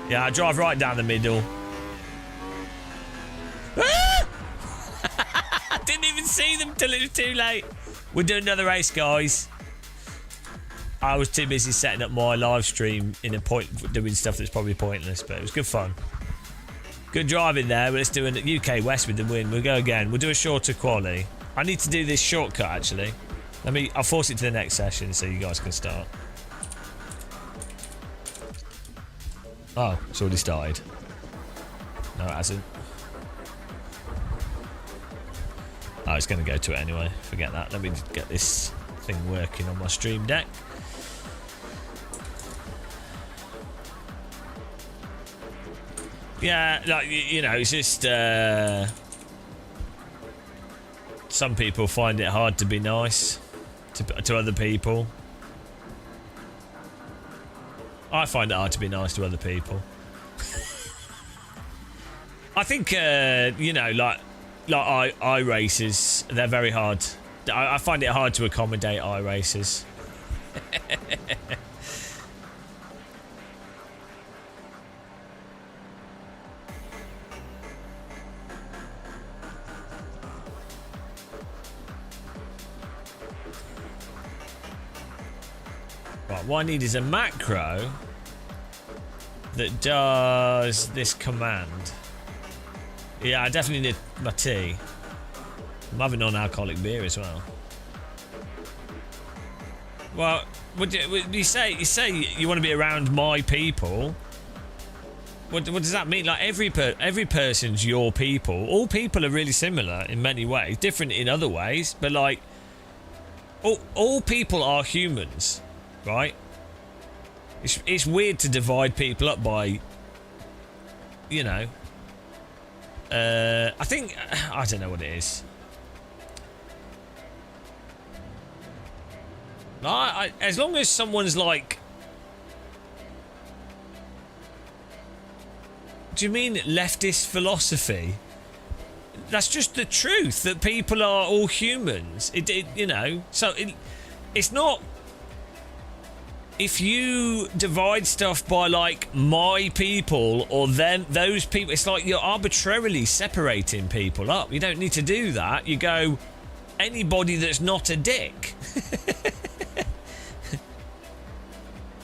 Yeah, I drive right down the middle. I didn't even see them till it was too late. We'll do another race, guys. I was too busy setting up my live stream doing stuff that's probably pointless, but it was good fun. Good driving there, but let's do a UK West with the win. We'll go again. We'll do a shorter quali. I need to do this shortcut, actually. I'll force it to the next session so you guys can start. Oh, it's already started. No, it hasn't. Oh, it's going to go to it anyway. Forget that. Let me just get this thing working on my stream deck. Yeah, like, you know, it's just some people find it hard to be nice to other people. I find it hard to be nice to other people. I think you know, like I racers, they're very hard. I find it hard to accommodate I racers. Right, what I need is a macro that does this command. Yeah, I definitely need my tea. I'm having non-alcoholic beer as well. Well, you say you want to be around my people. What does that mean? Like every person's your people. All people are really similar in many ways, different in other ways, but like all people are humans. Right? It's weird to divide people up by, you know. I don't know what it is. As long as someone's like... Do you mean leftist philosophy? That's just the truth, that people are all humans. You know, so it's not... If you divide stuff by like my people or them, those people, it's like you're arbitrarily separating people up. You don't need to do that. You go, anybody that's not a dick.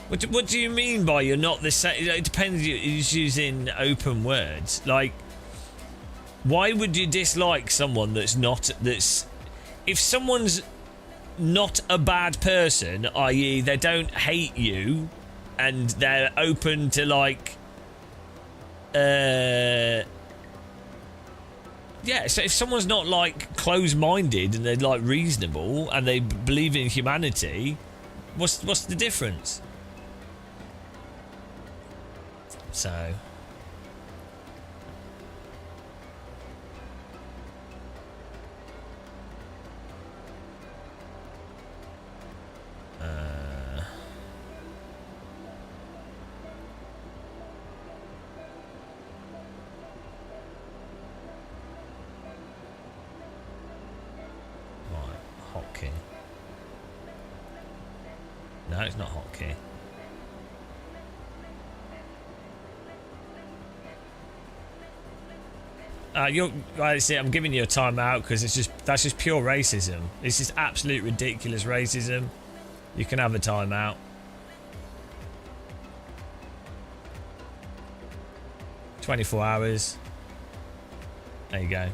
What do you mean by you're not the same? It depends. You're using open words. Like, why would you dislike someone that's not... If someone's not a bad person, i.e. they don't hate you and they're open to like yeah, so if someone's not like closed-minded and they're like reasonable and they believe in humanity, what's the difference? So hotkey. No, it's not hotkey. See, I'm giving you a timeout because that's just pure racism. It's just absolute ridiculous racism. You can have a timeout. "24 hours. There you go.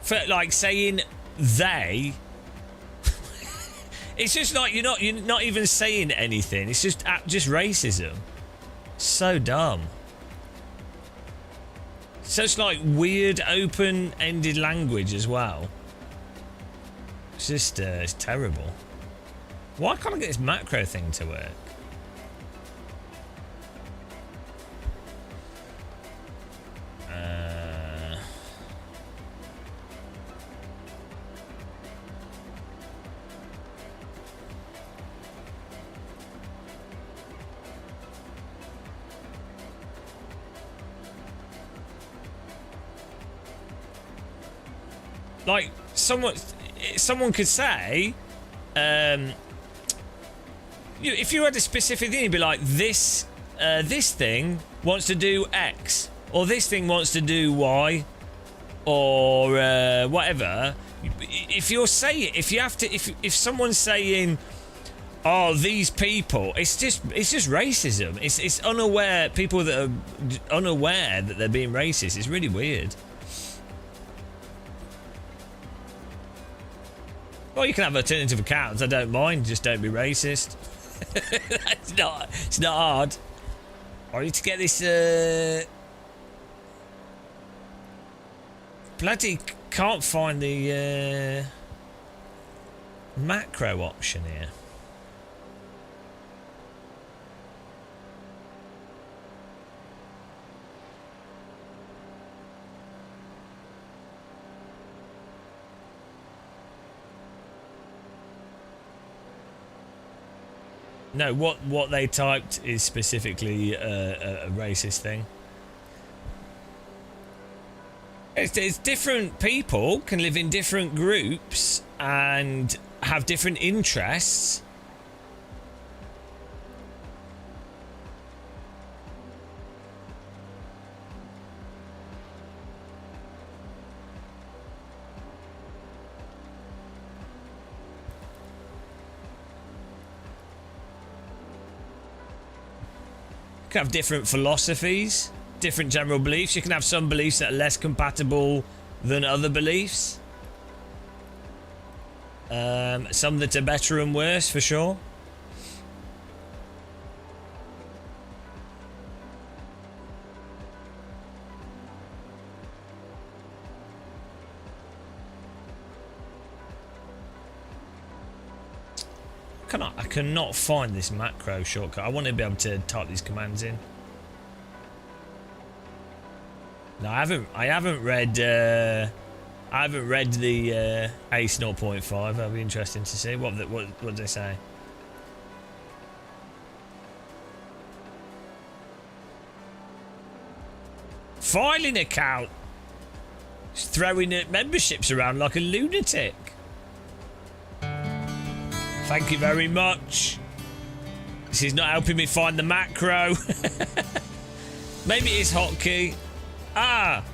For like saying they, it's just like you're not even saying anything. It's just racism. So dumb. Such like weird open-ended language as well. It's just it's terrible. Why can't I get this macro thing to work? Like someone could say, if you had a specific thing, you'd be like, this thing wants to do X, or this thing wants to do Y, or whatever. If you're saying, if someone's saying, "Oh, these people," it's just racism. It's unaware people that are unaware that they're being racist. It's really weird. Well, you can have alternative accounts. I don't mind. Just don't be racist. It's not hard. I need to get this. Bloody can't find the macro option here. No, what they typed is specifically a racist thing. It's different people can live in different groups and have different interests. You can have different philosophies, different general beliefs. You can have some beliefs that are less compatible than other beliefs. Some that are better and worse, for sure. I cannot find this macro shortcut. I want to be able to type these commands in. No, I haven't read I haven't read the Ace 0.5. That'll be interesting to see. What did they say? Filing account. Just throwing memberships around like a lunatic. Thank you very much. This is not helping me find the macro. Maybe it is hotkey. Ah.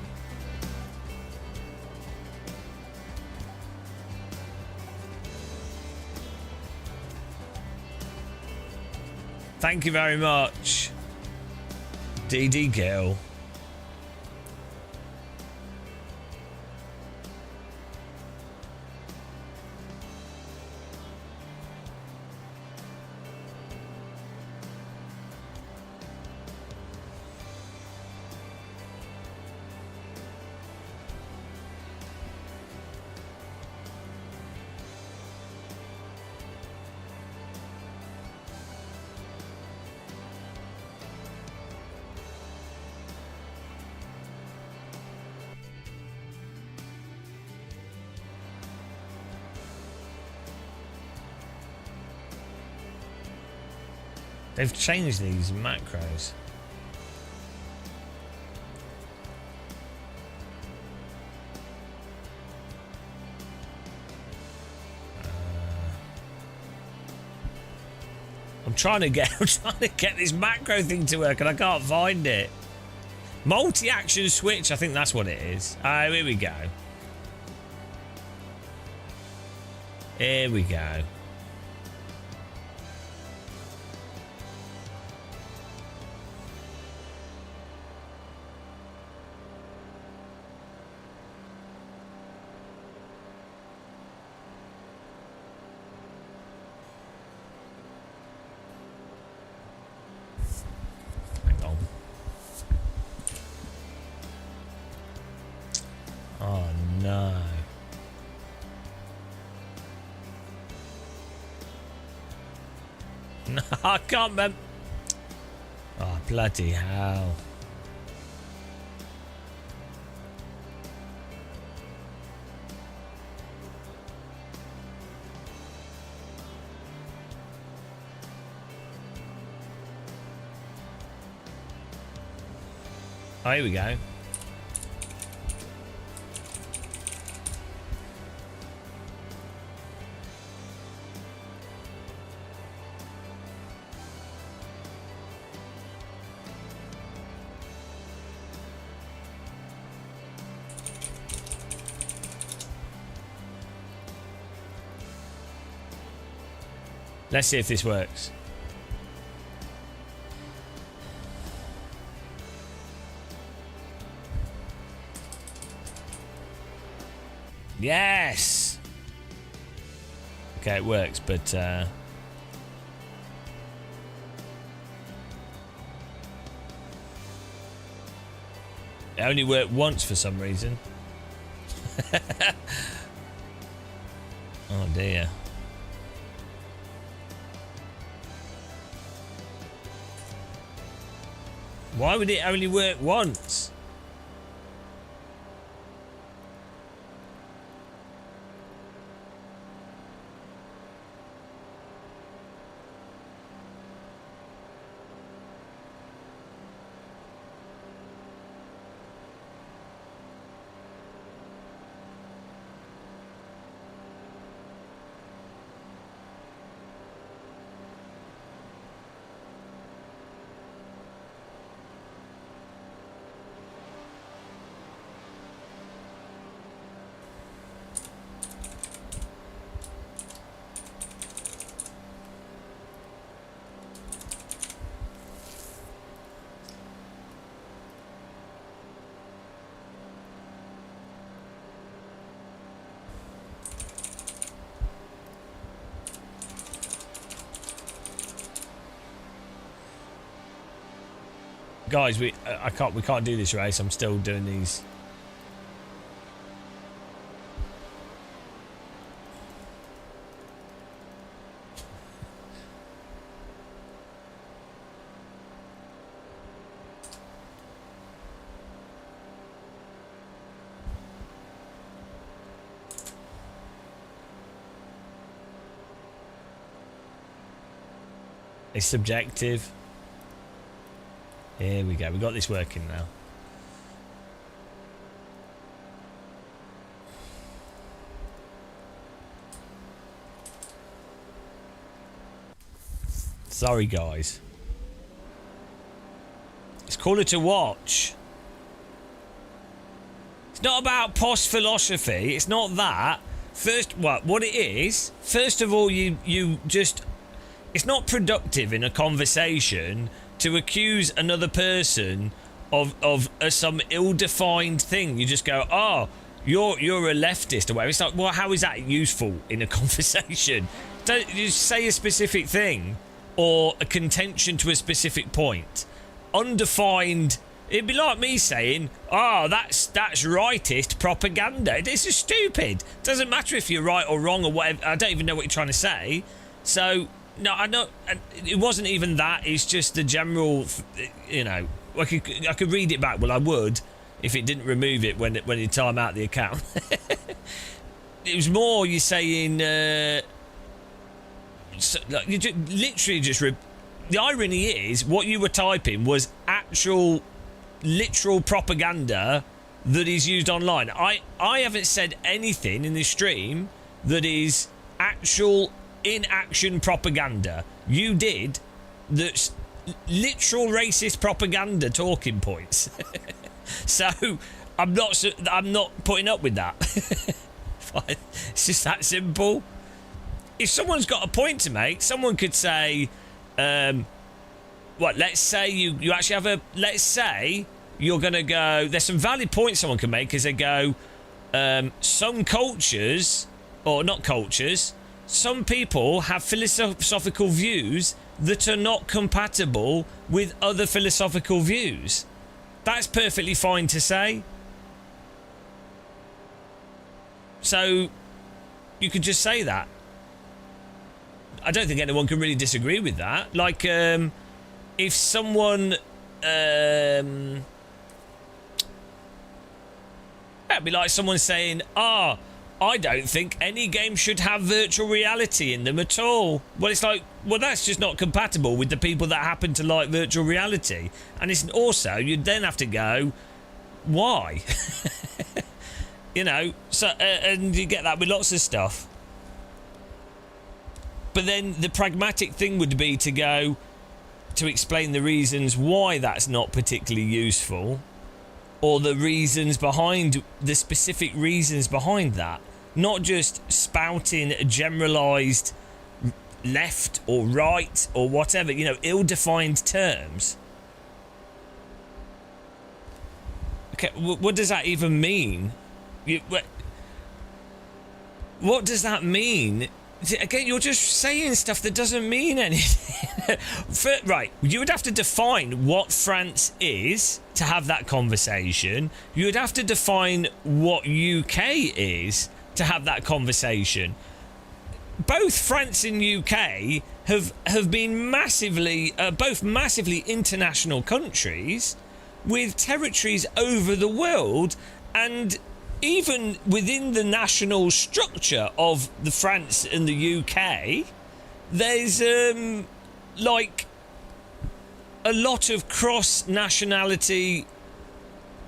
Thank you very much. DD Gill. They've changed these macros. I'm trying to get this macro thing to work and I can't find it. Multi-action switch, I think that's what it is. Oh, here we go. Here we go. Oh no. No, I can't remember. Oh, bloody hell. Oh, here we go. Let's see if this works. Yes! Okay, it works, but it only worked once for some reason. Oh dear. Why would it only work once? Guys, we can't do this race. I'm still doing these. It's subjective. Here we go. We got this working now. Sorry, guys. It's cooler to watch. It's not about post philosophy. It's not that. What it is, first of all, you just... It's not productive in a conversation to accuse another person of some ill-defined thing. You just go, oh, you're a leftist or whatever. It's like, well, how is that useful in a conversation? Don't you say a specific thing or a contention to a specific point. Undefined. It'd be like me saying, oh, that's rightist propaganda. This is stupid. Doesn't matter if you're right or wrong or whatever. I don't even know what you're trying to say. So, no, I know it wasn't even that. It's just the general, you know, I could read it back. Well, I would if it didn't remove it when you time out the account. It was more you saying, you literally just... The irony is, what you were typing was actual, literal propaganda that is used online. I haven't said anything in this stream that is actual in-action propaganda. You did. That's literal racist propaganda talking points. So I'm not putting up with that. It's just that simple. If someone's got a point to make, someone could say, let's say you actually have a... Let's say you're going to go... There's some valid points someone can make, because they go, some cultures, or not cultures, some people have philosophical views that are not compatible with other philosophical views. That's perfectly fine to say. So you could just say that. I don't think anyone can really disagree with that. Like, if someone... That'd be like someone saying, I don't think any game should have virtual reality in them at all. Well, it's like, well, that's just not compatible with the people that happen to like virtual reality. And it's also, you'd then have to go, why? You know, so and you get that with lots of stuff. But then the pragmatic thing would be to go to explain the reasons why that's not particularly useful, or the reasons behind, the specific reasons behind that. Not just spouting a generalised left or right or whatever, you know, ill-defined terms. Okay, what does that even mean? What does that mean? Again, you're just saying stuff that doesn't mean anything. Right, you would have to define what France is to have that conversation. You would have to define what UK is to have that conversation. Both France and UK have been massively, both massively international countries with territories over the world, and even within the national structure of the France and the UK, there's like a lot of cross-nationality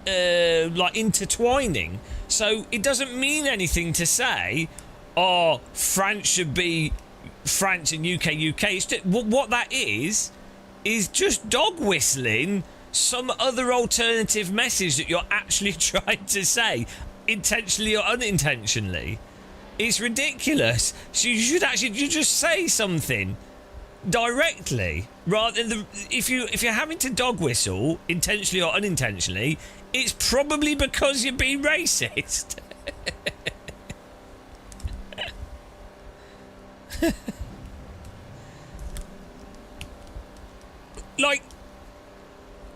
like intertwining. So it doesn't mean anything to say, oh, France should be France and UK. It's just, what that is just dog whistling some other alternative message that you're actually trying to say, intentionally or unintentionally. It's ridiculous. So you just say something directly, rather than if you're having to dog whistle intentionally or unintentionally, it's probably because you're being racist. Like,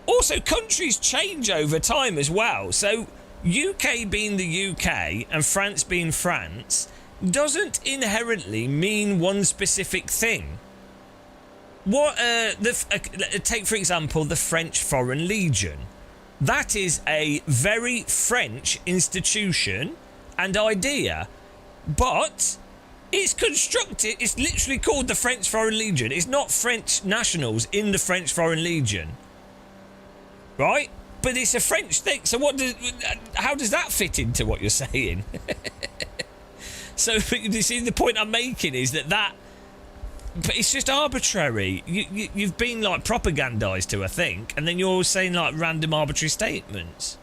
also countries change over time as well. So UK being the UK and France being France doesn't inherently mean one specific thing. What take for example the French Foreign Legion. That is a very French institution and idea, but It's constructed. It's literally called the French Foreign Legion. It's not French nationals in the French Foreign Legion, right? But it's a French thing. So how does that fit into what you're saying? So you see, the point I'm making is that but it's just arbitrary. You've been like propagandized to, I think, and then you're saying like random arbitrary statements.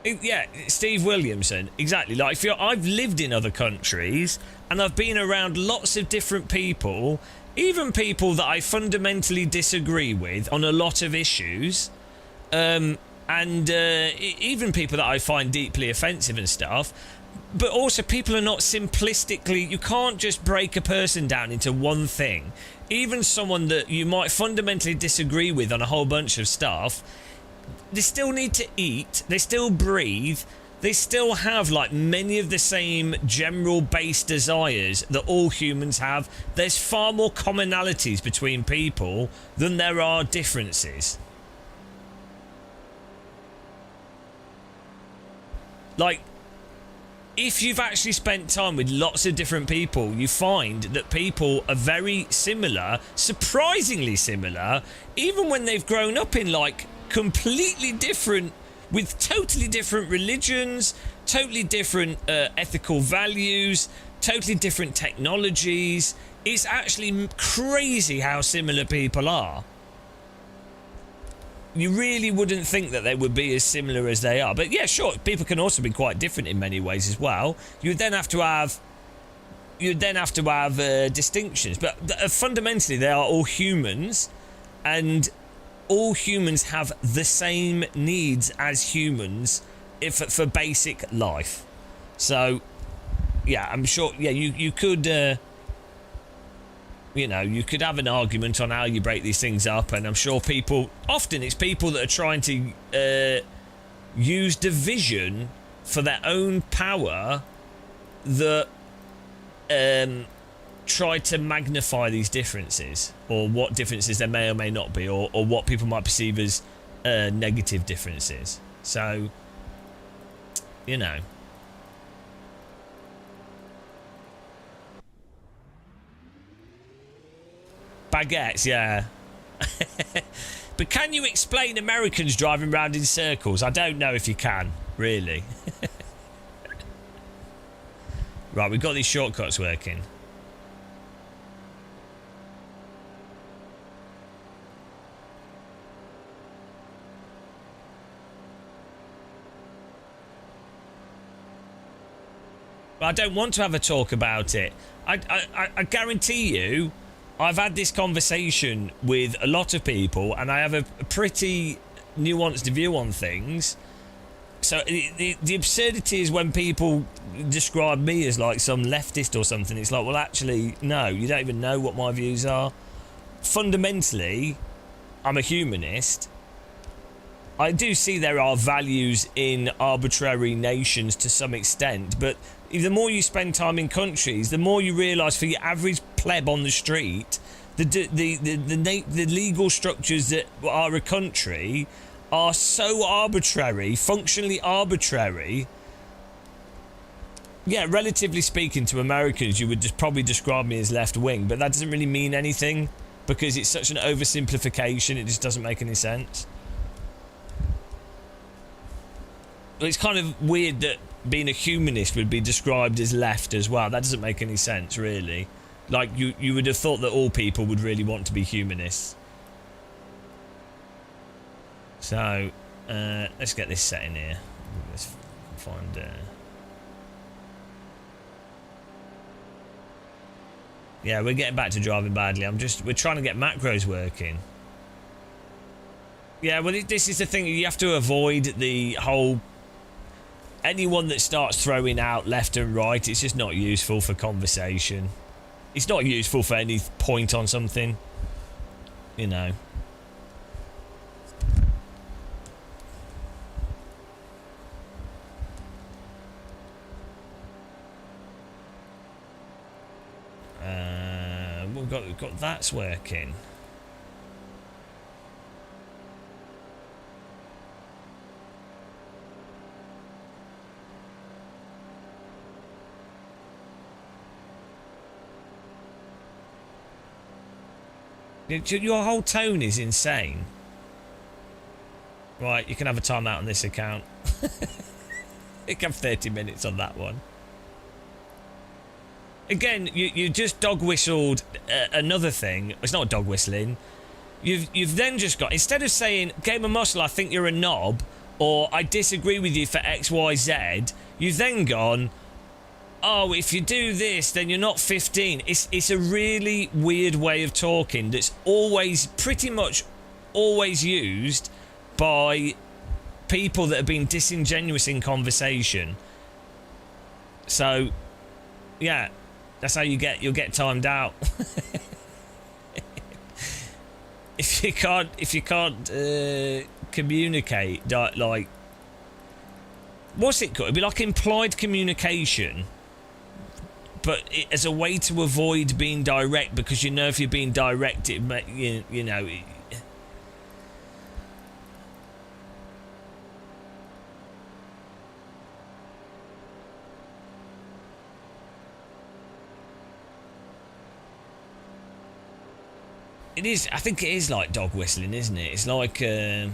Yeah, Steve Williamson, exactly. Like, I've lived in other countries and I've been around lots of different people, even people that I fundamentally disagree with on a lot of issues, and even people that I find deeply offensive and stuff. But also, people are not simplistically. You can't just break a person down into one thing. Even someone that you might fundamentally disagree with on a whole bunch of stuff, they still need to eat, they still breathe, they still have like many of the same general base desires that all humans have. There's far more commonalities between people than there are differences. Like, if you've actually spent time with lots of different people, you find that people are very similar, surprisingly similar, even when they've grown up in like completely different, with totally different religions, totally different ethical values, totally different technologies. It's actually crazy how similar people are. You really wouldn't think that they would be as similar as they are. But yeah, sure, people can also be quite different in many ways as well. You'd then have to have distinctions. But fundamentally, they are all humans, and all humans have the same needs as humans for basic life. So, yeah, I'm sure. Yeah, you could, you could have an argument on how you break these things up, and I'm sure often it's people that are trying to use division for their own power that try to magnify these differences, or what differences there may or may not be, or what people might perceive as negative differences. So, baguettes, yeah. But can you explain Americans driving around in circles? I don't know if you can, really. Right, we've got these shortcuts working. I don't want to have a talk about it. I guarantee you, I've had this conversation with a lot of people, and I have a pretty nuanced view on things. So the absurdity is when people describe me as like some leftist or something. It's like, well, actually, no, you don't even know what my views are. Fundamentally, I'm a humanist. I do see there are values in arbitrary nations to some extent, but the more you spend time in countries, the more you realise for your average pleb on the street, the legal structures that are a country are so arbitrary, functionally arbitrary. Yeah, relatively speaking to Americans, you would just probably describe me as left-wing, but that doesn't really mean anything because it's such an oversimplification, it just doesn't make any sense. It's kind of weird that being a humanist would be described as left as well. That doesn't make any sense, really. Like, you would have thought that all people would really want to be humanists. So, let's get this set in here. Let's find... Yeah, we're getting back to driving badly. We're trying to get macros working. Yeah, well, this is the thing. You have to avoid the whole... Anyone that starts throwing out left and right, it's just not useful for conversation. It's not useful for any point on something. You know. We've got that's working. Your whole tone is insane. Right, you can have a timeout on this account. You can have 30 minutes on that one. Again, you just dog whistled another thing. It's not dog whistling. You've then just got, instead of saying Game of Muscle, I think you're a knob, or I disagree with you for XYZ, you've then gone, oh, if you do this, then you're not 15. It's a really weird way of talking that's pretty much always used by people that have been disingenuous in conversation. So, yeah, that's how you'll get timed out. if you can't communicate, like, what's it called? It'd be like implied communication, but as a way to avoid being direct, because you know if you're being direct, you know. It is. I think it is like dog whistling, isn't it? It's like. It's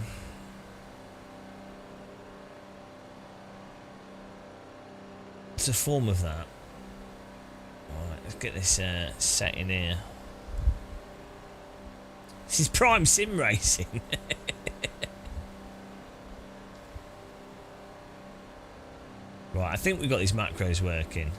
a form of that. Alright, let's get this set in here. This is prime sim racing. Right, I think we've got these macros working.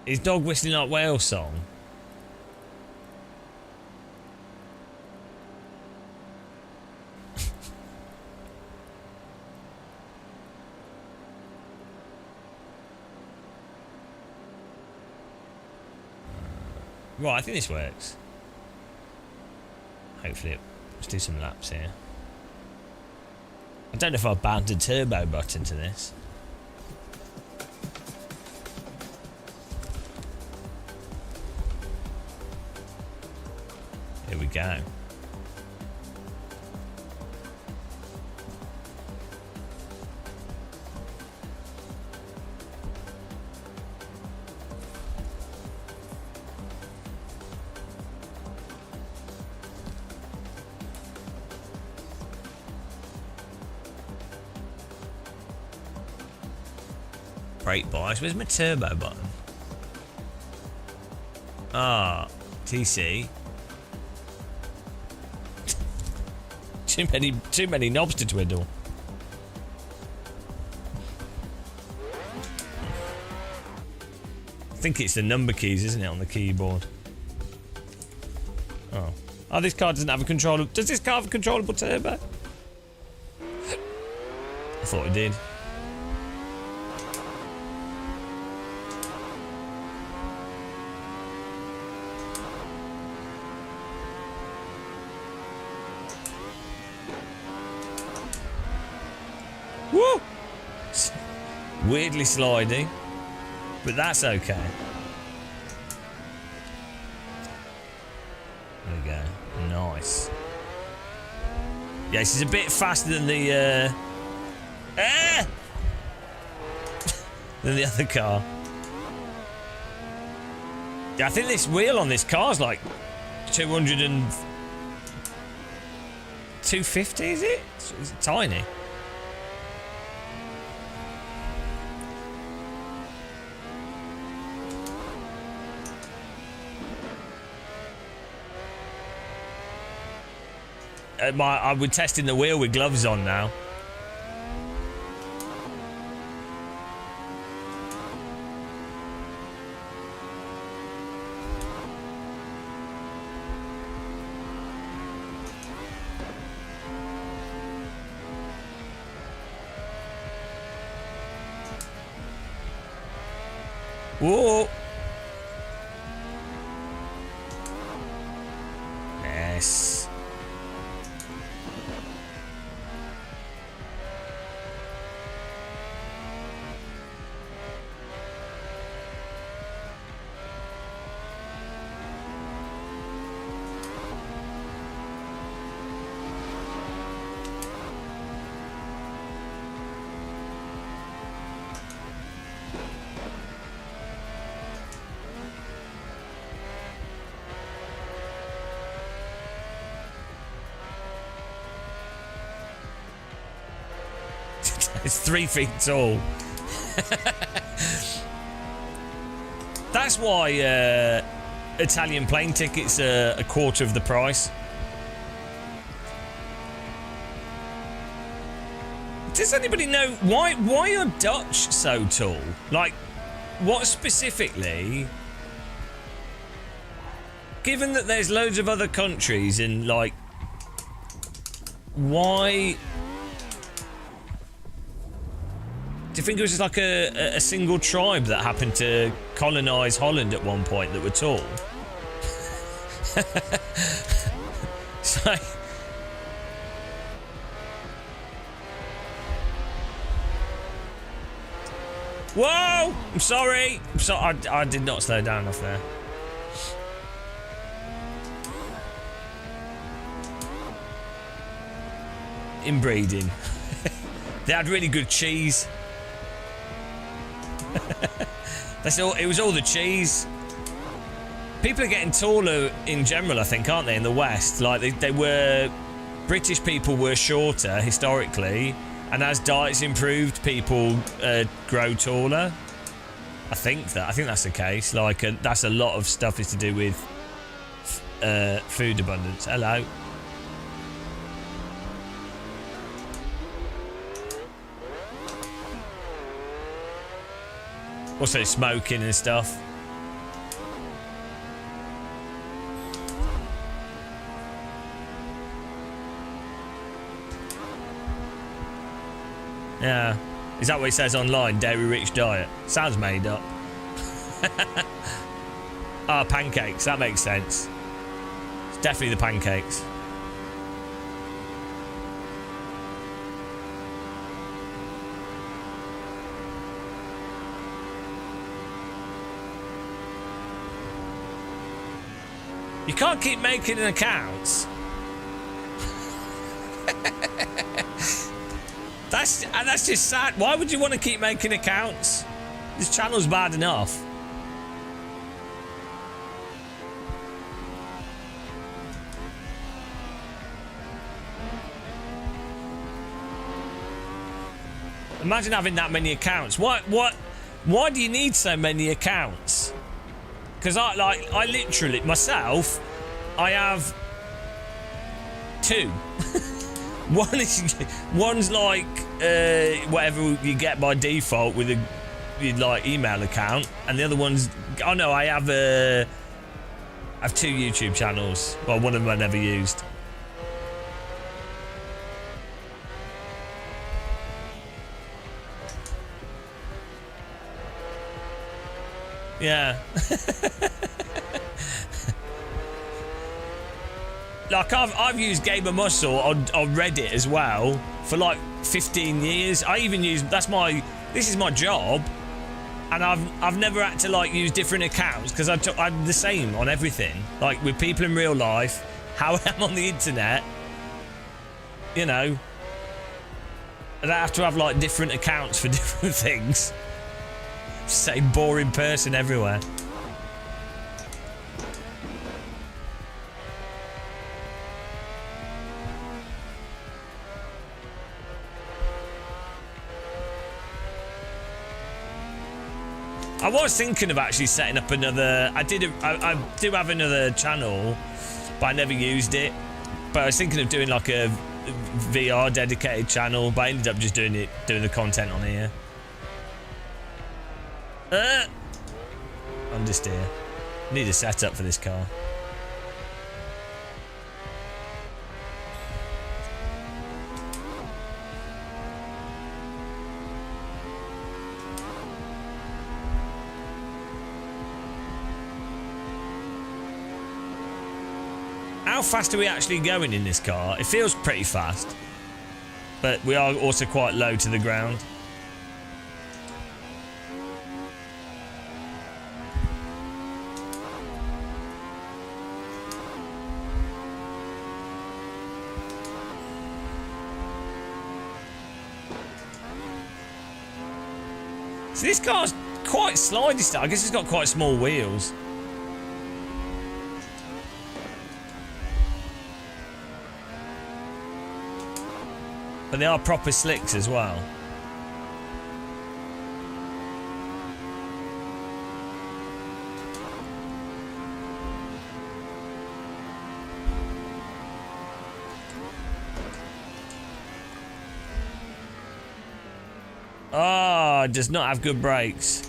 Is dog whistling like whale song? Right, I think this works. Hopefully, let's do some laps here. I don't know if I've bound a turbo button to this. Here we go. Brake bias. Where's my turbo button? Ah, TC. Too many knobs to twiddle. I think it's the number keys, isn't it, on the keyboard? Oh, this car doesn't have a controllable. Does this car have a controllable turbo? I thought it did. Woo! Weirdly sliding, but that's okay. There we go. Nice. Yeah, this is a bit faster than the than the other car. Yeah, I think this wheel on this car is like 200 and 250, is it? It's tiny. We're testing the wheel with gloves on now. Whoa! Yes. It's 3 feet tall. That's why Italian plane tickets are a quarter of the price. Does anybody know why are Dutch so tall? Like, what specifically? Given that there's loads of other countries and like, why? Do you think it was just like a single tribe that happened to colonise Holland at one point that were tall? So, whoa! I'm sorry. I did not slow down enough there. Inbreeding. They had really good cheese. That's all. It was all the cheese. People are getting taller in general, I think, aren't they? In the West, like they were. British people were shorter historically, and as diets improved, people grow taller. I think that's the case. Like that's a lot of stuff is to do with food abundance. Hello. Also smoking and stuff. Yeah. Is that what it says online? Dairy-rich diet. Sounds made up. Ah, pancakes. That makes sense. It's definitely the pancakes. You can't keep making accounts. That's just sad. Why would you want to keep making accounts? This channel's bad enough. Imagine having that many accounts. Why do you need so many accounts? Because I literally myself, I have 2. One's like whatever you get by default with your like email account, and the other one's I have 2 YouTube channels. Well, one of them I never used. Yeah. Like I've used Gamer Muscle on Reddit as well for like 15 years. I even use this is my job, and I've never had to like use different accounts because I'm the same on everything. Like with people in real life, how I am on the internet, you know. I don't have to have like different accounts for different things. Same boring person everywhere. I was thinking of actually setting up another. I do have another channel, but I never used it. But I was thinking of doing like a VR dedicated channel, but I ended up just doing the content on here. Understeer. Need a setup for this car. How fast are we actually going in this car? It feels pretty fast, but we are also quite low to the ground. So this car's quite slidey stuff. I guess it's got quite small wheels. But they are proper slicks as well. Oh, does not have good brakes.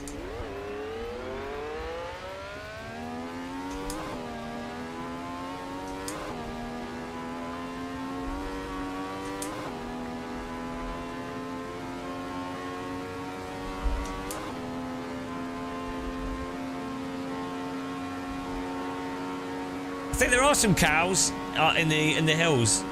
I think there are some cows in the hills.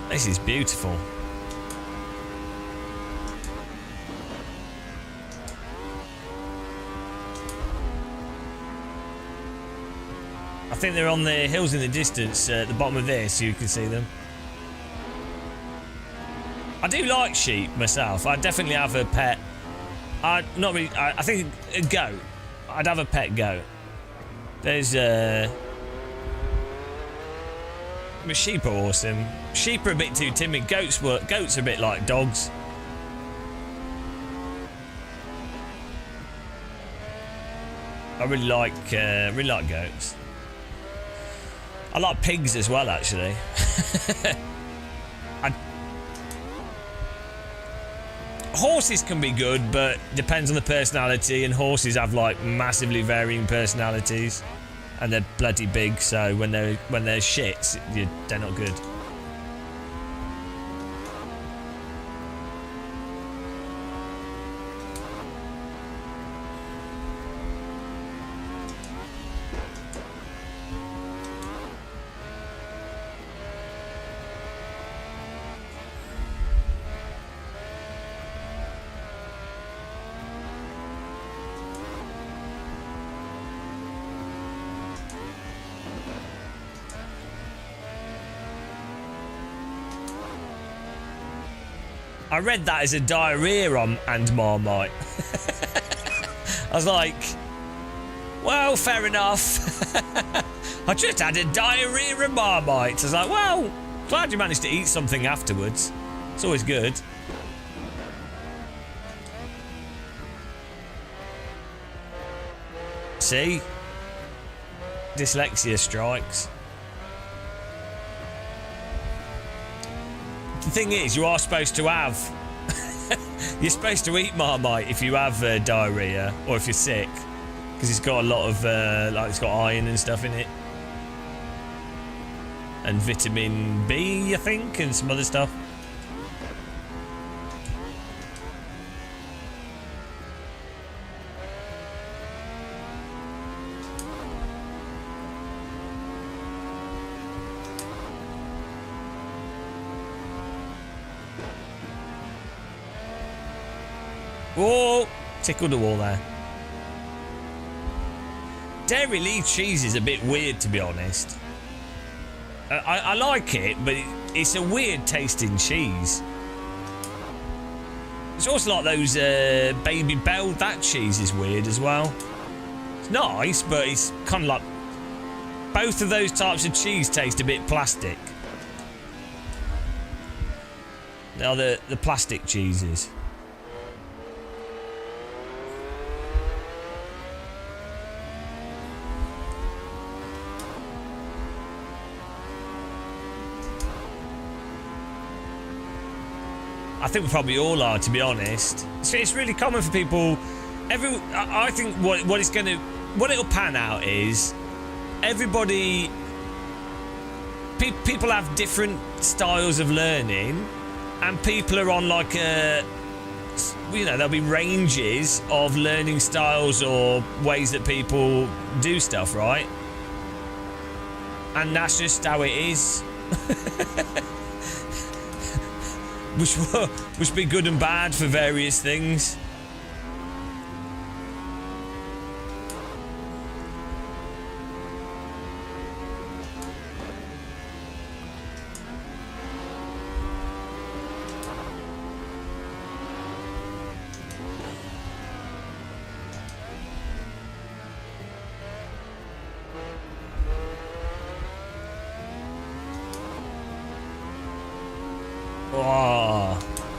This is beautiful. I think they're on the hills in the distance at the bottom of this, so you can see them. I do like sheep myself. I definitely have a pet. Not really. I think a goat. I'd have a pet goat. There's sheep are awesome. Sheep are a bit too timid. Goats are a bit like dogs. I really like goats. I like pigs as well, actually. Horses can be good, but depends on the personality, and horses have like massively varying personalities, and they're bloody big. So when they're shits, they're not good. I read that as a diarrhea and Marmite. I was like, well, fair enough. I just had a diarrhea and Marmite. I was like, well, glad you managed to eat something afterwards. It's always good. See? Dyslexia strikes. The thing is, you are supposed to have... you're supposed to eat Marmite if you have diarrhea or if you're sick, because it's got a lot of like it's got iron and stuff in it, and vitamin B, I think, and some other stuff. Whoa! Tickled the wall there. Dairy Lee cheese is a bit weird, to be honest. I like it, but it's a weird tasting cheese. It's also like those Baby Bell. That cheese is weird as well. It's nice, but it's kind of like... both of those types of cheese taste a bit plastic. Now the plastic cheeses. I think we probably all are, to be honest. It's really common for people. I think what it'll pan out is everybody. People have different styles of learning, and people are on like there'll be ranges of learning styles or ways that people do stuff, right? And that's just how it is. Which be good and bad for various things.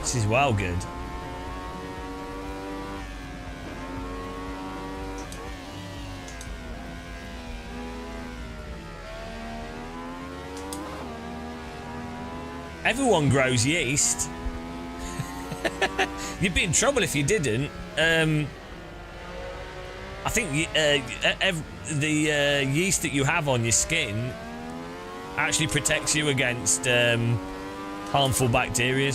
This is well good. Everyone grows yeast. You'd be in trouble if you didn't. I think the yeast that you have on your skin actually protects you against harmful bacteria.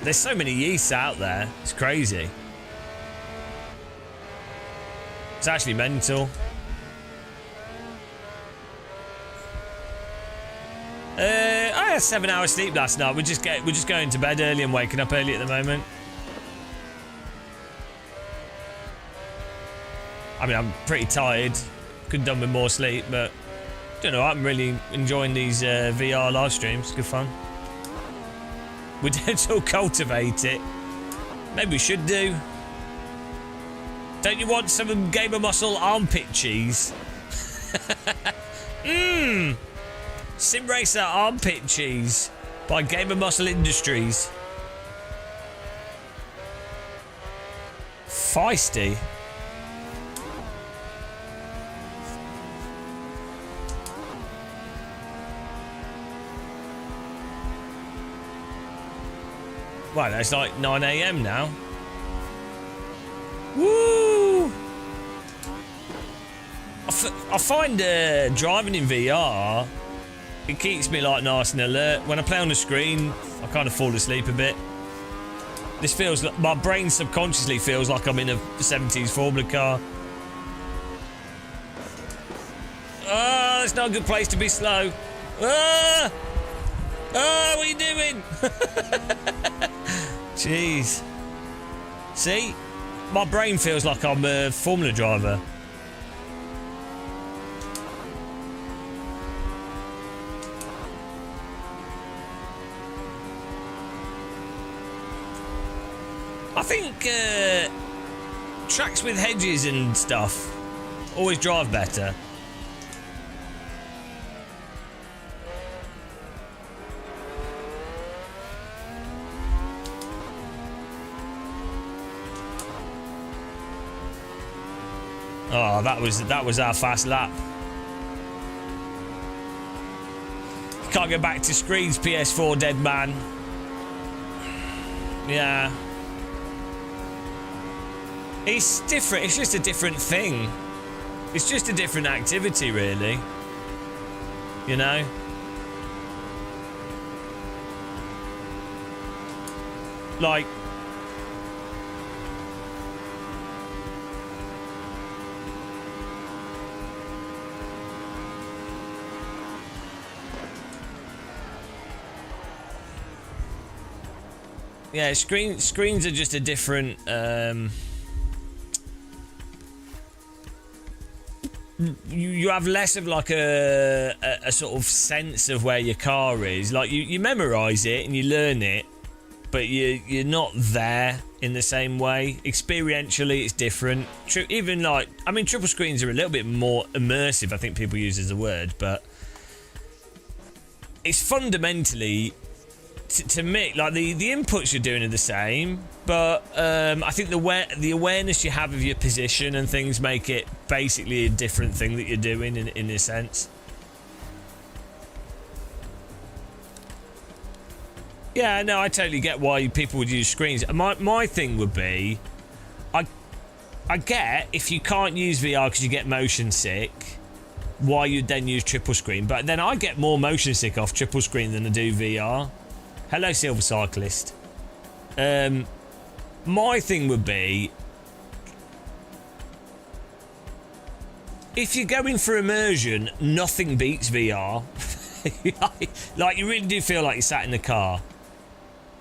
There's so many yeasts out there. It's crazy. It's actually mental. I had 7 hours sleep last night. We're just going to bed early and waking up early at the moment. I mean, I'm pretty tired. Could have done with more sleep, but I don't know. I'm really enjoying these VR live streams. Good fun. We don't still cultivate it. Maybe we should do. Don't you want some Gamer Muscle armpit cheese? Mmm. Sim Racer armpit cheese by Gamer Muscle Industries. Feisty. Right, it's like 9 AM now. Woo! I find driving in VR, it keeps me like nice and alert. When I play on the screen, I kind of fall asleep a bit. This feels like my brain subconsciously feels like I'm in a 70s Formula car. Oh, it's not a good place to be slow. Ah! Oh, what are you doing? Jeez. See? My brain feels like I'm a Formula driver. I think tracks with hedges and stuff always drive better. Oh, that was our fast lap. Can't go back to screens, PS4 dead man. Yeah. It's different. It's just a different thing. It's just a different activity, really. You know? Like... Yeah, screens are just a different... You have less of like a sort of sense of where your car is. Like you memorize it and you learn it, but you're not there in the same way. Experientially, it's different. Even like, I mean, triple screens are a little bit more immersive, I think people use as a word, but it's fundamentally, to me, like the inputs you're doing are the same, but I think the awareness you have of your position and things make it basically a different thing that you're doing in a sense. Yeah, no, I totally get why people would use screens. My thing would be, I get if you can't use VR because you get motion sick, why you'd then use triple screen, but then I get more motion sick off triple screen than I do VR. Hello, Silver Cyclist. My thing would be, if you're going for immersion, nothing beats VR. Like, you really do feel like you're sat in the car.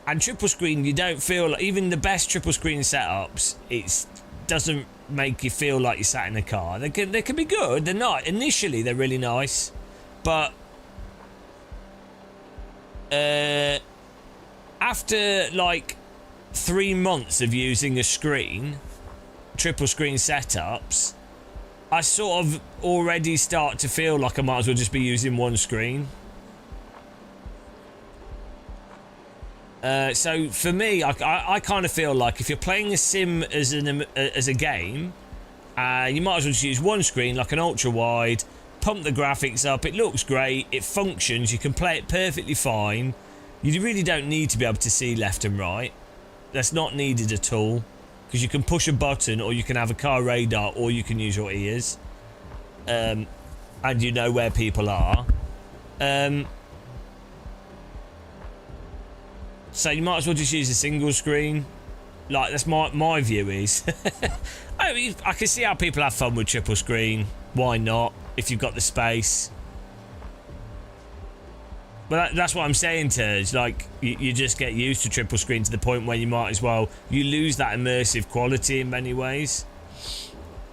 And triple screen, you don't feel like, even the best triple screen setups, it doesn't make you feel like you're sat in the car. They can be good. They're not. Initially, they're really nice, but after like 3 months of using a screen, triple screen setups, I sort of already start to feel like I might as well just be using one screen. So for me, I kind of feel like if you're playing a sim as a game, you might as well just use one screen, like an ultra wide, pump the graphics up, it looks great, it functions, you can play it perfectly fine. You really don't need to be able to see left and right. That's not needed at all, because you can push a button, or you can have a car radar, or you can use your ears, and you know where people are. So you might as well just use a single screen. Like, that's my view is. I mean, I can see how people have fun with triple screen. Why not? If you've got the space. But that's what I'm saying, Turge. Like, you just get used to triple screen to the point where you might as well... You lose that immersive quality in many ways.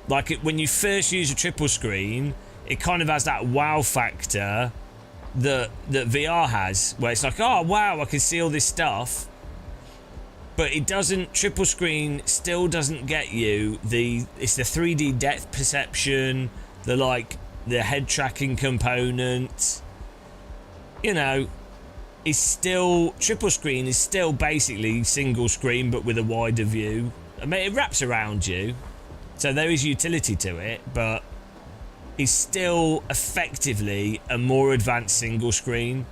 Like, when you first use a triple screen, it kind of has that wow factor that VR has, where it's like, oh wow, I can see all this stuff, but it doesn't. Triple screen still doesn't get you it's the 3D depth perception, the head tracking component. You know, is still triple screen is still basically single screen but with a wider view. I mean, it wraps around you, so there is utility to it, but is still effectively a more advanced single screen,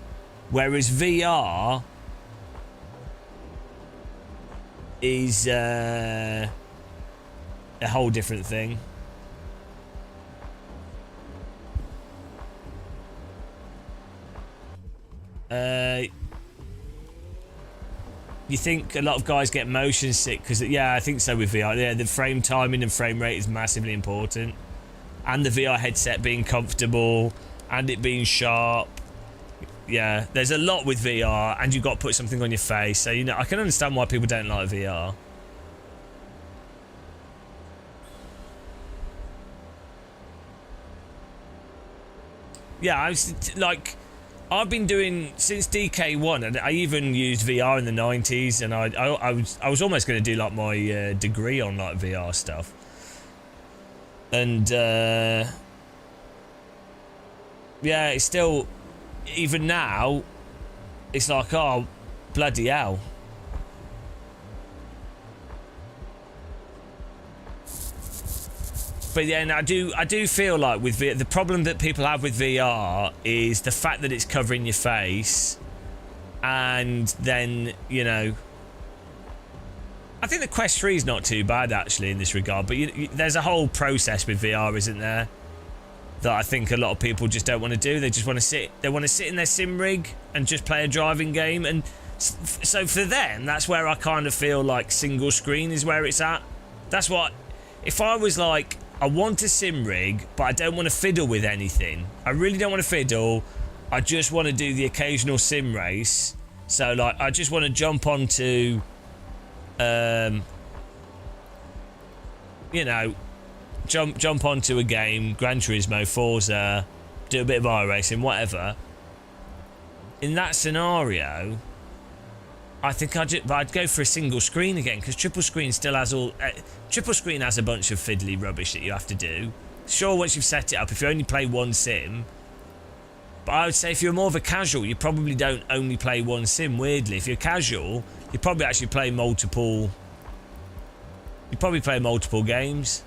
whereas VR is a whole different thing. You think a lot of guys get motion sick because, yeah, I think so with VR. Yeah, the frame timing and frame rate is massively important. And the VR headset being comfortable and it being sharp. Yeah, there's a lot with VR, and you've got to put something on your face. So, you know, I can understand why people don't like VR. Yeah, I've been doing since DK1, and I even used VR in the 90s, and I was almost going to do like my degree on like VR stuff. And yeah, it's still, even now, it's like, oh, bloody hell. But yeah, and I do feel like with VR, the problem that people have with VR is the fact that it's covering your face, and then, you know, I think the Quest 3 is not too bad actually in this regard, but there's a whole process with VR, isn't there, that I think a lot of people just don't want to do. They just want to sit. They want to sit in their sim rig and just play a driving game, and so for them, that's where I kind of feel like single screen is where it's at. That's what, if I was like, I want a sim rig, but I don't want to fiddle with anything. I really don't want to fiddle. I just want to do the occasional sim race. So like, I just want to jump onto, you know, jump onto a game, Gran Turismo, Forza, do a bit of iRacing, whatever. In that scenario, I think I'd go for a single screen again, because triple screen still has triple screen has a bunch of fiddly rubbish that you have to do. Sure, once you've set it up, if you only play one sim, but I would say if you're more of a casual, you probably don't only play one sim. Weirdly, if you're casual, you probably actually play multiple. You probably play multiple games.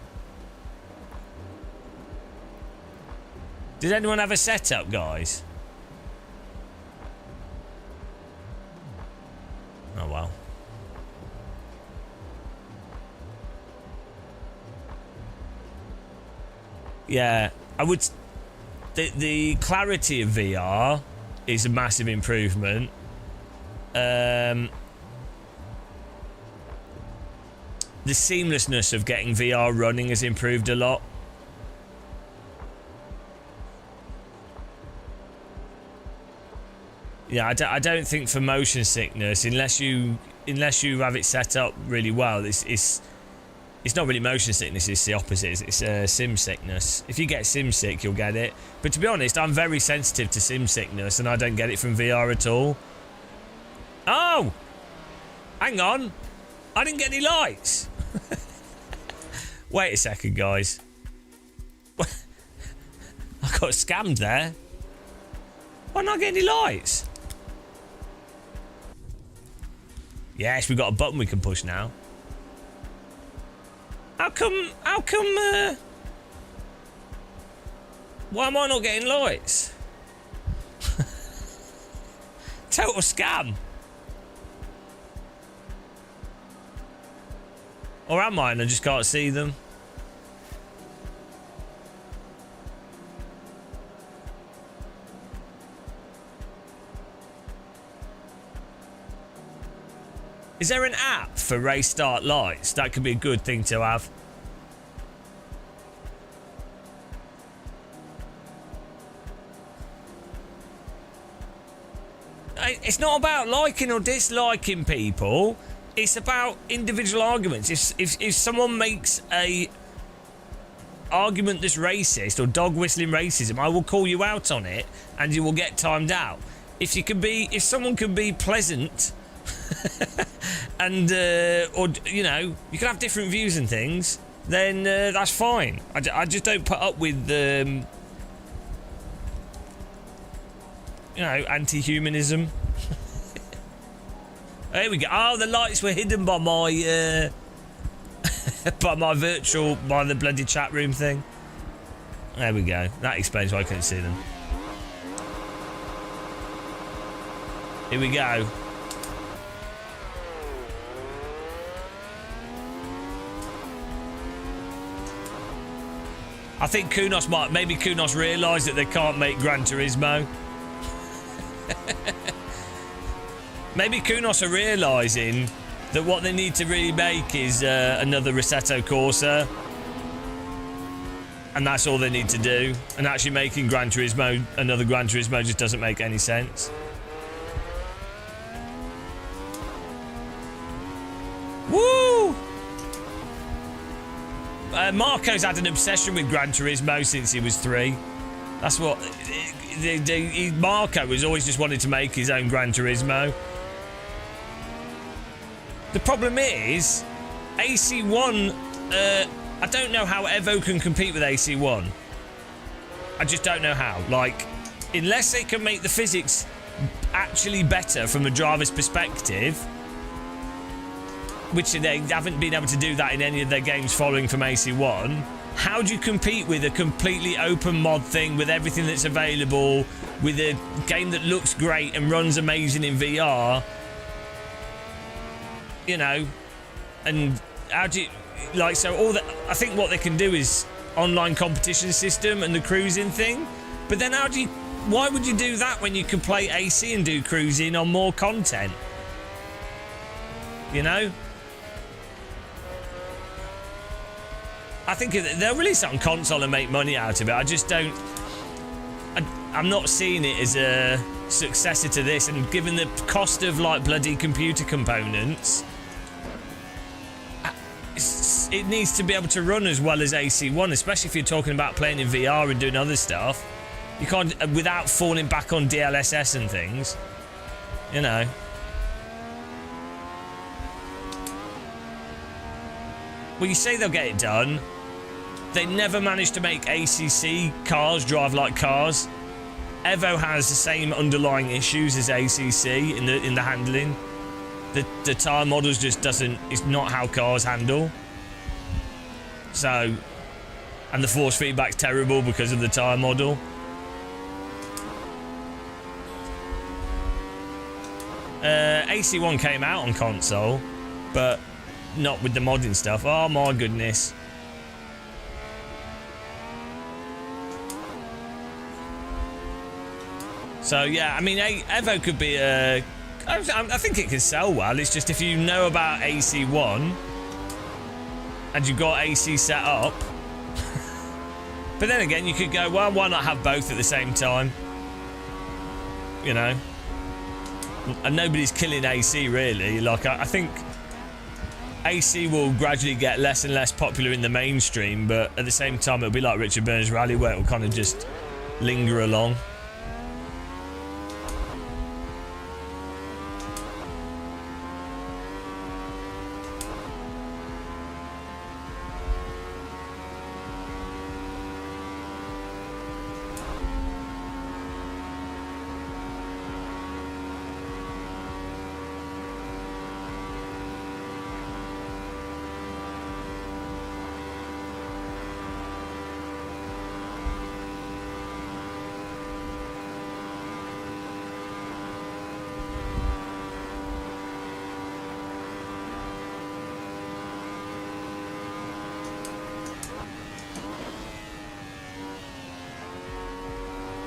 Did anyone have a setup, guys? Oh wow. Yeah, I would. The clarity of VR is a massive improvement. The seamlessness of getting VR running has improved a lot. Yeah, I don't think for motion sickness, unless you have it set up really well, it's not really motion sickness, it's the opposite. It's sim sickness. If you get sim sick, you'll get it. But to be honest, I'm very sensitive to sim sickness, and I don't get it from VR at all. Oh! Hang on. I didn't get any lights. Wait a second, guys. I got scammed there. Why not get any lights? Yes, we've got a button we can push now. How come, why am I not getting lights? Total scam. Or am I and I just can't see them? Is there an app for race start lights? That could be a good thing to have. It's not about liking or disliking people. It's about individual arguments. If someone makes a argument that's racist or dog whistling racism, I will call you out on it and you will get timed out. If someone can be pleasant and or you know, you can have different views and things, then that's fine. I just don't put up with you know, anti-humanism. There we go. Oh, the lights were hidden by my by the bloody chat room thing. There we go. That explains why I couldn't see them. Here we go. I think maybe Kunos realised that they can't make Gran Turismo. Maybe Kunos are realising that what they need to really make is another Assetto Corsa. And that's all they need to do. And actually making another Gran Turismo just doesn't make any sense. Woo! Marco's had an obsession with Gran Turismo since he was 3. That's what... Marco has always just wanted to make his own Gran Turismo. The problem is, AC1... I don't know how Evo can compete with AC1. I just don't know how. Like, unless they can make the physics actually better from a driver's perspective... which they haven't been able to do that in any of their games following from AC1. How do you compete with a completely open mod thing with everything that's available, with a game that looks great and runs amazing in VR? You know, and how do you, like, so all that, I think what they can do is online competition system and the cruising thing, but then why would you do that when you can play AC and do cruising on more content? You know? I think they'll release it on console and make money out of it. I just don't... I'm not seeing it as a successor to this, and given the cost of, like, bloody computer components, it needs to be able to run as well as AC1, especially if you're talking about playing in VR and doing other stuff. You can't... without falling back on DLSS and things. You know. Well, you say they'll get it done. They never managed to make ACC cars drive like cars. Evo has the same underlying issues as ACC in the handling. The tyre models just doesn't... it's not how cars handle. So... and the force feedback's terrible because of the tyre model. AC1 came out on console, but not with the modding stuff. Oh my goodness. So yeah, I mean, Evo could be a... I think it can sell well. It's just if you know about AC1 and you've got AC set up. But then again, you could go, well, why not have both at the same time? You know? And nobody's killing AC, really. Like, I think AC will gradually get less and less popular in the mainstream, but at the same time, it'll be like Richard Burns Rally, where it'll kind of just linger along.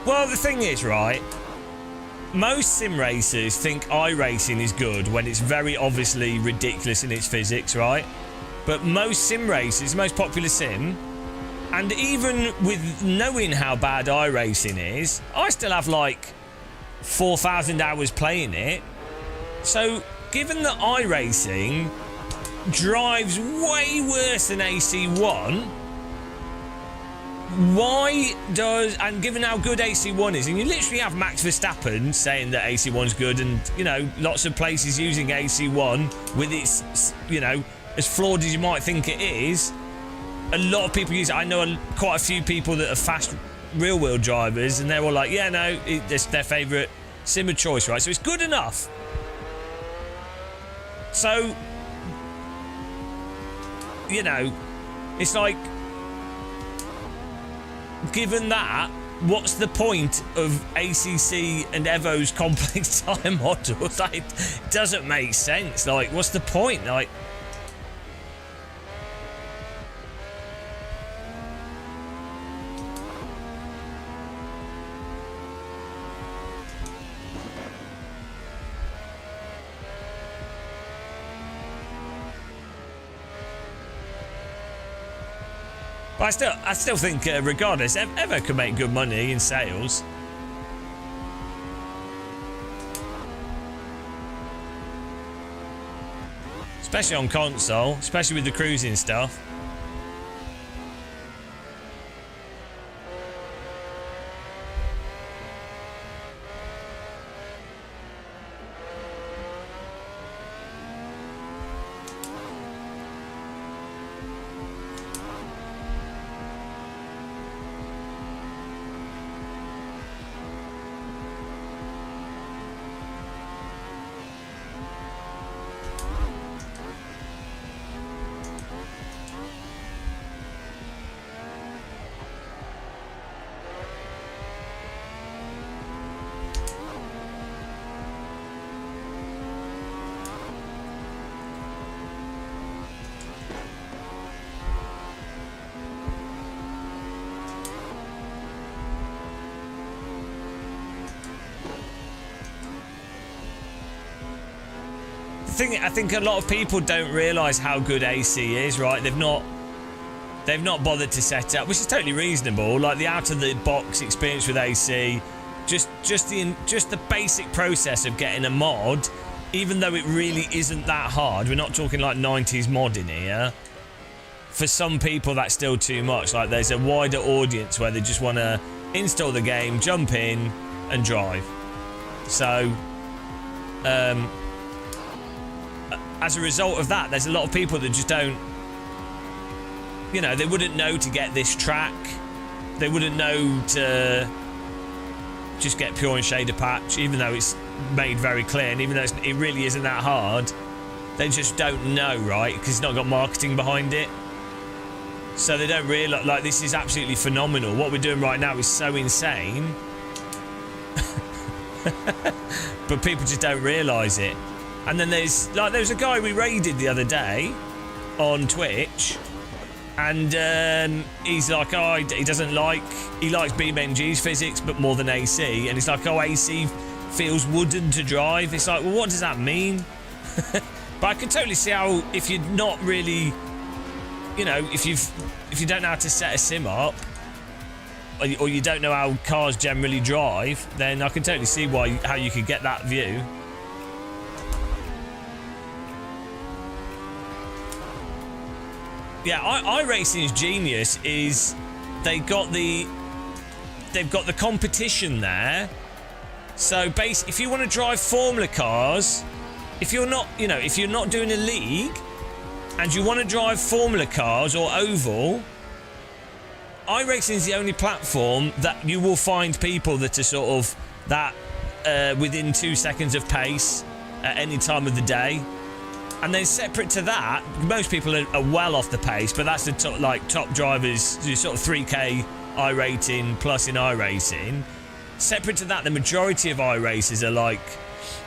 Well, the thing is, right, most sim racers think iRacing is good when it's very obviously ridiculous in its physics, right? But most sim racers, most popular sim, and even with knowing how bad iRacing is, I still have like 4,000 hours playing it. So, given that iRacing drives way worse than AC1, why does, and given how good AC1 is, and you literally have Max Verstappen saying that AC1's good, and, you know, lots of places using AC1 with its, you know, as flawed as you might think it is, a lot of people use it. I know quite a few people that are fast real-wheel drivers, and they're all like, yeah, no, it's their favourite sim of choice, right? So it's good enough. So, you know, it's like, given that, what's the point of ACC and Evo's complex tyre models? Like, it doesn't make sense. Like, what's the point? Like, but I still think, regardless, Evo could make good money in sales. Especially on console, especially with the cruising stuff. I think a lot of people don't realise how good AC is, right? They've not bothered to set up, which is totally reasonable. Like the out of the box experience with AC, just the basic process of getting a mod, even though it really isn't that hard. We're not talking like 90s modding here. For some people, that's still too much. Like there's a wider audience where they just want to install the game, jump in, and drive. So, as a result of that, there's a lot of people that just don't, you know, they wouldn't know to get this track. They wouldn't know to just get pure and shader patch, even though it's made very clear, and even though it really isn't that hard. They just don't know, right? Because it's not got marketing behind it. So they don't realise, like, this is absolutely phenomenal. What we're doing right now is so insane. But people just don't realise it. And then there's a guy we raided the other day on Twitch, and he's like, he likes BeamNG's physics, but more than AC. And he's like, oh, AC feels wooden to drive. It's like, well, what does that mean? But I can totally see how, if you're not really, you know, if you don't know how to set a sim up, or you don't know how cars generally drive, then I can totally see how you could get that view. Yeah, iRacing's genius is they've got the competition there. So basically, if you want to drive Formula cars, if you're not doing a league and you want to drive Formula cars or oval, iRacing is the only platform that you will find people that are sort of that within 2 seconds of pace at any time of the day. And then separate to that, most people are well off the pace, but that's the top drivers, sort of 3K iRating plus in iRacing. Separate to that, the majority of iRacers are like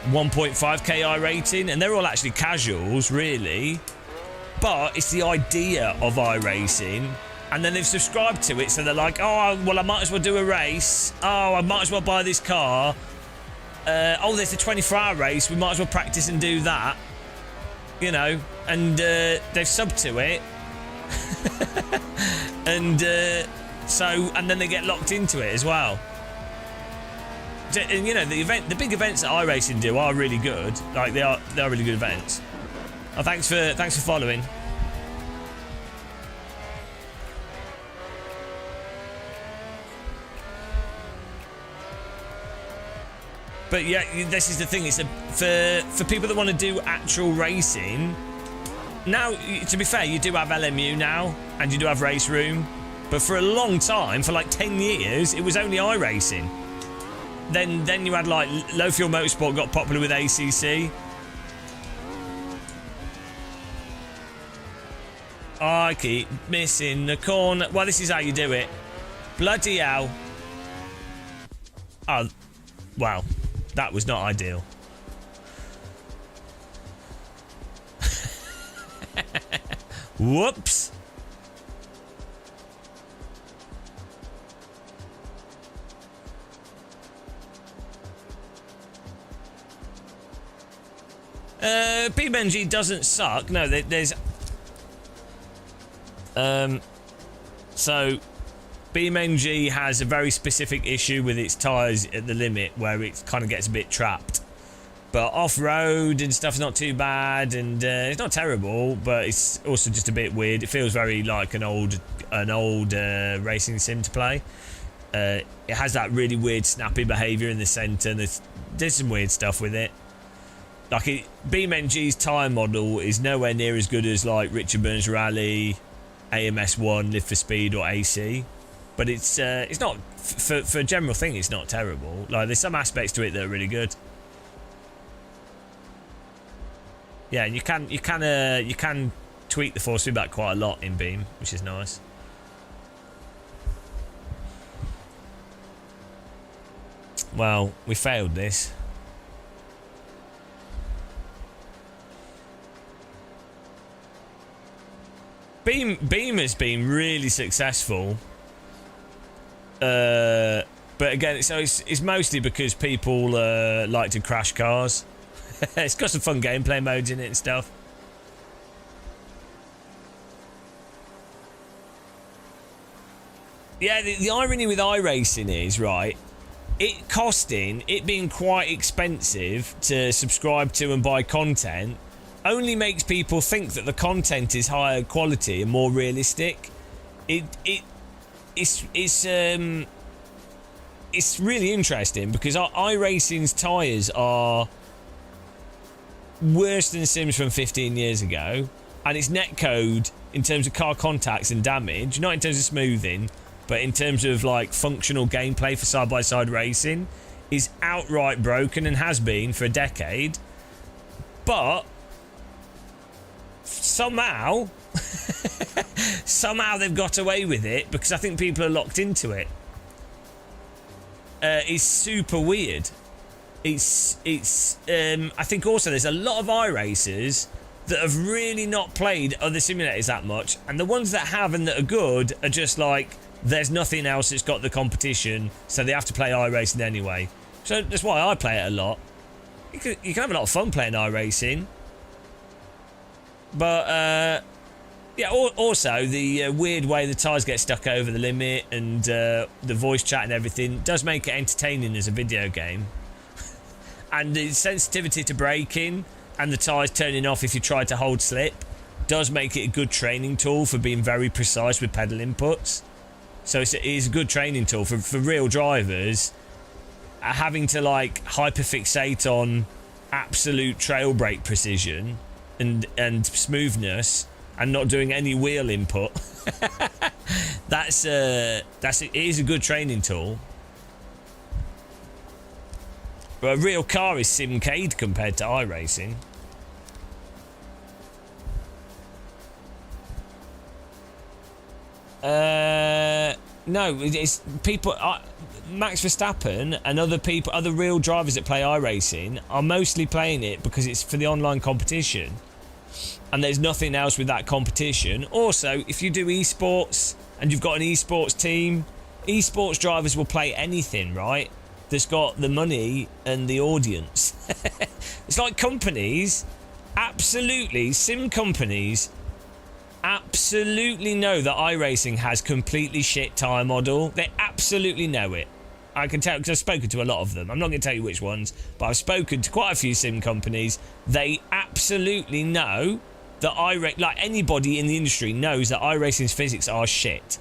1.5k iRating, and they're all actually casuals, really. But it's the idea of iRacing and then they've subscribed to it, so they're like, oh, well, I might as well do a race. Oh, I might as well buy this car. Oh, there's a 24-hour race. We might as well practice and do that. You know, and they've subbed to it. And and then they get locked into it as well. And, you know, the big events that iRacing do are really good. Like, they are really good events. Oh, thanks for following. But yeah, this is the thing. It's for people that want to do actual racing. Now, to be fair, you do have LMU now, and you do have Race Room. But for a long time, for like 10 years, it was only iRacing. Then you had like Low Fuel Motorsport got popular with ACC. I keep missing the corner. Well, this is how you do it. Bloody hell. Oh, wow. That was not ideal. Whoops. BeamNG doesn't suck. No, there's... So, BeamNG has a very specific issue with its tyres at the limit where it kind of gets a bit trapped. But off-road and stuff's not too bad, and it's not terrible, but it's also just a bit weird. It feels very like an old racing sim to play. It has that really weird snappy behaviour in the centre, and there's some weird stuff with it. Like, BeamNG's tyre model is nowhere near as good as like Richard Burns Rally, AMS1, Live for Speed, or AC. But it's not, for a general thing, it's not terrible. Like, there's some aspects to it that are really good. Yeah, and you can tweak the force feedback quite a lot in Beam, which is nice. Well, we failed this. Beam has been really successful. But again, so it's mostly because people like to crash cars. It's got some fun gameplay modes in it and stuff. Yeah, the irony with iRacing is, right, it being quite expensive to subscribe to and buy content only makes people think that the content is higher quality and more realistic. It's really interesting because iRacing's tyres are worse than Sims from 15 years ago, and its netcode in terms of car contacts and damage, not in terms of smoothing, but in terms of like functional gameplay for side-by-side racing, is outright broken and has been for a decade. But somehow they've got away with it because I think people are locked into it. It's super weird. I think also there's a lot of iRacers that have really not played other simulators that much, and the ones that have and that are good are just like, there's nothing else that's got the competition, so they have to play iRacing anyway. So that's why I play it a lot. You can have a lot of fun playing iRacing. But, yeah, also the weird way the tyres get stuck over the limit and the voice chat and everything does make it entertaining as a video game. And the sensitivity to braking and the tyres turning off if you try to hold slip does make it a good training tool for being very precise with pedal inputs. So it is a good training tool for real drivers. Having to like hyperfixate on absolute trail brake precision and smoothness and not doing any wheel input. it is a good training tool. But a real car is simcade compared to iRacing. No, it's people. Max Verstappen and other real drivers that play iRacing are mostly playing it because it's for the online competition, and there's nothing else with that competition. Also, if you do esports and you've got an esports team, esports drivers will play anything, right? That's got the money and the audience. It's like companies, absolutely, sim companies absolutely know that iRacing has completely shit tyre model. They absolutely know it. I can tell because I've spoken to a lot of them. I'm not going to tell you which ones, but I've spoken to quite a few sim companies. They absolutely know that like anybody in the industry knows that iRacing's physics are shit.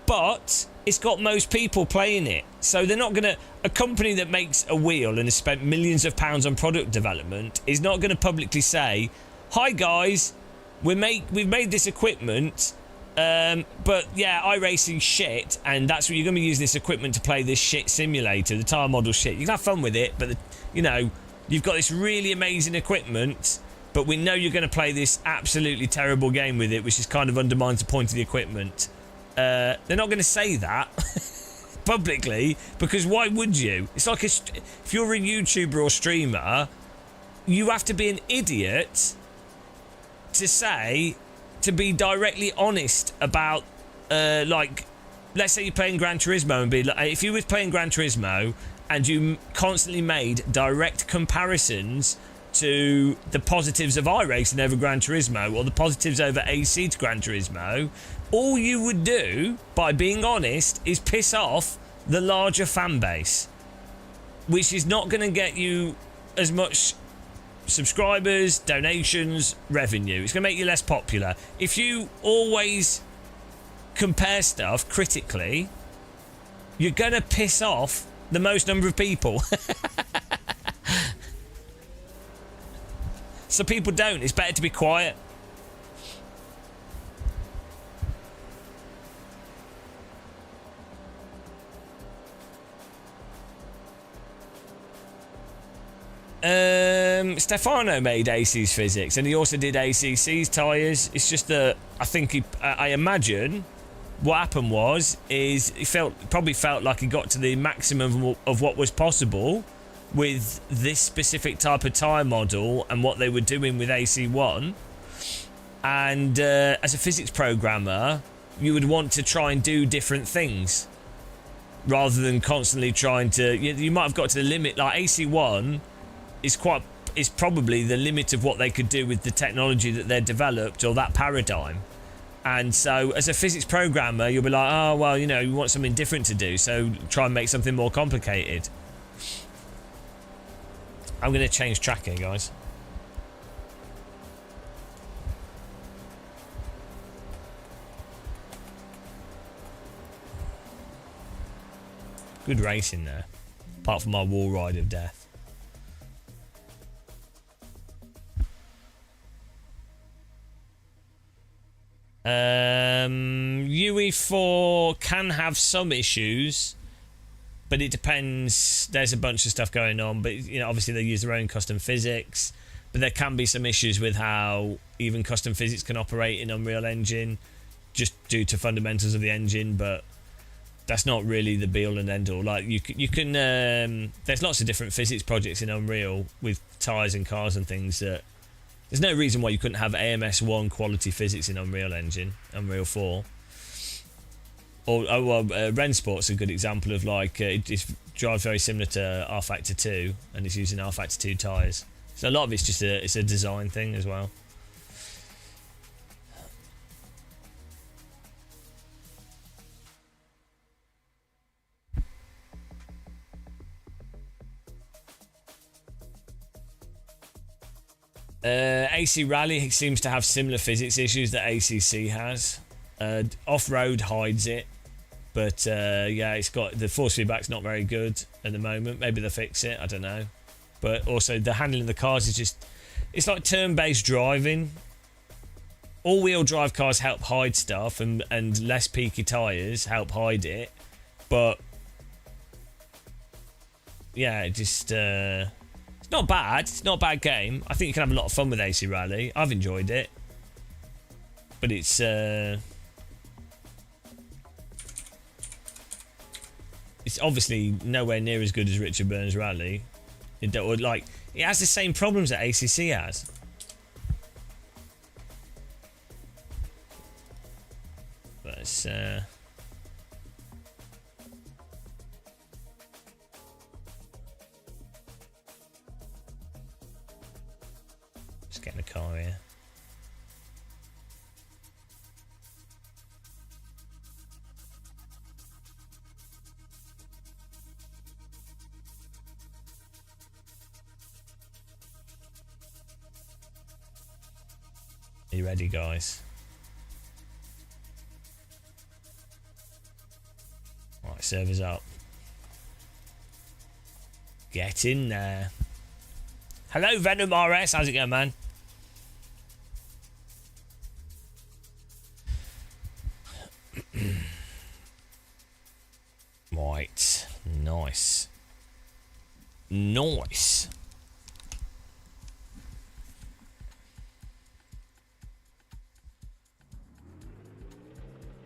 But it's got most people playing it. So they're not going to... A company that makes a wheel and has spent millions of pounds on product development is not going to publicly say, hi guys, we've made this equipment, but yeah, iRacing shit, and that's what you're going to be using this equipment to play this shit simulator, the tyre model shit. You can have fun with it, but you've got this really amazing equipment, but we know you're going to play this absolutely terrible game with it, which is kind of undermines the point of the equipment. They're not going to say that publicly, because why would you? It's like if you're a YouTuber or streamer, you have to be an idiot to be directly honest about, like, let's say you're playing Gran Turismo and be like, if you were playing Gran Turismo and you constantly made direct comparisons to the positives of iRacing over Gran Turismo or the positives over AC to Gran Turismo, all you would do, by being honest, is piss off the larger fan base, which is not going to get you as much subscribers, donations, revenue. It's going to make you less popular. If you always compare stuff critically, you're going to piss off the most number of people. So people don't. It's better to be quiet. Stefano made AC's physics, and he also did ACC's tyres. It's just that I think I imagine what happened is he probably felt like he got to the maximum of what was possible with this specific type of tyre model and what they were doing with AC1. And as a physics programmer, you would want to try and do different things rather than constantly trying to. You might have got to the limit. Like AC1 is probably the limit of what they could do with the technology that they've developed, or that paradigm. And so as a physics programmer, you'll be like, oh well, you want something different to do, so try and make something more complicated. I'm going to change track here, guys. Good racing there, apart from my wall ride of death. UE4 can have some issues, but it depends. There's a bunch of stuff going on, but obviously they use their own custom physics, but there can be some issues with how even custom physics can operate in Unreal Engine just due to fundamentals of the engine. But that's not really the be all and end all. Like you can there's lots of different physics projects in Unreal with tyres and cars and things that there's no reason why you couldn't have AMS1 quality physics in Unreal Engine, Unreal 4. Or Rensport's a good example of like it drives very similar to R Factor 2, and it's using R Factor 2 tyres. So a lot of it's just it's a design thing as well. AC Rally seems to have similar physics issues that ACC has. Off-road hides it, but yeah, it's got the force feedback's not very good at the moment. Maybe they'll fix it, I don't know. But also the handling of the cars is just, it's like turn-based driving. All-wheel drive cars help hide stuff, and less peaky tyres help hide it. But yeah, it just it's not bad. It's not a bad game. I think you can have a lot of fun with AC Rally. I've enjoyed it, but it's obviously nowhere near as good as Richard Burns Rally. It has the same problems that ACC has. But it's Just get in the car here. Are you ready, guys? Right, servers up. Get in there. Hello, Venom RS. How's it going, man? Right. Nice. Nice.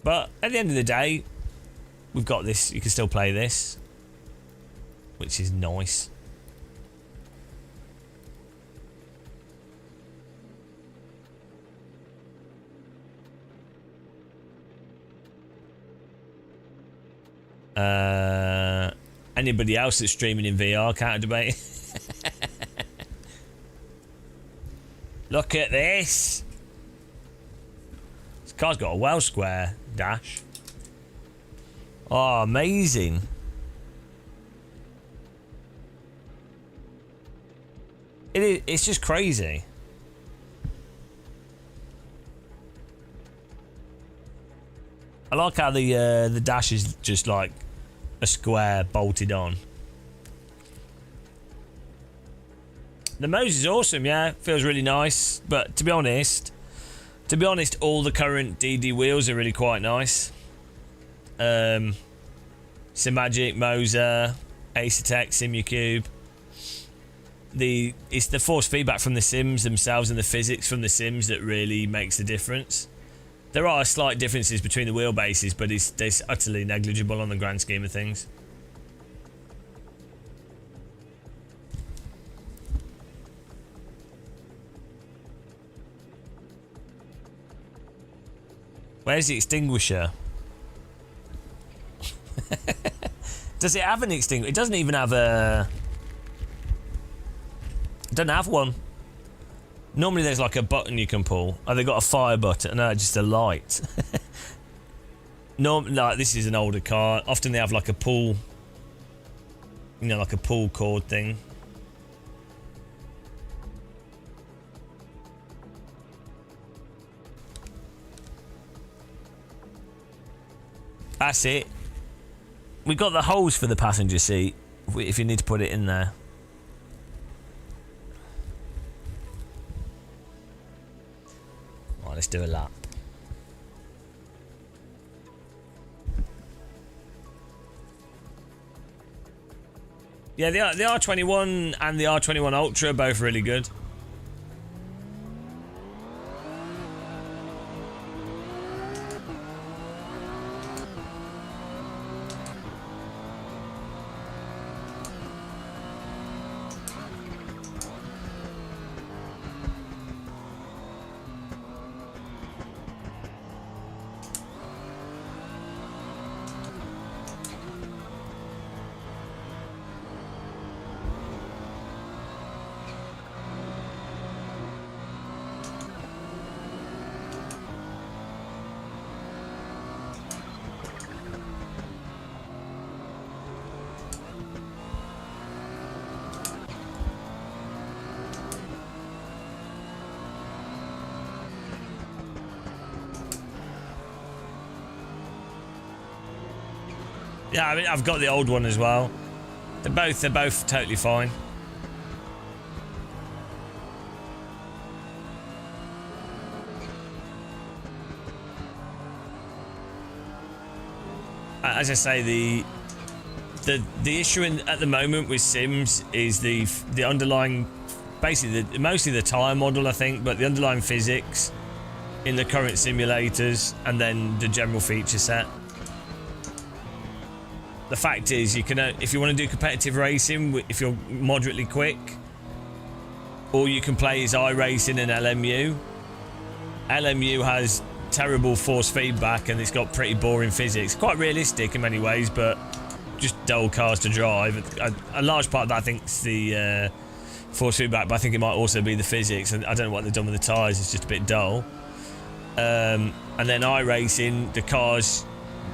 But at the end of the day, we've got this. You can still play this, which is nice. Anybody else that's streaming in VR, counter debate? Look at this. This car's got a well square dash. Oh, amazing. It's just crazy. I like how the dash is just like a square bolted on. The Mose is awesome, yeah. Feels really nice. But to be honest, all the current DD wheels are really quite nice. Simagic, Moser, Acertec, Simucube. It's the force feedback from the sims themselves and the physics from the sims that really makes the difference. There are slight differences between the wheelbases, but it's utterly negligible on the grand scheme of things. Where's the extinguisher? Does it have an extinguisher? It doesn't even have a... It doesn't have one. Normally there's like a button you can pull. Oh, they got a fire button. No, just a light. Like this is an older car. Often they have like a pull, you know, like a pull cord thing. That's it. We got the holes for the passenger seat if you need to put it in there. Right, let's do a lap. Yeah, the R21 and the R21 Ultra are both really good. Yeah, I mean, I've got the old one as well. They're both totally fine. As I say, the issue at the moment with Sims is the underlying, basically mostly the tyre model, I think, but the underlying physics in the current simulators, and then the general feature set. The fact is, you can, if you want to do competitive racing, if you're moderately quick, or you can play as iRacing and LMU. LMU has terrible force feedback and it's got pretty boring physics. Quite realistic in many ways, but just dull cars to drive. A large part of that, I think, is the force feedback, but I think it might also be the physics, and I don't know what they've done with the tyres. It's just a bit dull. And then iRacing, the cars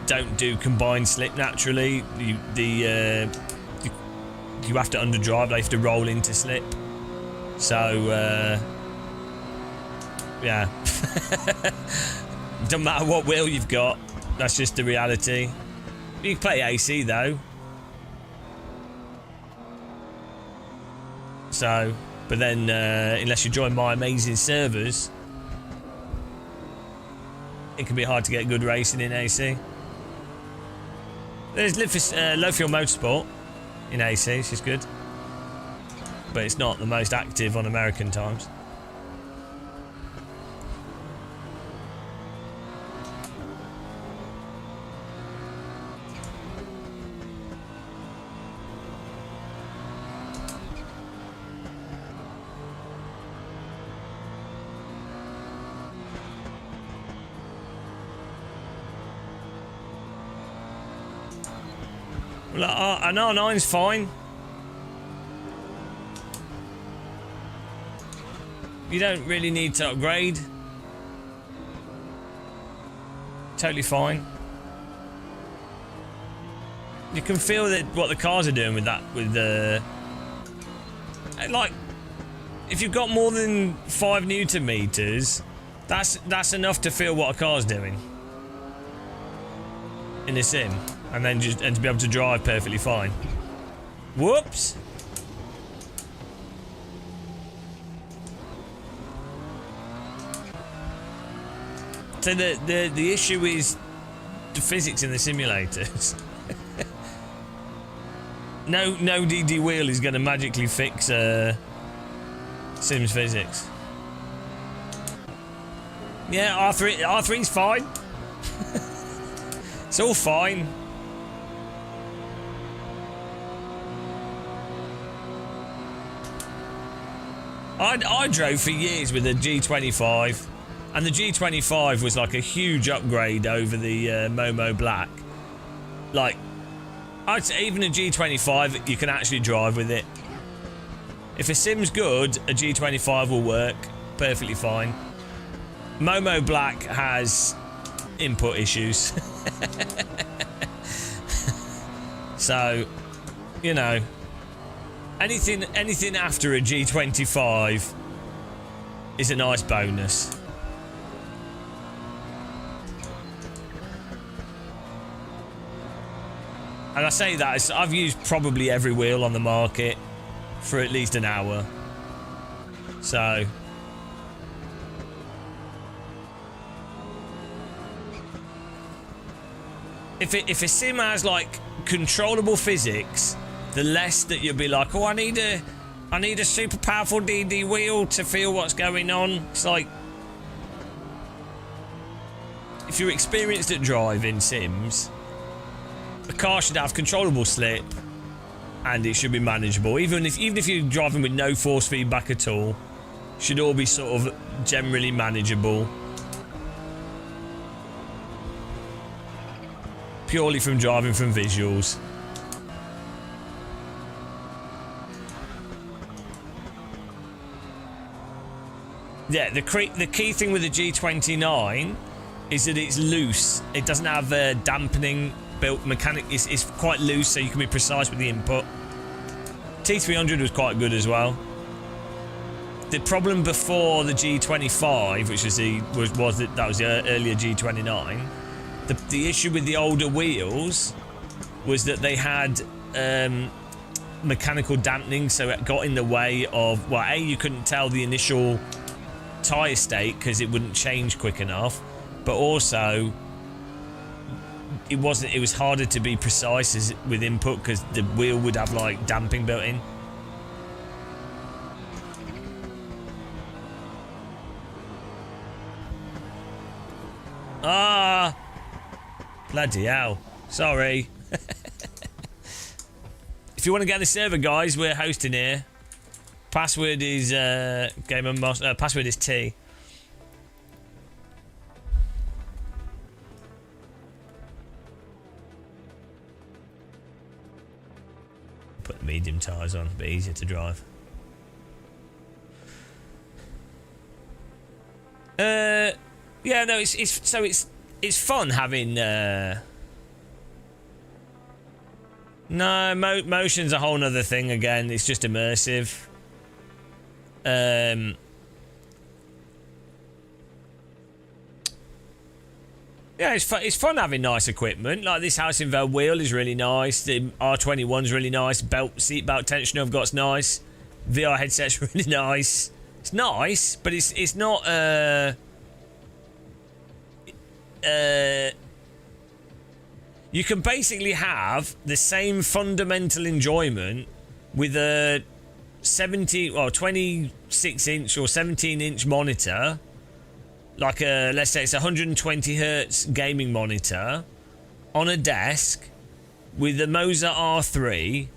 don't do combined slip naturally. You have to underdrive. They have to roll into slip. So yeah, doesn't matter what wheel you've got. That's just the reality. You can play AC though. So, but then unless you join my amazing servers, it can be hard to get good racing in AC. There's low fuel motorsport in AC, which is good, but it's not the most active on American times. Well, an R9's fine. You don't really need to upgrade. Totally fine. You can feel that what the cars are doing with that, with the like, if you've got more than 5 Newton meters, that's enough to feel what a car's doing in a sim, and then to be able to drive perfectly fine. Whoops. So the issue is the physics in the simulators. No DD wheel is going to magically fix Sims physics. Yeah, R3's fine. It's all fine. I drove for years with a G25, and the G25 was like a huge upgrade over the Momo Black. Like, I'd say even a G25, you can actually drive with it. If a sim's good, a G25 will work perfectly fine. Momo Black has input issues. So, you know, anything after a G25 is a nice bonus. And I say that, I've used probably every wheel on the market for at least an hour. So, if a sim has like controllable physics, the less that you'll be like, oh, I need a super powerful DD wheel to feel what's going on. It's like, if you're experienced at driving sims, the car should have controllable slip, and it should be manageable. Even if you're driving with no force feedback at all, should all be sort of generally manageable. Purely from driving from visuals. Yeah, the key thing with the G29 is that it's loose. It doesn't have dampening built mechanic. It's quite loose, so you can be precise with the input. T300 was quite good as well. The problem before the G25, which was the earlier G29, the issue with the older wheels was that they had mechanical dampening, so it got in the way of, well, A, you couldn't tell the initial tyre state because it wouldn't change quick enough, but also it was harder to be precise with input because the wheel would have like damping built in. Ah, bloody hell, sorry. If you want to get the server, guys, we're hosting here. Password is password is T. Put the medium tyres on, a bit easier to drive. Yeah, no, it's fun having. No, motion's a whole nother thing again. It's just immersive. Yeah, it's fun having nice equipment. Like this Hausenfeld wheel is really nice. The R21's really nice. Seat belt tensioner I've got's nice. VR headset's really nice. It's nice, but it's not. You can basically have the same fundamental enjoyment with a 26 inch or 17-inch monitor, like a, let's say it's a 120 hertz gaming monitor on a desk with a Moser R3.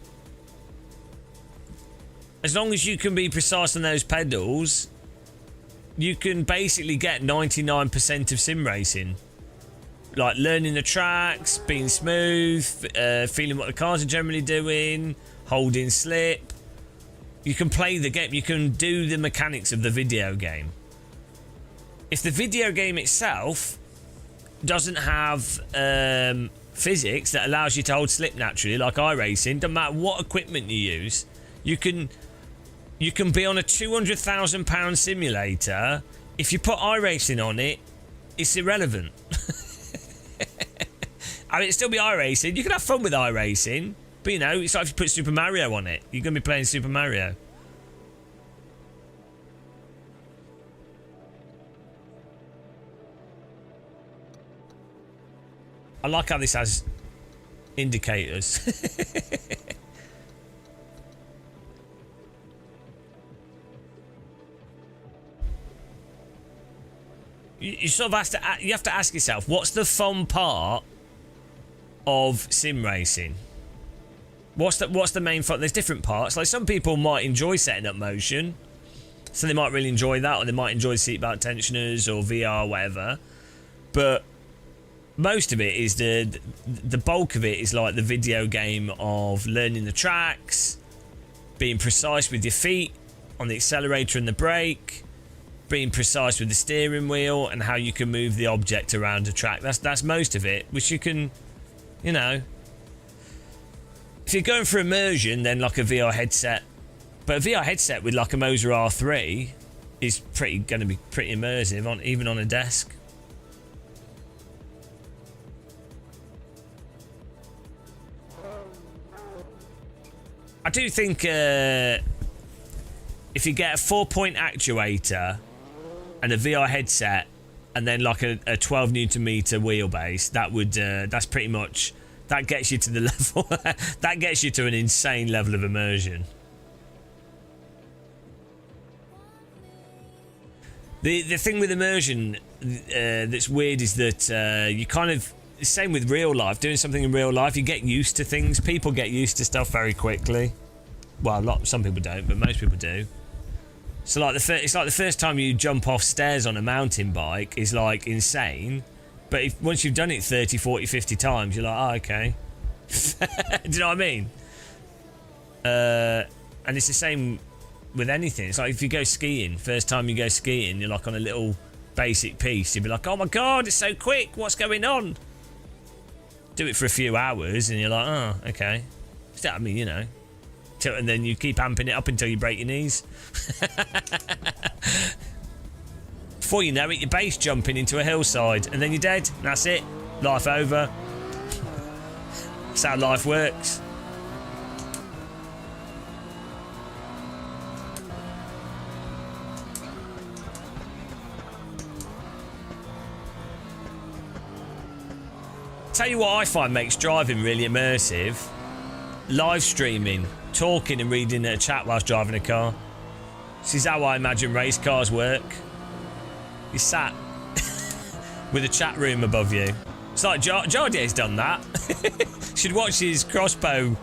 As long as you can be precise on those pedals, you can basically get 99% of sim racing. Like learning the tracks, being smooth, feeling what the cars are generally doing, holding slip. You can play the game, you can do the mechanics of the video game. If the video game itself doesn't have physics that allows you to hold slip naturally, like iRacing, doesn't matter what equipment you use, you can be on a £200,000 simulator. If you put iRacing on it, it's irrelevant. I mean, it'd still be iRacing. You can have fun with iRacing, but you know, it's like if you put Super Mario on it, you're going to be playing Super Mario. I like how this has indicators. You sort of you have to ask yourself, what's the fun part of sim racing? What's the main fun? There's different parts. Like some people might enjoy setting up motion, so they might really enjoy that, or they might enjoy seatbelt tensioners or VR, whatever. But most of it is the bulk of it is like the video game of learning the tracks, being precise with your feet on the accelerator and the brake, being precise with the steering wheel and how you can move the object around a track. That's most of it, which you can, you know. If you're going for immersion, then like a VR headset. But a VR headset with like a Moser R3 is going to be pretty immersive, even on a desk. I do think if you get a 4-point actuator and a VR headset and then like a 12 Newton meter wheelbase, that would that's pretty much, that gets you to the level that gets you to an insane level of immersion. The thing with immersion that's weird is that you kind of, same with real life, doing something in real life, you get used to things. People get used to stuff very quickly. Well, some people don't, but most people do. So like it's like the first time you jump off stairs on a mountain bike is like insane, but once you've done it 30, 40, 50 times, you're like, oh, okay. Do you know what I mean? And it's the same with anything. It's like if you go skiing, first time you go skiing, you're like on a little basic piece, you'll be like, oh my god, it's so quick, what's going on? Do it for a few hours and you're like, oh, okay. I mean, you know, and then you keep amping it up until you break your knees. Before you know it, you're base jumping into a hillside and then you're dead. That's it. Life over. That's how life works. Tell you what I find makes driving really immersive. Live streaming, talking and reading a chat whilst driving a car. This is how I imagine race cars work. You sat with a chat room above you. It's like Jardier's done that. Should watch his crossbow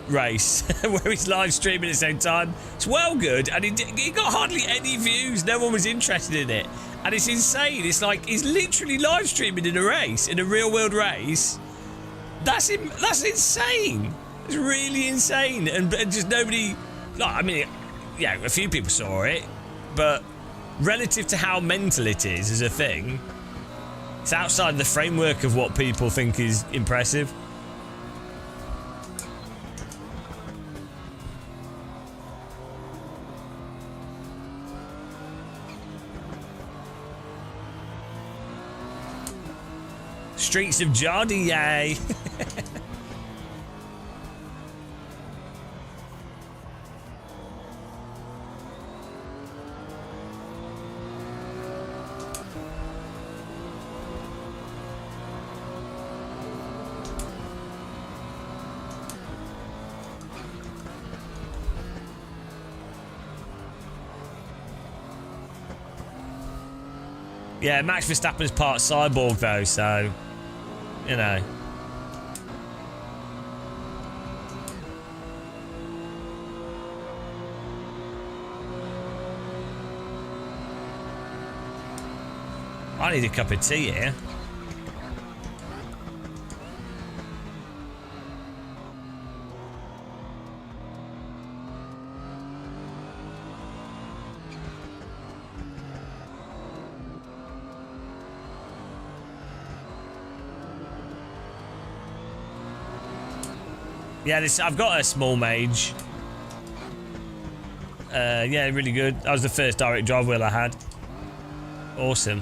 race where he's live streaming at the same time. It's well good, and he got hardly any views. No one was interested in it, and it's insane. It's like he's literally live streaming in a race, in a real world race. That's insane. It's really insane, and just nobody. Like, I mean, yeah, a few people saw it, but relative to how mental it is as a thing, it's outside the framework of what people think is impressive. Streets of Jardy, yay! Yeah, Max Verstappen's part cyborg though, so you know. I need a cup of tea here. Yeah, I've got a small mage. Yeah, really good. That was the first direct drive wheel I had. Awesome.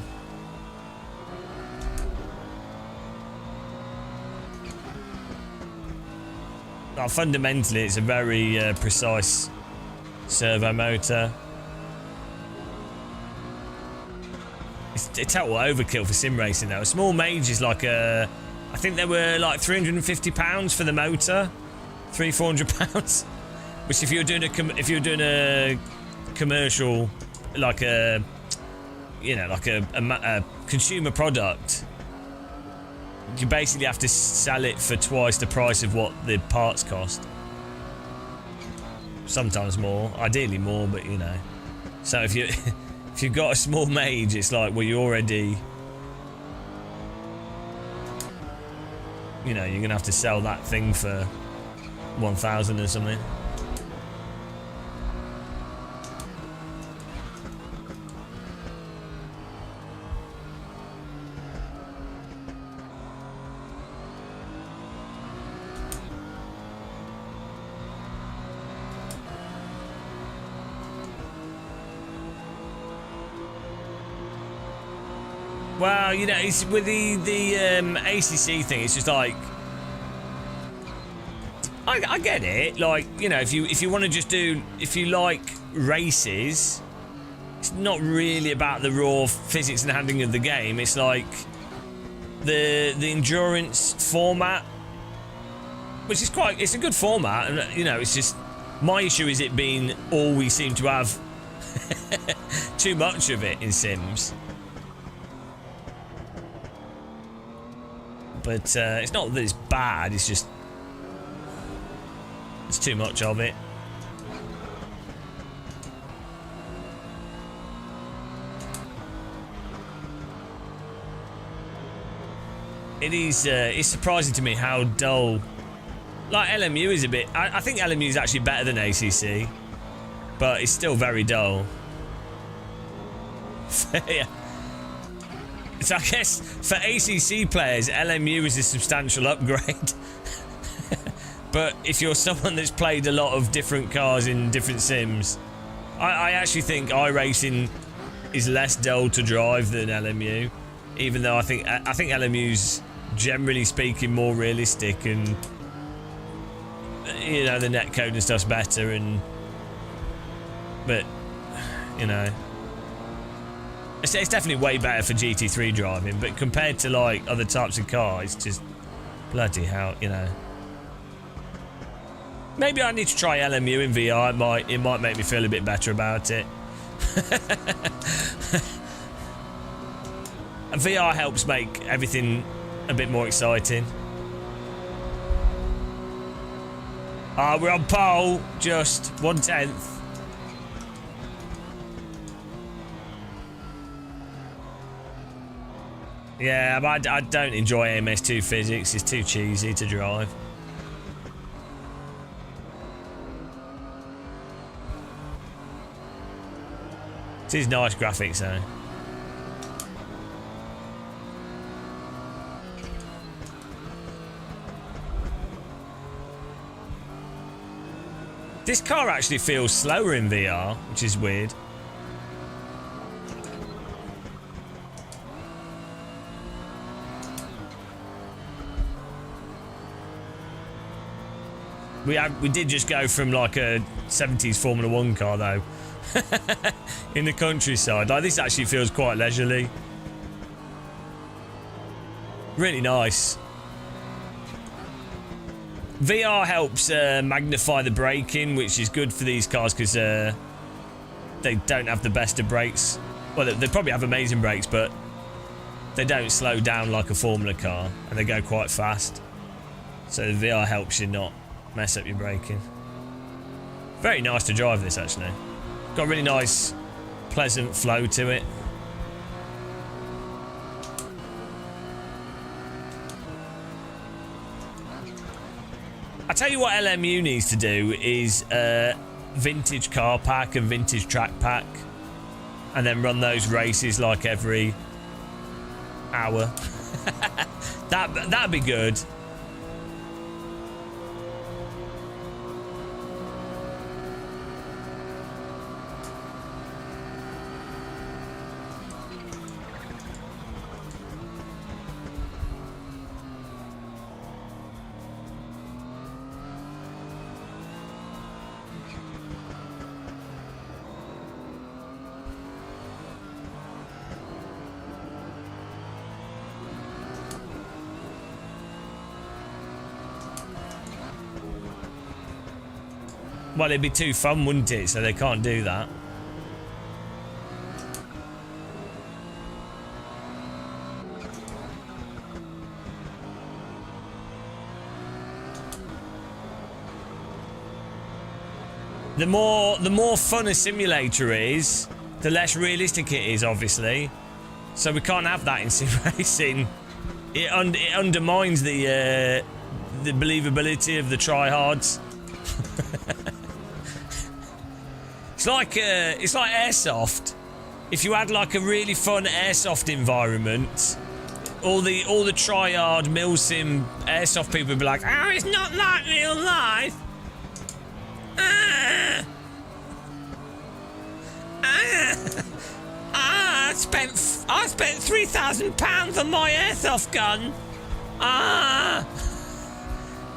Well, fundamentally, it's a very precise servo motor. It's total overkill for sim racing though. A small mage is like a... I think they were like £350 for the motor. £300-400, which if you're doing a commercial, like a, you know, like a consumer product, you basically have to sell it for twice the price of what the parts cost. Sometimes more, ideally more, but you know. So if you've got a small mage, it's like, well, you already, you know, you're gonna have to sell that thing for 1,000 or something. Well, you know, it's with the ACC thing. It's just like, I get it. Like, you know, if you want to just do, if you like races, it's not really about the raw physics and handling of the game. It's like the endurance format, which is it's a good format, and you know, it's just my issue is it being all we seem to have too much of it in Sims. But it's not that it's bad, it's just it's too much of it. It is it's surprising to me how dull, like LMU is a bit, I think LMU is actually better than ACC, but it's still very dull. Yeah. So I guess for ACC players, LMU is a substantial upgrade. But if you're someone that's played a lot of different cars in different sims, I actually think iRacing is less dull to drive than LMU. Even though I think LMU's generally speaking more realistic, and you know, the netcode and stuff's better, but you know, it's definitely way better for GT3 driving, but compared to like other types of cars, it's just bloody hell, you know. Maybe I need to try LMU in VR. It might make me feel a bit better about it. And VR helps make everything a bit more exciting. We're on pole, just 1/10. Yeah, but I don't enjoy MS2 physics. It's too cheesy to drive. It is nice graphics though. This car actually feels slower in VR, which is weird. We did just go from like a 70s Formula 1 car though. In the countryside. Like this actually feels quite leisurely. Really nice. VR helps magnify the braking, which is good for these cars because they don't have the best of brakes. Well, they probably have amazing brakes, but they don't slow down like a Formula car, and they go quite fast. So the VR helps you not mess up your braking. Very nice to drive this, actually. Got a really nice, pleasant flow to it. I tell you what LMU needs to do is vintage car pack and vintage track pack, and then run those races like every hour. That'd be good. Well, it'd be too fun, wouldn't it? So they can't do that. The more fun a simulator is, the less realistic it is, obviously. So we can't have that in sim racing. It undermines the believability of the tryhards. It's like airsoft. If you had like a really fun airsoft environment, all the tryhard milsim airsoft people would be like, "Oh, it's not like real life." I spent £3,000 on my airsoft gun.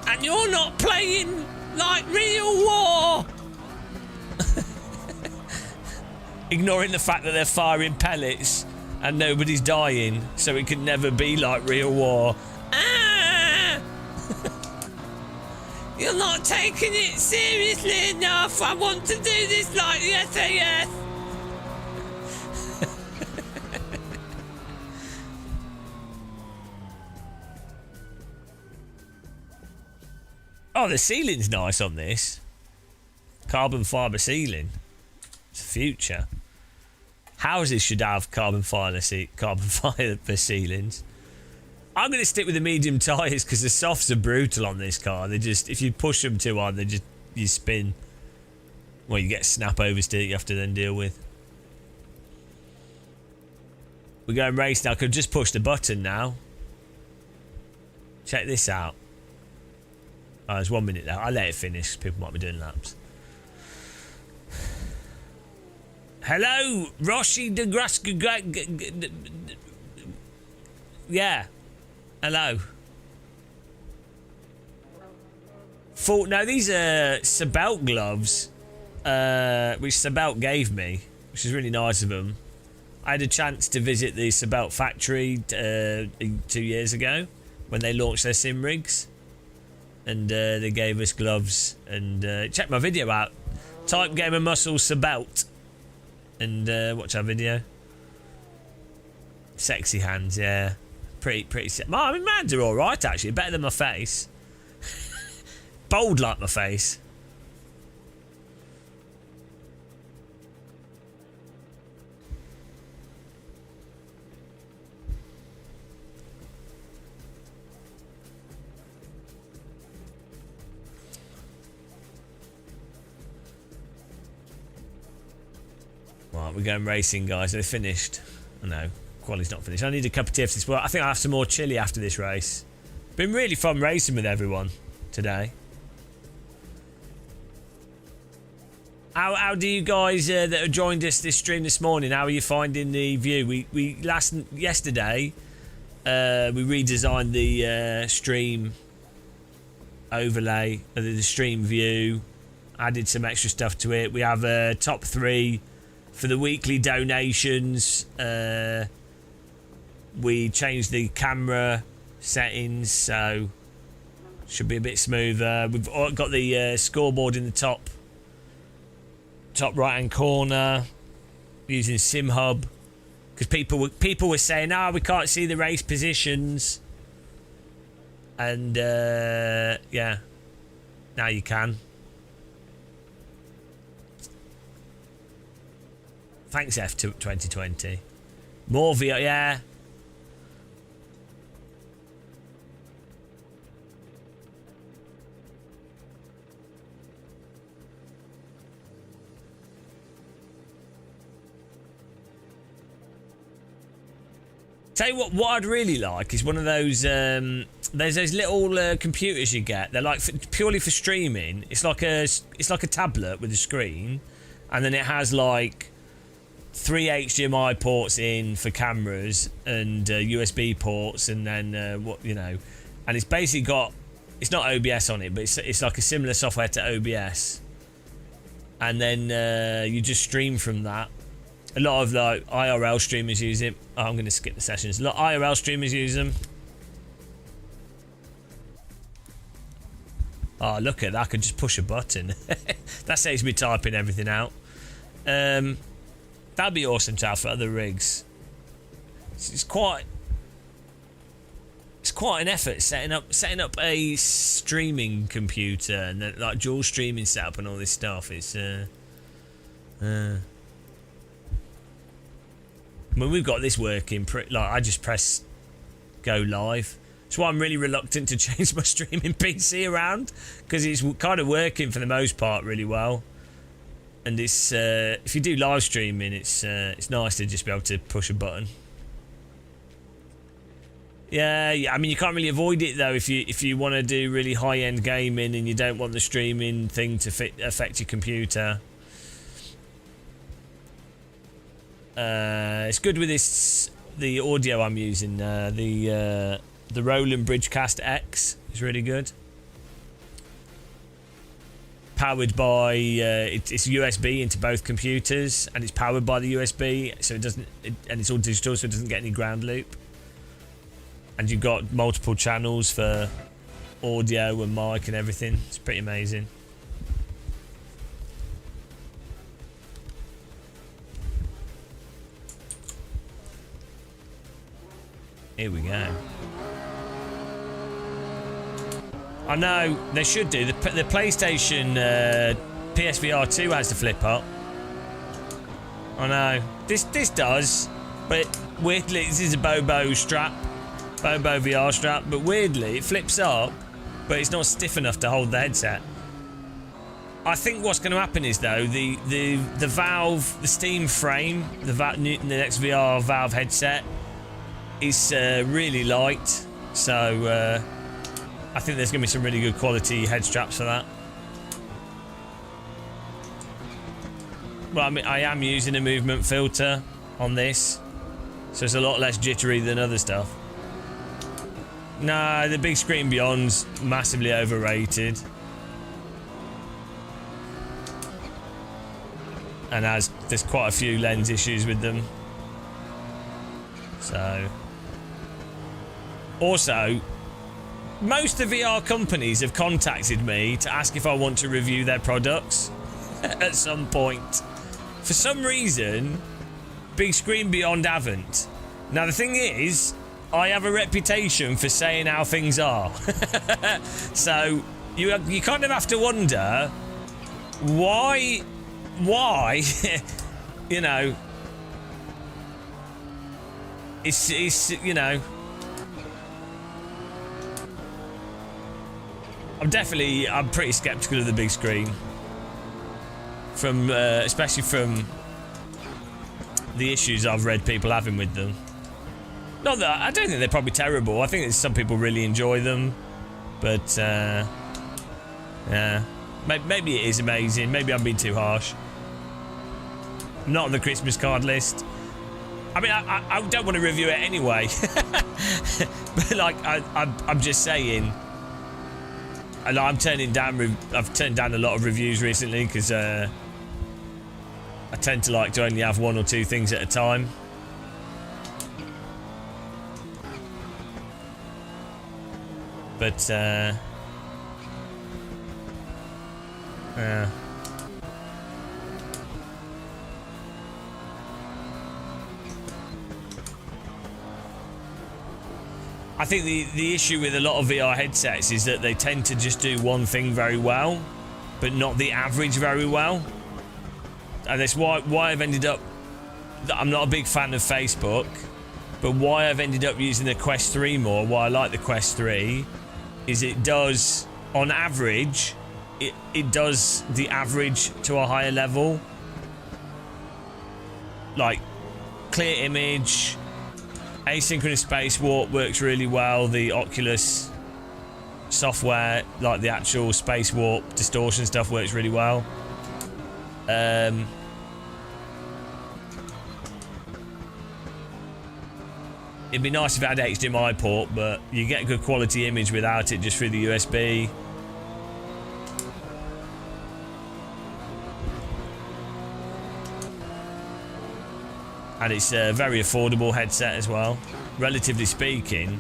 And you're not playing like real war. Ignoring the fact that they're firing pellets and nobody's dying, so it can never be like real war. You're not taking it seriously enough. I want to do this like the SAS. Oh, the ceiling's nice on this. Carbon fibre ceiling. It's the future. Houses should have carbon fibre ceilings. I'm going to stick with the medium tyres because the softs are brutal on this car. They just, if you push them too hard, you spin. Well, you get snap oversteer you have to then deal with. We're going race now. I could just push the button now. Check this out. Oh, there's 1 minute there. I'll let it finish. People might be doing laps. Hello, Roshi de Grask. Yeah. Hello. No, these are Sabelt gloves, which Sabelt gave me, which is really nice of them. I had a chance to visit the Sabelt factory 2 years ago when they launched their sim rigs, and they gave us gloves. And check my video out. Type Gamer Muscle Sabelt and watch our video. Sexy hands, yeah. Pretty. I mean, my hands are all right actually. Better than my face. Bold like my face. Right, we're going racing, guys. They're finished. Oh, no, quality's not finished. I need a cup of tea after this. Well, I think I'll have some more chili after this race. Been really fun racing with everyone today. How do you guys that have joined us this stream this morning? How are you finding the view? Yesterday we redesigned the stream overlay, the stream view, added some extra stuff to it. We have a top 3 for the weekly donations. We changed the camera settings, so should be a bit smoother. We've got the scoreboard in the top right hand corner using SimHub, because people were saying, we can't see the race positions, and yeah, now you can. Thanks F2020. More VR, yeah. Tell you what I'd really like is one of those. There's those little computers you get. They're like purely for streaming. It's like a tablet with a screen, and then it has like 3 HDMI ports in for cameras and USB ports, and then and it's basically got. It's not OBS on it, but it's like a similar software to OBS, and then you just stream from that. A lot of like IRL streamers use it. Oh, I'm going to skip the sessions. A lot of IRL streamers use them. Oh, look at that. I could just push a button. That saves me typing everything out. That'd be awesome to have for other rigs. It's quite an effort setting up a streaming computer and then, like dual streaming setup and all this stuff. It's when we've got this working, like I just press go live. That's why I'm really reluctant to change my streaming PC around, because it's kind of working for the most part really well. And it's if you do live streaming, it's nice to just be able to push a button. Yeah. I mean, you can't really avoid it though if you want to do really high-end gaming and you don't want the streaming thing to affect your computer. It's good with the audio I'm using. The Roland Bridgecast X is really good. Powered by it's USB into both computers, and it's powered by the USB, so and it's all digital, so it doesn't get any ground loop. And you've got multiple channels for audio and mic and everything. It's pretty amazing. Here we go. I know they should do. The PlayStation PSVR 2 has the flip up. I know this does, but weirdly this is a Bobo VR strap. But weirdly it flips up, but it's not stiff enough to hold the headset. I think what's going to happen is though the Valve, the Steam frame, the next VR Valve headset is really light, so I think there's going to be some really good quality head straps for that. Well, I mean, I am using a movement filter on this, so it's a lot less jittery than other stuff. Nah, the big screen beyond's massively overrated, and there's quite a few lens issues with them. So, also, most of the VR companies have contacted me to ask if I want to review their products at some point. For some reason, Big Screen Beyond haven't. Now the thing is, I have a reputation for saying how things are. So you kind of have to wonder why you know, it's you know, I'm pretty skeptical of the big screen, from especially from the issues I've read people having with them. Not that I don't think they're probably terrible. I think that some people really enjoy them, but yeah, maybe it is amazing. Maybe I'm being too harsh. I'm not on the Christmas card list. I mean, I don't want to review it anyway. But like, I'm just saying. And I've turned down a lot of reviews recently because I tend to like to only have one or two things at a time. But I think the issue with a lot of VR headsets is that they tend to just do one thing very well, but not the average very well. And that's why I've ended up... I'm not a big fan of Facebook, but why I've ended up using the Quest 3 more, why I like the Quest 3, is it does, on average, it does the average to a higher level. Like, clear image... Asynchronous space warp works really well. The Oculus software, like the actual space warp distortion stuff, works really well. It'd be nice if it had HDMI port, but you get good quality image without it, just through the USB. And it's a very affordable headset as well, relatively speaking.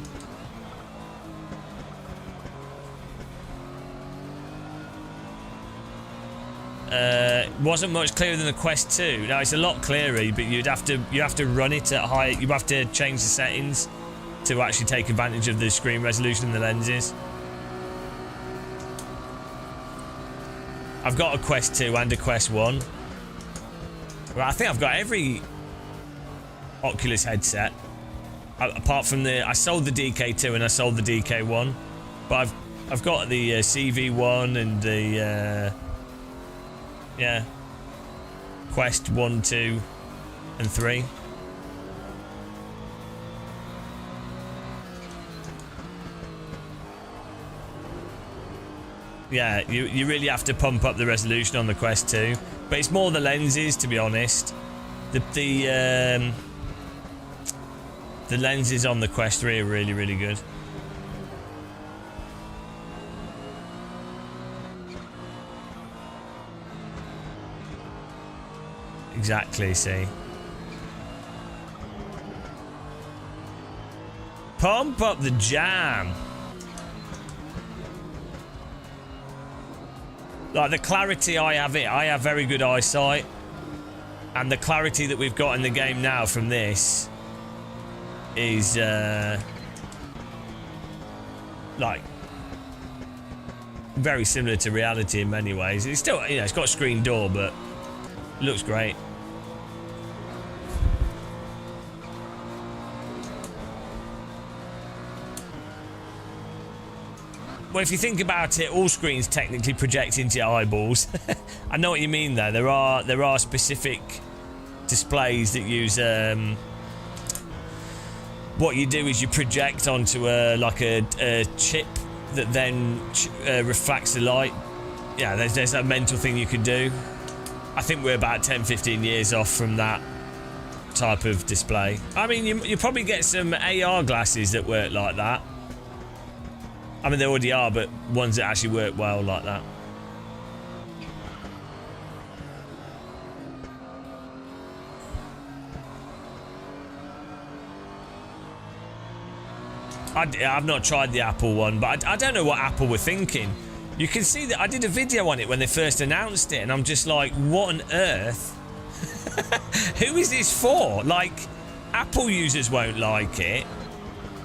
Wasn't much clearer than the Quest 2. Now it's a lot clearer, but you have to run it at high. You have to change the settings to actually take advantage of the screen resolution and the lenses. I've got a Quest 2 and a Quest 1. Well, I think I've got every Oculus headset apart from I sold the DK2 and I sold the DK1, but I've got the CV1 and the yeah, Quest 1, 2 and 3. Yeah, you really have to pump up the resolution on the Quest 2, but it's more the lenses, to be honest. The lenses on the Quest 3 are really, really good. Exactly, see. Pump up the jam. Like the clarity I have very good eyesight. And the clarity that we've got in the game now from this is like very similar to reality in many ways. It's still, you know, it's got a screen door, but it looks great. Well, if you think about it, all screens technically project into your eyeballs. I know what you mean though. There are specific displays that use what you do is you project onto a chip that then refracts the light. Yeah, there's that mental thing you can do. I think we're about 10-15 years off from that type of display. I mean, you probably get some AR glasses that work like that. I mean, they already are, but ones that actually work well like that. I've not tried the Apple one, but I don't know what Apple were thinking. You can see that I did a video on it when they first announced it, and I'm just like, what on earth? Who is this for? Like, Apple users won't like it.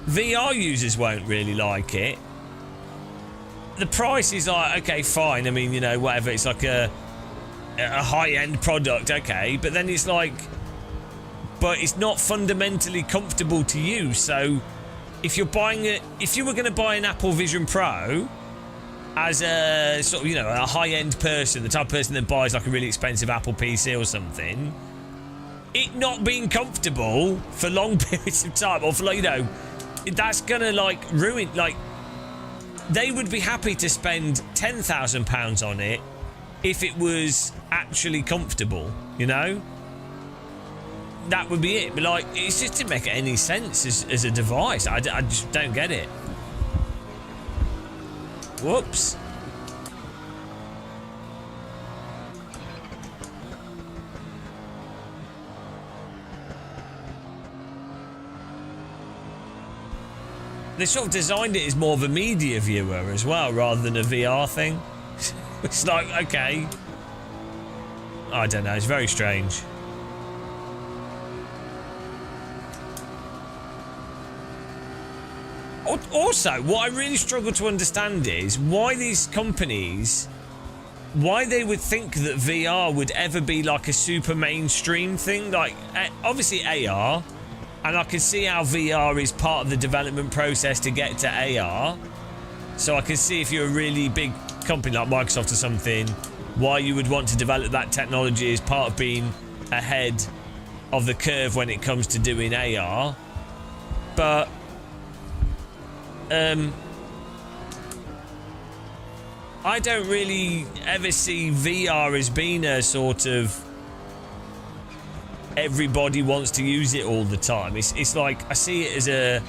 VR users won't really like it. The price is like, okay, fine. I mean, you know, whatever. It's like a high-end product, okay. But then it's like, but it's not fundamentally comfortable to use. So if you're buying it, if you were going to buy an Apple Vision Pro as a sort of, you know, a high-end person, the type of person that buys like a really expensive Apple PC or something, it not being comfortable for long periods of time, or for, like, you know, that's gonna, like, ruin, like, they would be happy to spend £10,000 on it if it was actually comfortable, you know? That would be it. But, like, it just didn't make any sense as a device. I just don't get it. Whoops. They sort of designed it as more of a media viewer as well, rather than a VR thing. It's like, okay. I don't know, it's very strange. Also, what I really struggle to understand is why these companies, why they would think that VR would ever be like a super mainstream thing. Like, obviously AR, and I can see how VR is part of the development process to get to AR. So I can see if you're a really big company like Microsoft or something, why you would want to develop that technology as part of being ahead of the curve when it comes to doing AR. But I don't really ever see VR as being a sort of everybody wants to use it all the time. It's like I see it as a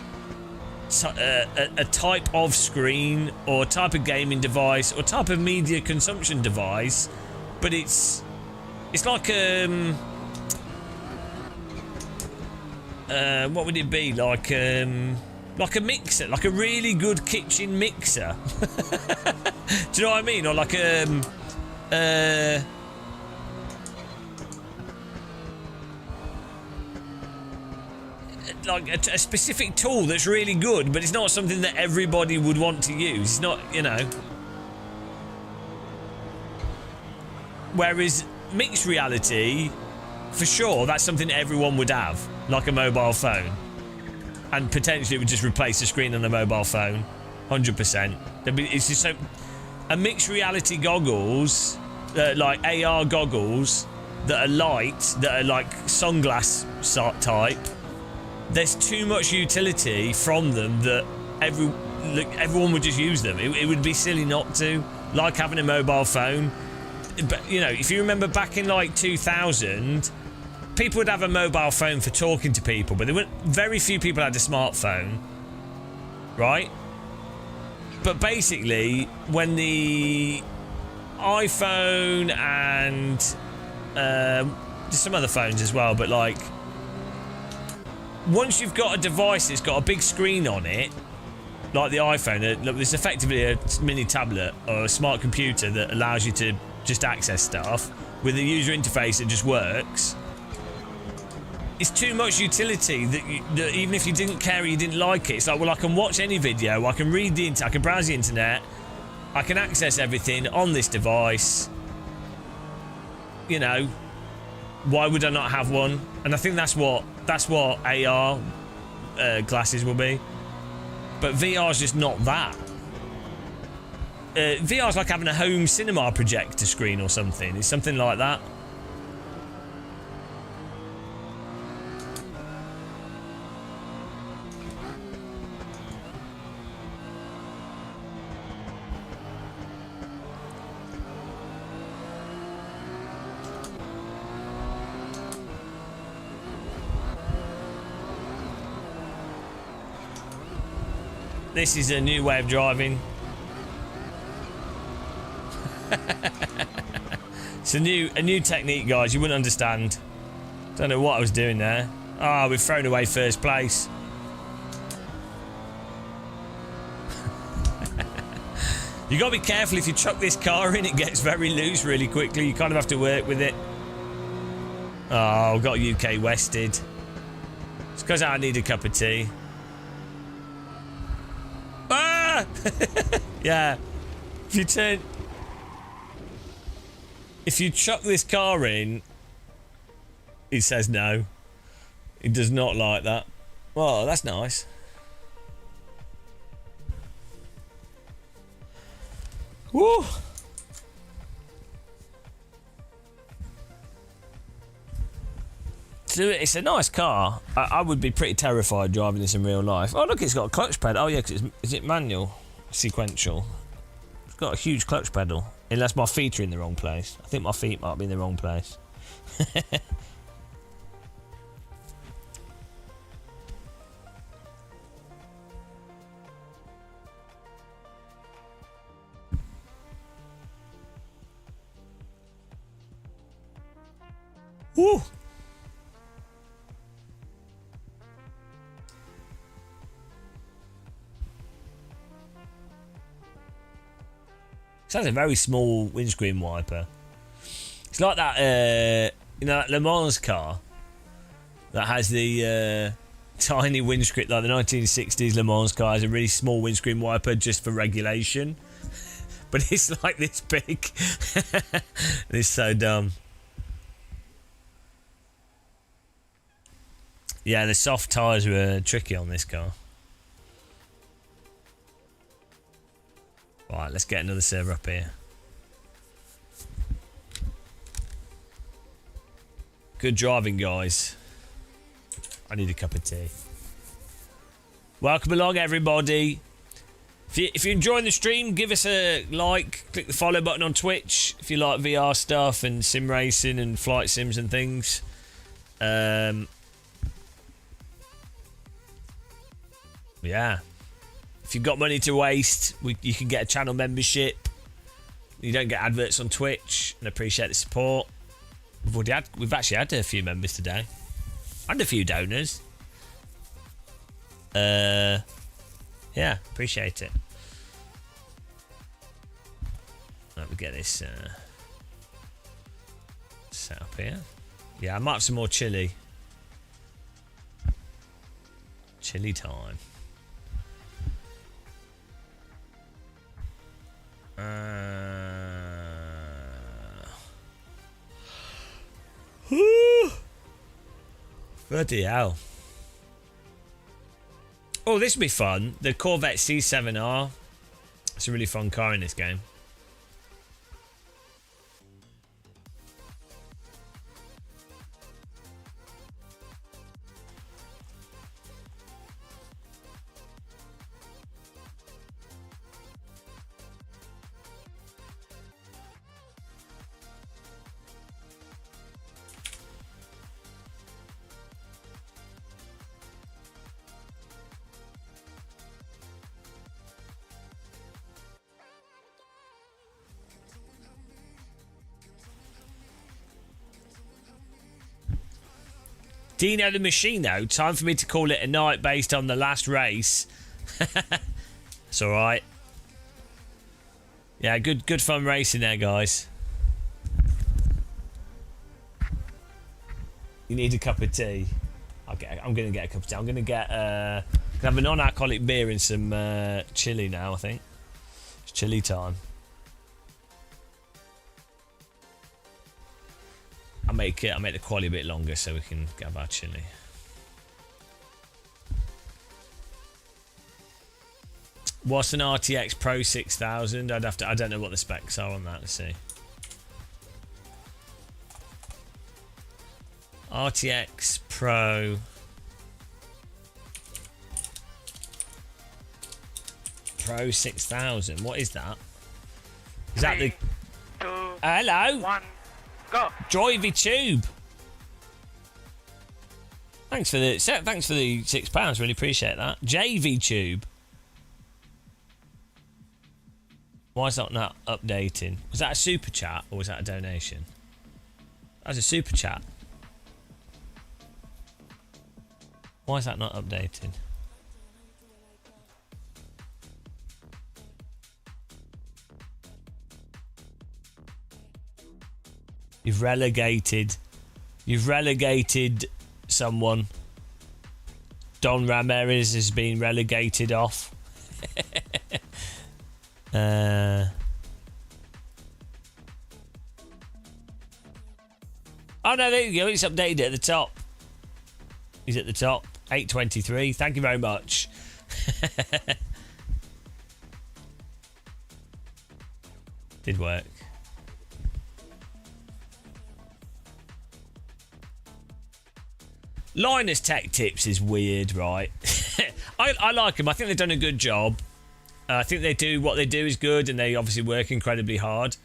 type of screen or type of gaming device or type of media consumption device, but it's like what would it be, like a mixer, like a really good kitchen mixer. Do you know what I mean? Or like a specific tool that's really good, but it's not something that everybody would want to use. It's not, you know. Whereas mixed reality, for sure, that's something everyone would have, like a mobile phone. And potentially it would just replace the screen on a mobile phone, 100%. It's just so... A mixed reality goggles, like AR goggles, that are light, that are like sunglass type, there's too much utility from them that everyone would just use them. It would be silly not to. Like having a mobile phone. But, you know, if you remember back in like 2000, people would have a mobile phone for talking to people, but very few people had a smartphone, right? But basically, when the iPhone and some other phones as well, but like, once you've got a device that's got a big screen on it, like the iPhone, it's effectively a mini tablet or a smart computer that allows you to just access stuff with a user interface that just works. It's too much utility that even if you didn't care or you didn't like it, it's like, well, I can watch any video, I can read the internet, I can browse the internet, I can access everything on this device. You know, why would I not have one? And I think that's what AR glasses will be. But VR's just not that. VR's like having a home cinema projector screen or something. It's something like that. This is a new way of driving. It's a new technique, guys. You wouldn't understand. Don't know what I was doing there. Ah, we've thrown away first place. You gotta be careful. If you chuck this car in, it gets very loose really quickly. You kind of have to work with it. Oh, got UK Wested. It's because I need a cup of tea. Ah! Yeah. If you chuck this car in, it says no. It does not like that. Oh, that's nice. Woo! So it's a nice car. I would be pretty terrified driving this in real life. Oh, look, it's got a clutch pedal. Oh, yeah, because is it manual? Sequential. It's got a huge clutch pedal. Unless my feet are in the wrong place. I think my feet might be in the wrong place. Woo! It has a very small windscreen wiper. It's like that, you know, that Le Mans car that has the tiny windscreen, like the 1960s Le Mans car has a really small windscreen wiper just for regulation. But it's like this big. It's so dumb. Yeah, the soft tyres were tricky on this car. Right, let's get another server up here. Good driving, guys. I need a cup of tea. Welcome along, everybody. If you're enjoying the stream, give us a like. Click the follow button on Twitch if you like VR stuff and sim racing and flight sims and things. Yeah. If you've got money to waste, you can get a channel membership. You don't get adverts on Twitch, and appreciate the support. We've actually had a few members today, and a few donors. Yeah, appreciate it. Let me get this set up here. Yeah, I might have some more chili. Chili time. Bloody hell. Oh, this will be fun. The Corvette C7R. It's a really fun car in this game. Dino the Machine, though. Time for me to call it a night based on the last race. It's alright. Yeah, good fun racing there, guys. You need a cup of tea. I'm going to get a cup of tea. I'm going to get have a non-alcoholic beer and some chili now, I think. It's chili time. I'll make the quality a bit longer so we can have our chili. What's an RTX Pro 6000? I don't know what the specs are on that. Let's see. RTX Pro Pro 6000. What is that? Is that the? 2, Hello. 1, go. Joyvy Tube. Thanks for the £6. Really appreciate that. JV Tube. Why is that not updating? Was that a super chat or was that a donation? That was a super chat. Why is that not updating? You've relegated someone. Don Ramirez has been relegated off. Oh no, there you go. It's updated at the top. He's at the top. 823. Thank you very much. Did work. Linus Tech Tips is weird, right? I like them. I think they've done a good job. I think they do what they do is good, and they obviously work incredibly hard.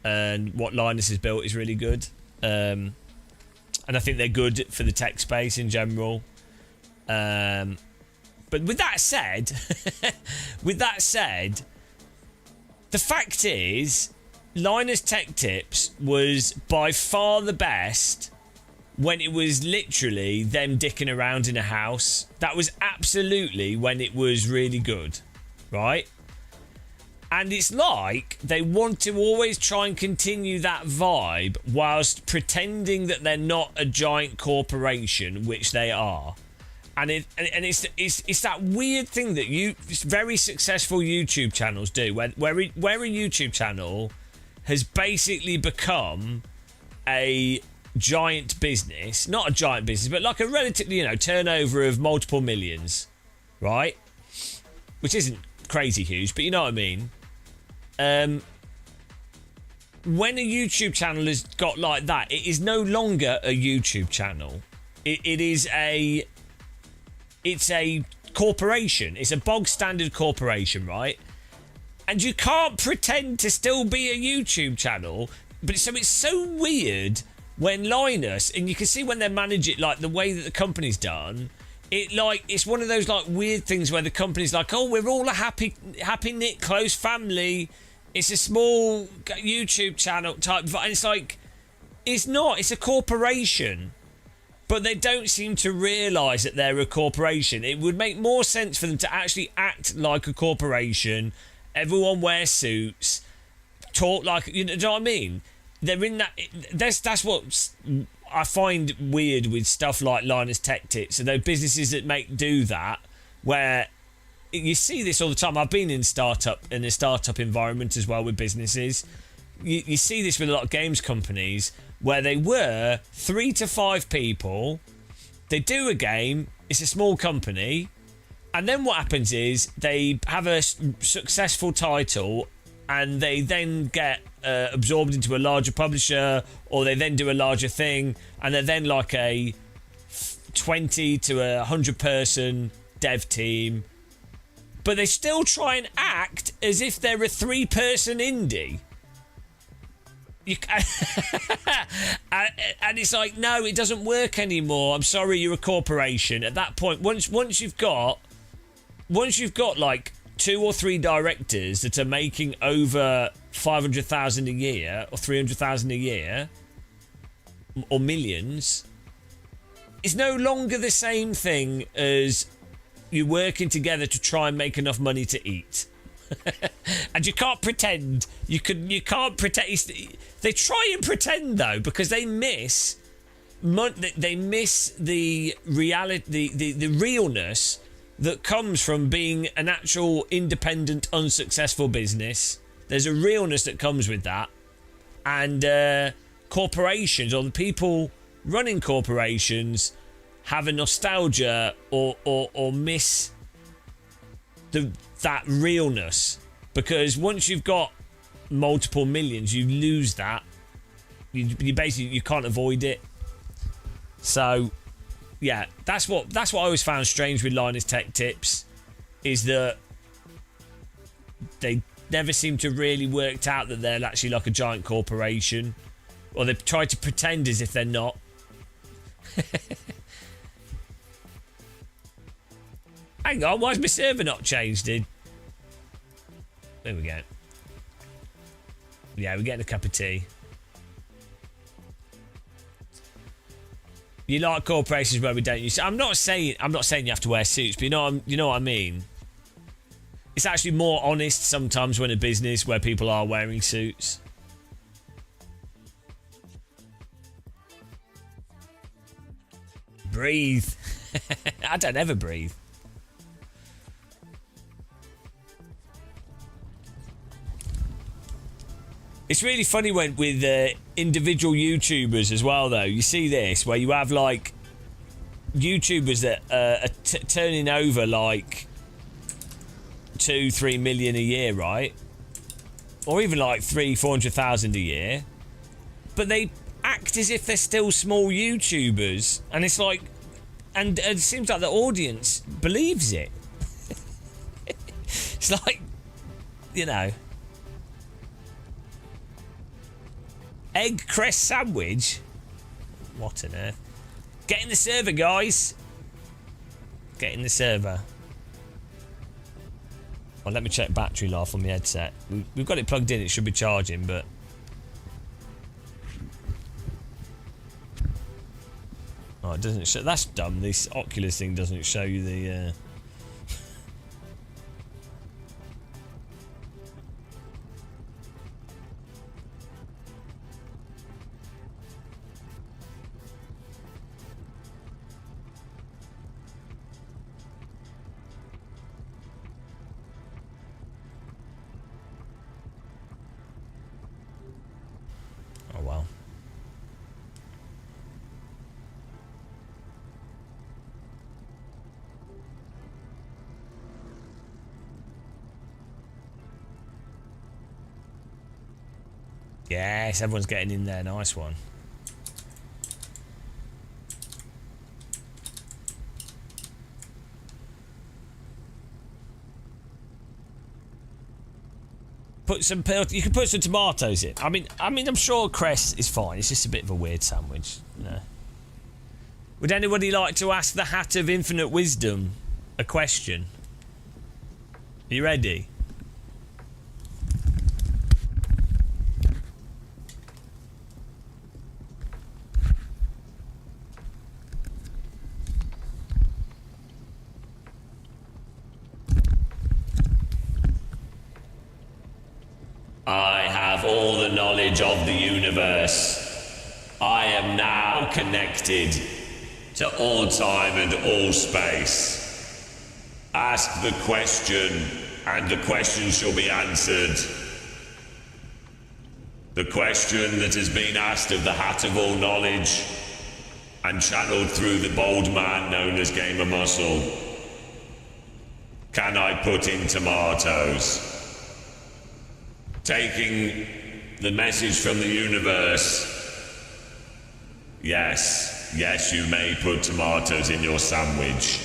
And what Linus has built is really good. And I think they're good for the tech space in general. But with that said, the fact is, Linus Tech Tips was by far the best when it was literally them dicking around in a house. That was absolutely when it was really good, right? And it's like they want to always try and continue that vibe whilst pretending that they're not a giant corporation, which they are. And it's that weird thing that very successful YouTube channels do, where a YouTube channel has basically become a giant business, not a giant business, but like a relatively, turnover of multiple millions, right? Which isn't crazy huge, but you know what I mean. When a YouTube channel has got like that, it is no longer a YouTube channel. It's a corporation. It's a bog standard corporation, right? And you can't pretend to still be a YouTube channel. But so it's so weird when Linus, and you can see when they manage it, like the way that the company's done, it's one of those like weird things where the company's like, oh, we're all a happy knit close family. It's a small YouTube channel type, and it's like, it's not. It's a corporation. But they don't seem to realise that they're a corporation. It would make more sense for them to actually act like a corporation. Everyone wears suits, talk like, you know what I mean? They're in that. That's what I find weird with stuff like Linus Tech Tips. So those businesses that do that, where you see this all the time. I've been in a startup environment as well with businesses. You see this with a lot of games companies, where they were 3 to 5 people. They do a game. It's a small company. And then what happens is they have a successful title, and they then get absorbed into a larger publisher, or they then do a larger thing, and they're then like a 20 to 100 person dev team. But they still try and act as if they're a 3-person indie. And it's like, no, it doesn't work anymore. I'm sorry, you're a corporation. At that point, once you've got like 2 or 3 directors that are making over 500,000 a year or 300,000 a year or millions, it's no longer the same thing as you working together to try and make enough money to eat. And you can't pretend. You can't pretend. They try and pretend though, because they miss the reality, the realness that comes from being an actual independent, unsuccessful business. There's a realness that comes with that, and corporations, or the people running corporations, have a nostalgia or miss that realness, because once you've got multiple millions, you lose that. You basically, you can't avoid it. So yeah, that's what I always found strange with Linus Tech Tips, is that they never seem to really worked out that they're actually like a giant corporation, or they try to pretend as if they're not. Hang on, why's my server not changed, dude? There we go. Yeah, we're getting a cup of tea. You like corporations where we don't use. I'm not saying you have to wear suits, but you know what I mean. It's actually more honest sometimes when a business where people are wearing suits. Breathe. I don't ever breathe. It's really funny when with individual YouTubers as well, though. You see this, where you have like YouTubers that are turning over like 2-3 million a year, right? Or even like 300,000-400,000 a year, but they act as if they're still small YouTubers, and it's like, and it seems like the audience believes it. It's like, you know, egg cress sandwich. What on earth? Get in the server, guys. Get in the server. Well, let me check battery life on the headset. We've got it plugged in. It should be charging, but oh, it doesn't show. That's dumb. This Oculus thing doesn't show you the. Oh well. Yes, everyone's getting in there. Nice one. Put some you can put some tomatoes in. I mean, I'm sure cress is fine. It's just a bit of a weird sandwich. No. Would anybody like to ask the Hat of Infinite Wisdom a question? Are you ready? I have all the knowledge of the universe. I am now connected to all time and all space. Ask the question, and the question shall be answered. The question that has been asked of the Hat of all knowledge and channeled through the bold man known as Gamer Muscle. Can I put in tomatoes? Taking the message from the universe. Yes, yes, you may put tomatoes in your sandwich.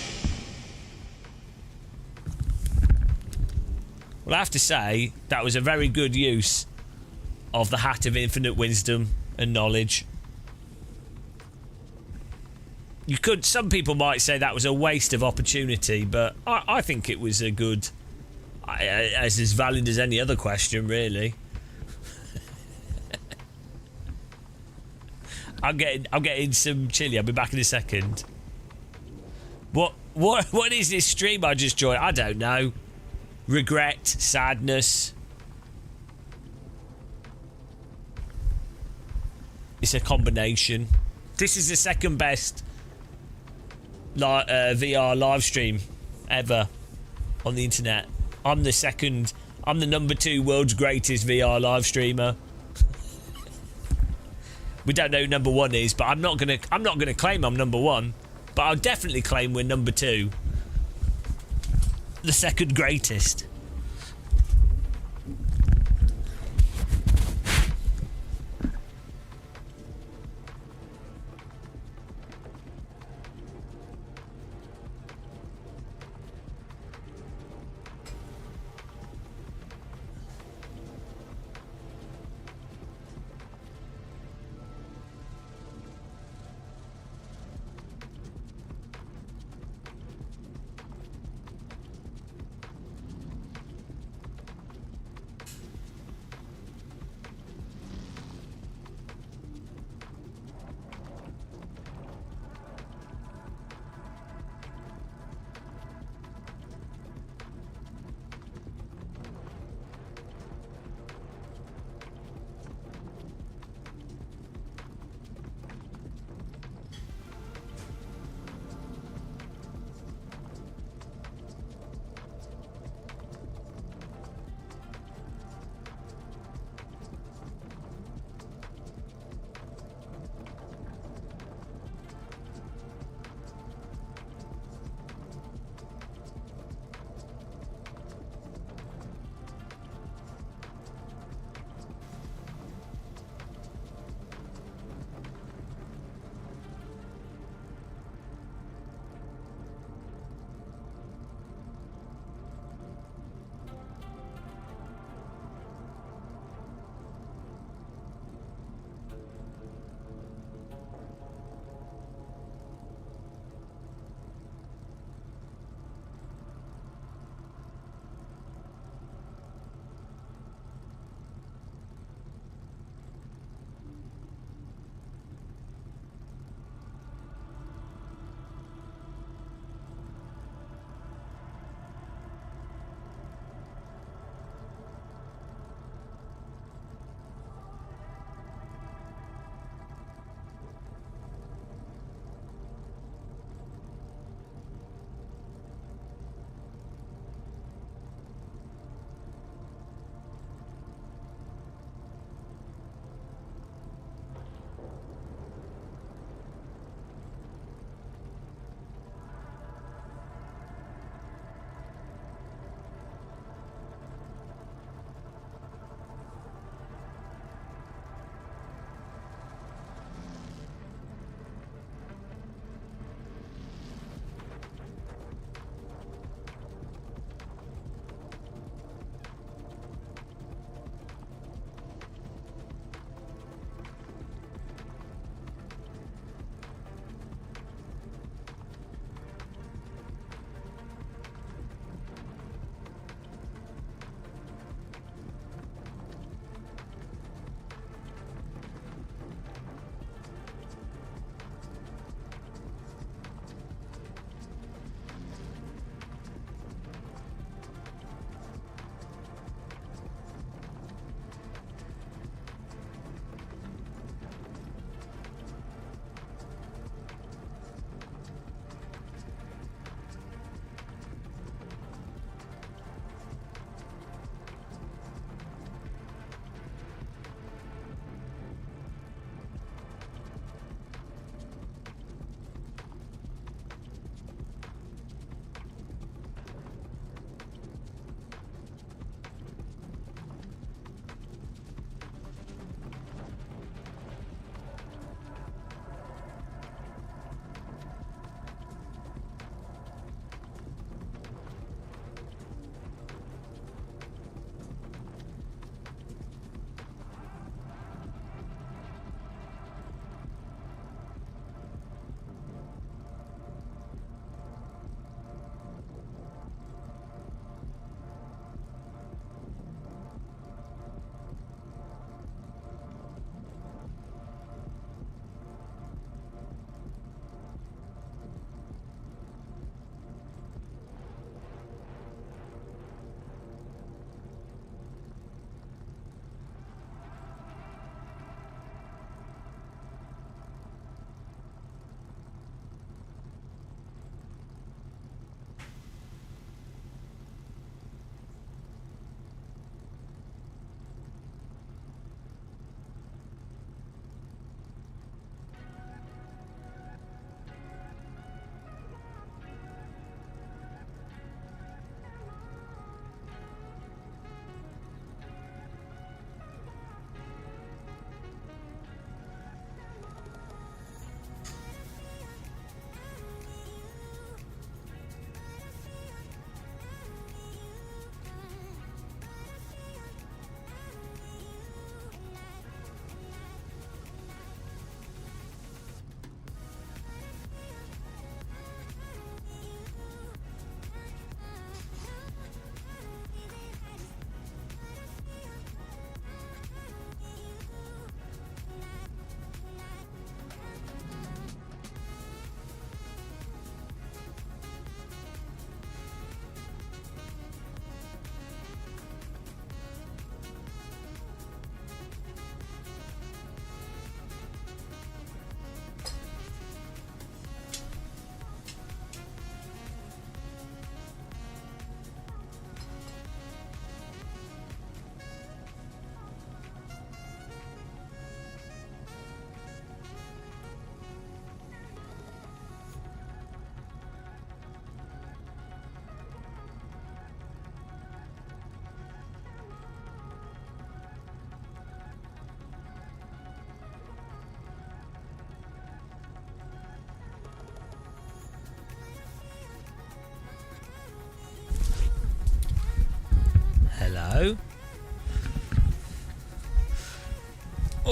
Well, I have to say, that was a very good use of the Hat of Infinite Wisdom and Knowledge. You could, some people might say that was a waste of opportunity, but I think it was a good, as valid as any other question, really. I'm getting some chili. I'll be back in a second. What is this stream I just joined? I don't know. Regret, sadness. It's a combination. This is the second best VR live stream ever on the internet. I'm the number 2 world's greatest VR live streamer. We don't know who number 1 is, but I'm not gonna claim I'm number 1, but I'll definitely claim we're number 2. The second greatest.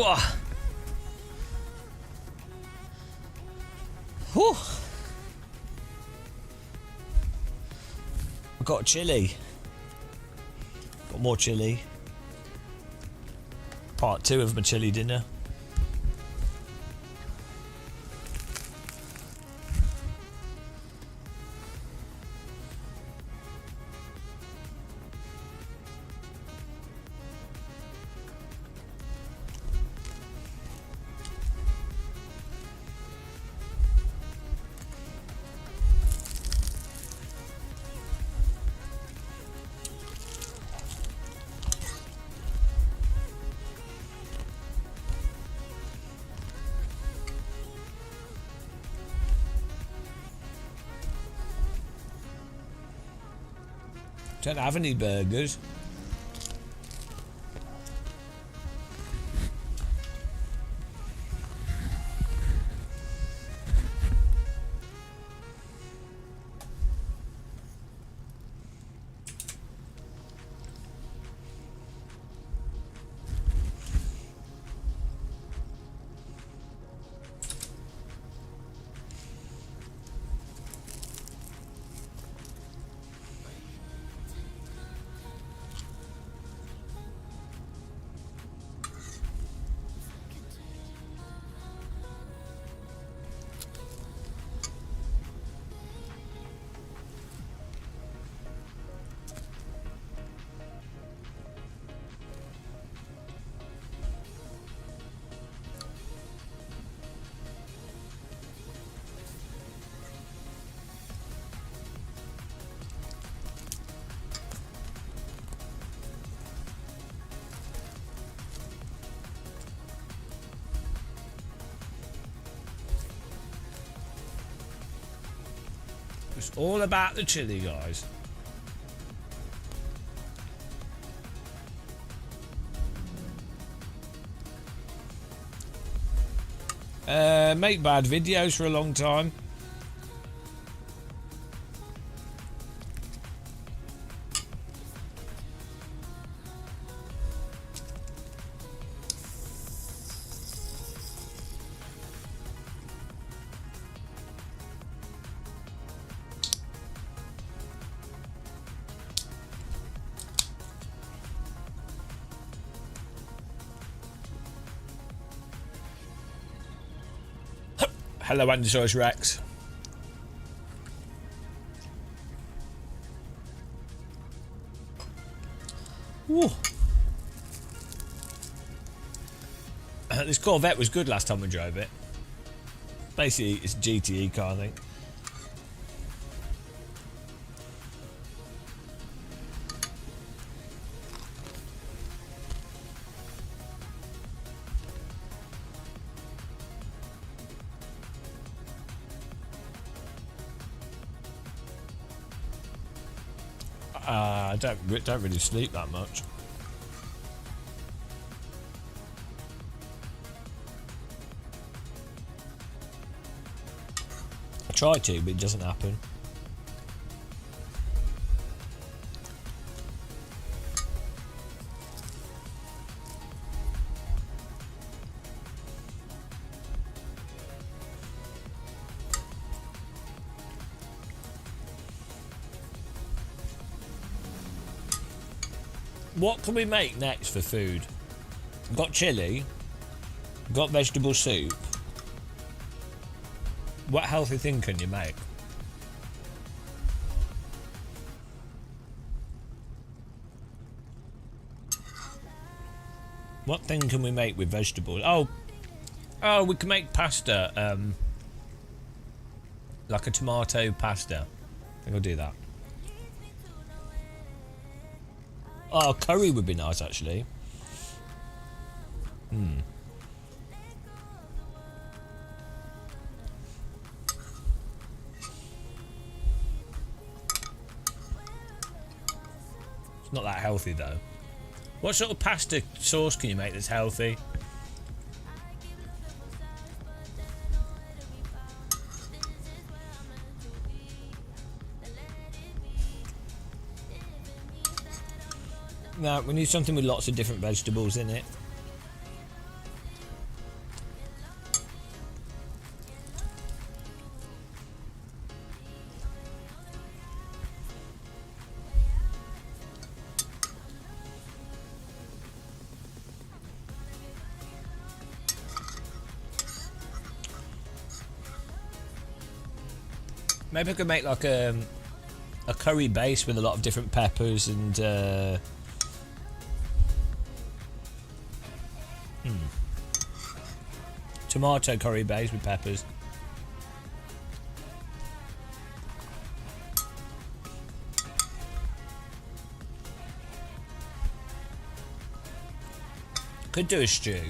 Oh. Whew. I've got chili. Got more chili. Part 2 of my chili dinner. Don't have any burgers. It's all about the chili, guys. Make bad videos for a long time. Hello, Andysaurus Rex. Woo. This Corvette was good last time we drove it. Basically, it's a GTE car, I think. I don't really sleep that much. I try to, but it doesn't happen. What can we make next for food? We've got chili. We've got vegetable soup. What healthy thing can you make? What thing can we make with vegetables? Oh, we can make pasta. Like a tomato pasta. I think I'll do that. Oh, curry would be nice, actually. It's not that healthy, though. What sort of pasta sauce can you make that's healthy? No, we need something with lots of different vegetables in it. Maybe I could make like a curry base with a lot of different peppers and tomato curry base with peppers. Could do a stew.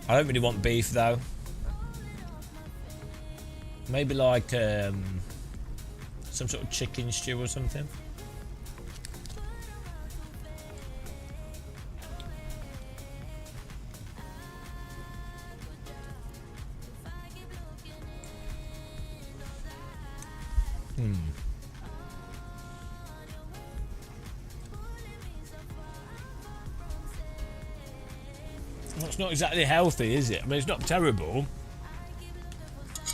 I don't really want beef though. Maybe like some sort of chicken stew or something. Well, it's not exactly healthy, is it? I mean, it's not terrible.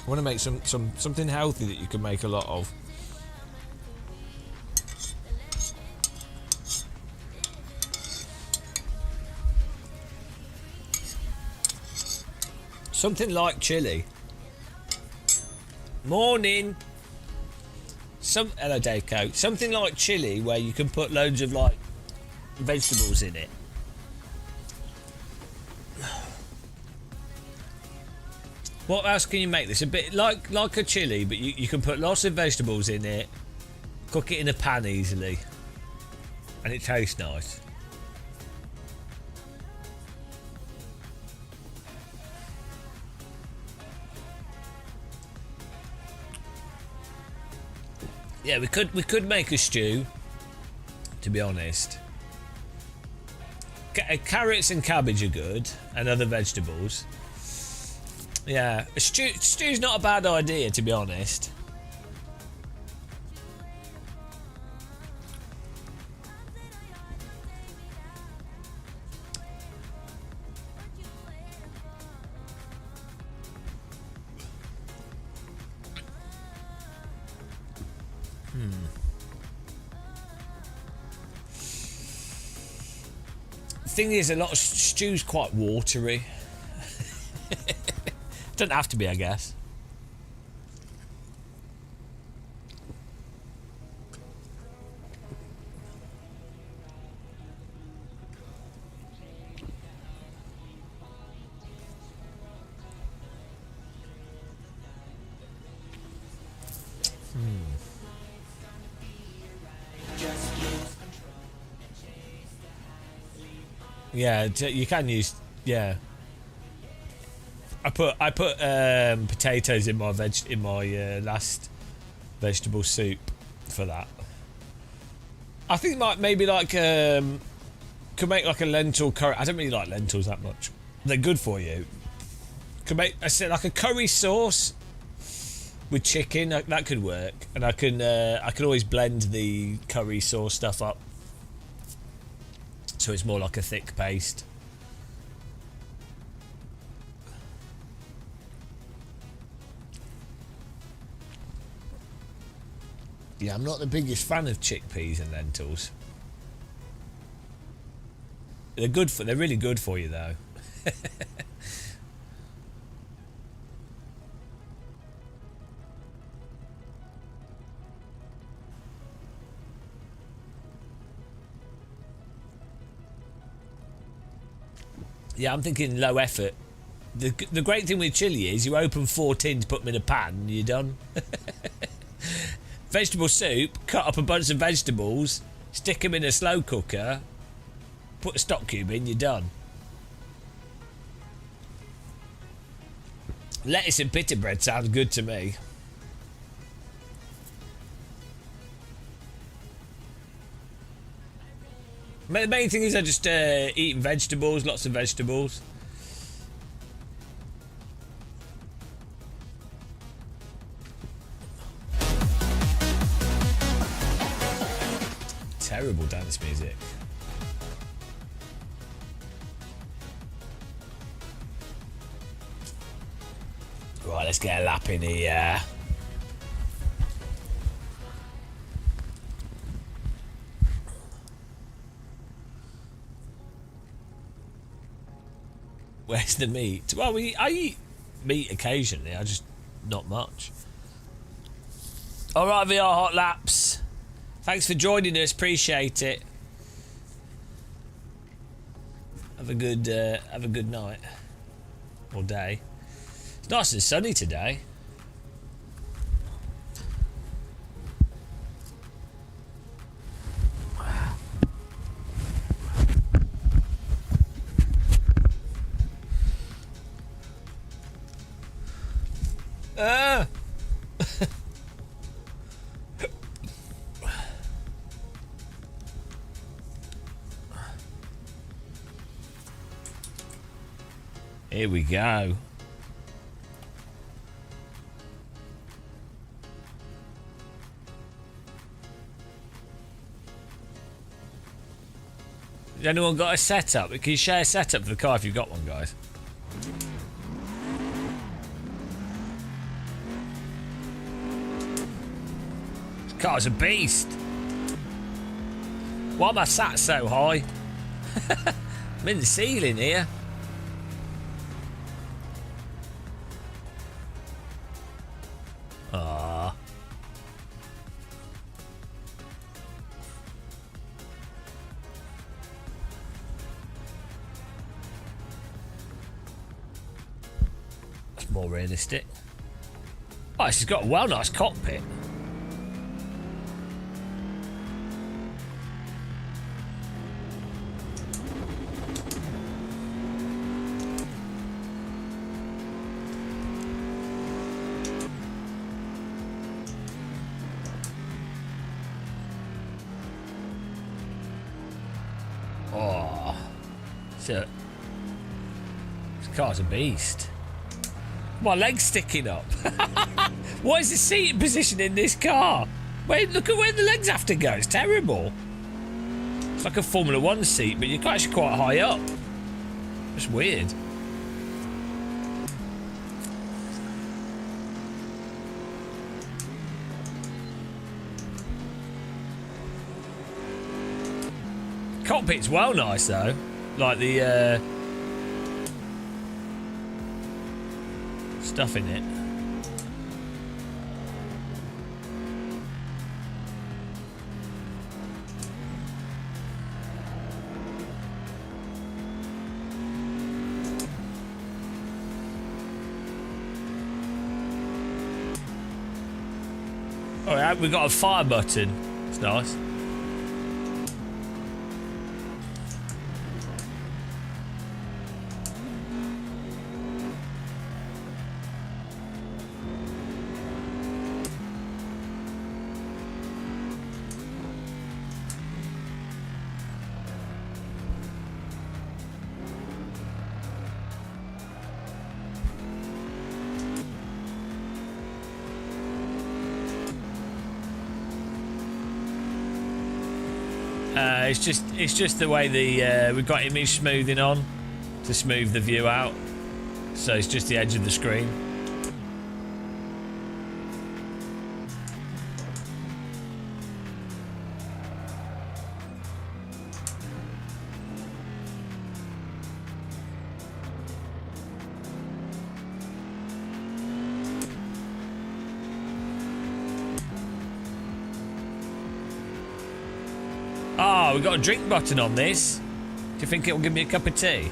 I want to make something healthy that you can make a lot of. Something like chili. Morning. Hello, Daveco. Something like chili where you can put loads of like vegetables in it. What else can you make this? A bit like a chili, but you can put lots of vegetables in it, cook it in a pan easily, and it tastes nice. Yeah, we could make a stew, to be honest. Carrots and cabbage are good, and other vegetables. Yeah, a stew's not a bad idea, to be honest. The thing is, a lot of stew's quite watery. Doesn't have to be, I guess. Yeah, you can use. Yeah. I put potatoes in my last vegetable soup for that. I think maybe like could make like a lentil curry. I don't really like lentils that much. They're good for you. Could make like a curry sauce with chicken. That could work, and I can always blend the curry sauce stuff up so it's more like a thick paste. Yeah, I'm not the biggest fan of chickpeas and lentils. They're really good for you though. Yeah, I'm thinking low effort. The great thing with chili is you open 4 tins, put them in a pan, and you're done. Vegetable soup, cut up a bunch of vegetables, stick them in a slow cooker, put a stock cube in, you're done. Lettuce and pita bread sounds good to me. The main thing is I just eating vegetables, lots of vegetables. Terrible dance music. Right, let's get a lap in here. Where's the meat? Well, I eat meat occasionally. I just not much. All right, VR Hot Laps. Thanks for joining us. Appreciate it. Have a good night or day. It's nice and sunny today. Here we go. Has anyone got a setup? Can you share a setup for the car if you've got one, guys? This car's a beast. Why am I sat so high? I'm in the ceiling here. Ah. That's more realistic. Oh, she's got a well nice cockpit. Oh, this car's a beast. My leg's sticking up. What is the seating position in this car? Wait, look at where the legs have to go. It's terrible. It's like a Formula 1 seat, but you're actually quite high up. It's weird. Cockpit's well nice though, like the stuff in it. All right, we've got a fire button. It's nice. It's just the way we've got image smoothing on to smooth the view out, so it's just the edge of the screen. Oh, we've got a drink button on this. Do you think it'll give me a cup of tea?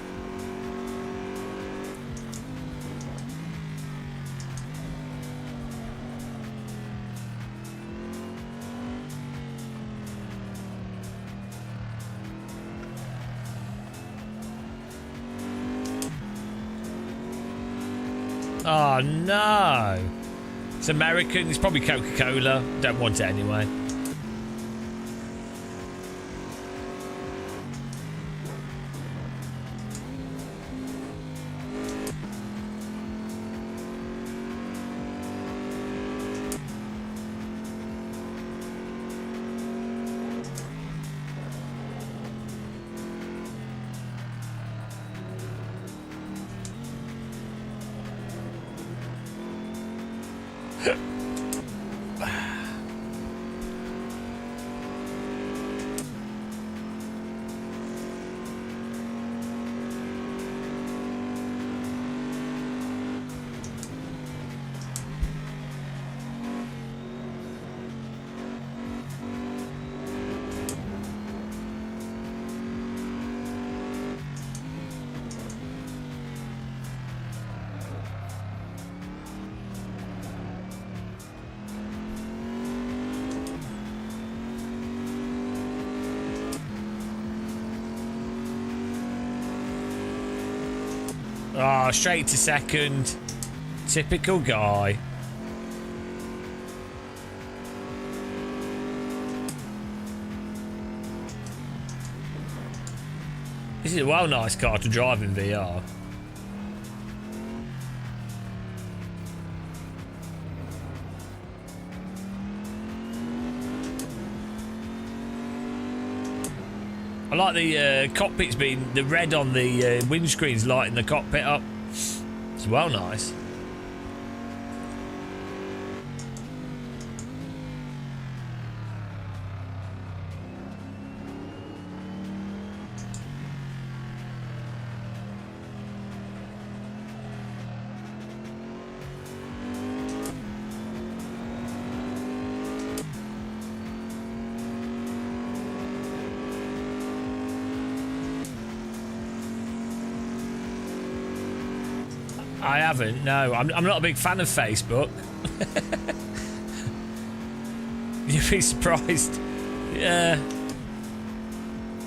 Oh no! It's American, it's probably Coca-Cola. Don't want it anyway. Oh, straight to second. Typical guy. This is a well nice car to drive in VR. I like the cockpit's being the red on the windscreen's lighting the cockpit up. It's well nice. I haven't, no. I'm not a big fan of Facebook. You'd be surprised. Yeah.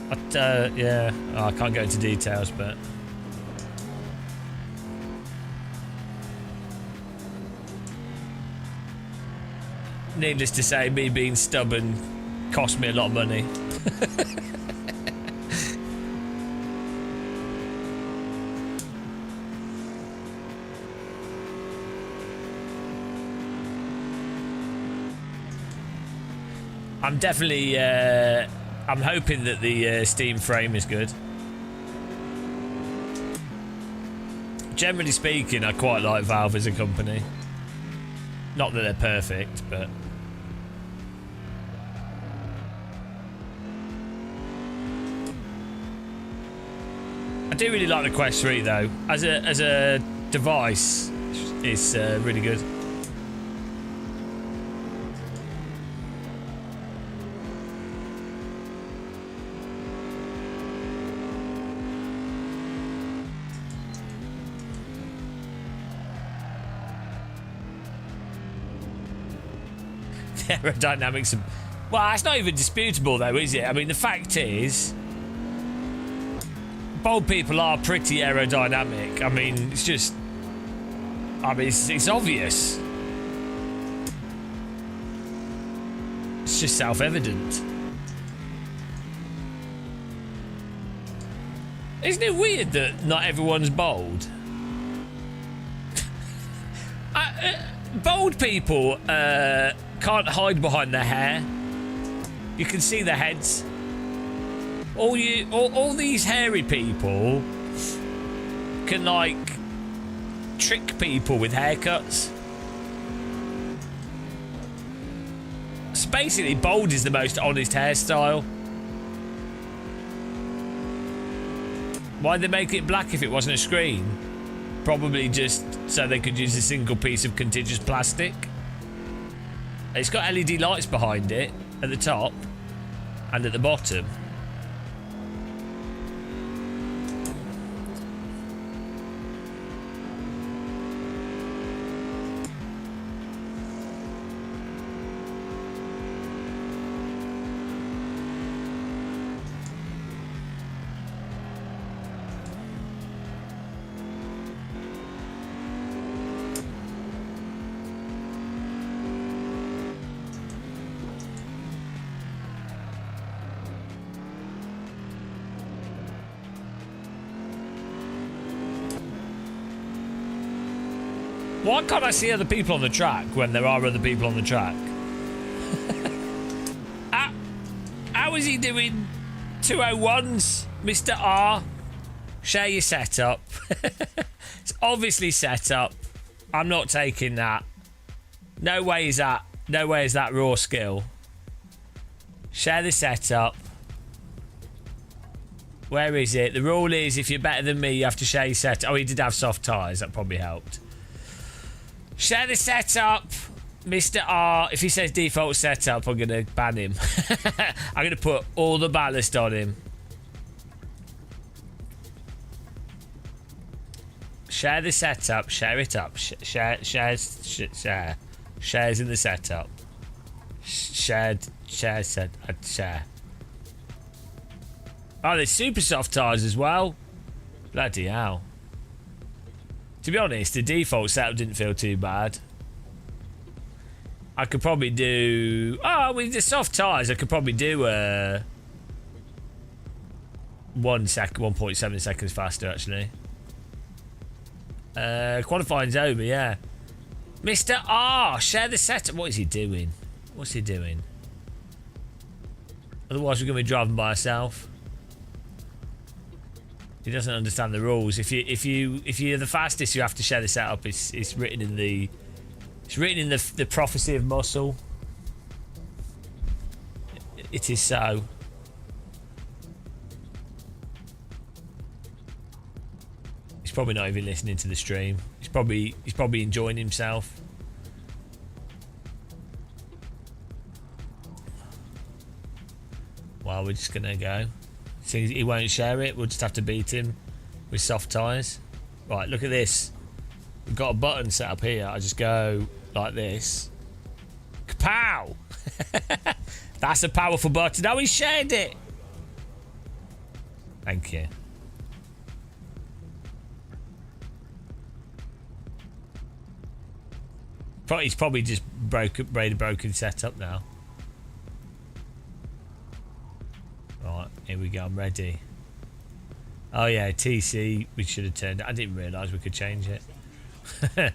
But, yeah. Oh, I can't go into details, but... Needless to say, me being stubborn cost me a lot of money. I'm definitely, I'm hoping that the Steam frame is good. Generally speaking, I quite like Valve as a company. Not that they're perfect, but... I do really like the Quest 3 though. As a device, it's really good. Aerodynamics of, well, it's not even disputable though, is it? I mean, the fact is bold people are pretty aerodynamic. I mean, it's just, I mean, it's obvious. It's just self-evident. Isn't it weird that not everyone's bold? Bold people can't hide behind their hair. You can see their heads. All these hairy people can like trick people with haircuts. So basically, bold is the most honest hairstyle. Why'd they make it black if it wasn't a screen? Probably just so they could use a single piece of contiguous plastic. It's got LED lights behind it at the top and at the bottom. Why can't I see other people on the track when there are other people on the track? How is he doing 201s, Mr. R? Share your setup. It's obviously set up. I'm not taking that. No way is that raw skill. Share the setup. Where is it? The rule is if you're better than me, you have to share your setup. Oh, he did have soft tyres. That probably helped. Share the setup, Mr. R. If he says default setup, I'm going to ban him. I'm going to put all the ballast on him. Share the setup. Share it up. Shares in the setup. Share. Oh, there's super soft tyres as well. Bloody hell. To be honest, the default setup didn't feel too bad. I could probably do... Oh, with the soft tyres, I could probably do 1.7 seconds faster, actually. Qualifying's over, yeah. Mr. R, share the setup. What is he doing? What's he doing? Otherwise, we're going to be driving by ourselves. He doesn't understand the rules. If you're the fastest, you have to share the setup. It's written in the the prophecy of muscle. It is so. He's probably not even listening to the stream. He's probably enjoying himself. Well, we're just gonna go. Since he won't share it, we'll just have to beat him with soft tyres. Right, look at this. We've got a button set up here. I just go like this. Kapow! That's a powerful button. Oh, he shared it. Thank you. He's probably just made a broken setup now. Right, here we go. I'm ready. Oh yeah, TC. We should have turned it. I didn't realise we could change it. Yeah,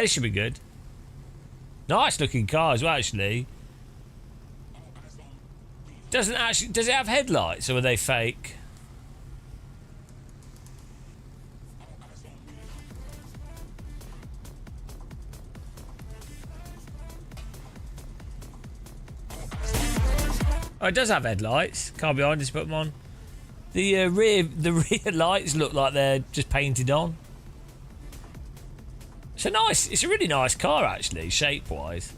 this should be good. Nice looking car as well, actually. Does it have headlights or are they fake? Oh, it does have headlights. Can't be honest, put them on. The rear lights look like they're just painted on. It's a really nice car, actually, shape-wise.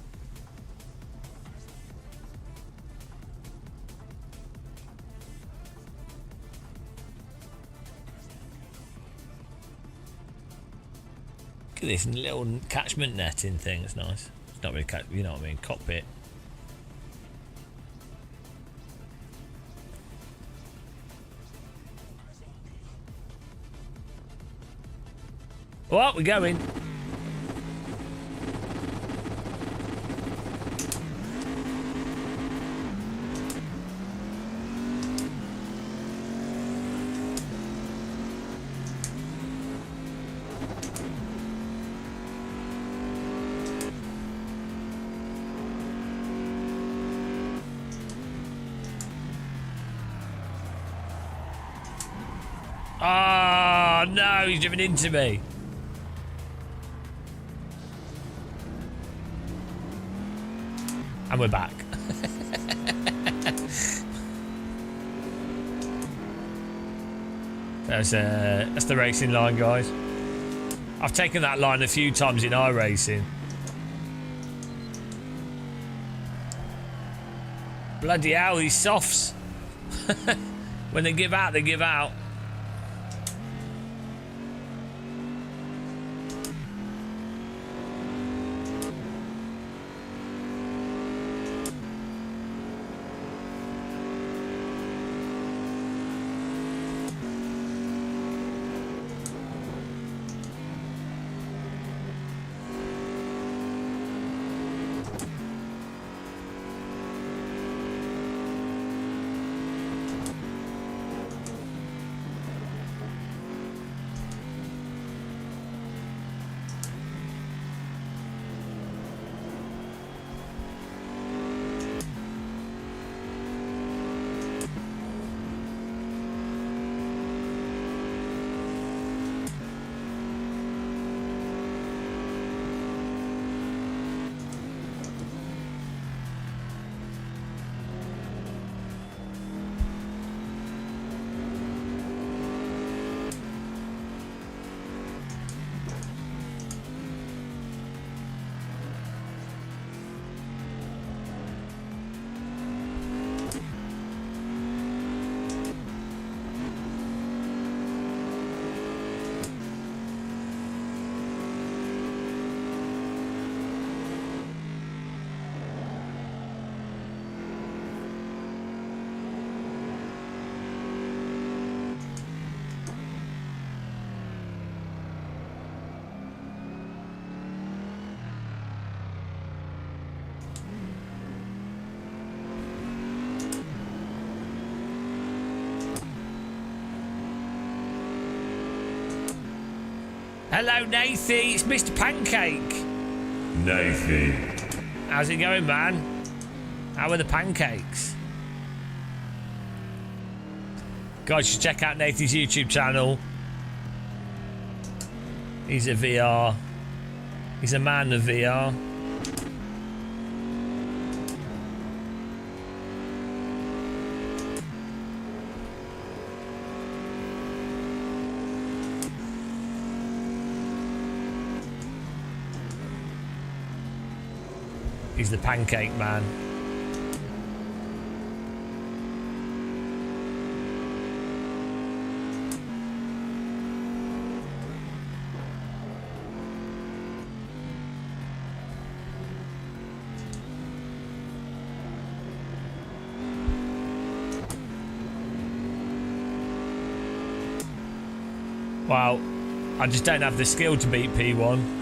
Look at this little catchment netting thing. It's nice. It's not really, you know what I mean, cockpit. Well, we're going. Oh, no, he's driven into me. And we're back. That's the racing line, guys. I've taken that line a few times in iRacing. Bloody hell, these softs. When they give out, they give out. Hello, Nathy. It's Mr. Pancake. Nathan. How's it going, man? How are the pancakes? Guys, you should check out Nathan's YouTube channel. He's a VR. He's a man of VR. He's the pancake man. Wow, I just don't have the skill to beat P1.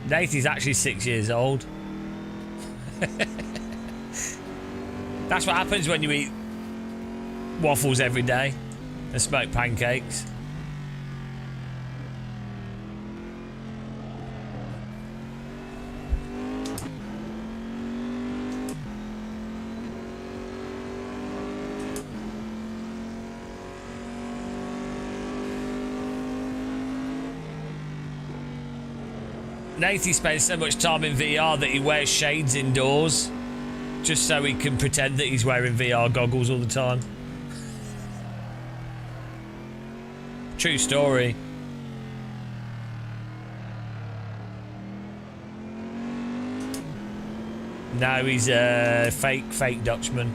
Nathan's actually 6 years old. That's what happens when you eat waffles every day and smoke pancakes. Nathan spends so much time in VR that he wears shades indoors just so he can pretend that he's wearing VR goggles all the time. True story. No, he's a fake Dutchman.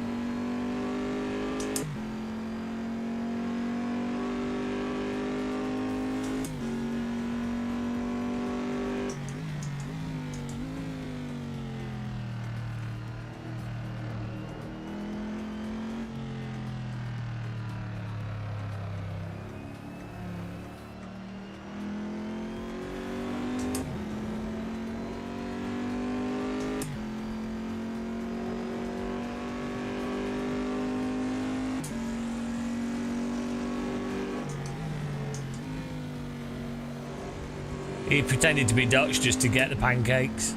He pretended to be Dutch just to get the pancakes.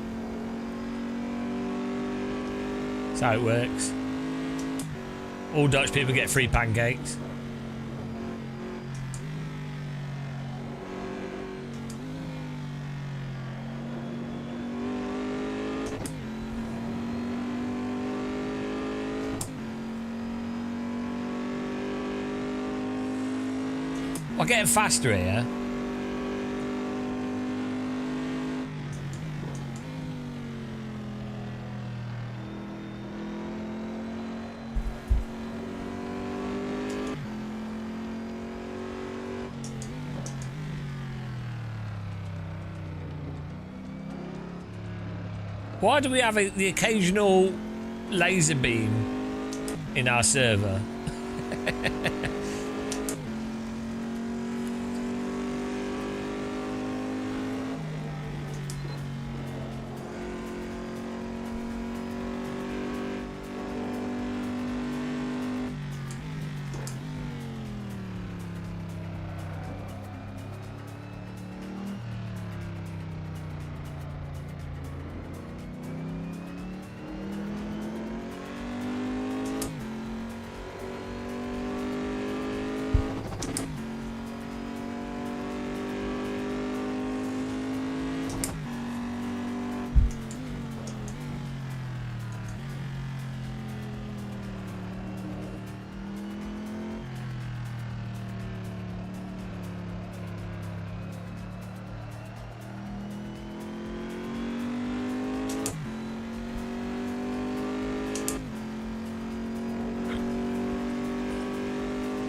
That's how it works. All Dutch people get free pancakes. I'm getting faster here. Why do we have the occasional laser beam in our server?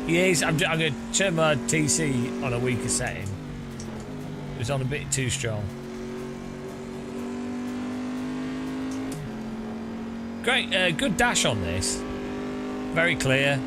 Yes, I'm going to turn my TC on a weaker setting. It was on a bit too strong. Great, good dash on this. Very clear.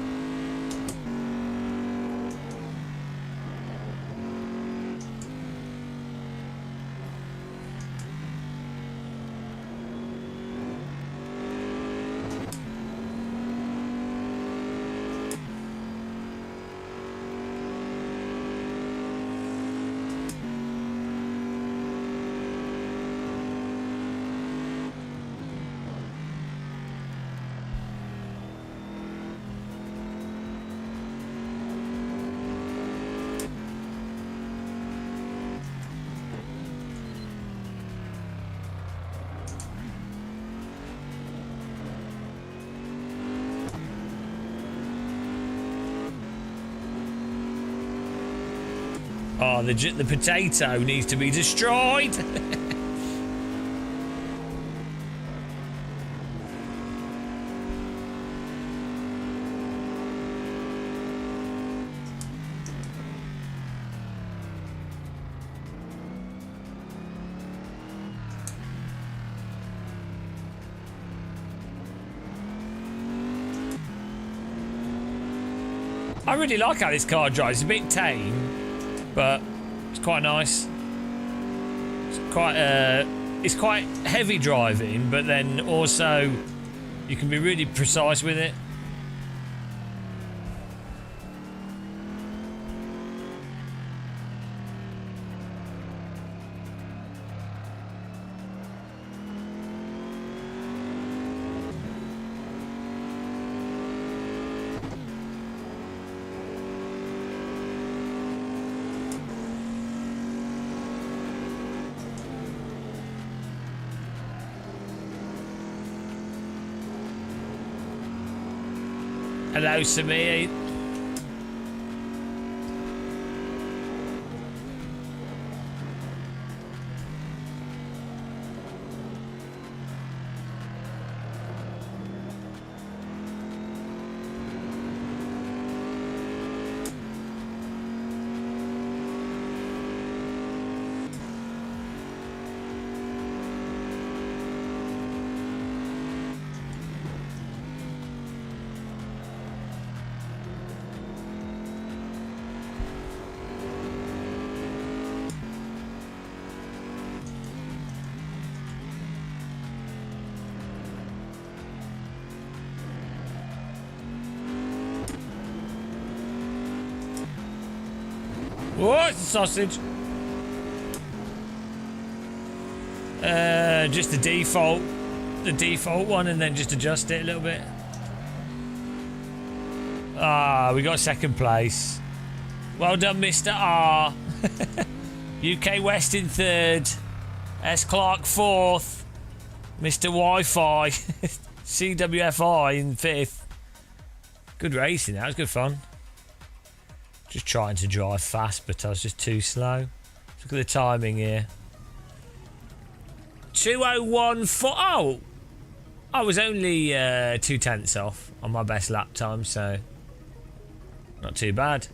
Oh, the potato needs to be destroyed. I really like how this car drives. It's a bit tame, but it's quite nice. It's quite heavy driving, but then also you can be really precise with it. Hello, Samir. Oh, it's a sausage. Just the default one, and then just adjust it a little bit. Ah, we got second place. Well done, Mr. R. UK West in third. S. Clark fourth. Mr. Wi-Fi. CWFI in fifth. Good racing, that was good fun. Just trying to drive fast, but I was just too slow. Look at the timing here. 2:01. Oh, I was only 0.2 off on my best lap time, so not too bad.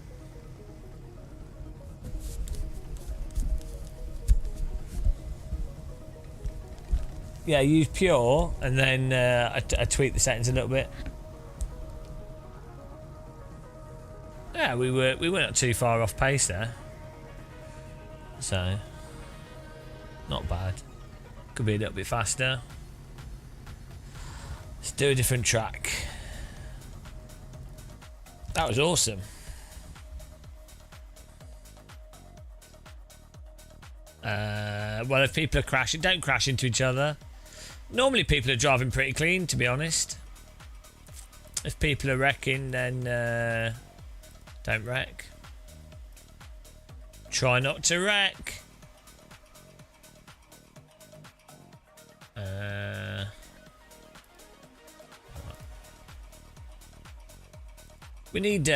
Yeah, use pure, and then I tweak the settings a little bit. Yeah, we weren't too far off pace there, so not bad. Could be a little bit faster. Let's do a different track. That was awesome. Well, if people are crashing, don't crash into each other. Normally people are driving pretty clean, to be honest. If people are wrecking, then don't wreck. Try not to wreck. We need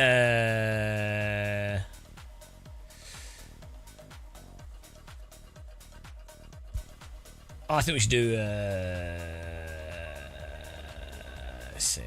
I think we should do let's see.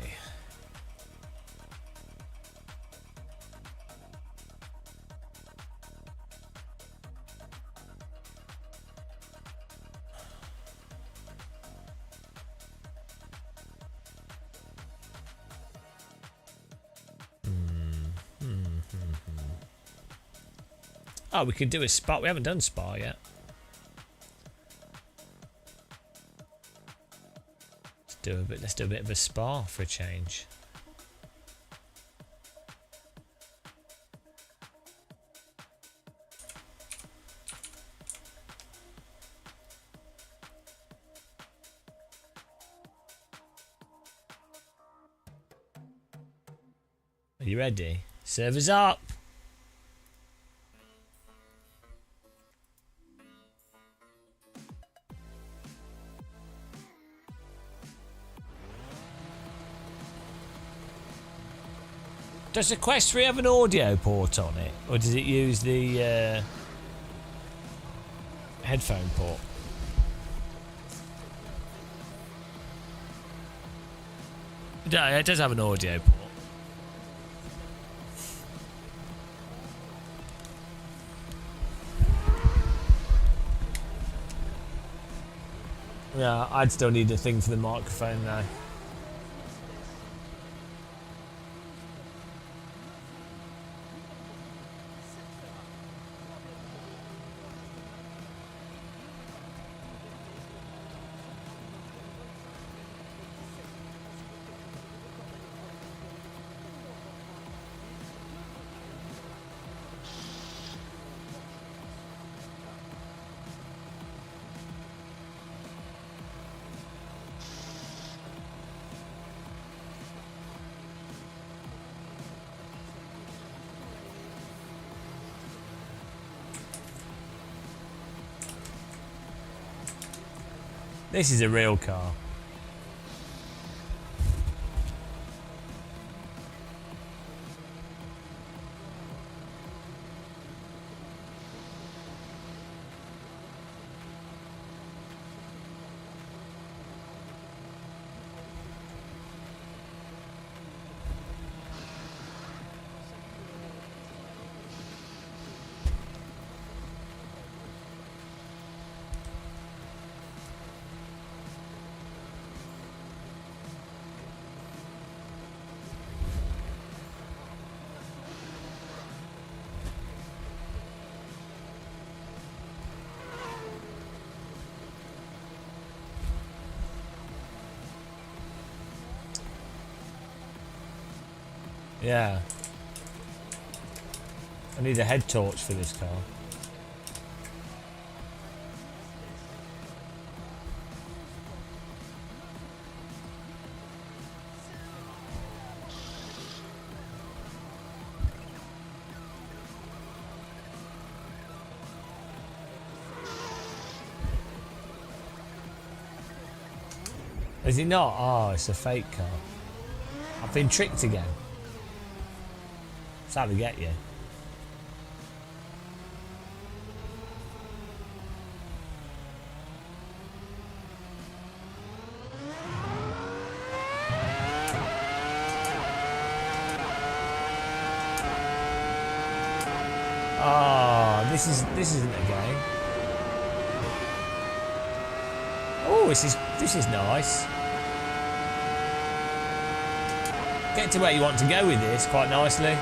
Oh, we could do a Spa. We haven't done Spa yet. Let's do a bit of a Spa for a change. Are you ready? Servers up. Does the Quest 3 have an audio port on it, or does it use the headphone port? No, it does have an audio port. Yeah, I'd still need a thing for the microphone though. This is a real car. Yeah. I need a head torch for this car. Is it not? Oh, it's a fake car. I've been tricked again. That's how they get you. Oh, this isn't a game. Oh, this is nice. Get to where you want to go with this quite nicely.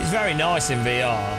It's very nice in VR.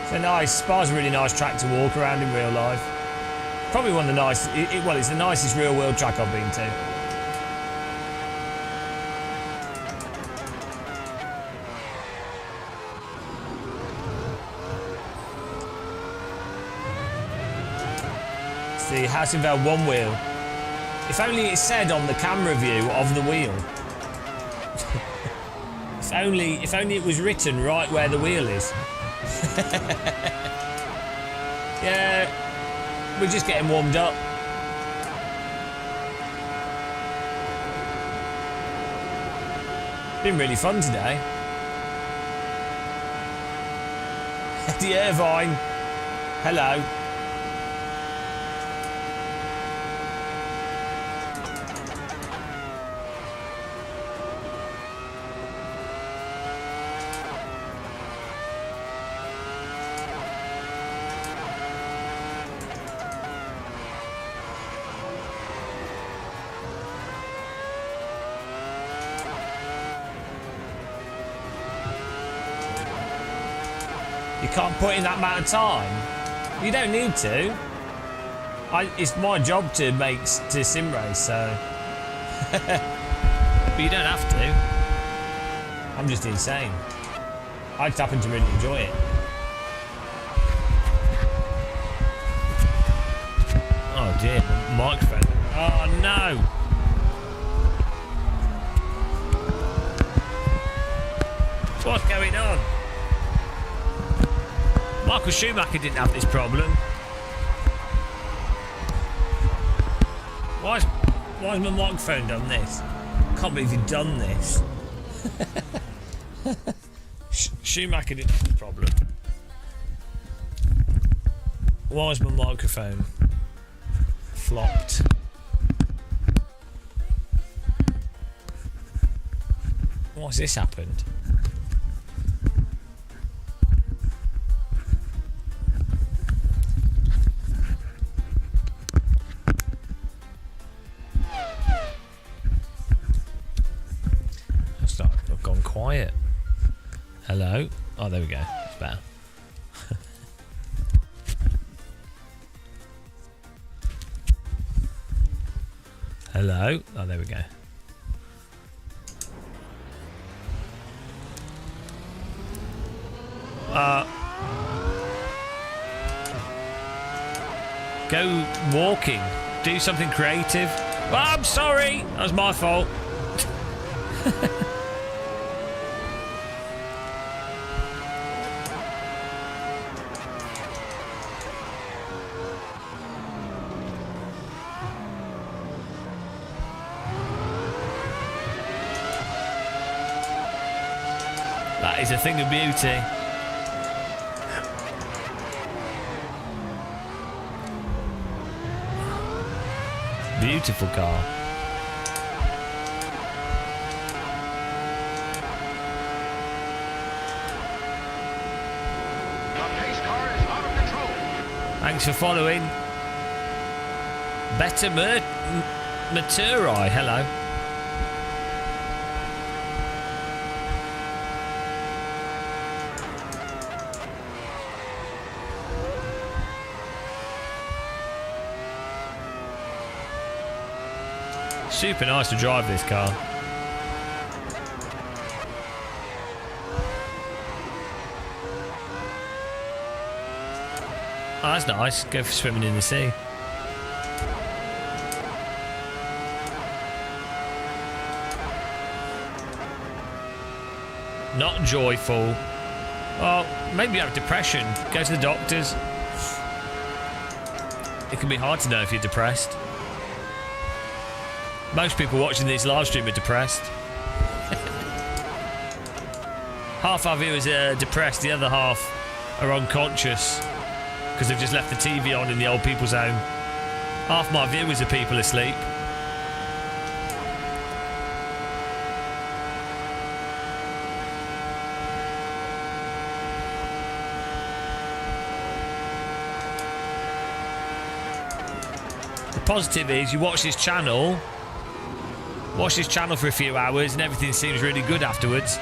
So nice. Spa's a really nice track to walk around in real life. Probably one of the nicest. Well, it's the nicest real world track I've been to. It's the House in Vale one wheel. If only it said on the camera view of the wheel. If only it was written right where the wheel is. Yeah, we're just getting warmed up. Been really fun today. Eddie Irvine, hello. You can't put in that amount of time. You don't need to. It's my job to sim race, so. But you don't have to. I'm just insane. I just happen to really enjoy it. Oh dear, microphone. Oh no. What's going on? Michael Schumacher didn't have this problem. Why has my microphone done this? Can't believe you've done this. Schumacher didn't have the problem. Why is my microphone flopped? Why's this happened? I've gone quiet. Hello? Oh, there we go. It's better. Hello? Oh, there we go. Go walking. Do something creative. Oh, I'm sorry. That was my fault. That is a thing of beauty. Beautiful car. The pace car is out of control. Thanks for following. Better Maturai, hello. Super nice to drive this car. Oh, that's nice. Go for swimming in the sea. Not joyful. Well, maybe you have depression. Go to the doctors. It can be hard to know if you're depressed. Most people watching this live stream are depressed. Half our viewers are depressed, the other half are unconscious because they've just left the TV on in the old people's home. Half my viewers are people asleep. The positive is you watch this channel. Watch this channel for a few hours and everything seems really good afterwards.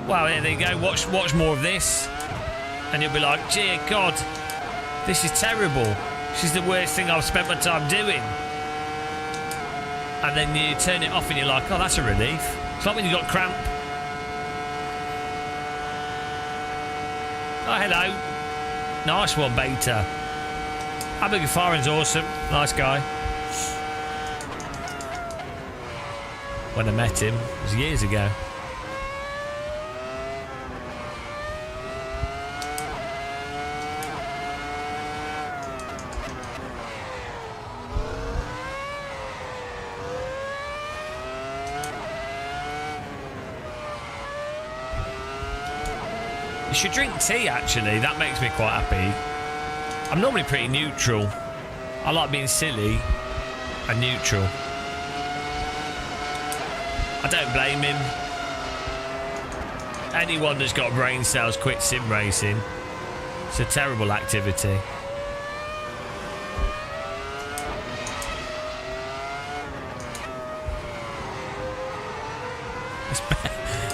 Well, there you go. Watch more of this, and you'll be like, dear God, this is terrible. This is the worst thing I've spent my time doing. And then you turn it off and you're like, oh, that's a relief. It's like when you got cramp. Oh, hello. Nice one, Beta. Abagafarin's awesome. Nice guy. When I met him, it was years ago. You should drink tea, actually. That makes me quite happy. I'm normally pretty neutral. I like being silly and neutral. I don't blame him. Anyone that's got brain cells quit sim racing. It's a terrible activity.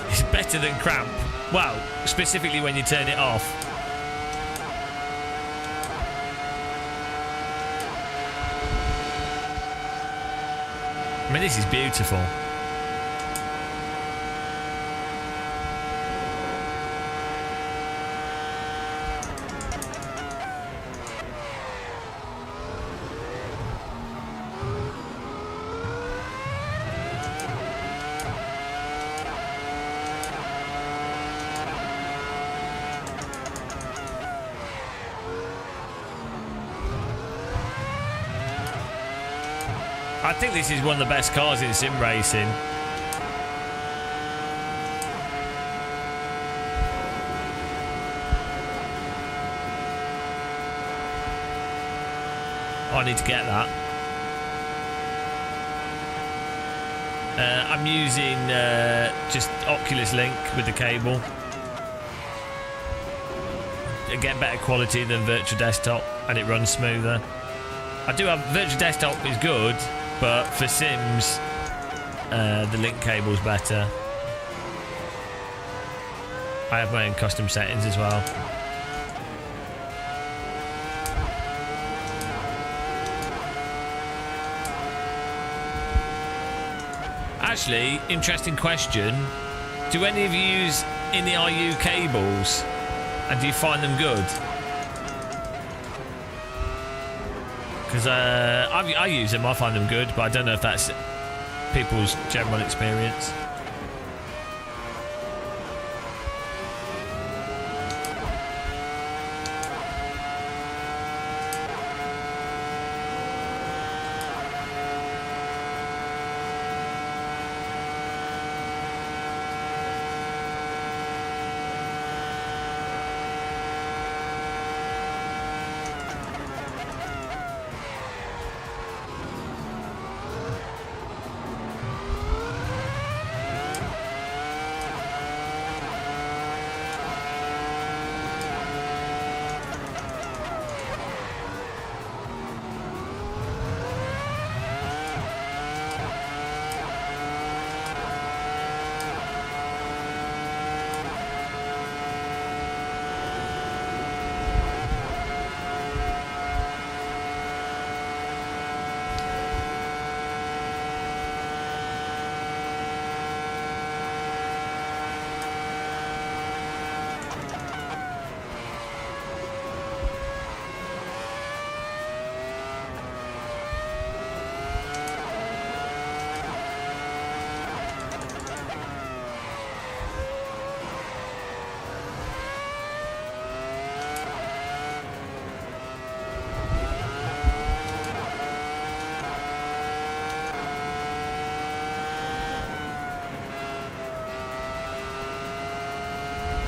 It's better than cramp. Well, specifically when you turn it off. I mean, this is beautiful. I think this is one of the best cars in sim racing. Oh, I need to get that. I'm using just Oculus Link with the cable. I get better quality than Virtual Desktop and it runs smoother. I do have Virtual Desktop is good, but for Sims, the link cable's better. I have my own custom settings as well. Actually, interesting question. Do any of you use in the IU cables, and do you find them good? Because I use them, I find them good, but I don't know if that's people's general experience.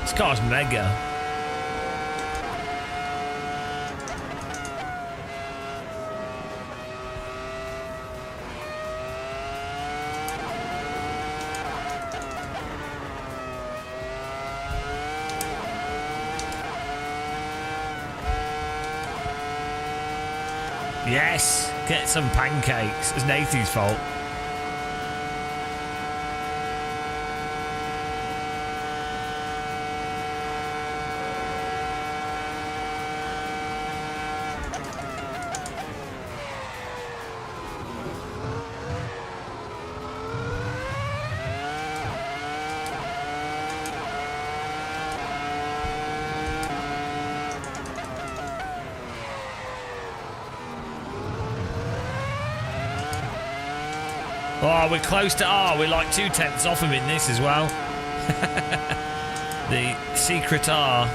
This car's mega. Yes, get some pancakes. It's Nathan's fault. Oh, we're close to R. We're like 2/10 off him in this as well. The secret R.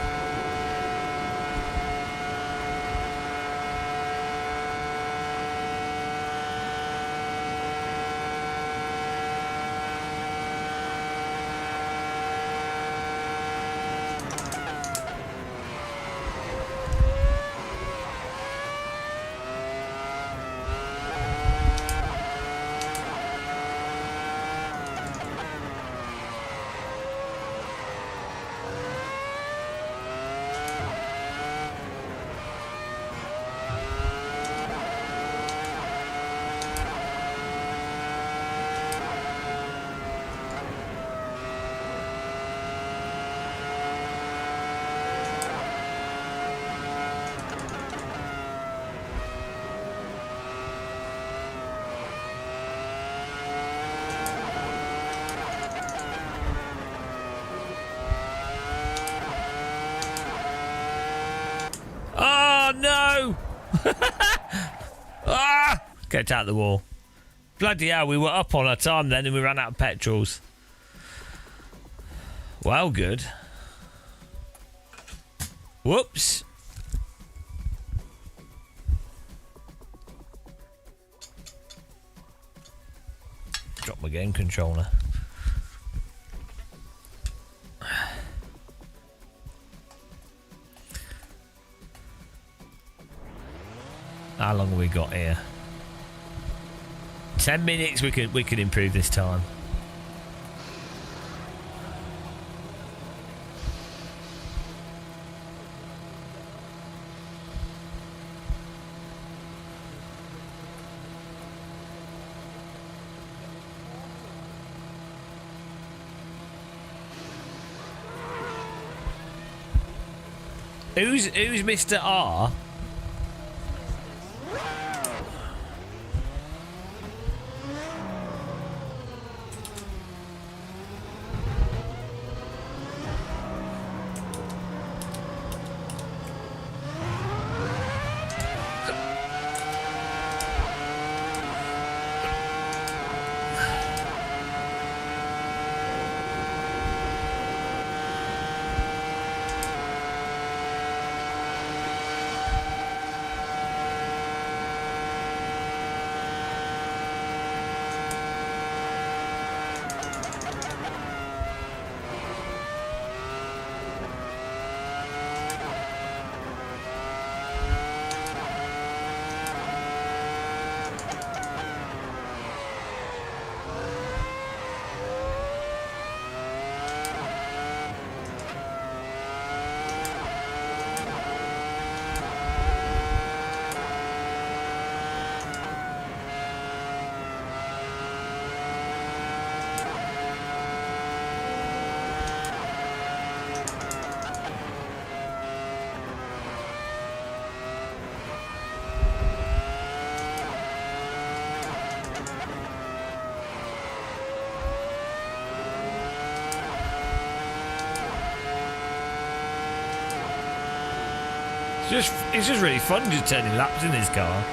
Oh no! Ah! Get out the wall. Bloody hell, we were up on our time then and we ran out of petrols. Well, good. Whoops. Drop my game controller. How long have we got here? 10 minutes. We could improve this time. Who's Mr. R? It's just really fun just turning laps in this car.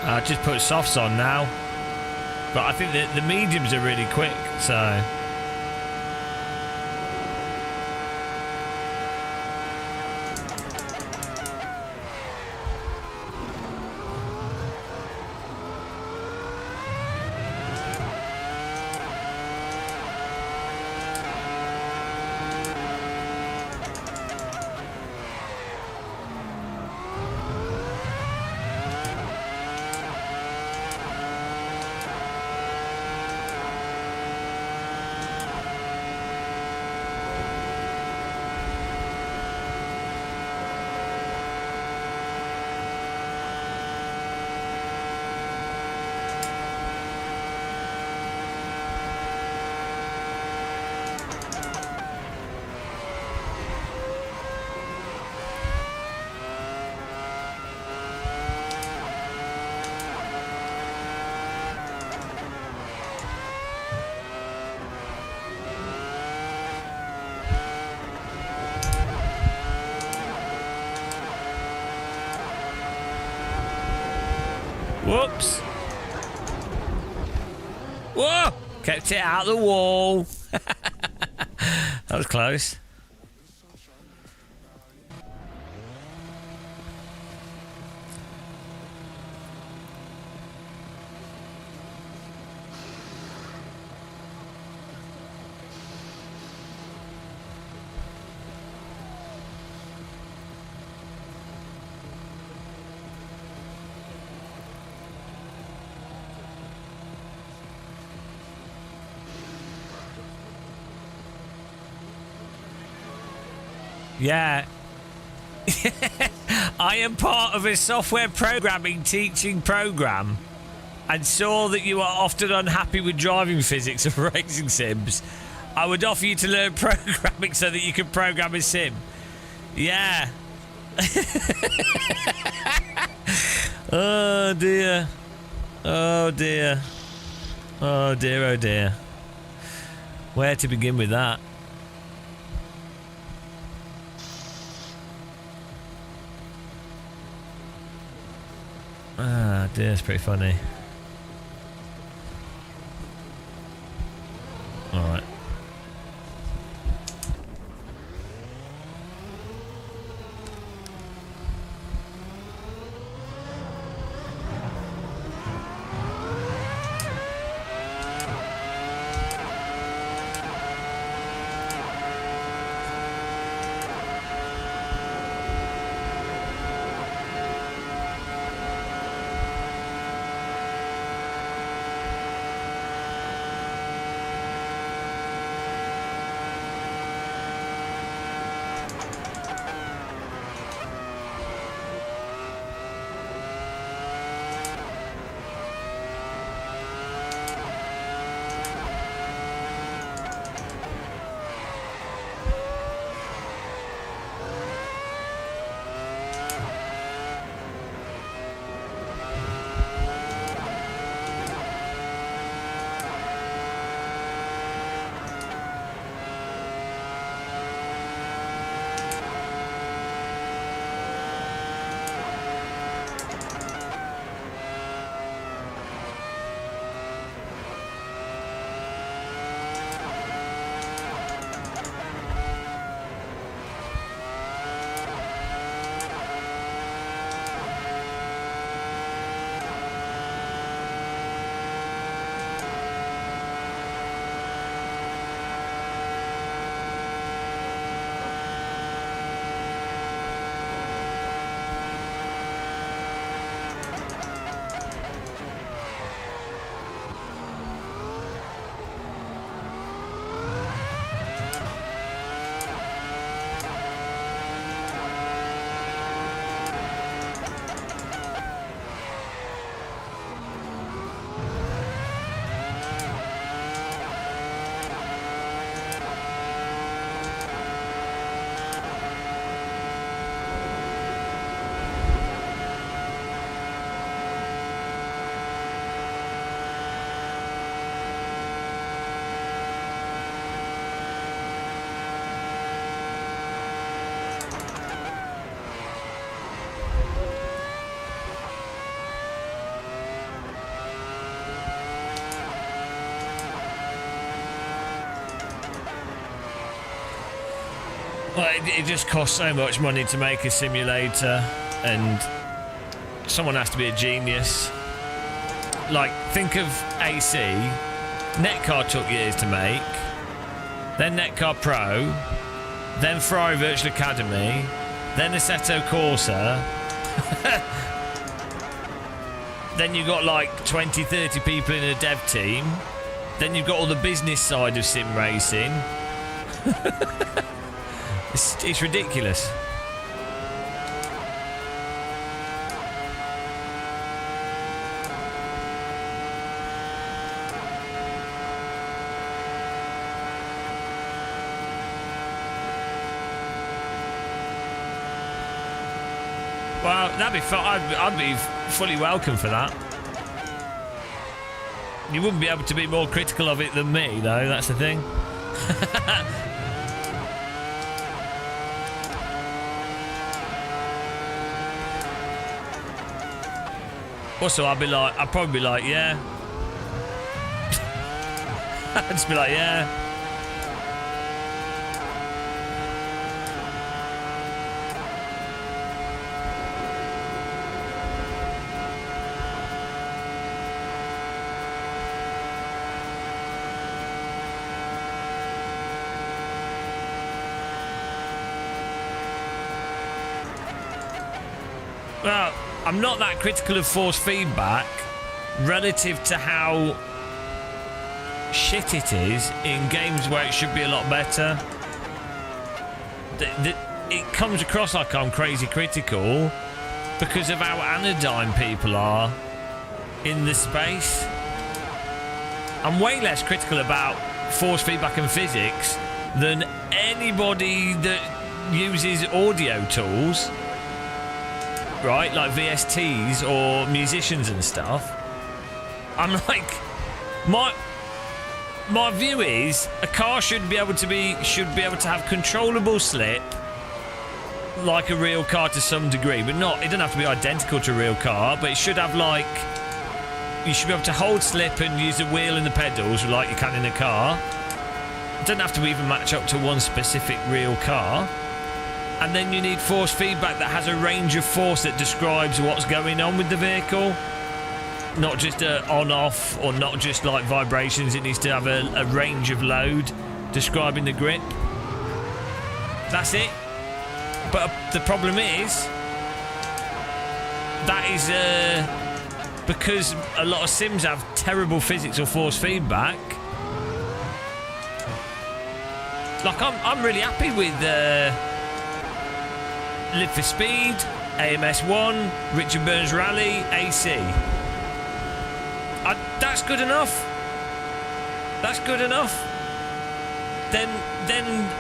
I just put softs on now. But I think the mediums are really quick, so... Whoops. Whoa! Kept it out the wall. That was close. Yeah. I am part of a software programming teaching program and saw that you are often unhappy with driving physics of racing sims. I would offer you to learn programming so that you can program a sim. Yeah. Oh dear. Oh dear. Oh dear, oh dear. Where to begin with that? Ah, dear, that's pretty funny. Alright. Well, it just costs so much money to make a simulator, and someone has to be a genius. Like, think of AC. Netcar took years to make, then Netcar Pro, then Ferrari Virtual Academy, then Assetto Corsa. Then you've got like 20, 30 people in a dev team. Then you've got all the business side of sim racing. It's ridiculous. Well, that'd be fun. I'd be fully welcome for that. You wouldn't be able to be more critical of it than me, though. That's the thing. Also, I'd probably be like, yeah. I'd just be like, yeah. Well, I'm not that critical of force feedback relative to how shit it is in games where it should be a lot better. It comes across like I'm crazy critical because of how anodyne people are in the space. I'm way less critical about force feedback and physics than anybody that uses audio tools. Right, like VSTs or musicians and stuff. I'm like, my view is a car should be able to have controllable slip like a real car to some degree, but not. It doesn't have to be identical to a real car, but it should have like, you should be able to hold slip and use the wheel and the pedals like you can in a car. It doesn't have to even match up to one specific real car. And then you need force feedback that has a range of force that describes what's going on with the vehicle. Not just on-off, or not just like vibrations. It needs to have a range of load describing the grip. That's it. But the problem is, that is because a lot of sims have terrible physics or force feedback. Like, I'm really happy with... Live for Speed, AMS1, Richard Burns Rally, AC. That's good enough. That's good enough. Then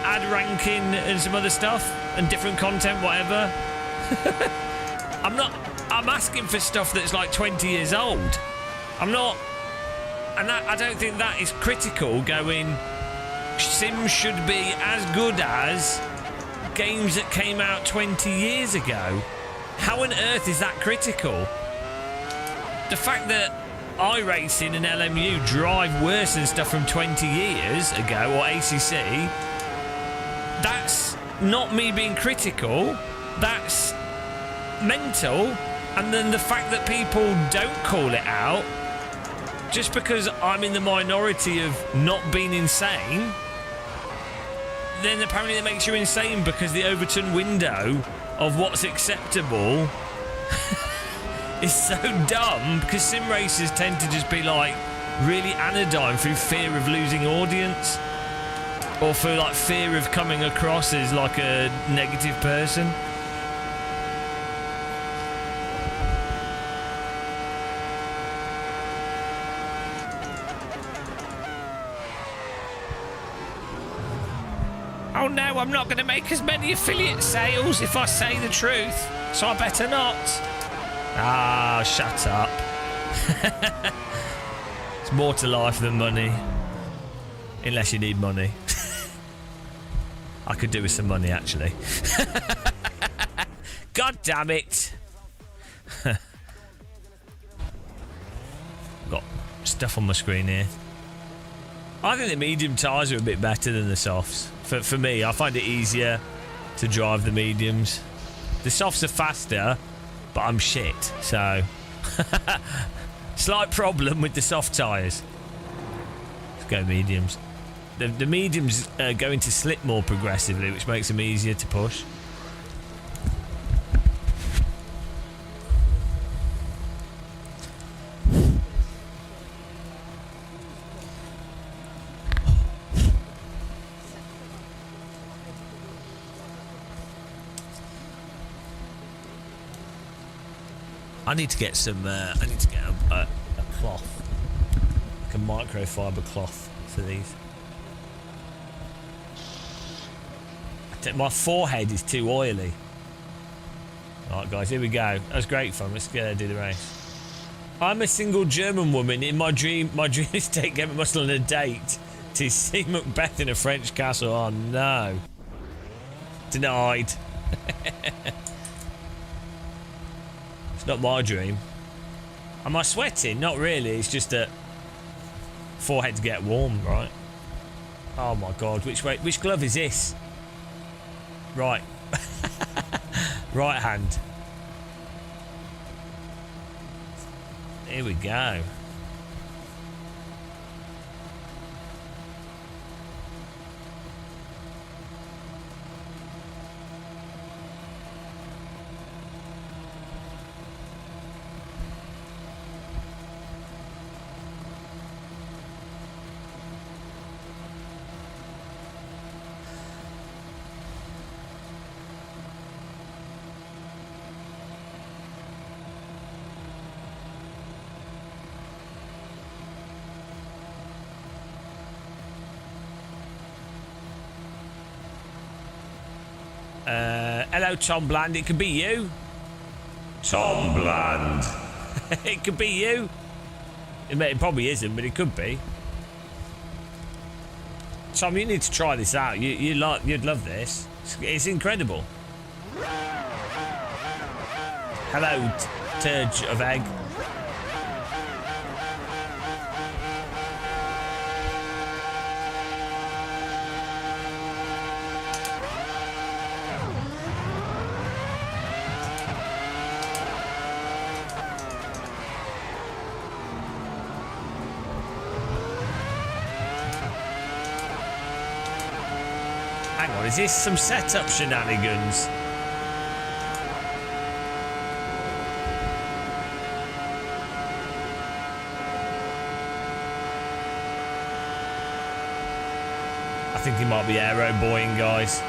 add ranking and some other stuff and different content, whatever. I'm asking for stuff that's like 20 years old. I'm not, and I don't think that is critical. Going, Sims should be as good as games that came out 20 years ago. How on earth is that critical? The fact that iRacing and LMU drive worse than stuff from 20 years ago, or ACC, that's not me being critical, that's mental. And then the fact that people don't call it out, just because I'm in the minority of not being insane, then apparently it makes you insane because the Overton window of what's acceptable is so dumb, because sim racers tend to just be like really anodyne through fear of losing audience, or for like fear of coming across as like a negative person. Oh no, I'm not going to make as many affiliate sales if I say the truth, so I better not. Ah, shut up. It's more to life than money. Unless you need money. I could do with some money, actually. God damn it. Got stuff on my screen here. I think the medium tyres are a bit better than the softs. For me, I find it easier. to drive the mediums. The softs are faster, but I'm shit, so slight problem with the soft tyres. Let's go mediums. The mediums go into slip more progressively, which makes them easier to push. I need to get some. I need to get a cloth, like a microfiber cloth for these. My forehead is too oily. Alright guys, here we go. That was great fun. Let's go do the race. I'm a single German woman. In my dream is to take Emma Muscle on a date to see Macbeth in a French castle. Oh no. Denied. It's not my dream. Am I sweating? Not really. It's just that foreheads get warm, right? Oh my god. Which way? Which glove is this? Right. Right hand. Here we go. Hello, Tom Bland. It could be you. Tom Bland. It could be you. It probably isn't, but it could be. Tom, you need to try this out. You'd love this. It's incredible. Hello, Turge of Egg. Is this some setup shenanigans? I think he might be aero boying, guys.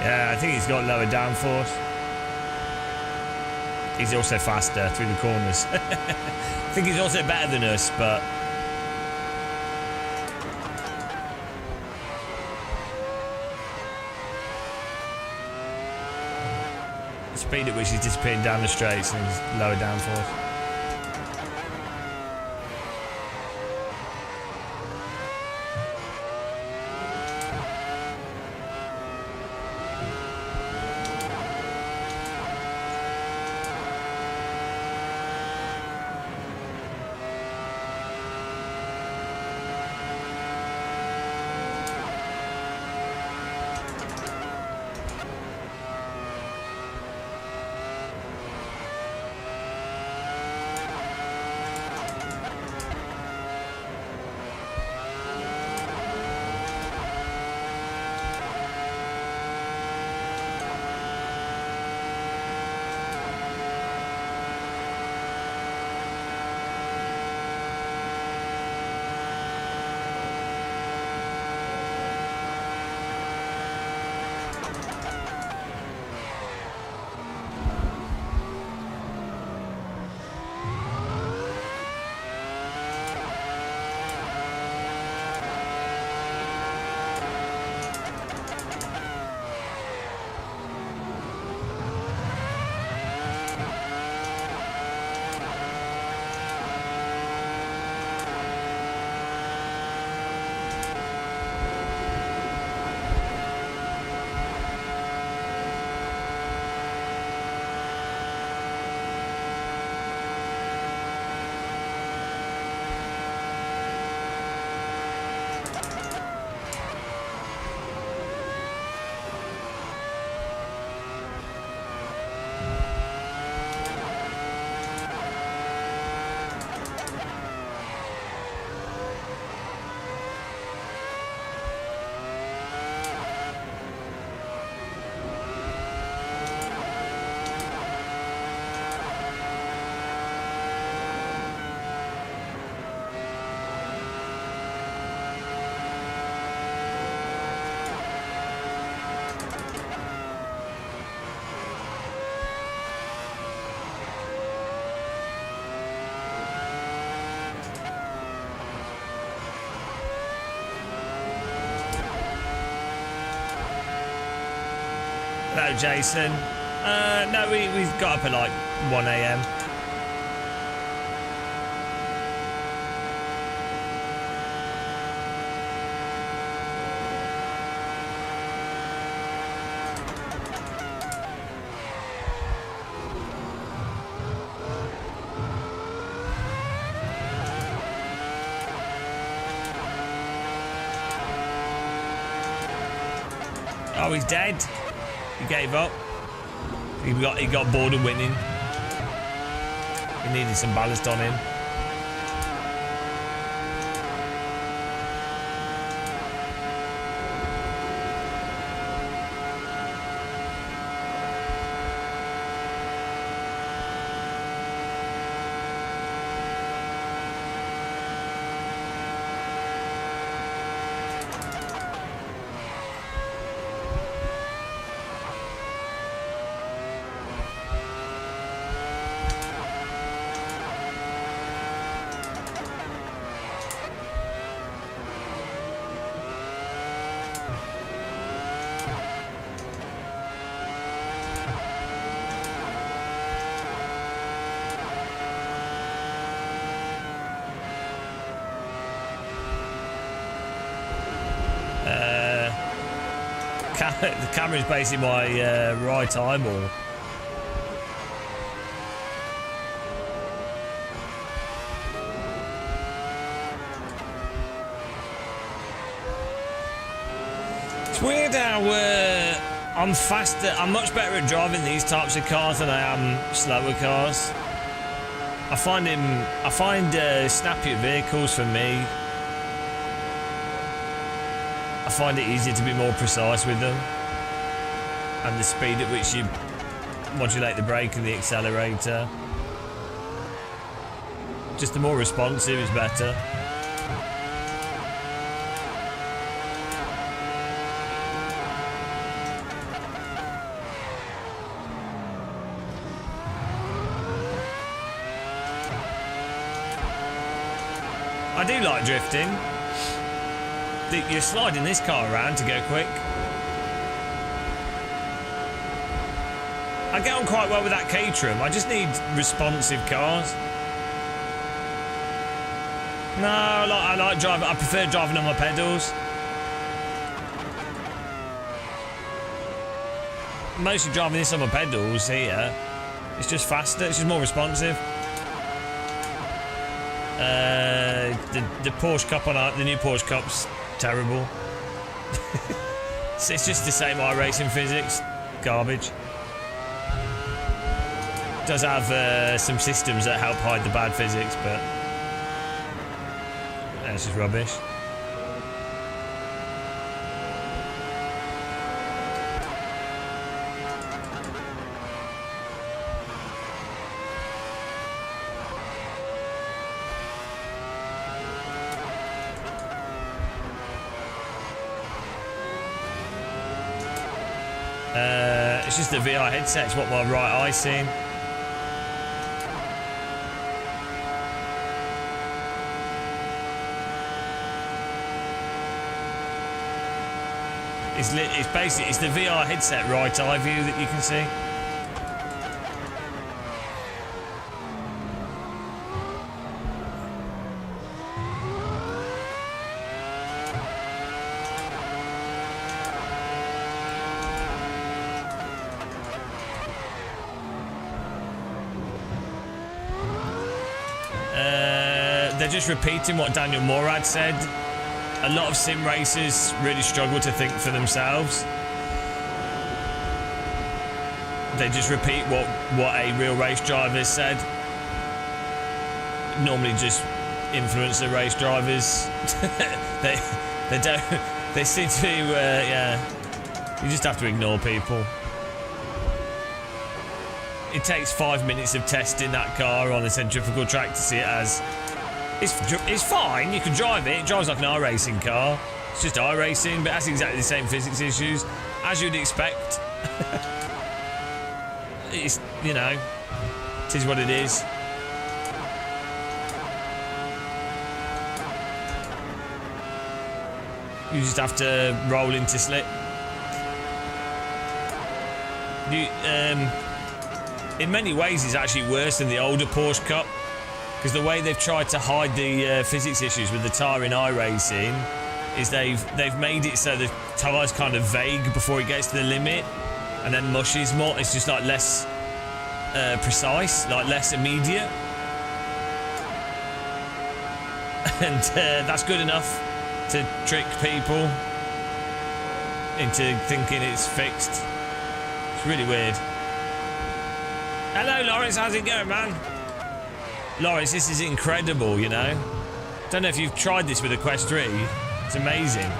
Yeah, I think he's got lower downforce. He's also faster through the corners. I think he's also better than us, but the speed at which he's disappearing down the straights and he's lower downforce. Hello, Jason. No, we've got up at like 1 a.m. Oh, he's dead. He gave up. He got bored of winning. He needed some ballast on him. The camera's basically my right eyeball. It's weird how I'm faster. I'm much better at driving these types of cars than I am slower cars. I find snappier vehicles for me. I find it easier to be more precise with them, and the speed at which you modulate the brake and the accelerator. Just the more responsive is better. I do like drifting. You're sliding this car around to go quick. I get on quite well with that Caterham. I just need responsive cars. No, I like driving. I prefer driving on my pedals. Mostly driving this on my pedals here. It's just faster. It's just more responsive. The Porsche Cup the new Porsche Cup's terrible. It's just the same iRacing physics. Garbage. It does have some systems that help hide the bad physics, but it's just rubbish. It's just the VR headset's what my right eye's seeing. It's the VR headset right eye view that you can see. They're just repeating what Daniel Morad said. A lot of sim racers really struggle to think for themselves. They just repeat what a real race driver said. Normally just influencer race drivers. they don't. They seem to yeah. You just have to ignore people. It takes 5 minutes of testing that car on a centrifugal track to see it as it's fine. You can drive it. It drives like an iRacing car. It's just iRacing, but that's exactly the same physics issues as you'd expect. It's, you know, it is what it is. You just have to roll into slip. In many ways, it's actually worse than the older Porsche Cup because the way they've tried to hide the physics issues with the tyre in iRacing is they've made it so the tyre's kind of vague before it gets to the limit, and then mushes more. It's just like less precise, like less immediate, and that's good enough to trick people into thinking it's fixed. It's really weird. Hello, Lawrence. How's it going, man? Lawrence, this is incredible, you know. Don't know if you've tried this with a Quest 3. It's amazing.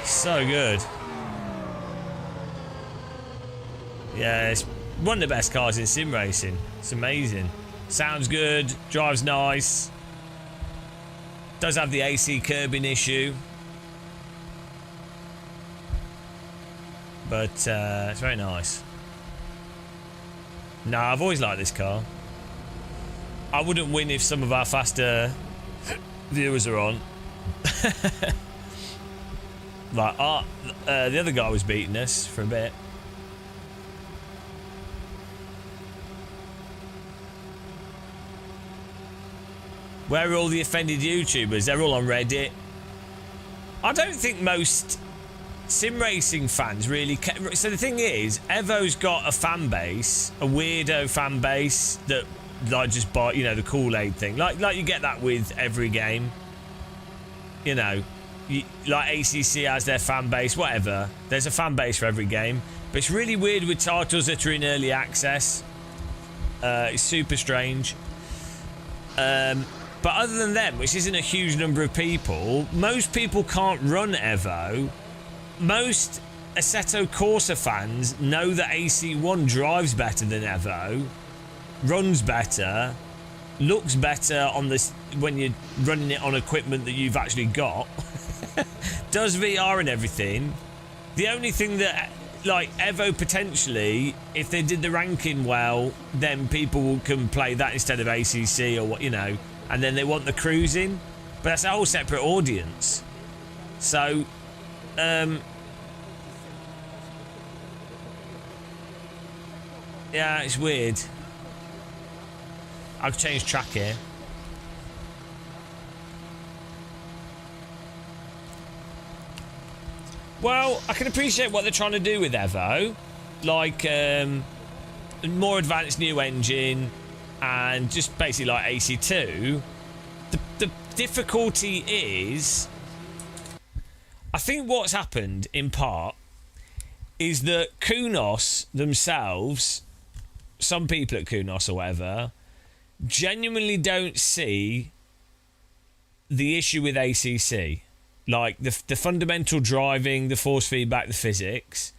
So good. Yeah, it's one of the best cars in sim racing. It's amazing. Sounds good, drives nice. Does have the AC curbing issue. But it's very nice. No, I've always liked this car. I wouldn't win if some of our faster viewers are on. Like, the other guy was beating us for a bit. Where are all the offended YouTubers? They're all on Reddit. I don't think most sim racing fans really care. So the thing is, Evo's got a fan base, a weirdo fan base that like just buy, you know, the Kool-Aid thing. Like you get that with every game. You know, like ACC has their fan base, whatever. There's a fan base for every game. But it's really weird with titles that are in early access. It's super strange. But other than them, which isn't a huge number of people, most people can't run Evo. Most Assetto Corsa fans know that AC1 drives better than Evo, runs better, looks better on this when you're running it on equipment that you've actually got, does VR and everything. The only thing that, like, Evo potentially, if they did the ranking well, then people can play that instead of ACC or what, you know, and then they want the cruising, but that's a whole separate audience. So, yeah, it's weird. I've changed track here. Well, I can appreciate what they're trying to do with Evo, like more advanced new engine and just basically like AC2. The difficulty is, I think what's happened in part is that Kunos themselves, some people at Kunos or whatever, genuinely don't see the issue with ACC. Like the fundamental driving, the force feedback, the physics.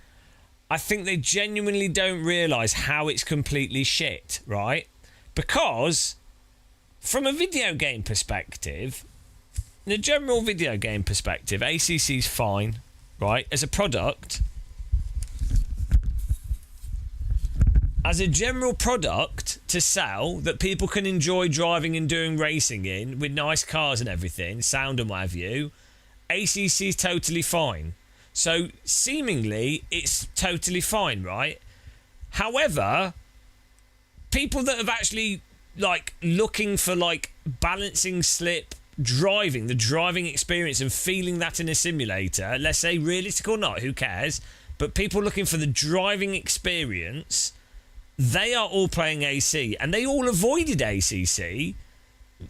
I think they genuinely don't realise how it's completely shit, right? Because from a video game perspective, in a general video game perspective, ACC's fine, right? As a product, as a general product to sell that people can enjoy driving and doing racing in with nice cars and everything, sound and what have you, ACC's totally fine. So seemingly it's totally fine, right? However, people that have actually like looking for like balancing slip driving, the driving experience and feeling that in a simulator, let's say realistic or not, who cares, but people looking for the driving experience, they are all playing AC and they all avoided ACC.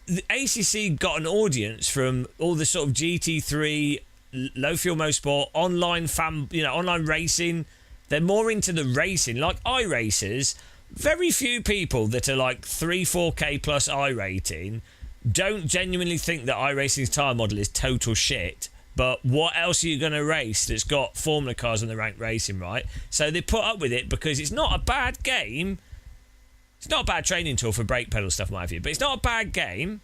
The ACC got an audience from all the sort of GT3, low fuel motorsport, online fan, you know, online racing. They're more into the racing, like iRacers. Very few people that are like 3-4K plus iRating don't genuinely think that iRacing's tyre model is total shit. But what else are you going to race that's got Formula cars on the ranked racing, right? So they put up with it because it's not a bad game. It's not a bad training tool for brake pedal stuff, my view, but it's not a bad game.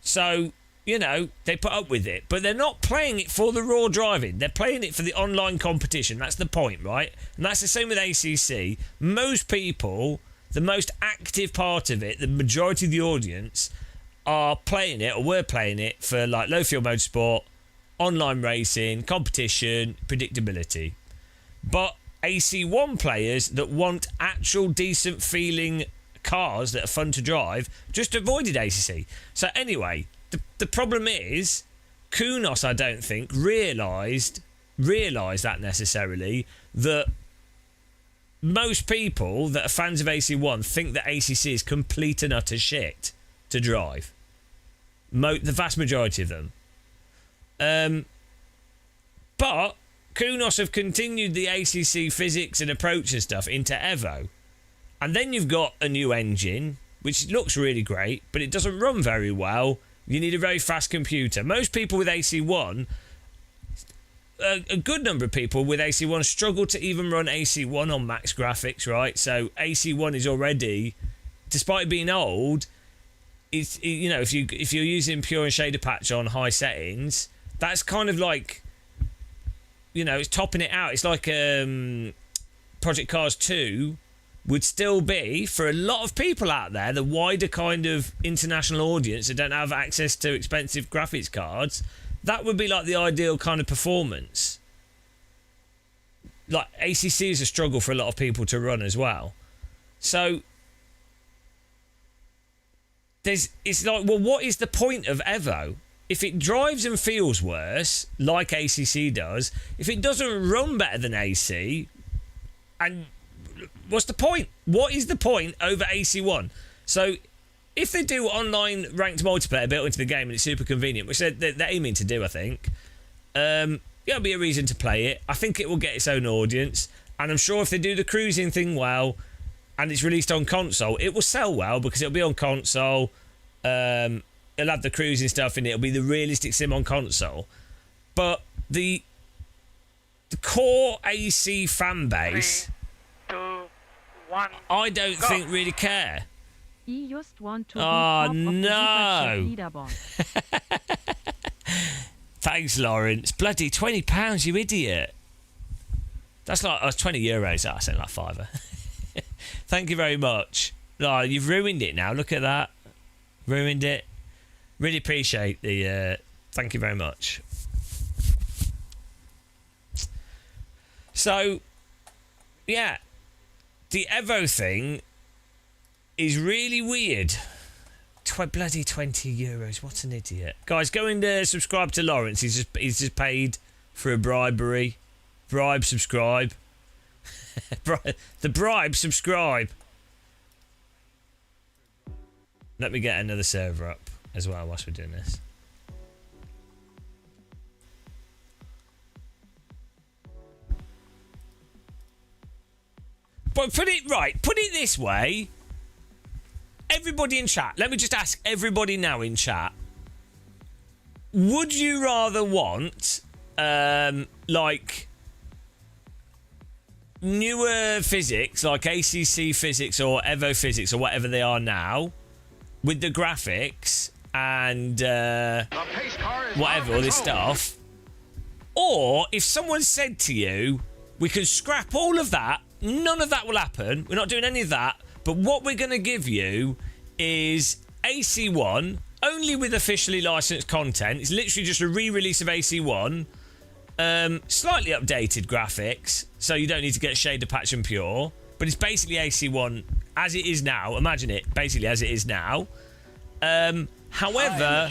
So, you know, they put up with it. But they're not playing it for the raw driving. They're playing it for the online competition. That's the point, right? And that's the same with ACC. Most people, the most active part of it, the majority of the audience, are playing it, or were playing it, for like low fuel motorsport, online racing, competition, predictability. But AC1 players that want actual decent feeling cars that are fun to drive just avoided ACC. So anyway, the problem is Kunos, I don't think, realised that necessarily, that most people that are fans of AC1 think that ACC is complete and utter shit to drive. The vast majority of them. But Kunos have continued the ACC physics and approach and stuff into Evo. And then you've got a new engine, which looks really great, but it doesn't run very well. You need a very fast computer. Most people with AC1, a good number of people with AC1 struggle to even run AC1 on max graphics, right? So AC1 is already, despite being old, it's, you know, if you're using pure and shader patch on high settings, that's kind of like, you know, it's topping it out. It's like Project Cars 2 would still be, for a lot of people out there, the wider kind of international audience that don't have access to expensive graphics cards, that would be like the ideal kind of performance. Like, ACC is a struggle for a lot of people to run as well. So it's like, well, what is the point of Evo? If it drives and feels worse, like ACC does, if it doesn't run better than AC, and what's the point? What is the point over AC1? So if they do online ranked multiplayer built into the game and it's super convenient, which they're aiming to do, I think, it'll be a reason to play it. I think it will get its own audience, and I'm sure if they do the cruising thing well and it's released on console, it will sell well because it'll be on console. It'll have the cruising stuff in it. It'll be the realistic sim on console. But the core AC fan base, 3, 2, 1. I don't think really care. I just want to be Oh, top of the no. Superchat leaderboard. Thanks, Lawrence. Bloody £20, you idiot. That's like, oh, it's €20. I sent like £5. Thank you very much. Oh, you've ruined it now. Look at that. Ruined it. Really appreciate the... thank you very much. So, yeah. The Evo thing is really weird. Bloody €20. What an idiot. Guys, go and subscribe to Lawrence. He's just paid for a bribery. Bribe, subscribe. The bribe, subscribe. Let me get another server up as well whilst we're doing this. But put it this way. Everybody in chat, let me just ask everybody now in chat. Would you rather want, like, newer physics, like ACC physics or Evo physics or whatever they are now, with the graphics and whatever, all this stuff? Or if someone said to you, we can scrap all of that, none of that will happen, we're not doing any of that, but what we're going to give you is AC1, only with officially licensed content. It's literally just a re-release of AC1, slightly updated graphics, so you don't need to get shader patch and pure, but it's basically AC1 as it is now. Imagine it basically as it is now. However,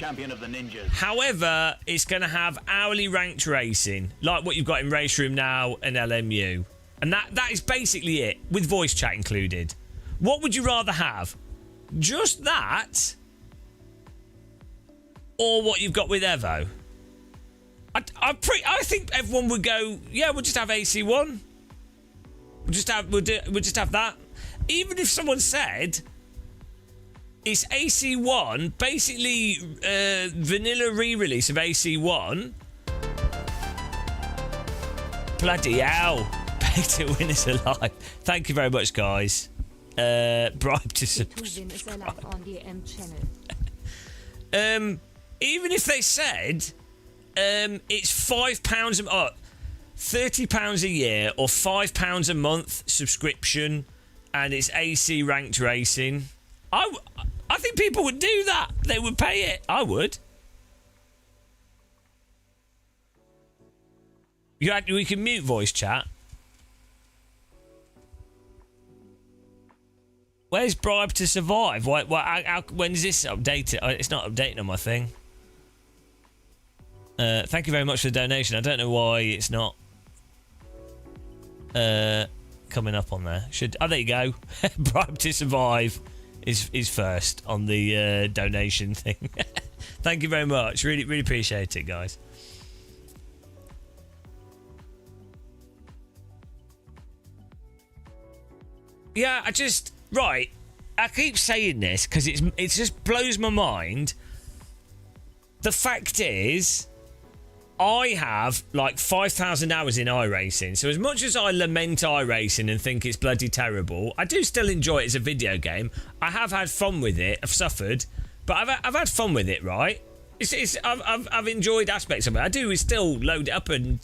it's going to have hourly ranked racing, like what you've got in Race Room now and LMU. And that is basically it, with voice chat included. What would you rather have? Just that? Or what you've got with Evo? I think everyone would go, yeah, we'll just have AC1. We'll just have that. Even if someone said it's AC1, basically vanilla re-release of AC1. Bloody hell. Better win is alive. Thank you very much, guys. Bribe to subscribe. Even if they said it's £5 £30 a year or £5 a month subscription and it's AC ranked racing, I I think people would do that. They would pay it. I would. We can mute voice chat. Where's Bribe to Survive? When is this updated? It's not updating on my thing. Thank you very much for the donation. I don't know why it's not coming up on there. There you go. Bribe to Survive is first on the donation thing. Thank you very much. Really appreciate it, guys. Yeah, right. I keep saying this because it just blows my mind. The fact is, I have like 5,000 hours in iRacing. So as much as I lament iRacing and think it's bloody terrible, I do still enjoy it as a video game. I have had fun with it. I've suffered, but I've had fun with it. Right? I've enjoyed aspects of it. I do still load it up, and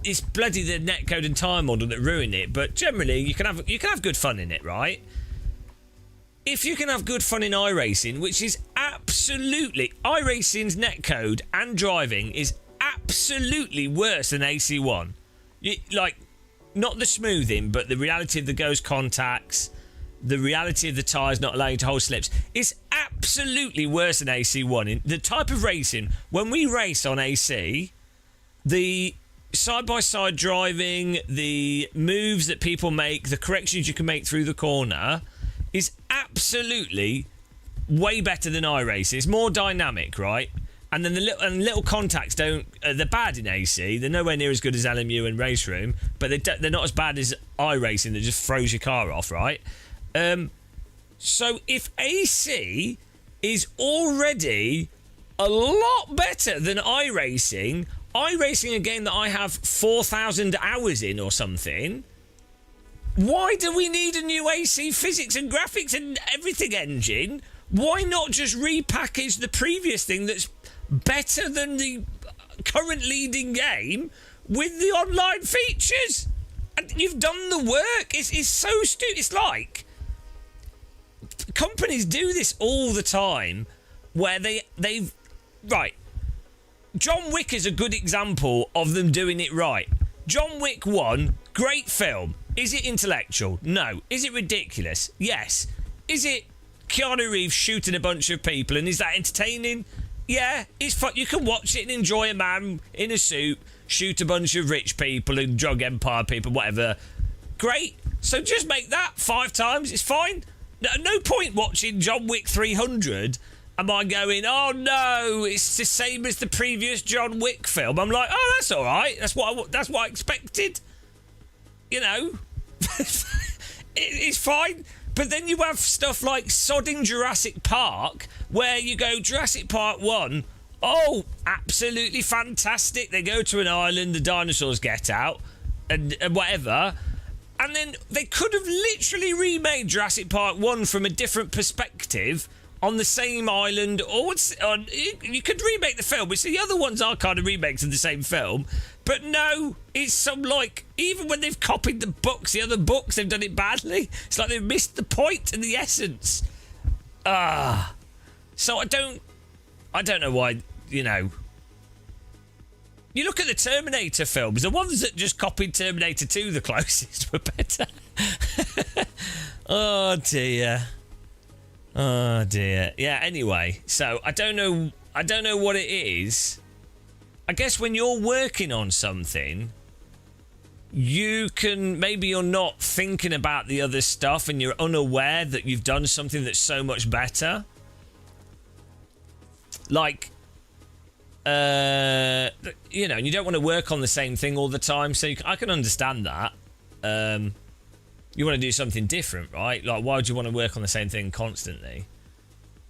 it's bloody the netcode and time model that ruin it. But generally, you can have good fun in it, right? If you can have good fun in iRacing, which is absolutely... iRacing's netcode and driving is absolutely worse than AC1. Like, not the smoothing, but the reality of the ghost contacts, the reality of the tyres not allowing you to hold slips. It's absolutely worse than AC1. In the type of racing, when we race on AC, the side-by-side driving, the moves that people make, the corrections you can make through the corner... is absolutely way better than iRacing. It's more dynamic, right? And then the little contacts they're bad in AC. They're nowhere near as good as LMU and Race Room, but they're not as bad as iRacing that just throws your car off, right? So if AC is already a lot better than iRacing, a game that I have 4,000 hours in or something... why do we need a new AC physics and graphics and everything engine? Why not just repackage the previous thing that's better than the current leading game with the online features? And you've done the work. It's so stupid. It's like companies do this all the time where they've... Right. John Wick is a good example of them doing it right. John Wick 1, great film. Is it intellectual? No. Is it ridiculous? Yes. Is it Keanu Reeves shooting a bunch of people, and is that entertaining? Yeah, it's fun. You can watch it and enjoy a man in a suit shoot a bunch of rich people and drug empire people, whatever. Great. So just make that 5 times. It's fine. No point watching John Wick 300 am I going, oh no, it's the same as the previous John Wick film. I'm like, oh, that's all right. That's what I expected. You know, it's fine. But then you have stuff like sodding Jurassic Park, where you go, Jurassic Park 1, oh, absolutely fantastic. They go to an island, the dinosaurs get out, and whatever. And then they could have literally remade Jurassic Park 1 from a different perspective on the same island. Or you could remake the film, which the other ones are kind of remakes of the same film. But no, it's some like, even when they've copied the books, the other books, they've done it badly. It's like they've missed the point and the essence. So I don't know why, you know. You look at the Terminator films, the ones that just copied Terminator 2 the closest were better. Oh dear. Oh dear. Yeah, anyway, so I don't know what it is. I guess when you're working on something, maybe you're not thinking about the other stuff and you're unaware that you've done something that's so much better. Like, you know, and you don't want to work on the same thing all the time, so I can understand that. You want to do something different, right? Like, why would you want to work on the same thing constantly?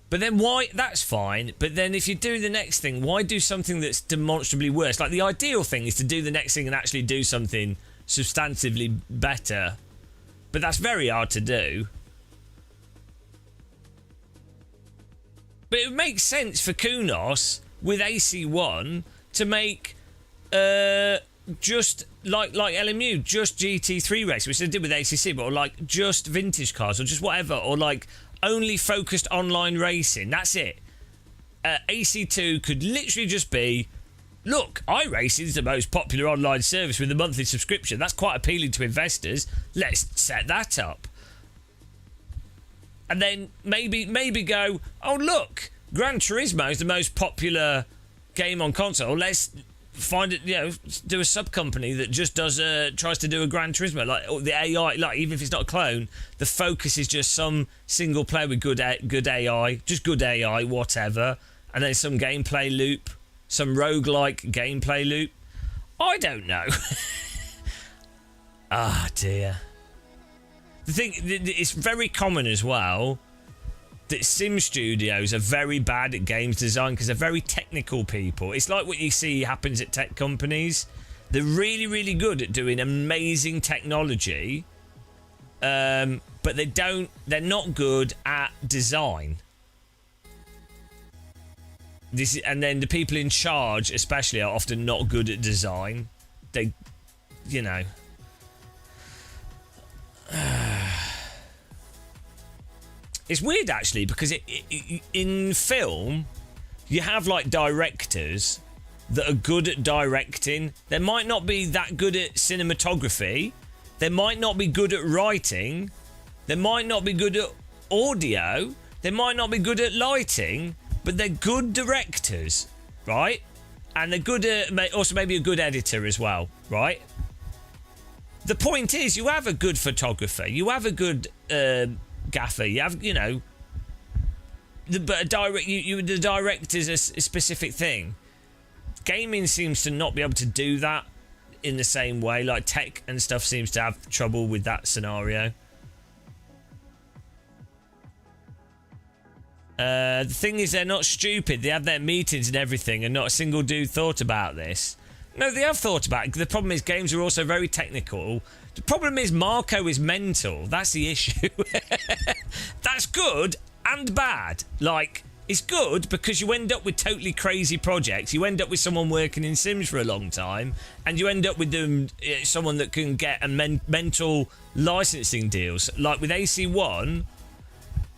But then why... That's fine. But then if you do the next thing, why do something that's demonstrably worse? Like, the ideal thing is to do the next thing and actually do something substantively better. But that's very hard to do. But it makes sense for Kunos with AC1 to make just like LMU, just GT3 race, which they did with ACC, but like just vintage cars or just whatever, or like only focused online racing. That's it. AC2 could literally just be, look, iRacing is the most popular online service with a monthly subscription. That's quite appealing to investors. Let's set that up. And then maybe go, oh, look, Gran Turismo is the most popular game on console. Let's find it, do a sub company that just tries to do a Gran Turismo, like the AI, like even if it's not a clone, the focus is just some single player with good AI, just good AI, whatever, and then some gameplay loop, some roguelike gameplay loop. I don't know. Ah, dear. The thing, it's very common as well that sim studios are very bad at games design because they're very technical people. It's like what you see happens at tech companies. They're really, really good at doing amazing technology, but they're not good at design. And then the people in charge, especially, are often not good at design. They, it's weird actually because in film you have like directors that are good at directing. They might not be that good at cinematography. They might not be good at writing. They might not be good at audio. They might not be good at lighting, but they're good directors, right? And they're good at also maybe a good editor as well, right? The point is, you have a good photographer, you have a good gaffer, you have, but the director's a specific thing. Gaming seems to not be able to do that in the same way. Like tech and stuff seems to have trouble with that scenario. The thing is, they're not stupid. They have their meetings and everything, and not a single dude thought about this. No, they have thought about it. The problem is games are also very technical. The problem is Marco is mental. That's the issue. That's good and bad. Like, it's good because you end up with totally crazy projects. You end up with someone working in Sims for a long time, and you end up with someone that can get a mental licensing deals. Like with AC1,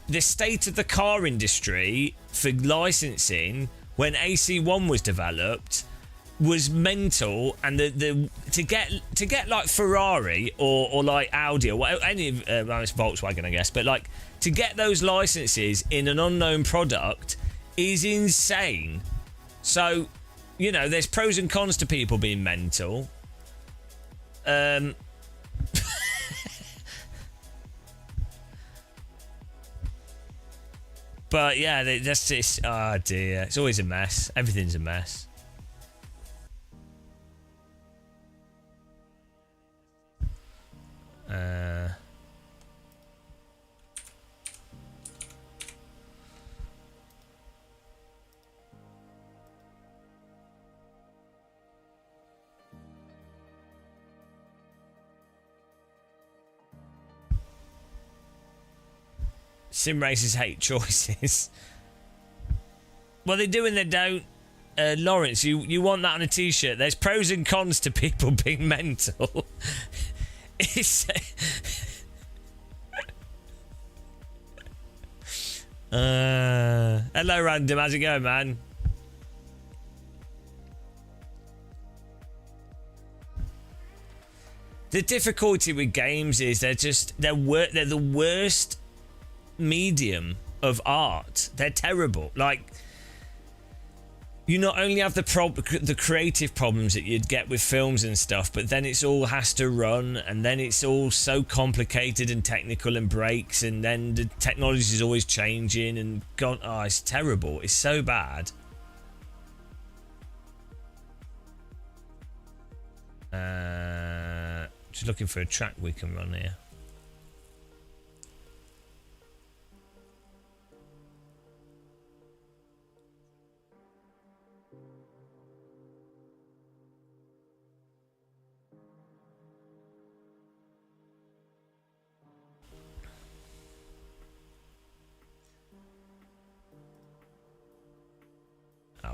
the state of the car industry for licensing when AC1 was developed was mental, and to get like Ferrari or like Audi or whatever, it's Volkswagen I guess, but like to get those licenses in an unknown product is insane. So there's pros and cons to people being mental. But yeah, that's just, oh dear, it's always a mess. Everything's a mess. Sim racers hate choices. Well, they do and they don't. Lawrence, you want that on a t-shirt. There's pros and cons to people being mental. It's... hello, Random. How's it going, man? The difficulty with games is they're the worst medium of art. They're terrible. Like, you not only have the creative problems that you'd get with films and stuff, but then it's all has to run, and then it's all so complicated and technical and breaks, and then the technology is always changing and gone. Oh, it's terrible. It's so bad. Just looking for a track we can run here.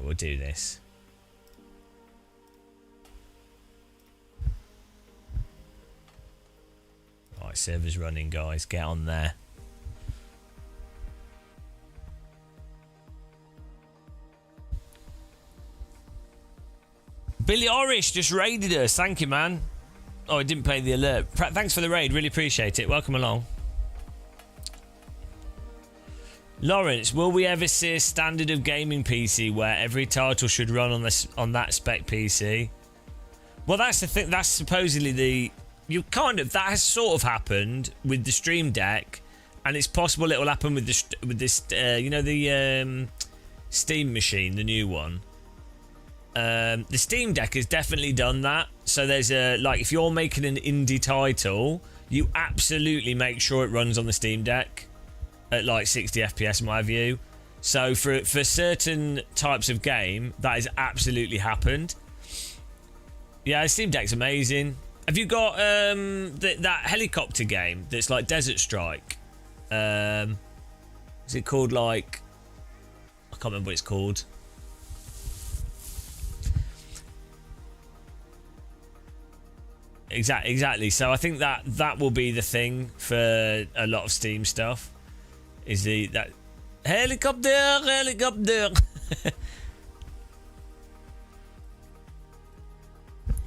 We'll do this. Right, server's running, guys. Get on there. Billy Orish just raided us. Thank you, man. Oh, I didn't play the alert. Thanks for the raid. Really appreciate it. Welcome along. Lawrence, will we ever see a standard of gaming PC where every title should run on that spec PC? Well, that's the thing. That's supposedly that has sort of happened with the Stream Deck, and it's possible it will happen with this. The Steam machine, the new one. The Steam Deck has definitely done that. So there's if you're making an indie title, you absolutely make sure it runs on the Steam Deck at like 60 FPS in my view. So for certain types of game, that has absolutely happened. Yeah, the Steam Deck's amazing. Have you got that helicopter game that's like Desert Strike? Is it called like... I can't remember what it's called. Exactly. So I think that will be the thing for a lot of Steam stuff. Is that helicopter?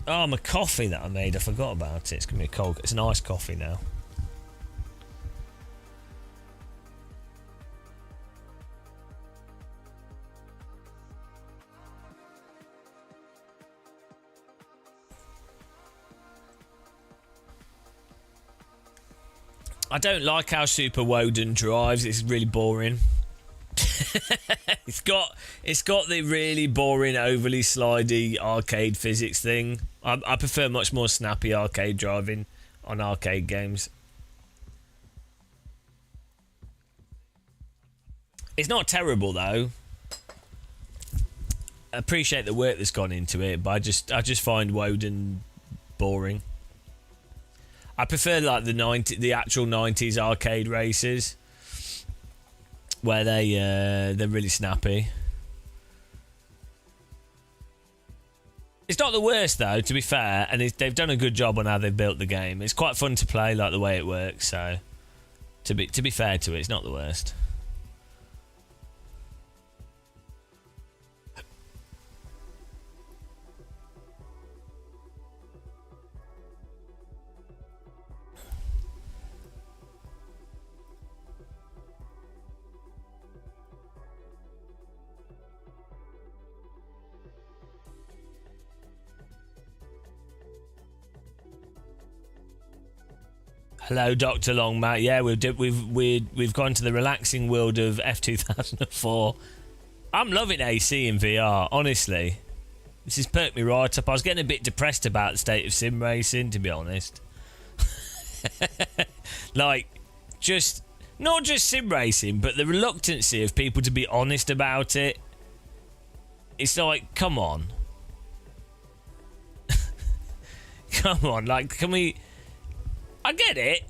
Oh, my coffee that I made. I forgot about it. It's gonna be cold. It's an iced coffee now. I don't like how Super Woden drives. It's really boring. It's got the really boring, overly slidey arcade physics thing. I prefer much more snappy arcade driving on arcade games. It's not terrible though. I appreciate the work that's gone into it, but I just find Woden boring. I prefer like the actual 90s arcade races where they're really snappy. It's not the worst though, to be fair, and they've done a good job on how they've built the game. It's quite fun to play, like the way it works. So to be fair to it, it's not the worst. Hello, Dr. Longmat. Yeah, we've gone to the relaxing world of F2004. I'm loving AC in VR, honestly. This has perked me right up. I was getting a bit depressed about the state of sim racing, to be honest. Like, not just sim racing, but the reluctancy of people to be honest about it. It's like, come on. Come on, like, can we... I get it.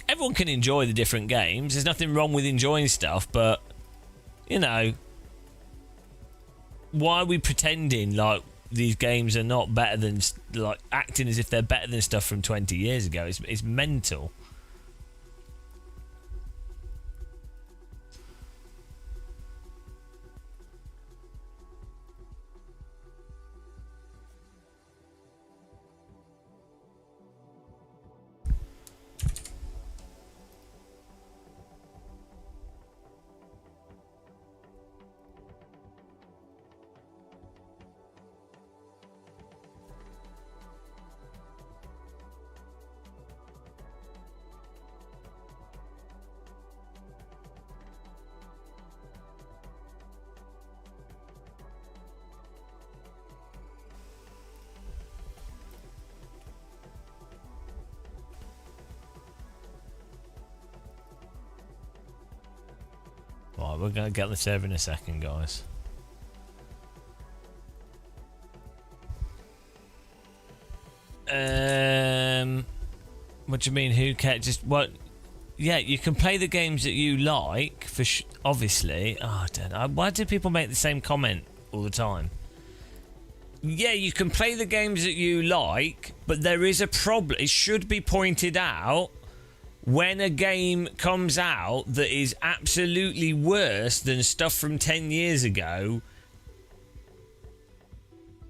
Everyone can enjoy the different games. There's nothing wrong with enjoying stuff, but, you know, why are we pretending like these games are not better than, like, acting as if they're better than stuff from 20 years ago? It's mental. Right, we're going to get the server in a second, guys. What do you mean? Who cares? Just what? Yeah, you can play the games that you like. Obviously. Oh, I don't know. Why do people make the same comment all the time? Yeah, you can play the games that you like, but there is a problem. It should be pointed out when a game comes out that is absolutely worse than stuff from 10 years ago.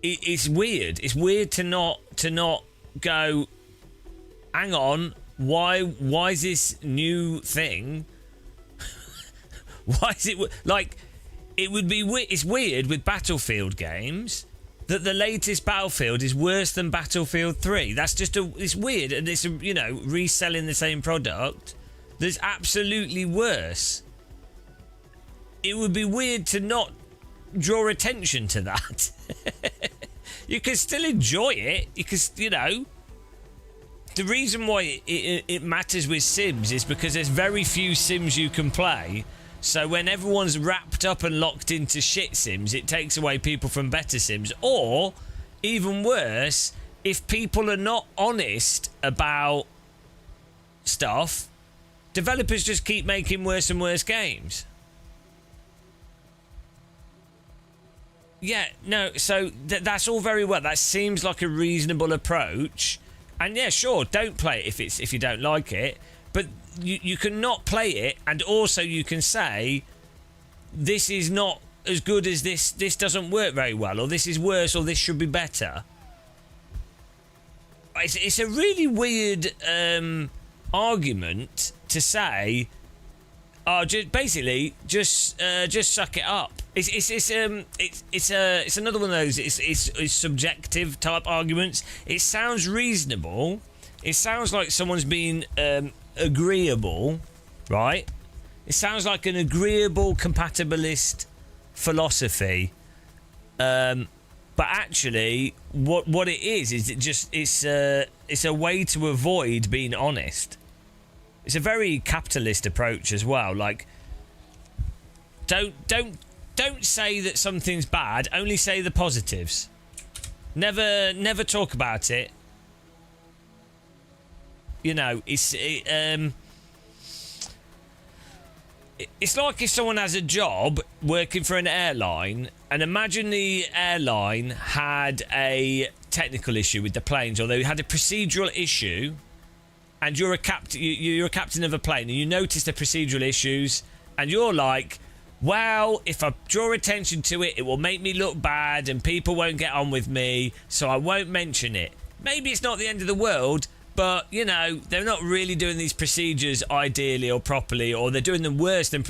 it's weird. It's weird to not go. Hang on, why is this new thing? Why is it like? It would be. It's weird with Battlefield games that the latest Battlefield is worse than Battlefield 3. That's just it's weird, and it's reselling the same product that's absolutely worse. It would be weird to not draw attention to that. You can still enjoy it. You can, the reason why it matters with Sims is because there's very few Sims you can play. So when everyone's wrapped up and locked into shit Sims, it takes away people from better Sims. Or, even worse, if people are not honest about stuff, developers just keep making worse and worse games. Yeah, no, so that's all very well. That seems like a reasonable approach. And yeah, sure, don't play it if you don't like it. But you can not play it, and also you can say, this is not as good as this doesn't work very well, or this is worse, or this should be better. It's a really weird argument to say, just suck it up. It's another one of those. It's subjective type arguments. It sounds reasonable. It sounds like someone's been agreeable, right? It sounds like an agreeable compatibilist philosophy. But actually, what it is it's a way to avoid being honest. It's a very capitalist approach as well. Like, don't say that something's bad. Only say the positives. Never talk about it. It's like if someone has a job working for an airline, and imagine the airline had a technical issue with the planes, or they had a procedural issue, and you're a captain of a plane, and you notice the procedural issues, and you're like, well, if I draw attention to it, it will make me look bad, and people won't get on with me, so I won't mention it. Maybe it's not the end of the world, but, they're not really doing these procedures ideally or properly, or they're doing them worse than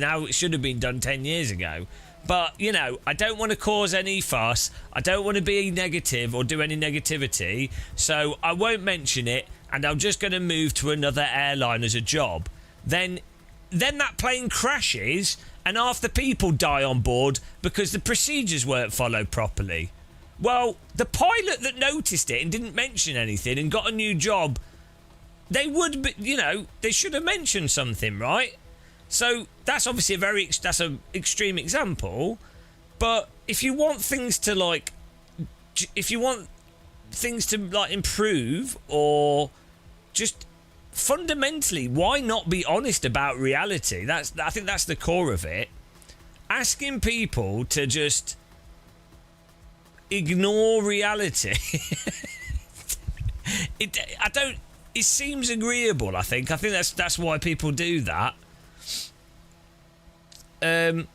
how it should have been done 10 years ago. But, I don't want to cause any fuss. I don't want to be negative or do any negativity, so I won't mention it, and I'm just going to move to another airline as a job. Then that plane crashes, and half the people die on board because the procedures weren't followed properly. Well, the pilot that noticed it and didn't mention anything and got a new job, they should have mentioned something, right? So that's obviously that's an extreme example. But if you want things to improve, or just fundamentally, why not be honest about reality? I think that's the core of it. Asking people to just ignore reality. It seems agreeable. I think that's why people do that. Because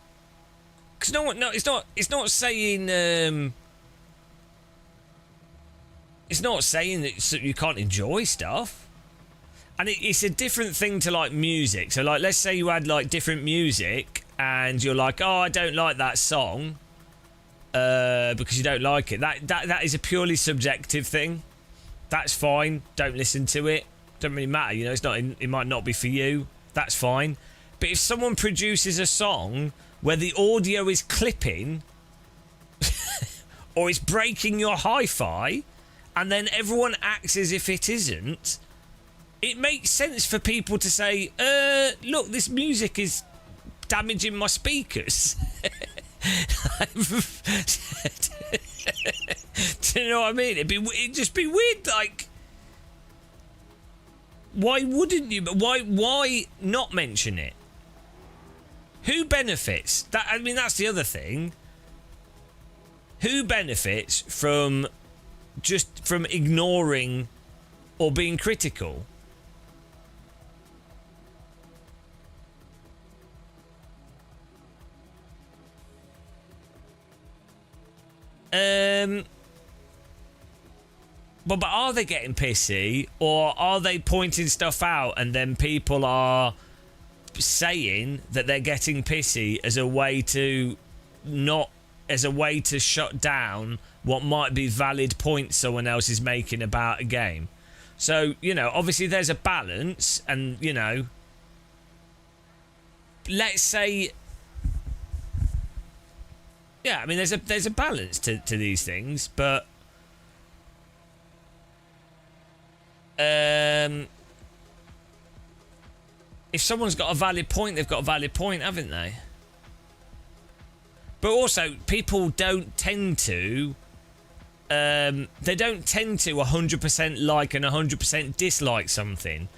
it's not saying that you can't enjoy stuff. And it's a different thing to like music. So like, let's say you had like different music, and you're like, oh, I don't like that song. Because you don't like it. That is a purely subjective thing. That's fine. Don't listen to it. Doesn't really matter. It might not be for you. That's fine. But if someone produces a song where the audio is clipping or it's breaking your hi-fi, and then everyone acts as if it isn't, it makes sense for people to say, look, this music is damaging my speakers. Do you know what I mean? It'd just be weird. Like, why wouldn't you? But why not mention it? Who benefits? That's the other thing. Who benefits from ignoring or being critical? but are they getting pissy, or are they pointing stuff out and then people are saying that they're getting pissy as a way to shut down what might be valid points someone else is making about a game? So, obviously there's a balance, and, let's say, yeah, I mean, there's a balance to these things, but if someone's got a valid point, they've got a valid point, haven't they? But also, people don't tend to 100% like and 100% dislike something.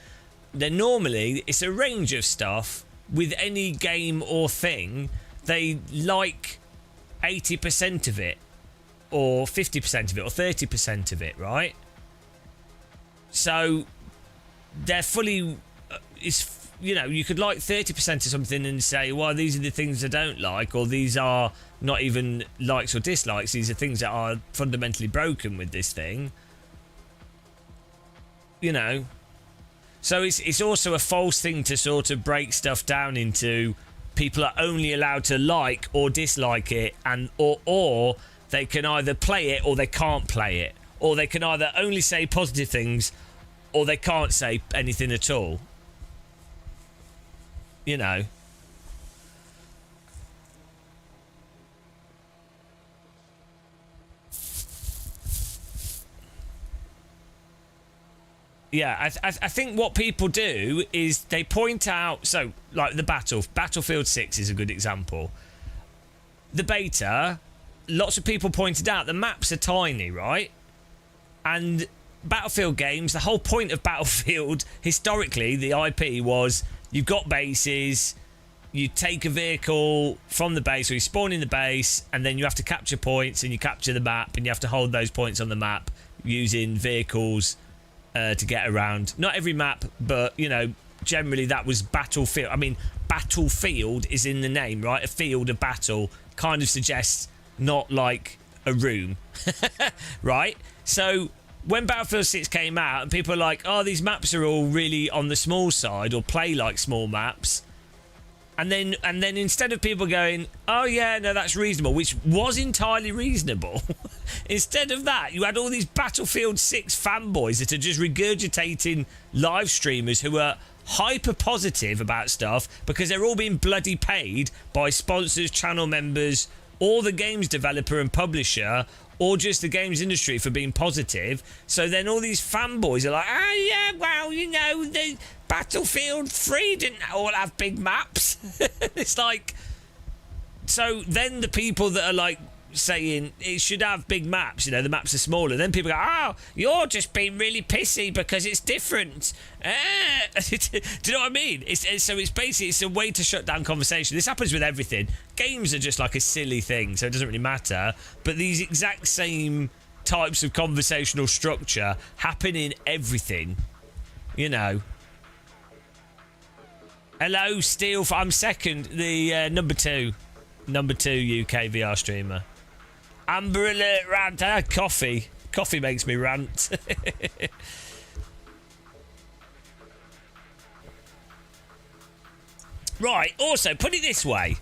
Normally, it's a range of stuff. With any game or thing, they like 80% of it, or 50% of it, or 30% of it, right? So they're fully, you could like 30% of something and say, well, these are the things I don't like, or these are not even likes or dislikes, these are things that are fundamentally broken with this thing. So it's also a false thing to sort of break stuff down into people are only allowed to like or dislike it, and or they can either play it or they can't play it, or they can either only say positive things or they can't say anything at all. Yeah, I think what people do is they point out, so like the Battlefield 6 is a good example. The beta, lots of people pointed out the maps are tiny, right? And Battlefield games, the whole point of Battlefield, historically, the IP was you've got bases, you take a vehicle from the base, or you spawn in the base, and then you have to capture points, and you capture the map, and you have to hold those points on the map using vehicles to get around. Not every map, but, generally that was Battlefield. I mean, Battlefield is in the name, right? A field of battle kind of suggests not like a room, right? So when Battlefield 6 came out and people are like, oh, these maps are all really on the small side, or play like small maps, and then instead of people going, oh yeah, no, that's reasonable, which was entirely reasonable, instead of that, you had all these Battlefield 6 fanboys that are just regurgitating live streamers who are hyper positive about stuff because they're all being bloody paid by sponsors, channel members, or the games developer and publisher, or just the games industry for being positive. So then all these fanboys are like, oh yeah, well, the Battlefield 3 didn't all have big maps. It's like, so then the people that are like saying it should have big maps, the maps are smaller, then people go, oh, you're just being really pissy because it's different. Do you know what I mean? So it's basically, it's a way to shut down conversation. This happens with everything. Games are just like a silly thing, so it doesn't really matter, but these exact same types of conversational structure happen in everything. Hello, Steel. I'm second, the number two UK VR streamer. Amber Alert rant. I had coffee. Coffee makes me rant. Right, also, put it this way.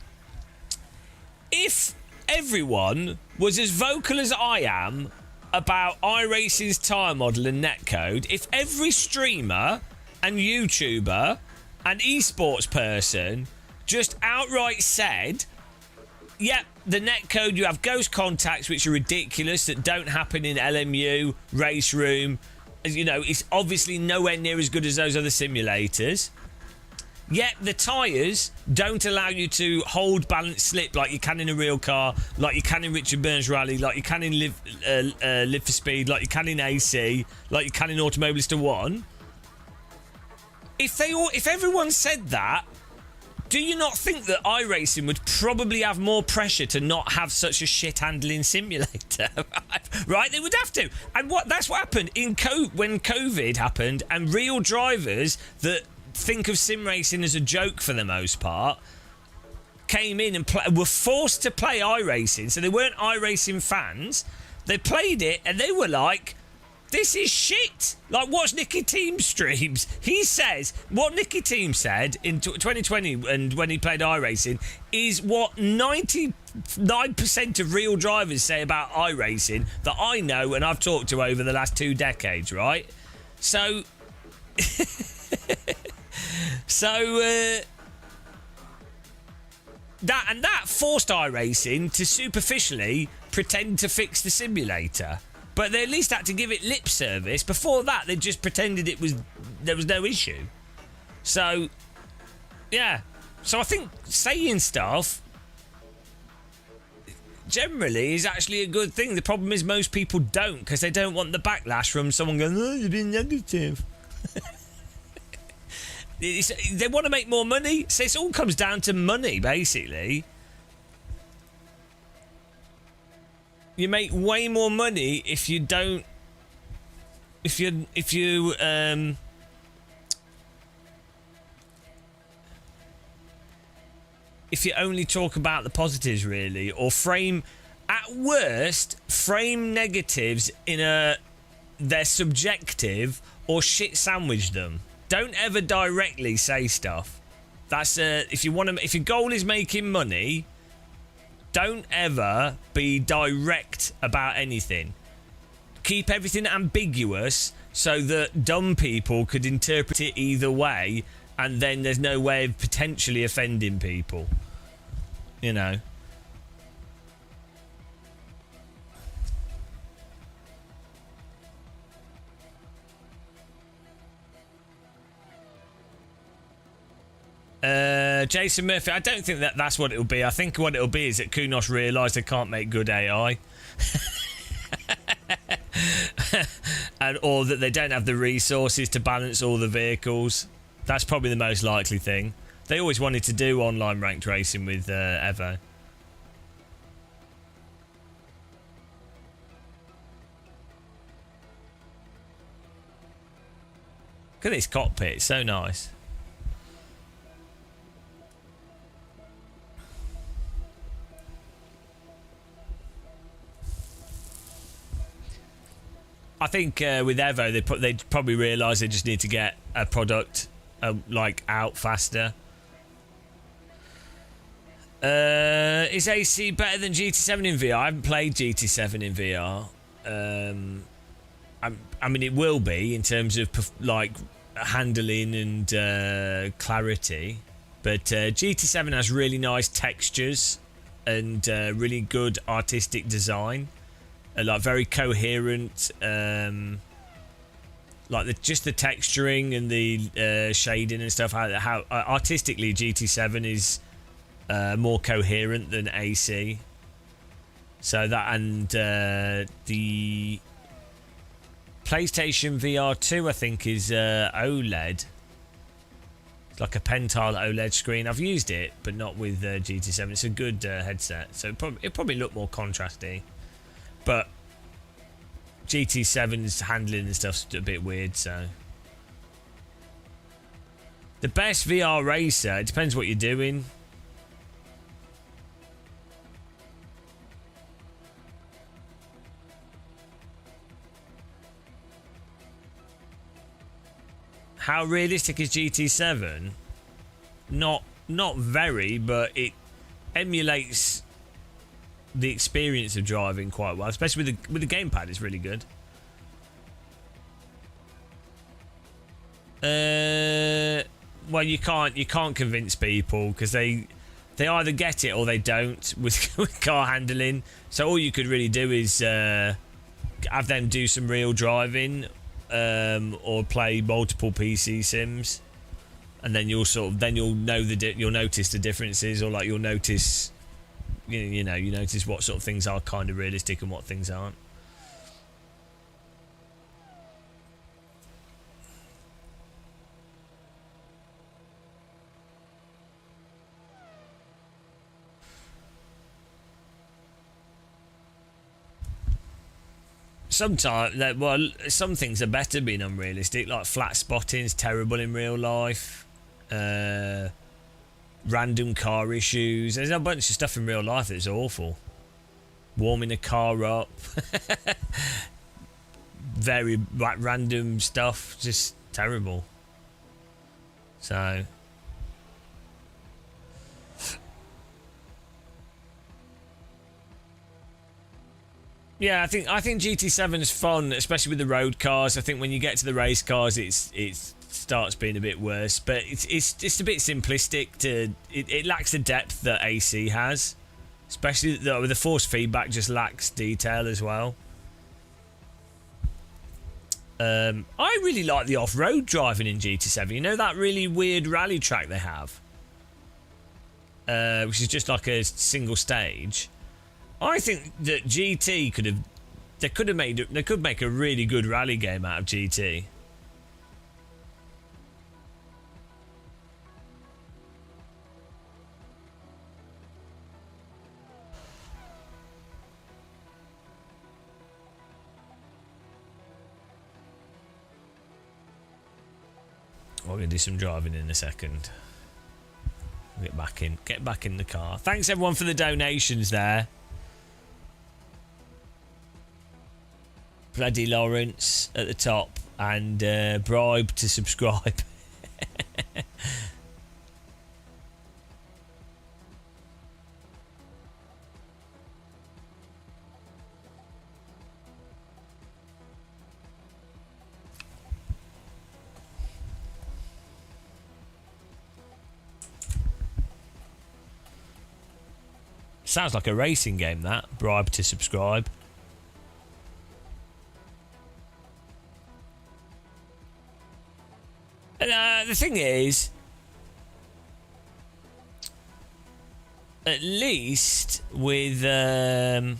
If everyone was as vocal as I am about iRacing's tyre model and netcode, if every streamer and YouTuber and esports person just outright said, yep, the netcode, you have ghost contacts which are ridiculous, that don't happen in LMU, Race Room, it's obviously nowhere near as good as those other simulators. Yet the tyres don't allow you to hold, balance, slip like you can in a real car, like you can in Richard Burns Rally, like you can in Live for Speed, like you can in AC, like you can in Automobilista 1. If everyone said that, do you not think that iRacing would probably have more pressure to not have such a shit-handling simulator? Right? They would have to. And that's what happened when COVID happened, and real drivers that think of sim racing as a joke for the most part came in and were forced to play iRacing. So they weren't iRacing fans, They played it and they were like, this is shit. Like, watch Nicky Team streams. He says, what Nicky Team said in 2020 and when he played iRacing is what 99% of real drivers say about iRacing that I know and I've talked to over the last 2 decades, right? So... that forced iRacing to superficially pretend to fix the simulator. But they at least had to give it lip service. Before that, they just pretended there was no issue. So, yeah. So I think saying stuff generally is actually a good thing. The problem is most people don't, because they don't want the backlash from someone going, oh, you're being negative. They want to make more money. So it all comes down to money, basically. You make way more money if you don't. If you only talk about the positives, really, or at worst frame negatives in they're subjective, or shit sandwich them. Don't ever directly say stuff. That's if your goal is making money, don't ever be direct about anything. Keep everything ambiguous so that dumb people could interpret it either way, and then there's no way of potentially offending people. You know. Jason Murphy, I don't think that's what it'll be. I think what it'll be is that Kunos realised they can't make good AI. Or that they don't have the resources to balance all the vehicles. That's probably the most likely thing. They always wanted to do online ranked racing with Evo. Look at this cockpit, it's so nice. I think with Evo, they probably realise they just need to get a product out faster. Is AC better than GT7 in VR? I haven't played GT7 in VR. I mean, it will be in terms of handling and clarity, but GT7 has really nice textures and really good artistic design. Very coherent, just the texturing and the shading and stuff. How artistically GT7 is more coherent than AC. So that, and the PlayStation VR 2, I think, is OLED. It's like a Pentile OLED screen. I've used it, but not with GT7. It's a good headset, so it'll probably look more contrasty. But GT7's handling and stuff's a bit weird, so. The best VR racer, it depends what you're doing. How realistic is GT7? Not very, but it emulates the experience of driving quite well, especially with the gamepad. It's really good. Well, you can't convince people because they either get it or they don't with car handling. So all you could really do is have them do some real driving, or play multiple PC sims, and then you'll notice the differences, or you'll notice. You notice what sort of things are kind of realistic and what things aren't. Sometimes, some things are better being unrealistic, like flat spotting's terrible in real life. Random car issues. There's a bunch of stuff in real life that's awful. warming a car up, very like random stuff, just terrible. So yeah, I think GT7 is fun, especially with the road cars. I think when you get to the race cars, it starts being a bit worse. But it's just a bit simplistic. It lacks the depth that AC has, especially with the force feedback. Just lacks detail as well. I really like the off-road driving in GT7. You know that really weird rally track they have, which is just like a single stage. I think that GT could make a really good rally game out of GT. We're gonna do some driving in a second. Get back in the car. Thanks everyone for the donations there. Bloody Lawrence at the top, and bribe to subscribe. Sounds like a racing game, that. Bribe to subscribe. And the thing is, at least with at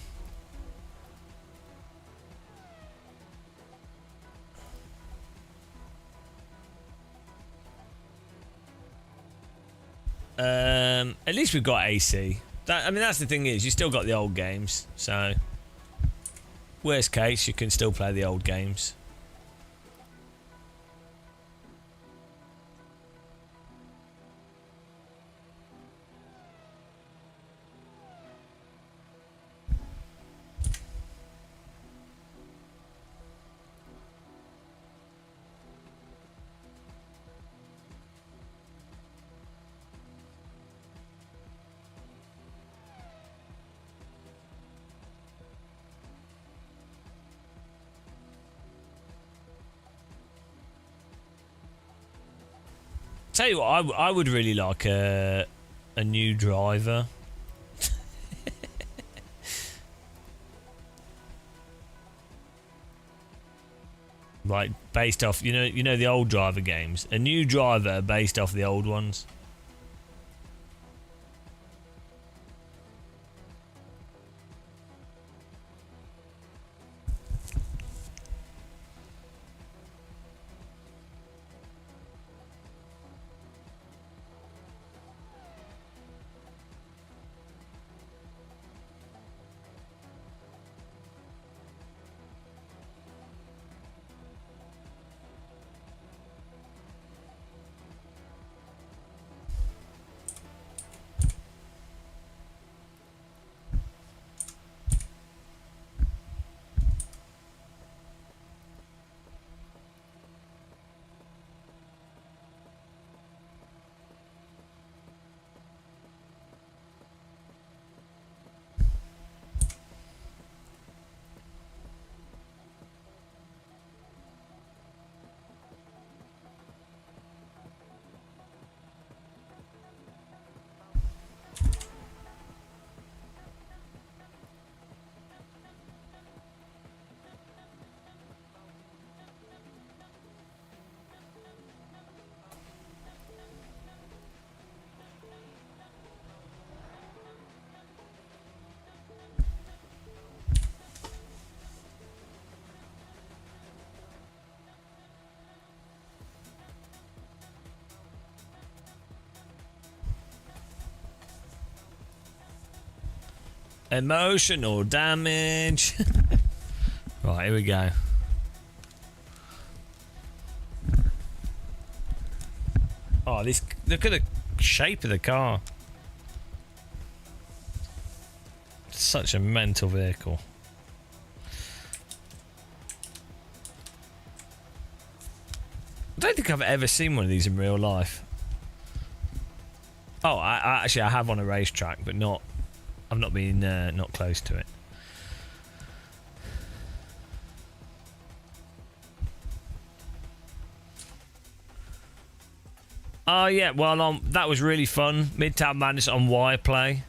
least we've got AC. I mean, that's the thing is, you still got the old games. So, worst case, you can still play the old games. Tell you what, I would really like a new driver. Like based off, you know the old driver games. A new driver based off the old ones. Emotional damage. Right, here we go. Oh, this, look at the shape of the car. such a mental vehicle. I don't think I've ever seen one of these in real life. Oh, I actually I have on a racetrack, but not. I've not been not close to it. Oh yeah, well that was really fun. Midtown Madness on Wireplay.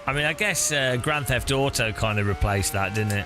I mean, I guess Grand Theft Auto kind of replaced that, didn't it?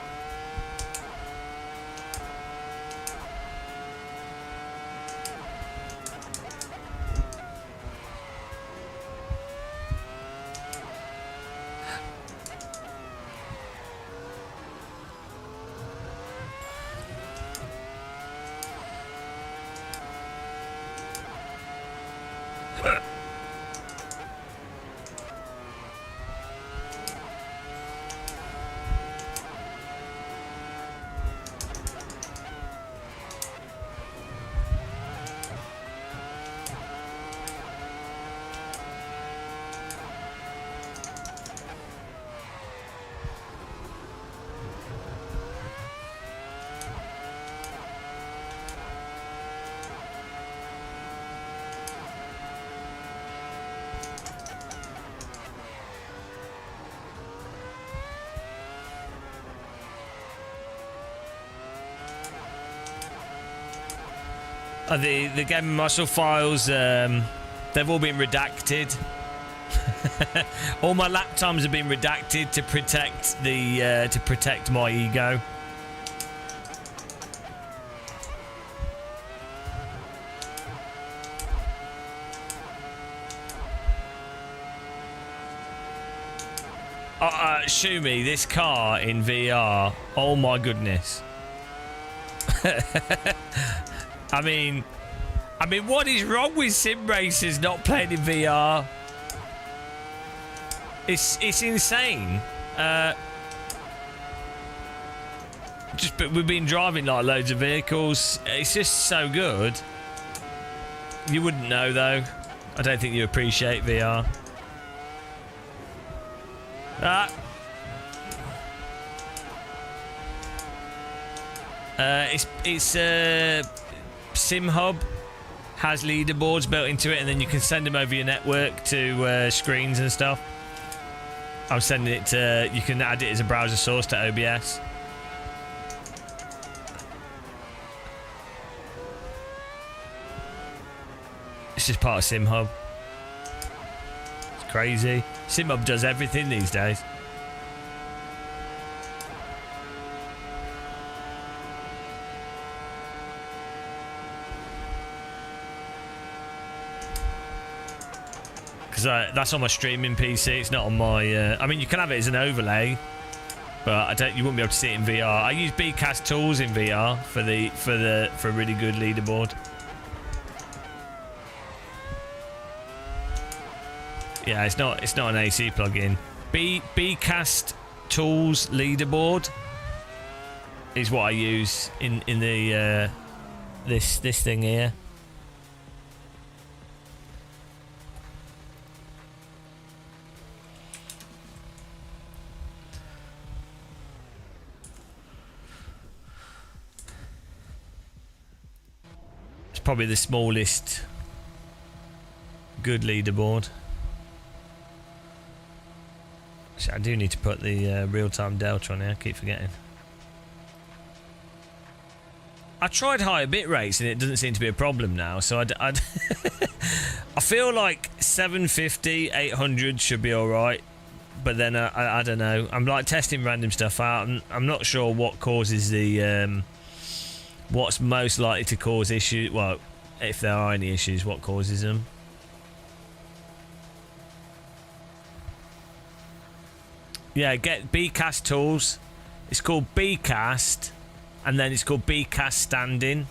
The Game Muscle files, they've all been redacted. All my lap times have been redacted to protect my ego. Shumi, this car in VR, oh my goodness. I mean, what is wrong with sim racers not playing in VR? It's insane. But we've been driving like loads of vehicles. It's just so good. You wouldn't know though. I don't think you appreciate VR. It's Sim Hub has leaderboards built into it, and then you can send them over your network to screens and stuff. I'm sending it to. You can add it as a browser source to OBS. It's just part of Sim Hub. It's crazy. Sim Hub does everything these days. Because that's on my streaming PC. It's not on my. I mean, you can have it as an overlay, but you wouldn't be able to see it in VR. I use Bcast tools in VR for a really good leaderboard. Yeah, it's not an AC plugin. Bcast tools leaderboard is what I use in the this thing here. Probably the smallest good leaderboard. Actually, I do need to put the real-time delta on here. I keep forgetting. I tried higher bit rates and it doesn't seem to be a problem now. So I feel like 750, 800 should be all right. But then I don't know. I'm like testing random stuff out. I'm not sure what causes the. What's most likely to cause issues? Well, if there are any issues, what causes them? Yeah, get Bcast tools. It's called Bcast, and then it's called Bcast Standing,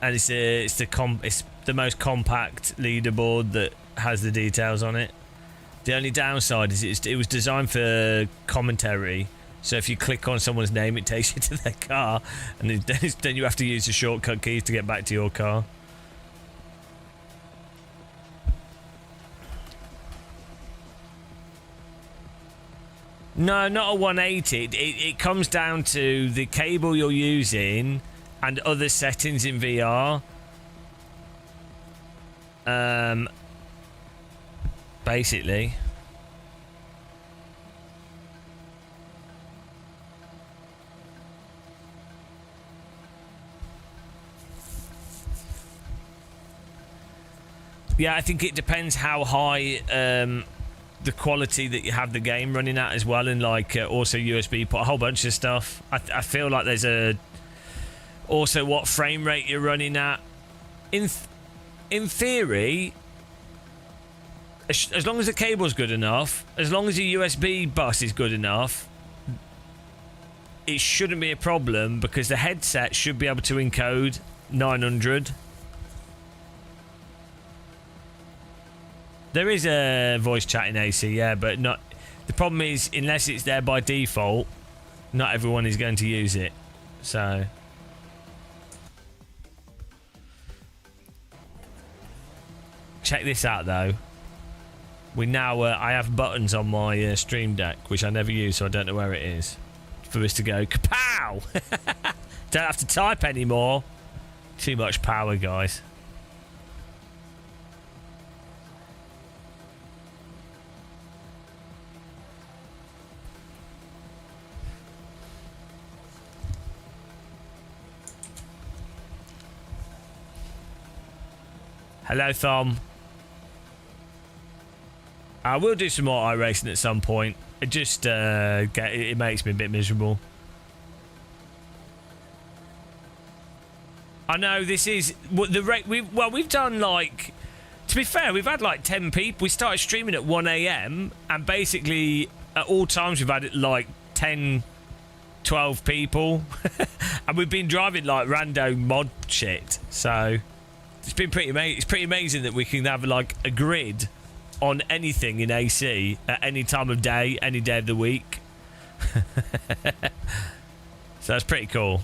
and it's the most compact leaderboard that has the details on it. The only downside is it was designed for commentary, so if you click on someone's name, it takes you to their car, and then you have to use the shortcut keys to get back to your car. No, not a 180. It comes down to the cable you're using and other settings in VR. Basically. Yeah, I think it depends how high the quality that you have the game running at as well, and like also USB put a whole bunch of stuff. I feel like there's also what frame rate you're running at. In theory, as long as the cable's good enough, as long as the USB bus is good enough, it shouldn't be a problem, because the headset should be able to encode 900. There is a voice chat in AC, yeah, but not. The problem is, unless it's there by default, not everyone is going to use it. So, check this out, though. We now, I have buttons on my Stream Deck, which I never use, so I don't know where it is. For us to go, kapow! Don't have to type anymore. Too much power, guys. Hello, Thom. I will do some more iRacing at some point. It just it makes me a bit miserable. I know this is what the rate. We've done, like, to be fair, we've had like 10 people. We started streaming at 1 a.m. and basically at all times we've had like 10, 12 people, and we've been driving like rando mod shit. So. It's been pretty amazing. It's pretty amazing that we can have like a grid on anything in AC at any time of day, any day of the week. So that's pretty cool.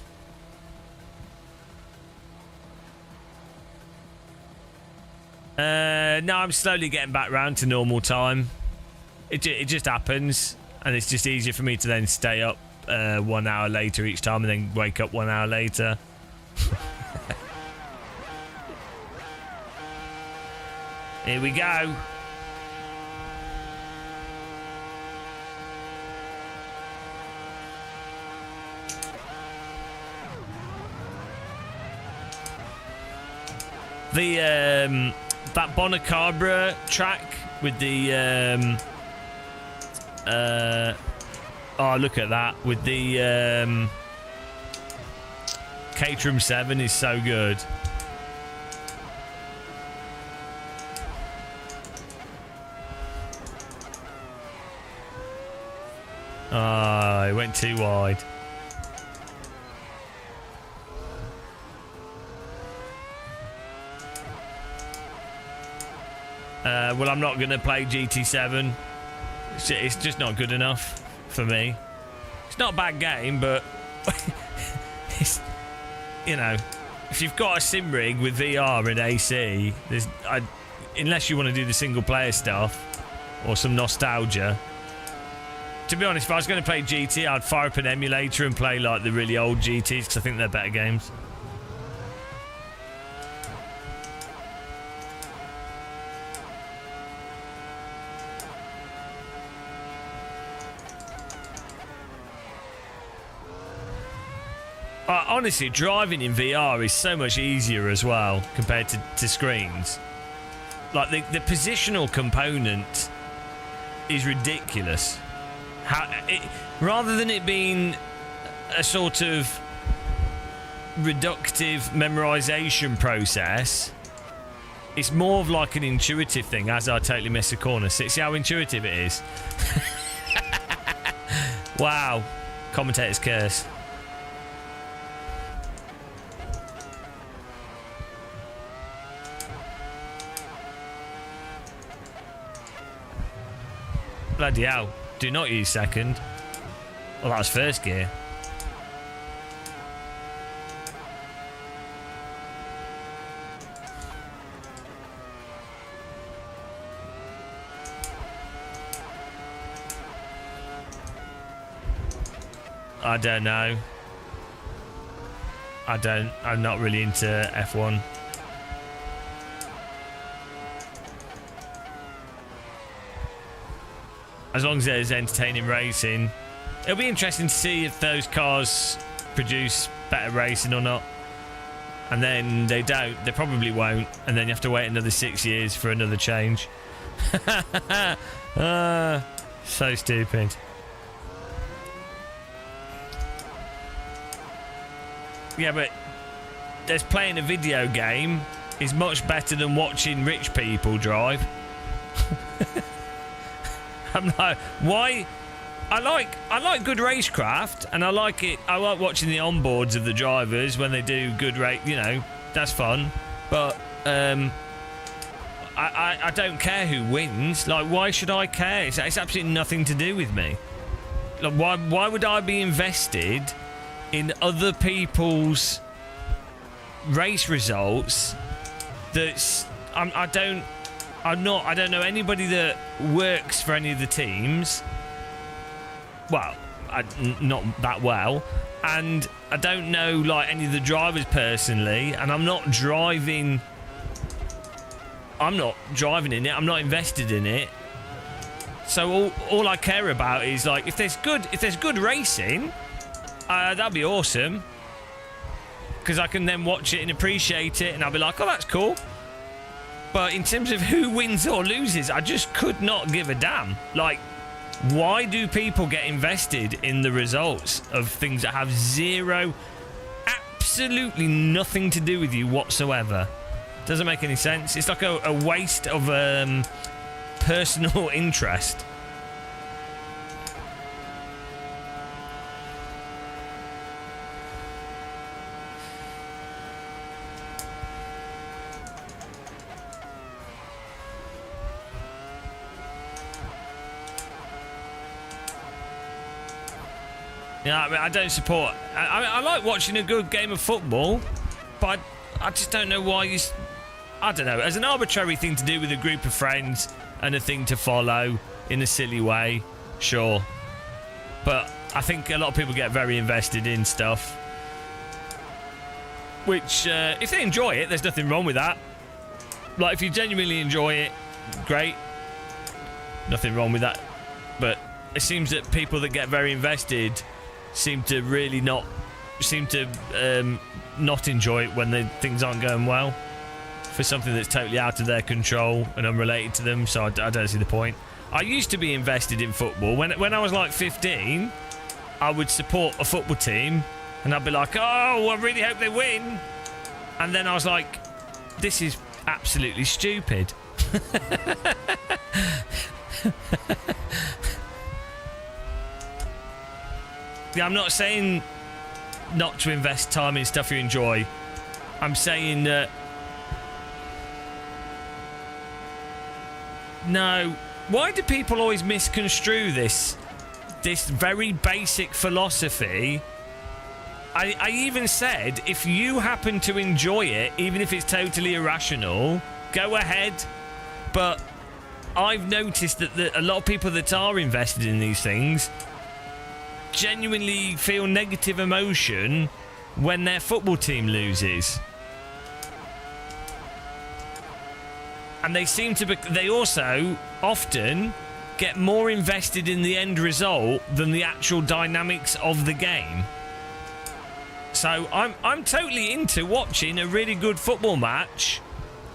No, I'm slowly getting back round to normal time. It just happens, and it's just easier for me to then stay up 1 hour later each time, and then wake up 1 hour later. Here we go. The that Bonacabra track with the oh, look at that, with the Caterham 7 is so good. Oh, it went too wide. Well, I'm not going to play GT7. It's just not good enough for me. It's not a bad game, but it's, you know, if you've got a sim rig with VR and AC, unless you want to do the single player stuff or some nostalgia. To be honest, if I was going to play GT, I'd fire up an emulator and play like the really old GTs, because I think they're better games. Honestly, driving in VR is so much easier as well compared to screens. Like the positional component is ridiculous. Rather than it being a sort of reductive memorization process, It's more of like an intuitive thing, as I totally miss a corner. See how intuitive it is? Wow. Commentator's curse. Bloody hell. Do not use second. Well, that was first gear. I don't know. I'm not really into F1. As long as there's entertaining racing, it'll be interesting to see if those cars produce better racing or not. And then they don't, they probably won't, and then you have to wait another 6 years for another change. So stupid. Yeah, but there's playing a video game is much better than watching rich people drive. I'm like, why? I like good racecraft, and I like it. I like watching the onboards of the drivers when they do good race. You know, that's fun. But I don't care who wins. Like, why should I care? It's absolutely nothing to do with me. Like, why would I be invested in other people's race results? I don't know anybody that works for any of the teams. Well, not that well, and I don't know like any of the drivers personally, and I'm not driving in it. I'm not invested in it. So all I care about is like if there's good racing, that'd be awesome, because I can then watch it and appreciate it, and I'll be like, oh, that's cool. But in terms of who wins or loses, I just could not give a damn. Like, why do people get invested in the results of things that have absolutely nothing to do with you whatsoever? Doesn't make any sense. It's like a waste of personal interest. Yeah, I mean, I don't support. I like watching a good game of football, but I just don't know why I don't know. As an arbitrary thing to do with a group of friends and a thing to follow in a silly way, sure. But I think a lot of people get very invested in stuff, which, if they enjoy it, there's nothing wrong with that. Like, if you genuinely enjoy it, great. Nothing wrong with that. But it seems that people that get very invested seem to not enjoy it when things aren't going well for something that's totally out of their control and unrelated to them. So I don't see the point. I used to be invested in football. When I was like 15, I would support a football team and I'd be like, oh, I really hope they win. And then I was like, this is absolutely stupid. Yeah, I'm not saying not to invest time in stuff you enjoy. I'm saying that no. Why do people always misconstrue this very basic philosophy? I even said, if you happen to enjoy it, even if it's totally irrational, go ahead. But I've noticed that a lot of people that are invested in these things genuinely feel negative emotion when their football team loses, and they also often get more invested in the end result than the actual dynamics of the game. So I'm totally into watching a really good football match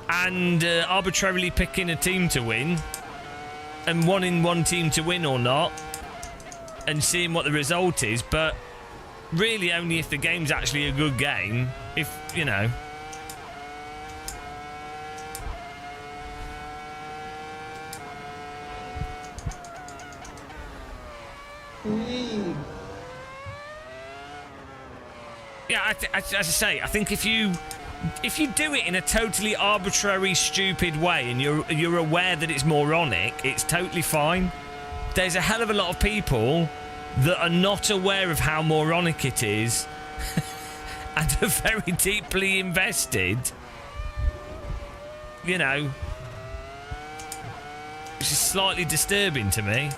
and arbitrarily picking a team to win and wanting one team to win or not, and seeing what the result is, but really only if the game's actually a good game. If, you know. Yeah, as I say, I think if you do it in a totally arbitrary, stupid way, and you're aware that it's moronic, it's totally fine. There's a hell of a lot of people that are not aware of how moronic it is, and are very deeply invested. You know, which is slightly disturbing to me.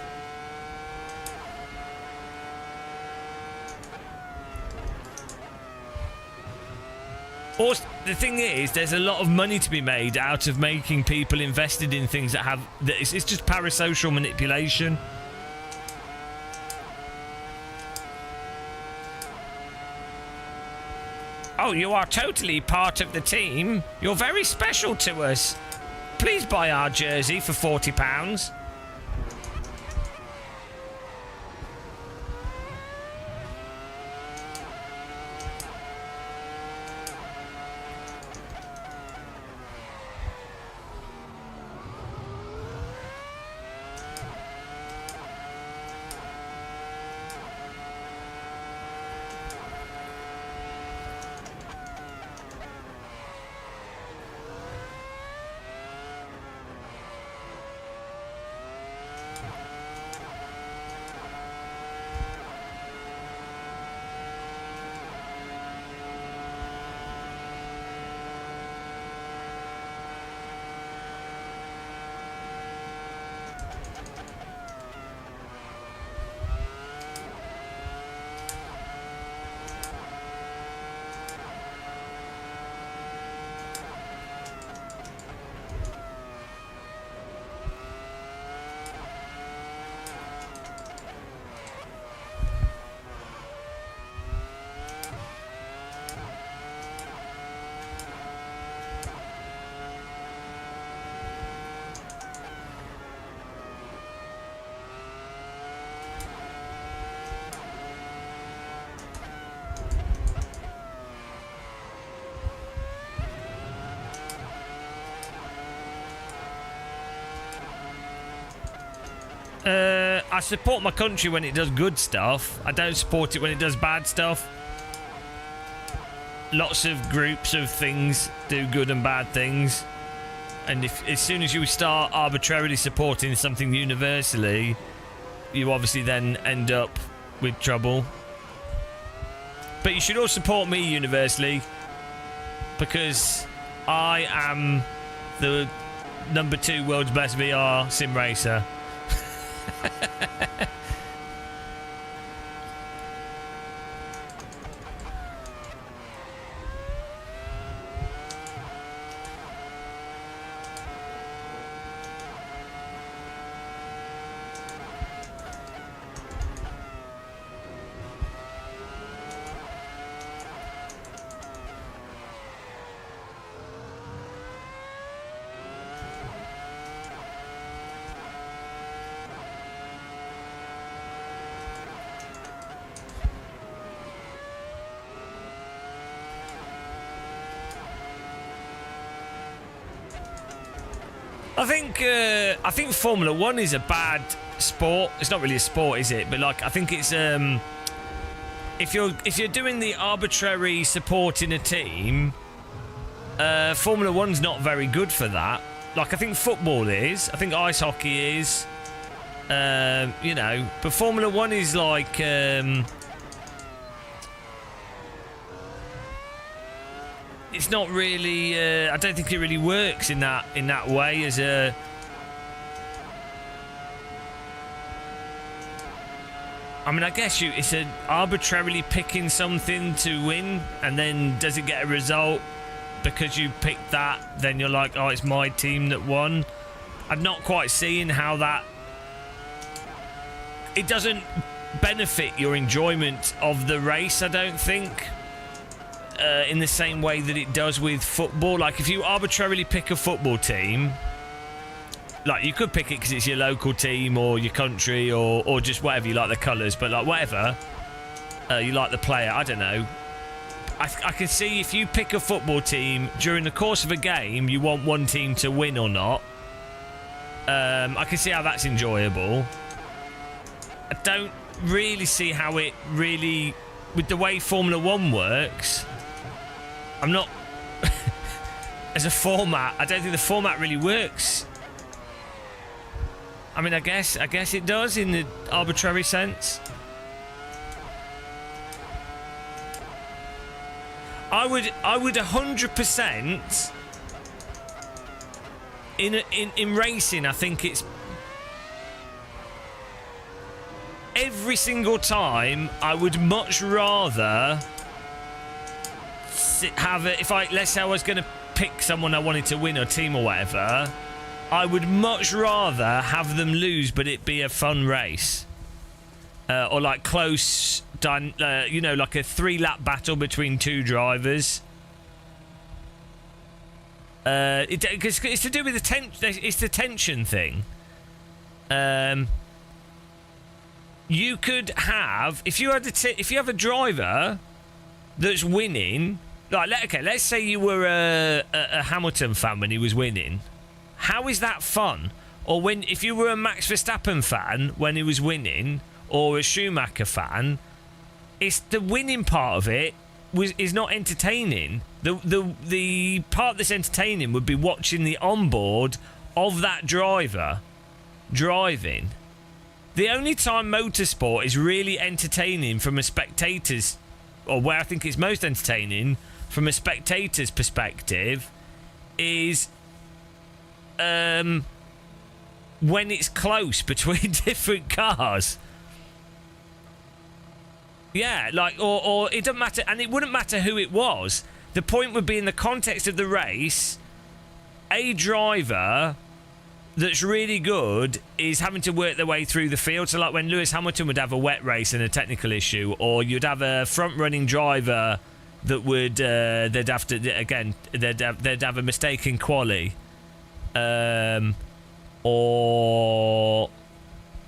Also, the thing is, there's a lot of money to be made out of making people invested in things that have... It's just parasocial manipulation. Oh, you are totally part of the team. You're very special to us. Please buy our jersey for £40. I support my country when it does good stuff. I don't support it when it does bad stuff. Lots of groups of things do good and bad things. And as soon as you start arbitrarily supporting something universally, you obviously then end up with trouble. But you should all support me universally, because I am the #2 world's best VR sim racer. I think Formula 1 is a bad sport. It's not really a sport, is it? But like, I think it's if you're doing the arbitrary supporting a team, Formula 1's not very good for that. Like, I think football is. I think ice hockey is. You know, but Formula 1 is like. It's not really. I don't think it really works in that way as a. I mean, I guess it's arbitrarily picking something to win, and then does it get a result because you picked that? Then you're like, oh, it's my team that won. I'm not quite seeing how that. It doesn't benefit your enjoyment of the race, I don't think. In the same way that it does with football. Like, if you arbitrarily pick a football team, like, you could pick it because it's your local team or your country or just whatever, you like the colours, but like whatever, you like the player, I don't know. I can see if you pick a football team during the course of a game, you want one team to win or not. I can see how that's enjoyable. I don't really see how it really, with the way Formula One works. I'm not as a format. I don't think the format really works. I mean, I guess it does in the arbitrary sense. I would 100% in racing. I think it's every single time. I would much rather have it. If let's say I was going to pick someone I wanted to win, or team or whatever, I would much rather have them lose, but it be a fun race, or like close. Like a 3-lap battle between two drivers. Because it's to do with it's the tension thing. You could have, if you have a driver that's winning. Like, let's say you were a Hamilton fan when he was winning. How is that fun? Or if you were a Max Verstappen fan when he was winning, or a Schumacher fan. It's the winning part of it is not entertaining. The part that's entertaining would be watching the onboard of that driver driving. The only time motorsport is really entertaining from a spectator's, or where I think it's most entertaining from a spectator's perspective, is when it's close between different cars. Yeah, or it doesn't matter, and it wouldn't matter who it was. The point would be in the context of the race, a driver that's really good is having to work their way through the field. So like when Lewis Hamilton would have a wet race and a technical issue, or you'd have a front-running driver that would, they'd have a mistake in quali. Or...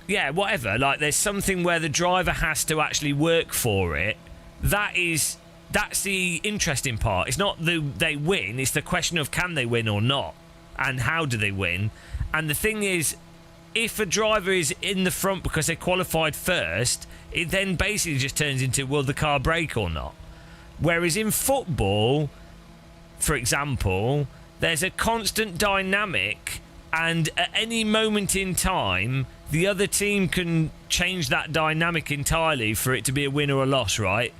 yeah, whatever. Like, there's something where the driver has to actually work for it. That's the interesting part. It's not they win. It's the question of can they win or not, and how do they win. And the thing is, if a driver is in the front because they qualified first, it then basically just turns into, will the car brake or not? Whereas in football, for example, there's a constant dynamic, and at any moment in time, the other team can change that dynamic entirely for it to be a win or a loss, right?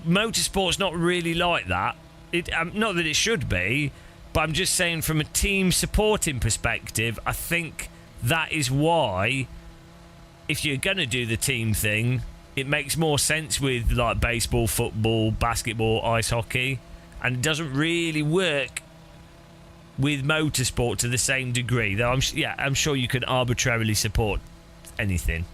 Motorsport's not really like that. Not that it should be, but I'm just saying from a team supporting perspective, I think that is why, if you're going to do the team thing, it makes more sense with like baseball, football, basketball, ice hockey, and it doesn't really work with motorsport to the same degree. Though I'm sure you can arbitrarily support anything.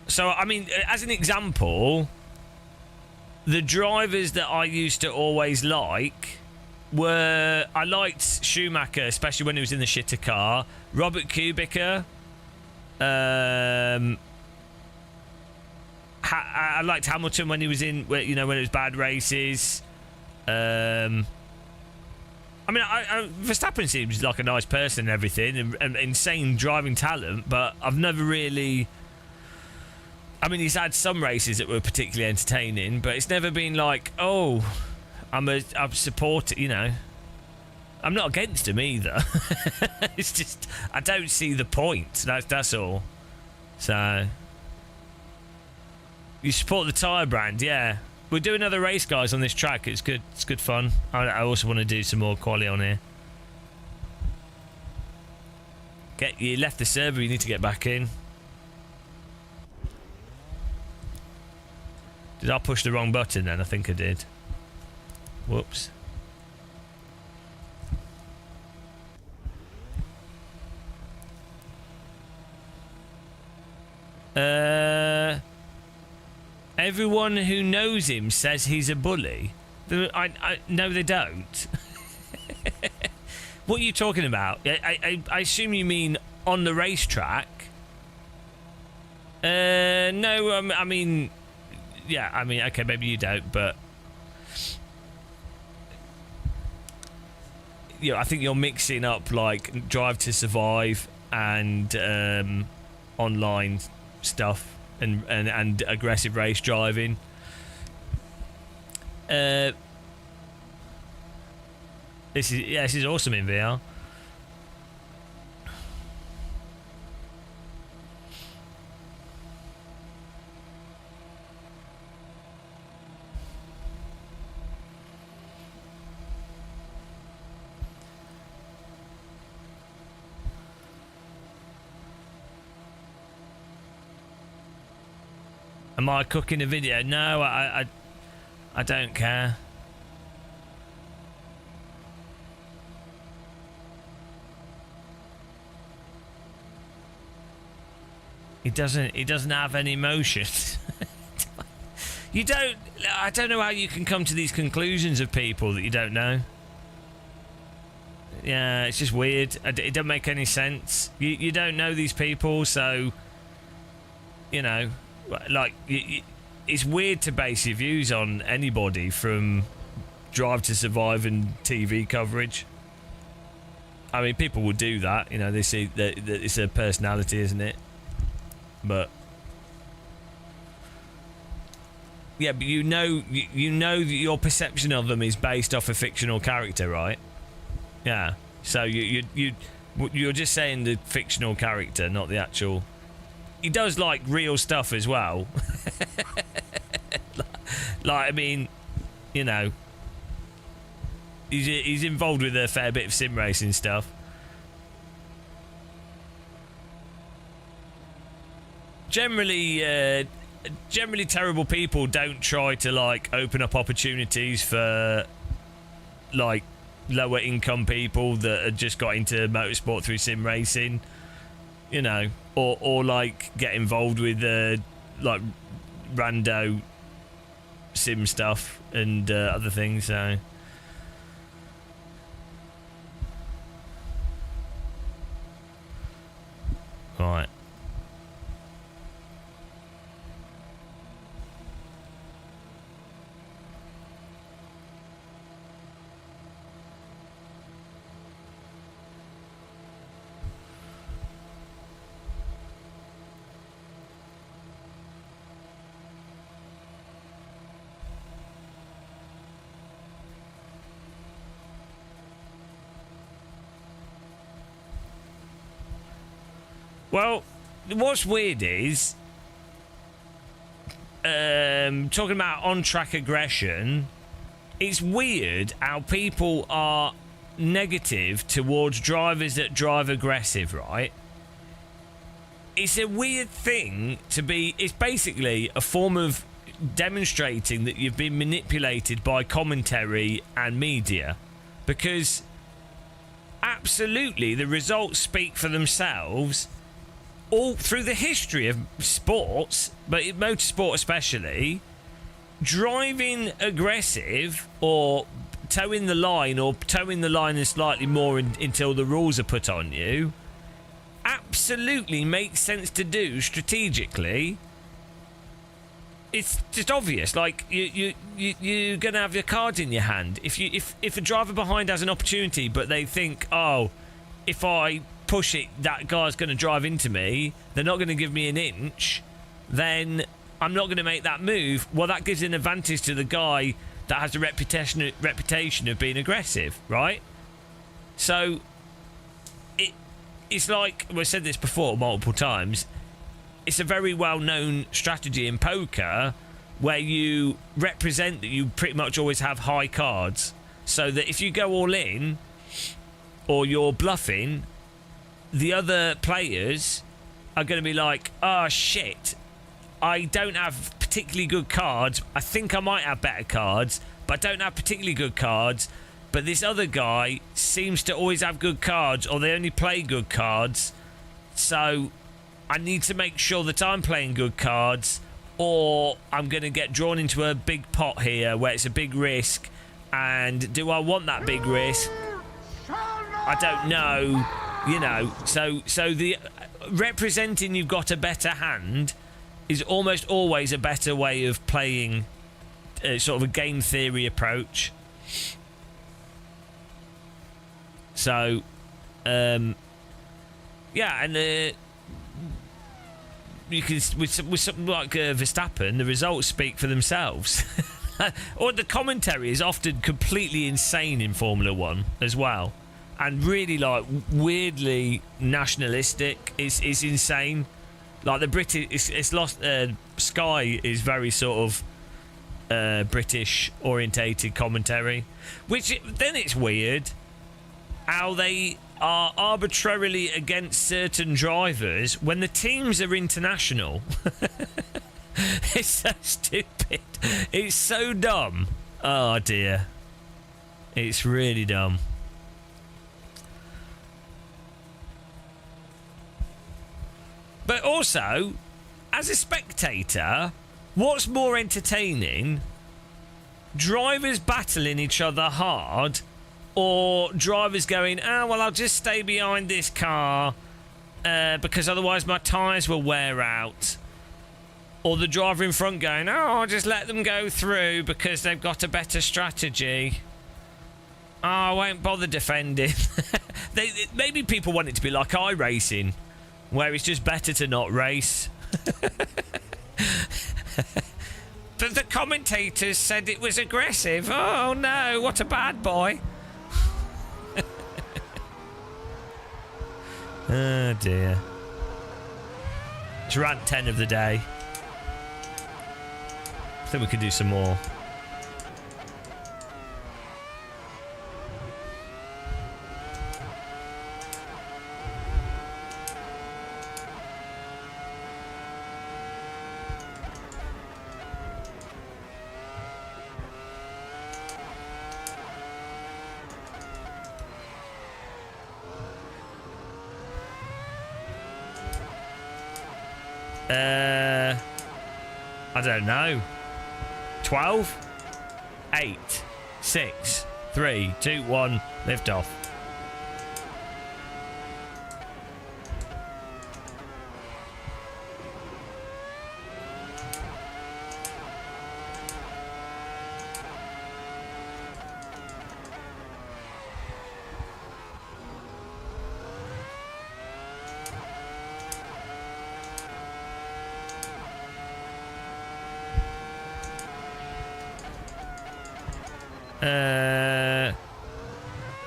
So, I mean, as an example, the drivers that I used to always like were... I liked Schumacher, especially when he was in the shitter car. Robert Kubica. I liked Hamilton when he was in... when it was bad races. I mean, Verstappen seems like a nice person and everything, and insane driving talent, but I've never really... I mean, he's had some races that were particularly entertaining, but it's never been like, oh, I'm support, I'm not against him either. It's just, I don't see the point. That's all. So, you support the tyre brand, yeah. We'll do another race, guys, on this track. It's good. It's good fun. I also want to do some more quali on here. You left the server. You need to get back in. Did I push the wrong button then? I think I did. Whoops. Everyone who knows him says he's a bully. No, they don't. What are you talking about? I assume you mean on the racetrack. No, I mean... yeah, I mean, okay, maybe you don't, but... I think you're mixing up like Drive to Survive and online stuff and aggressive race driving. This is awesome in VR. Am I cooking a video? No, I don't care. He doesn't have any emotion. I don't know how you can come to these conclusions of people that you don't know. Yeah, it's just weird. It doesn't make any sense. You don't know these people, so like it's weird to base your views on anybody from Drive to Survive and TV coverage. I mean, people will do that. They see that it's a personality, isn't it? But yeah, but you know that your perception of them is based off a fictional character, right? Yeah. So you're just saying the fictional character, not the actual. He does like real stuff as well. Like, I mean, he's involved with a fair bit of sim racing stuff. Generally terrible people don't try to like open up opportunities for like lower income people that have just got into motorsport through sim racing. Or like get involved with like rando sim stuff and other things. So right. Well, what's weird is talking about on-track aggression. It's weird how people are negative towards drivers that drive aggressive, right? It's a weird thing to be. It's basically a form of demonstrating that you've been manipulated by commentary and media, because absolutely the results speak for themselves. All through the history of sports, but in motorsport especially, driving aggressive or towing the line and slightly more until the rules are put on you absolutely makes sense to do strategically. It's just obvious. Like you're gonna have your cards in your hand. If a driver behind has an opportunity, but they think, oh, if I push it, that guy's going to drive into me, they're not going to give me an inch, then I'm not going to make that move. Well, that gives an advantage to the guy that has a reputation of being aggressive, right? So it's like, we've said this before multiple times, it's a very well-known strategy in poker where you represent that you pretty much always have high cards, so that if you go all in or you're bluffing, the other players are going to be like, oh shit, I don't have particularly good cards. I think I might have better cards, but I don't have particularly good cards. But this other guy seems to always have good cards, or they only play good cards. So I need to make sure that I'm playing good cards, or I'm going to get drawn into a big pot here where it's a big risk. And do I want that big risk? I don't know. So the representing you've got a better hand is almost always a better way of playing, sort of a game theory approach. So, yeah, and you can with something like Verstappen, the results speak for themselves. Or the commentary is often completely insane in Formula One as well, and really like weirdly nationalistic. It's insane. Like the British, it's lost. Sky is very sort of British orientated commentary, which then it's weird how they are arbitrarily against certain drivers when the teams are international. It's so stupid. It's so dumb. Oh dear. It's really dumb. But also, as a spectator, what's more entertaining? Drivers battling each other hard, or drivers going, oh, well, I'll just stay behind this car because otherwise my tyres will wear out. Or the driver in front going, oh, I'll just let them go through because they've got a better strategy. Oh, I won't bother defending. Maybe people want it to be like iRacing, where it's just better to not race. But the commentators said it was aggressive. Oh, no, what a bad boy. Oh, dear. It's rant 10 of the day. I think we could do some more. I don't know. 12, 8, 6, 3, 2, 1, lift off.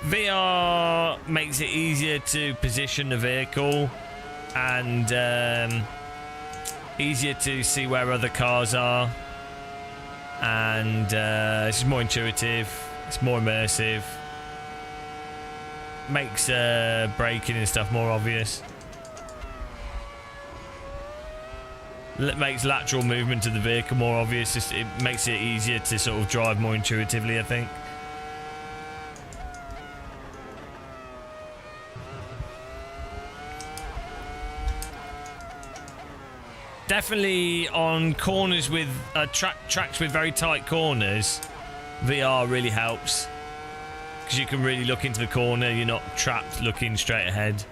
VR makes it easier to position the vehicle and easier to see where other cars are, and it's just more intuitive, it's more immersive, makes braking and stuff more obvious. It makes lateral movement of the vehicle more obvious. It makes it easier to sort of drive more intuitively, I think. Definitely on corners with tracks with very tight corners, VR really helps because you can really look into the corner. You're not trapped looking straight ahead.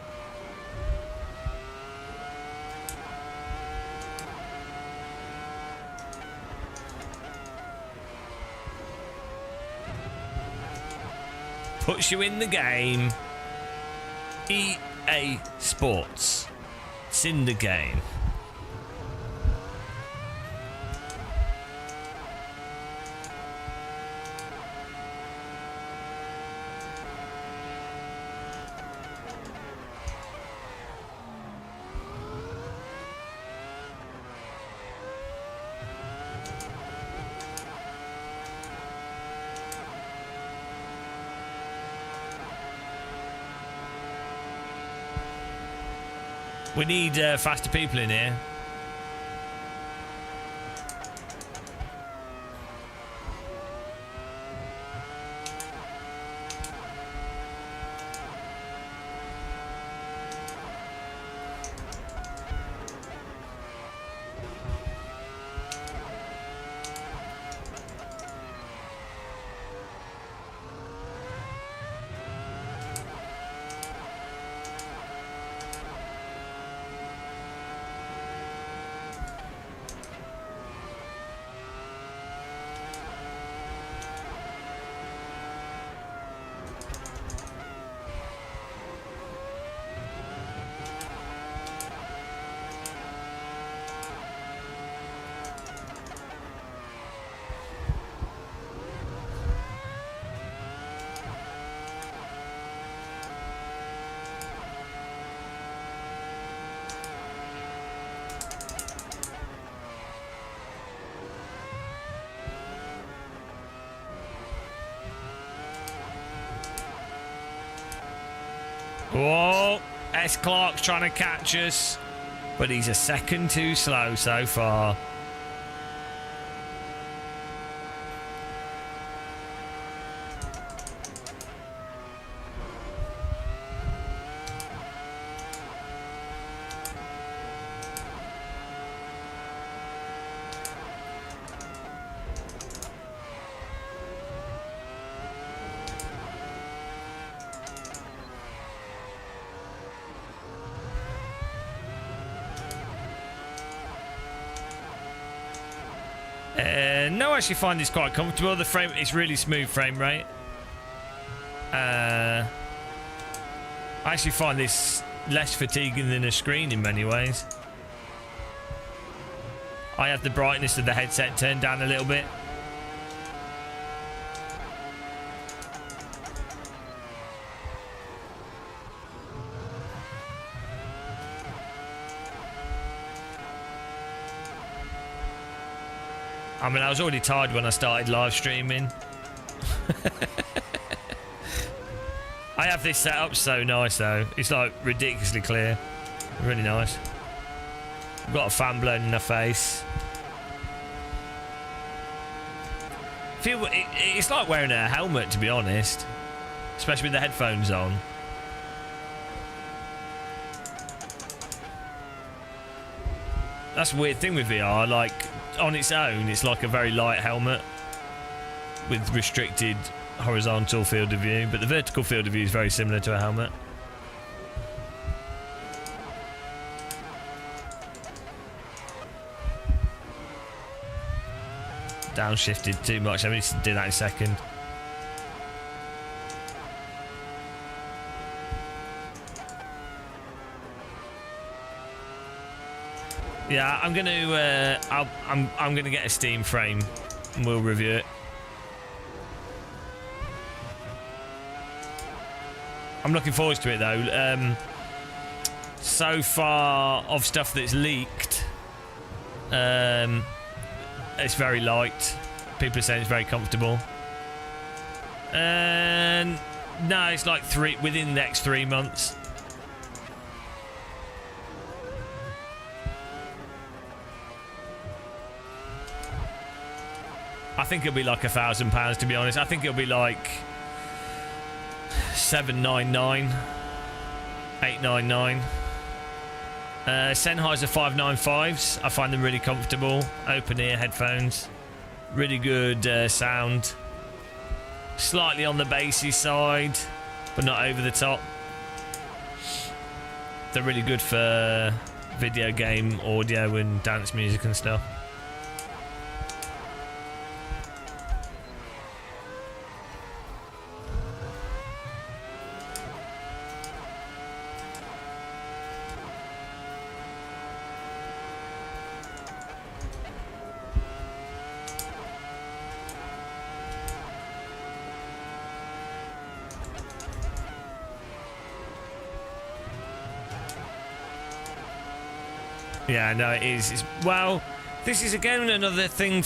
Puts you in the game. EA Sports. It's in the game. We need faster people in here. Whoa, S. Clark's trying to catch us, but he's a second too slow so far. No, I actually find this quite comfortable. The frame, it's really smooth frame rate. I actually find this less fatiguing than a screen in many ways. I have the brightness of the headset turned down a little bit. I mean, I was already tired when I started live streaming. I have this set up so nice though. It's like ridiculously clear. Really nice. I've got a fan blowing in the face. It's like wearing a helmet, to be honest. Especially with the headphones on. That's a weird thing with VR, like on its own it's like a very light helmet with restricted horizontal field of view, but the vertical field of view is very similar to a helmet. Downshifted too much, I need to do that in a second. Yeah, I'm gonna I'm gonna get a Steam frame and we'll review it. I'm looking forward to it though. So far of stuff that's leaked, it's very light. People are saying it's very comfortable. And no, it's like within the next 3 months. I think it'll be like £1,000, to be honest. I think it'll be like 799, 899. Sennheiser 595s. I find them really comfortable. Open ear headphones. Really good sound. Slightly on the bassy side, but not over the top. They're really good for video game audio and dance music and stuff. Yeah, no, it is. Well, this is again another thing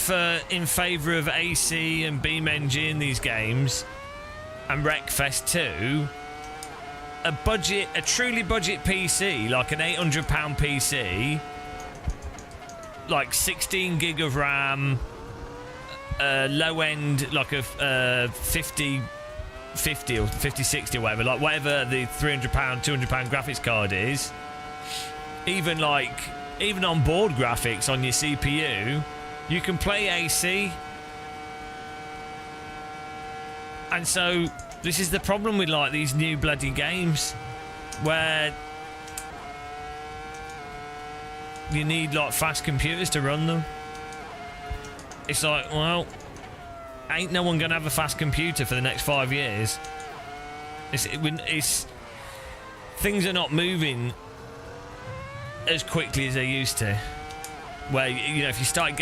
in favour of AC and Beam Engine, these games, and Wreckfest 2. A truly budget PC, like an £800 PC, like 16 gig of RAM, low end, like a 50 or 5060 or whatever, like whatever the £300, £200 graphics card is. Even on board graphics on your CPU, you can play AC. And so this is the problem with like these new bloody games where you need like fast computers to run them. It's like, well, ain't no one gonna have a fast computer for the next 5 years. It's things are not moving as quickly as they used to. Where, you know, if you start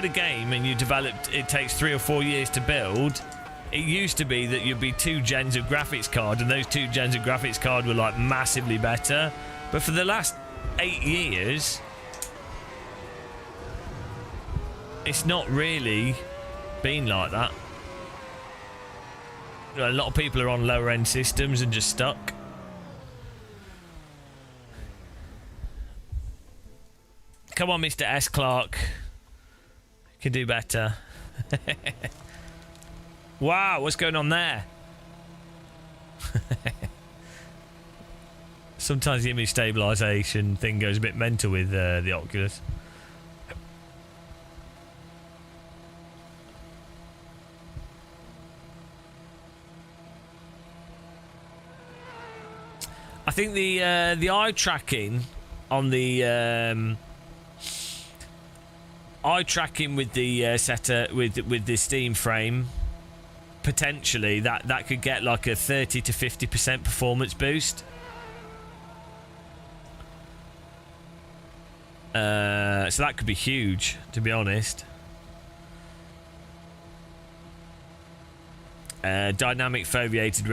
a game and you developed, it takes 3 or 4 years to build. It used to be that you'd be 2 gens of graphics card, and those 2 gens of graphics card were like massively better. But for the last 8 years, it's not really been like that. A lot of people are on lower end systems and just stuck. Come on, Mr. S. Clark. You can do better. Wow, what's going on there? Sometimes the image stabilization thing goes a bit mental with the Oculus. I think the eye tracking on the eye tracking with the setter with the Steam frame, potentially that could get like a 30 to 50% performance boost. So that could be huge, to be honest. Dynamic foveated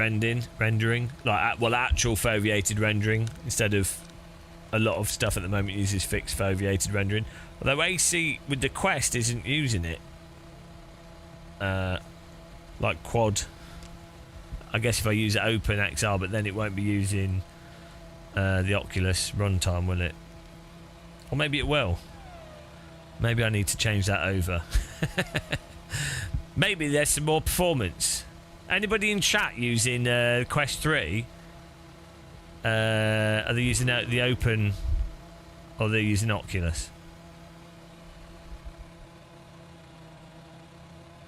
rendering, like actual foveated rendering instead of a lot of stuff at the moment uses fixed foveated rendering. Although AC with the Quest isn't using it. Like quad. I guess if I use Open XR, but then it won't be using the Oculus runtime, will it? Or maybe it will. Maybe I need to change that over. Maybe there's some more performance. Anybody in chat using Quest 3? Are they using the Open or are they using Oculus?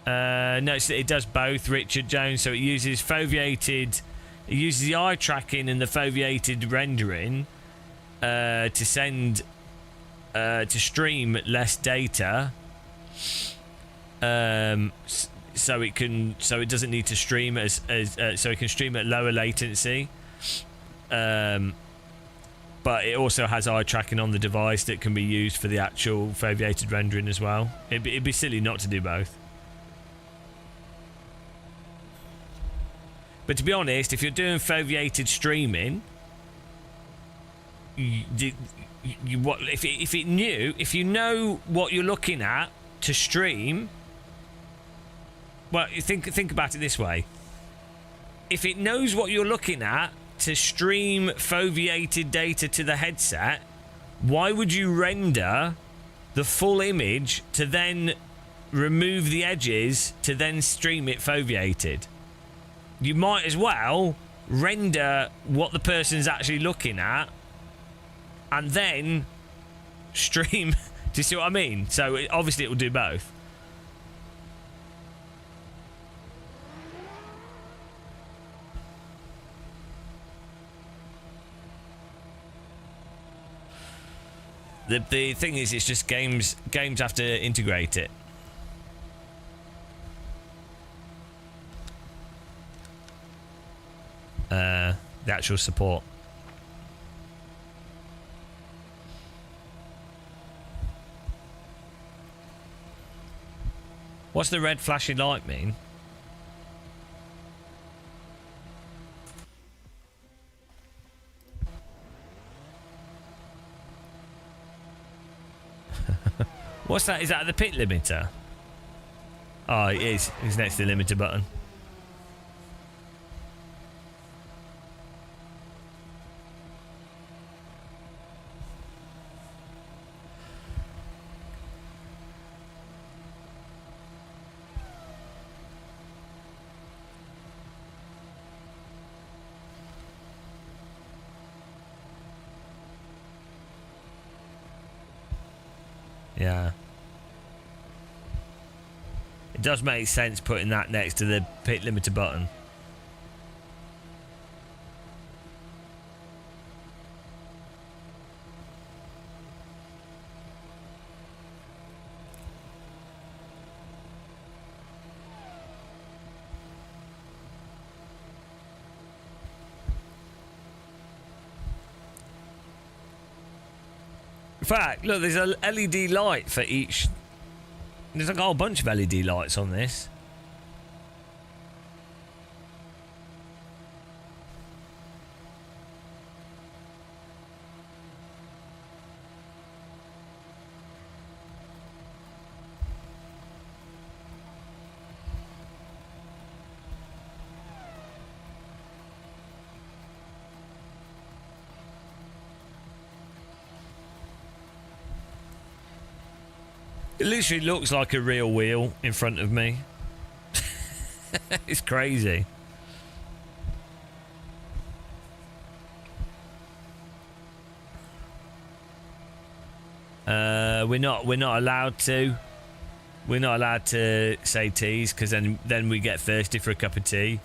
No, it does both, Richard Jones. So it uses foveated, it uses the eye tracking and the foveated rendering to send to stream less data. So it doesn't need to stream so it can stream at lower latency. But it also has eye tracking on the device that can be used for the actual foveated rendering as well. It'd be silly not to do both. But to be honest, if you're doing foveated streaming, if you know what you're looking at to stream, well, think about it this way. If it knows what you're looking at to stream foveated data to the headset, why would you render the full image to then remove the edges to then stream it foveated? You might as well render what the person's actually looking at and then stream. Do you see what I mean? So obviously it will do both. The thing is, it's just games have to integrate it. The actual support. What's the red flashing light mean? What's that? Is that the pit limiter? Oh, it is. It's next to the limiter button. Yeah. It does make sense putting that next to the pit limiter button. In fact, look, there's a LED light for each. There's like a whole bunch of LED lights on this. It literally looks like a real wheel in front of me. It's crazy. We're not allowed to. We're not allowed to say teas because then we get thirsty for a cup of tea,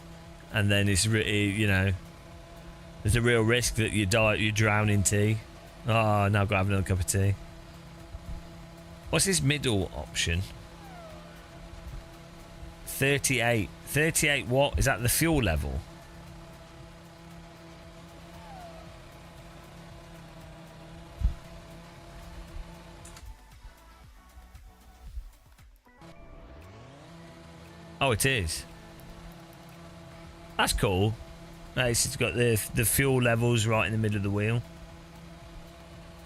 and then it's you know, there's a real risk that you drown in tea. Oh, now I've got to have another cup of tea. What's this middle option? 38. 38 what? Is that the fuel level? Oh, it is. That's cool. It's got the fuel levels right in the middle of the wheel.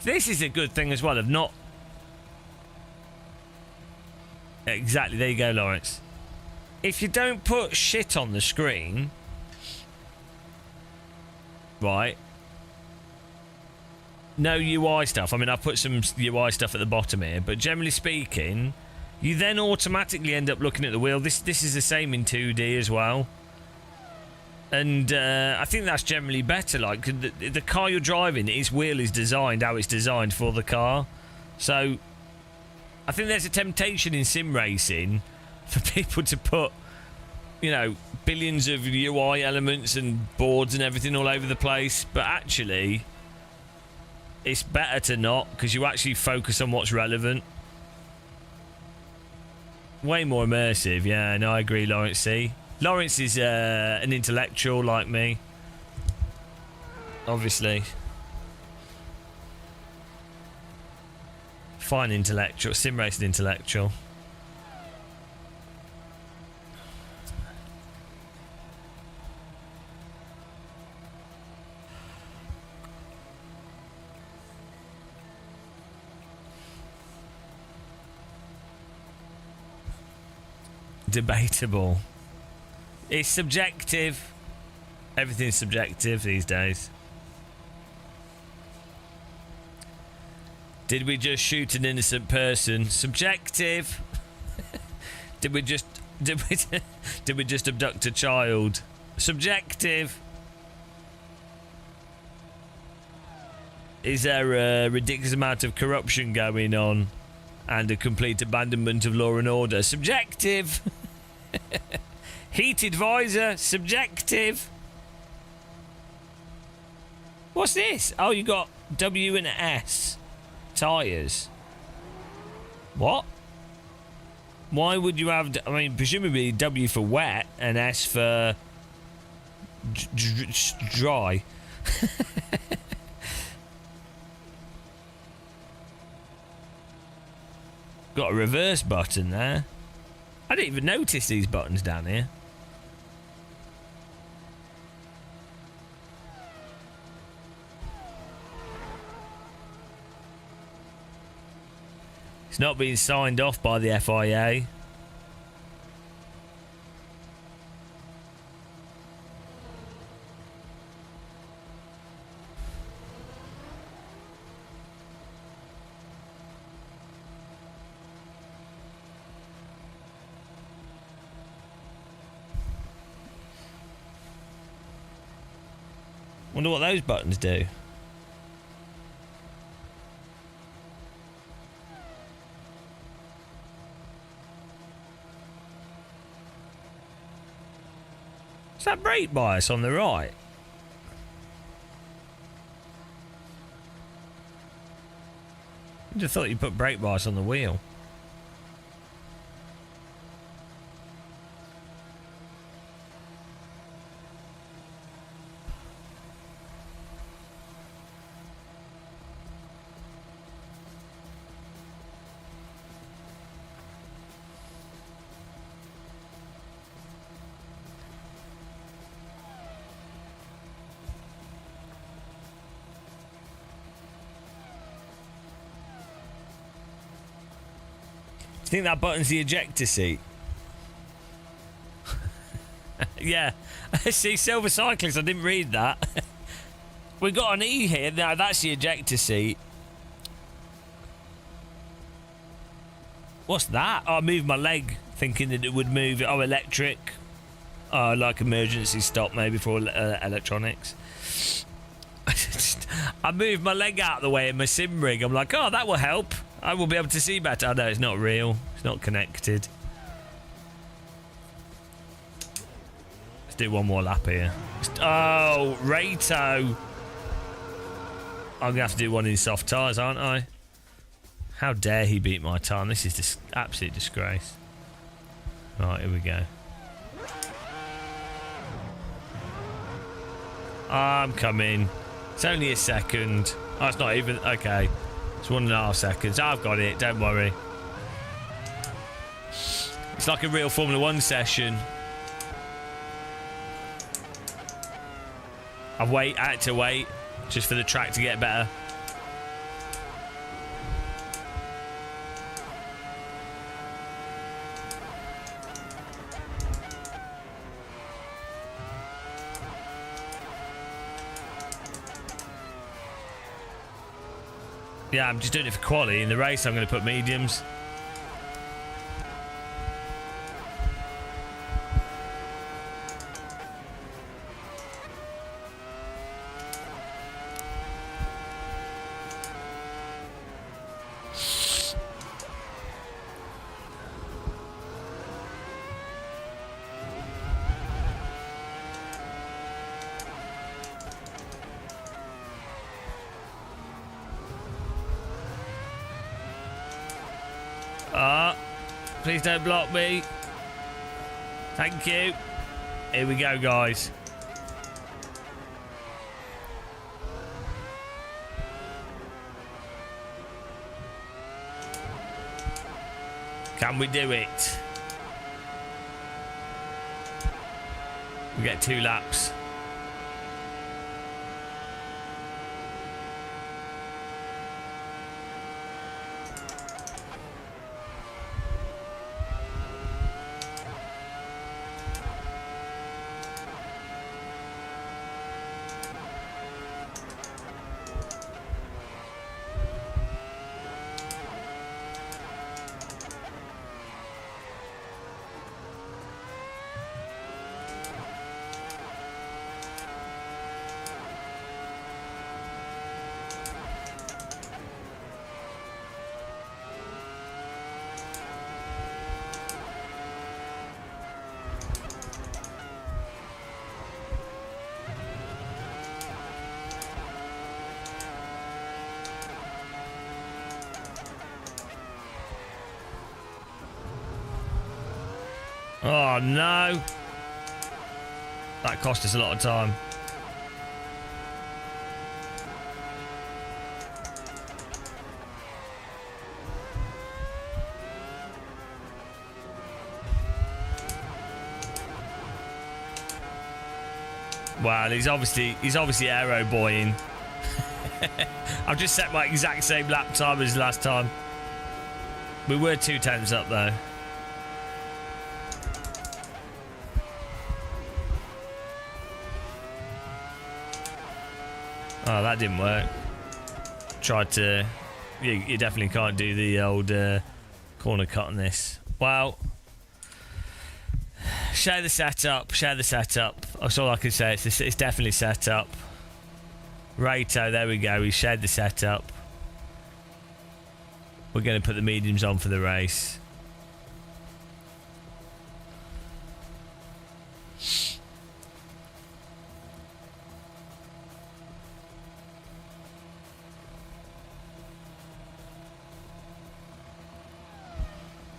This is a good thing as well of not... Exactly, there you go, Lawrence. If you don't put shit on the screen... Right. No UI stuff. I mean, I've put some UI stuff at the bottom here, but generally speaking, you then automatically end up looking at the wheel. This is the same in 2D as well. And I think that's generally better. Like, the car you're driving, its wheel is designed how it's designed for the car. So, I think there's a temptation in sim racing for people to put, you know, billions of UI elements and boards and everything all over the place. But actually, it's better to not, because you actually focus on what's relevant. Way more immersive. Yeah, no, I agree, Lawrence C. Lawrence is an intellectual like me. Obviously. Fine intellectual. Sim racing intellectual. Debatable. It's subjective. Everything's subjective these days. Did we just shoot an innocent person? Subjective. Did we just abduct a child? Subjective. Is there a ridiculous amount of corruption going on and a complete abandonment of law and order? Subjective. Heated visor, subjective. What's this? Oh, you got W and S tyres. What? Why would you have... I mean, presumably W for wet and S for dry. Got a reverse button there. I didn't even notice these buttons down here. It's not being signed off by the FIA. Wonder what those buttons do. Is that brake bias on the right? I just thought you put brake bias on the wheel. I think that button's the ejector seat. Yeah. See, Silver Cyclist, I didn't read that. We've got an E here. Now, that's the ejector seat. What's that? Oh, I moved my leg thinking that it would move it. Oh, electric. Oh, like emergency stop maybe for electronics. I moved my leg out of the way in my sim rig. I'm like, oh, that will help. I will be able to see better. Oh, no, it's not real. It's not connected. Let's do one more lap here. Oh, Rato. I'm going to have to do one in soft tyres, aren't I? How dare he beat my time? This is absolute disgrace. Right, here we go. I'm coming. It's only a second. Oh, it's not even... Okay. It's 1.5 seconds. I've got it. Don't worry. It's like a real Formula 1 session. I had to wait just for the track to get better. Yeah, I'm just doing it for quality. In the race, I'm going to put mediums. Please don't block me. Thank you. Here we go, guys. Can we do it? We get 2 laps. Oh, no. That cost us a lot of time. Wow, he's obviously aero boying. I've just set my exact same lap time as last time. We were 2/10 up though. Oh, that didn't work. Tried to... You definitely can't do the old corner cut on this. Well, share the setup. Share the setup. That's all I can say. It's definitely set up. Rato, there we go. We shared the setup. We're going to put the mediums on for the race.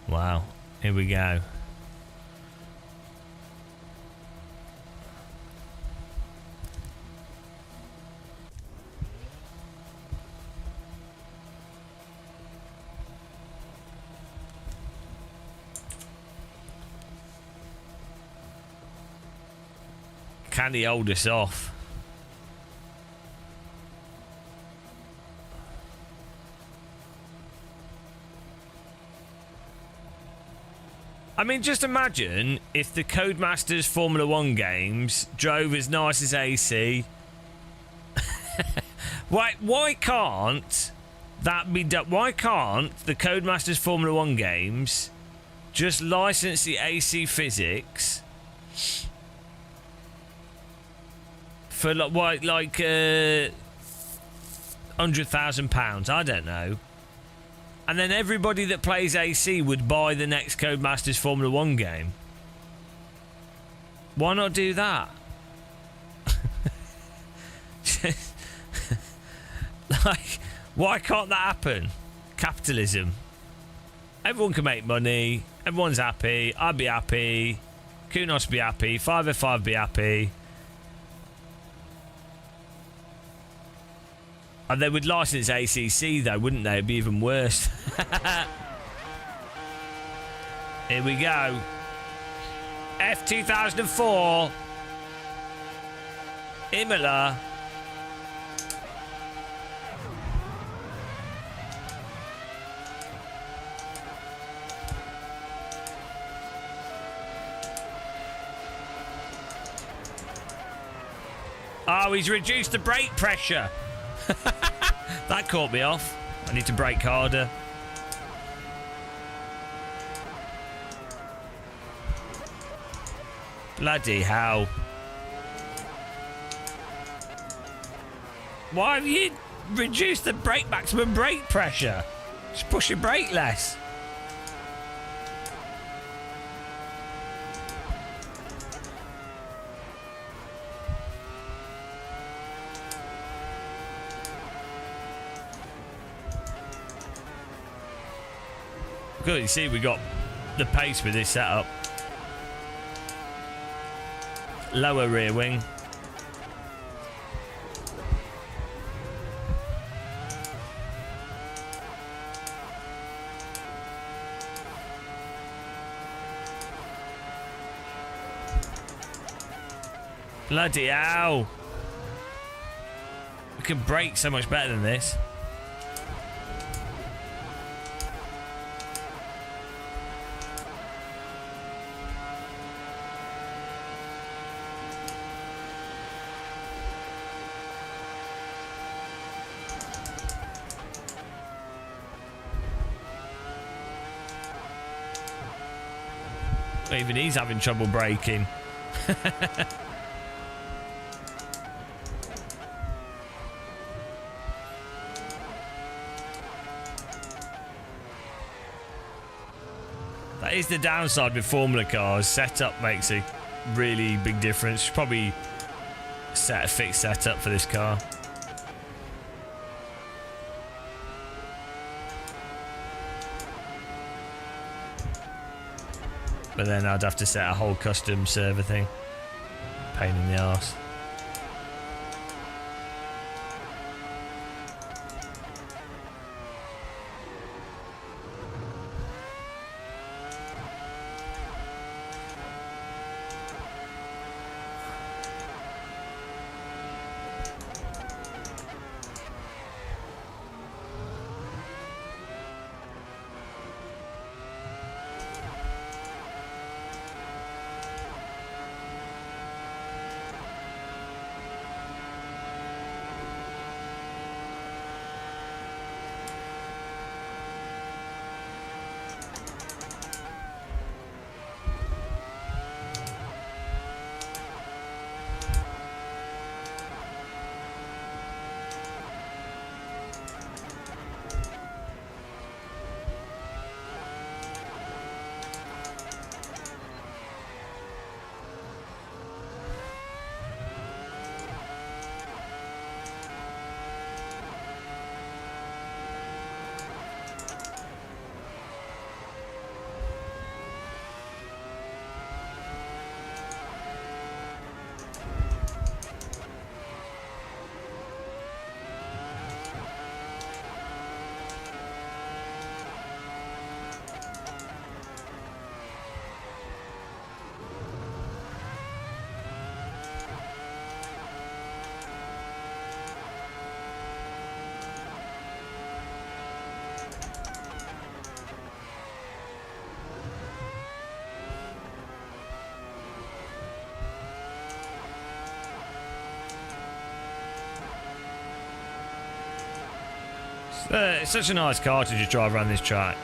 Wow, here we go. Can he hold us off? I mean, just imagine if the Codemasters Formula 1 games drove as nice as AC. Why can't that be done? Why can't the Codemasters Formula 1 games just license the AC physics for like £100,000? I don't know. And then everybody that plays AC would buy the next Codemasters Formula 1 game. Why not do that? Like, why can't that happen? Capitalism. Everyone can make money. Everyone's happy. I'd be happy. Kunos be happy. 5F5 be happy. And they would license ACC though, wouldn't they? It'd be even worse. Here we go. F2004. Imola. Oh, he's reduced the brake pressure. That caught me off. I need to brake harder. Bloody hell. Why have you reduced the maximum brake pressure? Just push your brake less. Good, you see we got the pace with this setup. Lower rear wing. Bloody hell. We can brake so much better than this. Even he's having trouble braking. That is the downside with Formula cars. Setup makes a really big difference. Should probably set a fixed setup for this car. But then I'd have to set a whole custom server thing. Pain in the arse. It's such a nice car to just drive around this track.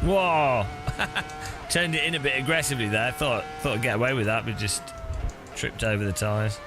Whoa! Turned it in a bit aggressively there. Thought I'd get away with that, but just tripped over the tyres.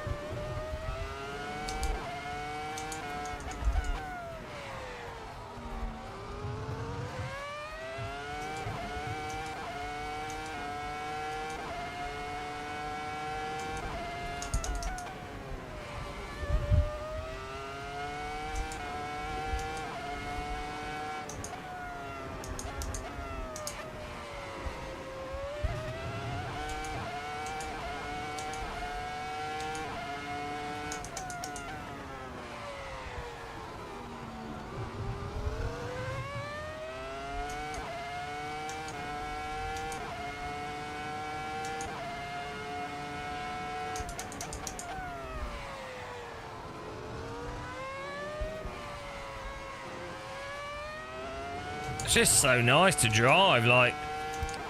It's just so nice to drive, like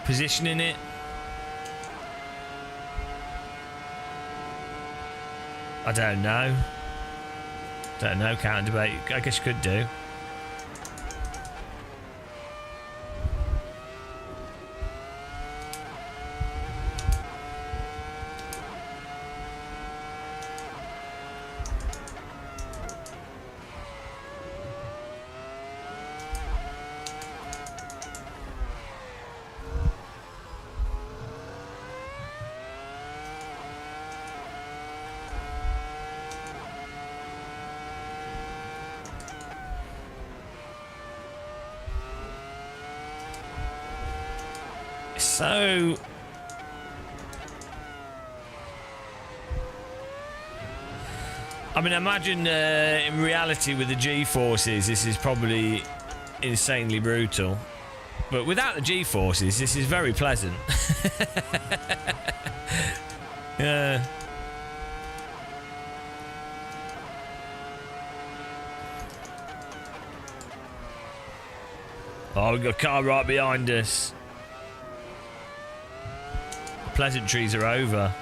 positioning it. I don't know. Counter debate. I guess you could do. So, I mean, imagine in reality with the G-forces, this is probably insanely brutal. But without the G-forces, this is very pleasant. Yeah. Oh, we've got a car right behind us. Pleasantries are over.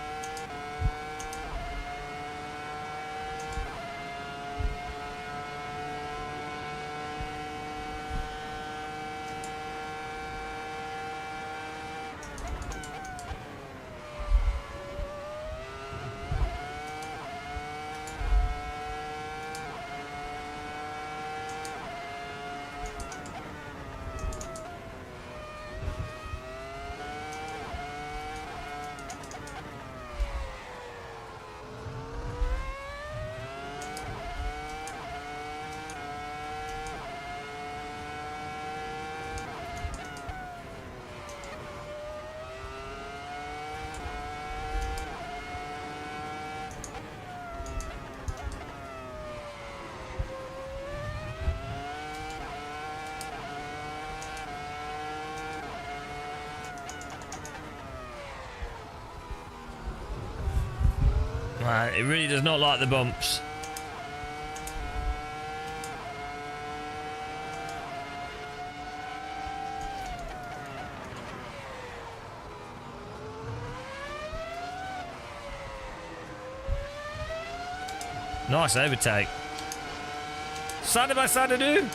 Man, it really does not like the bumps. Nice overtake. Side by side, do.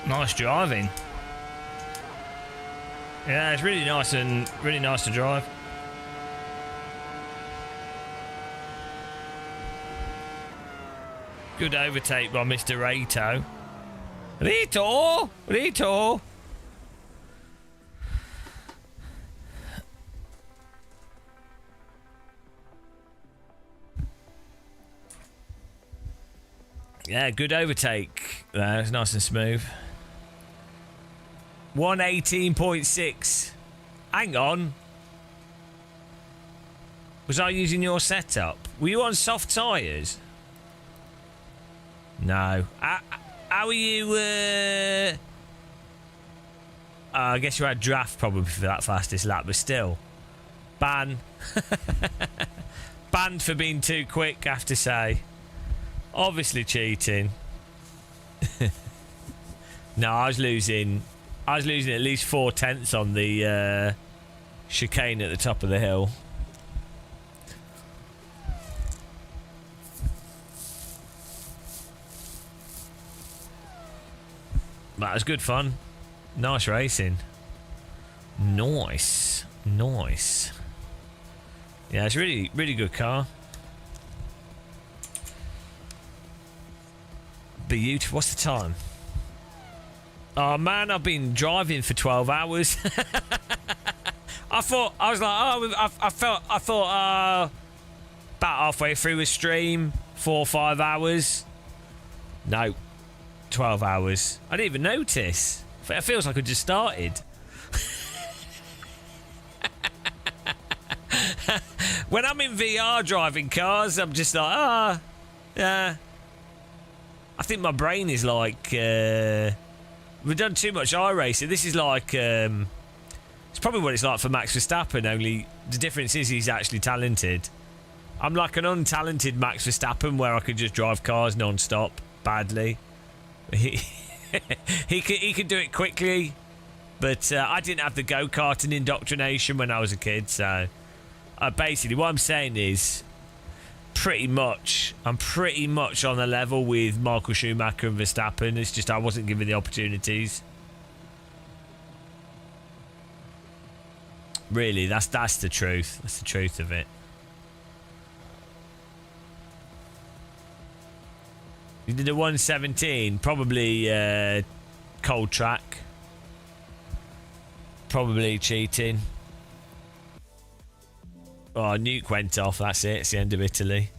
Nice driving. Yeah, it's really nice and really nice to drive. Good overtake by Mr. Rito. Rito! Yeah, good overtake. It's nice and smooth. 118.6. Hang on. Was I using your setup? Were you on soft tyres? No. How are you? I guess you had draft probably for that fastest lap, but still. Ban. Banned for being too quick, I have to say. Obviously cheating. No, I was losing at least 4/10 on the chicane at the top of the hill. That was good fun. Nice racing. Nice. Yeah, it's really, really good car. Beautiful. What's the time? Oh man, I've been driving for 12 hours. I thought about halfway through a stream, 4 or 5 hours. No, 12 hours. I didn't even notice. It feels like I just started. When I'm in VR driving cars, I'm just like, yeah. I think my brain is like, we've done too much iRacing. This is like, it's probably what it's like for Max Verstappen, only the difference is he's actually talented. I'm like an untalented Max Verstappen where I could just drive cars non-stop badly. He could do it quickly, but I didn't have the go-karting indoctrination when I was a kid, so basically what I'm saying is I'm pretty much on the level with Michael Schumacher and Verstappen. It's just I wasn't given the opportunities. Really, that's the truth. That's the truth of it. You did a 117, probably cold track. Probably cheating. Oh, nuke went off, that's it. It's the end of Italy.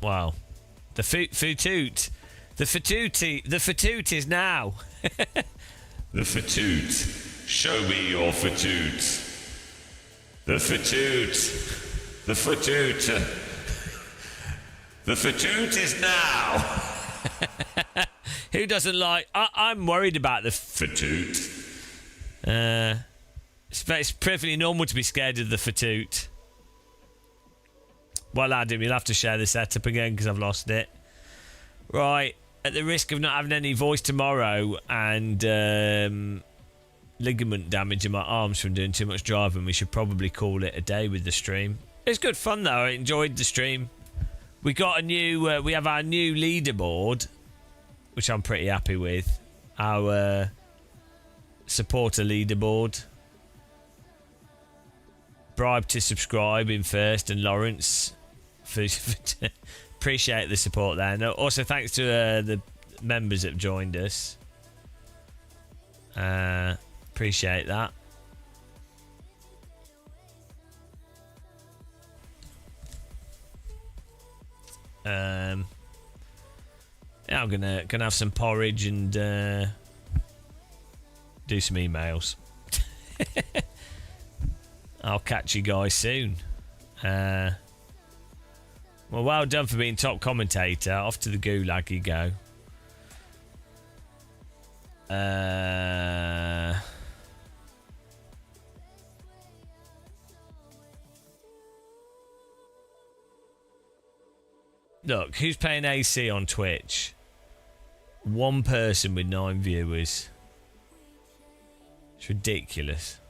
Wow. The fatoot. The fatoot is now. The fatoot. Show me your fatoot. The fatoot. The fatoot. The fatoot is now. Who doesn't like... I'm worried about the fatoot. It's perfectly normal to be scared of the fatoot. Well, Adam, you'll have to share the setup again because I've lost it. Right. At the risk of not having any voice tomorrow and ligament damage in my arms from doing too much driving. We should probably call it a day with the stream. It's good fun though. I enjoyed the stream. We got a new. We have our new leaderboard, which I'm pretty happy with. Our supporter leaderboard. Bribe to subscribe in first, and Lawrence for appreciate the support there. And also thanks to the members that have joined us. Appreciate that. Yeah, I'm gonna have some porridge and do some emails. I'll catch you guys soon. Well, well done for being top commentator. Off to the gulag you go. Look, who's playing AC on Twitch? One person with 9 viewers. It's ridiculous.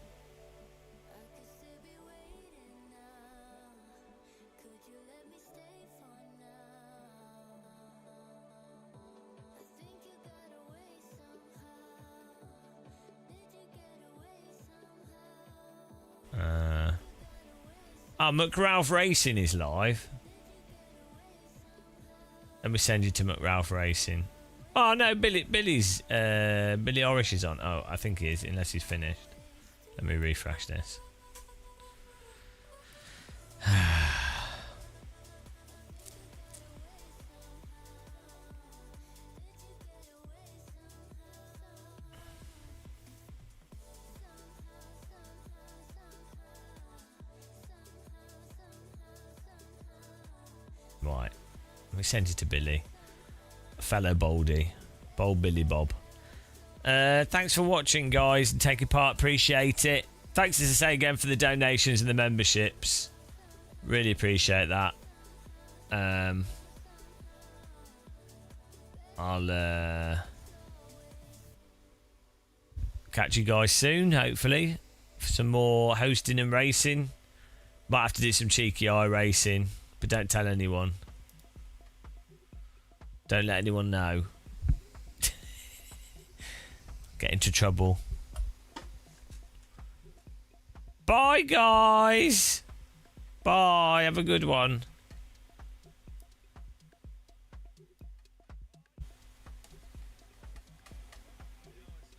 McRalph Racing is live. Let me send you to McRalph Racing. Oh no, Billy Orish is on. Oh, I think he is, unless he's finished. Let me refresh this. Right. Let me send it to Billy. Fellow Boldy. Bold Billy Bob. Thanks for watching, guys, and taking part. Appreciate it. Thanks, as I say again, for the donations and the memberships. Really appreciate that. I'll catch you guys soon, hopefully, for some more hosting and racing. Might have to do some cheeky eye racing, but don't tell anyone. Don't let anyone know. Get into trouble. Bye, guys. Bye. Have a good one.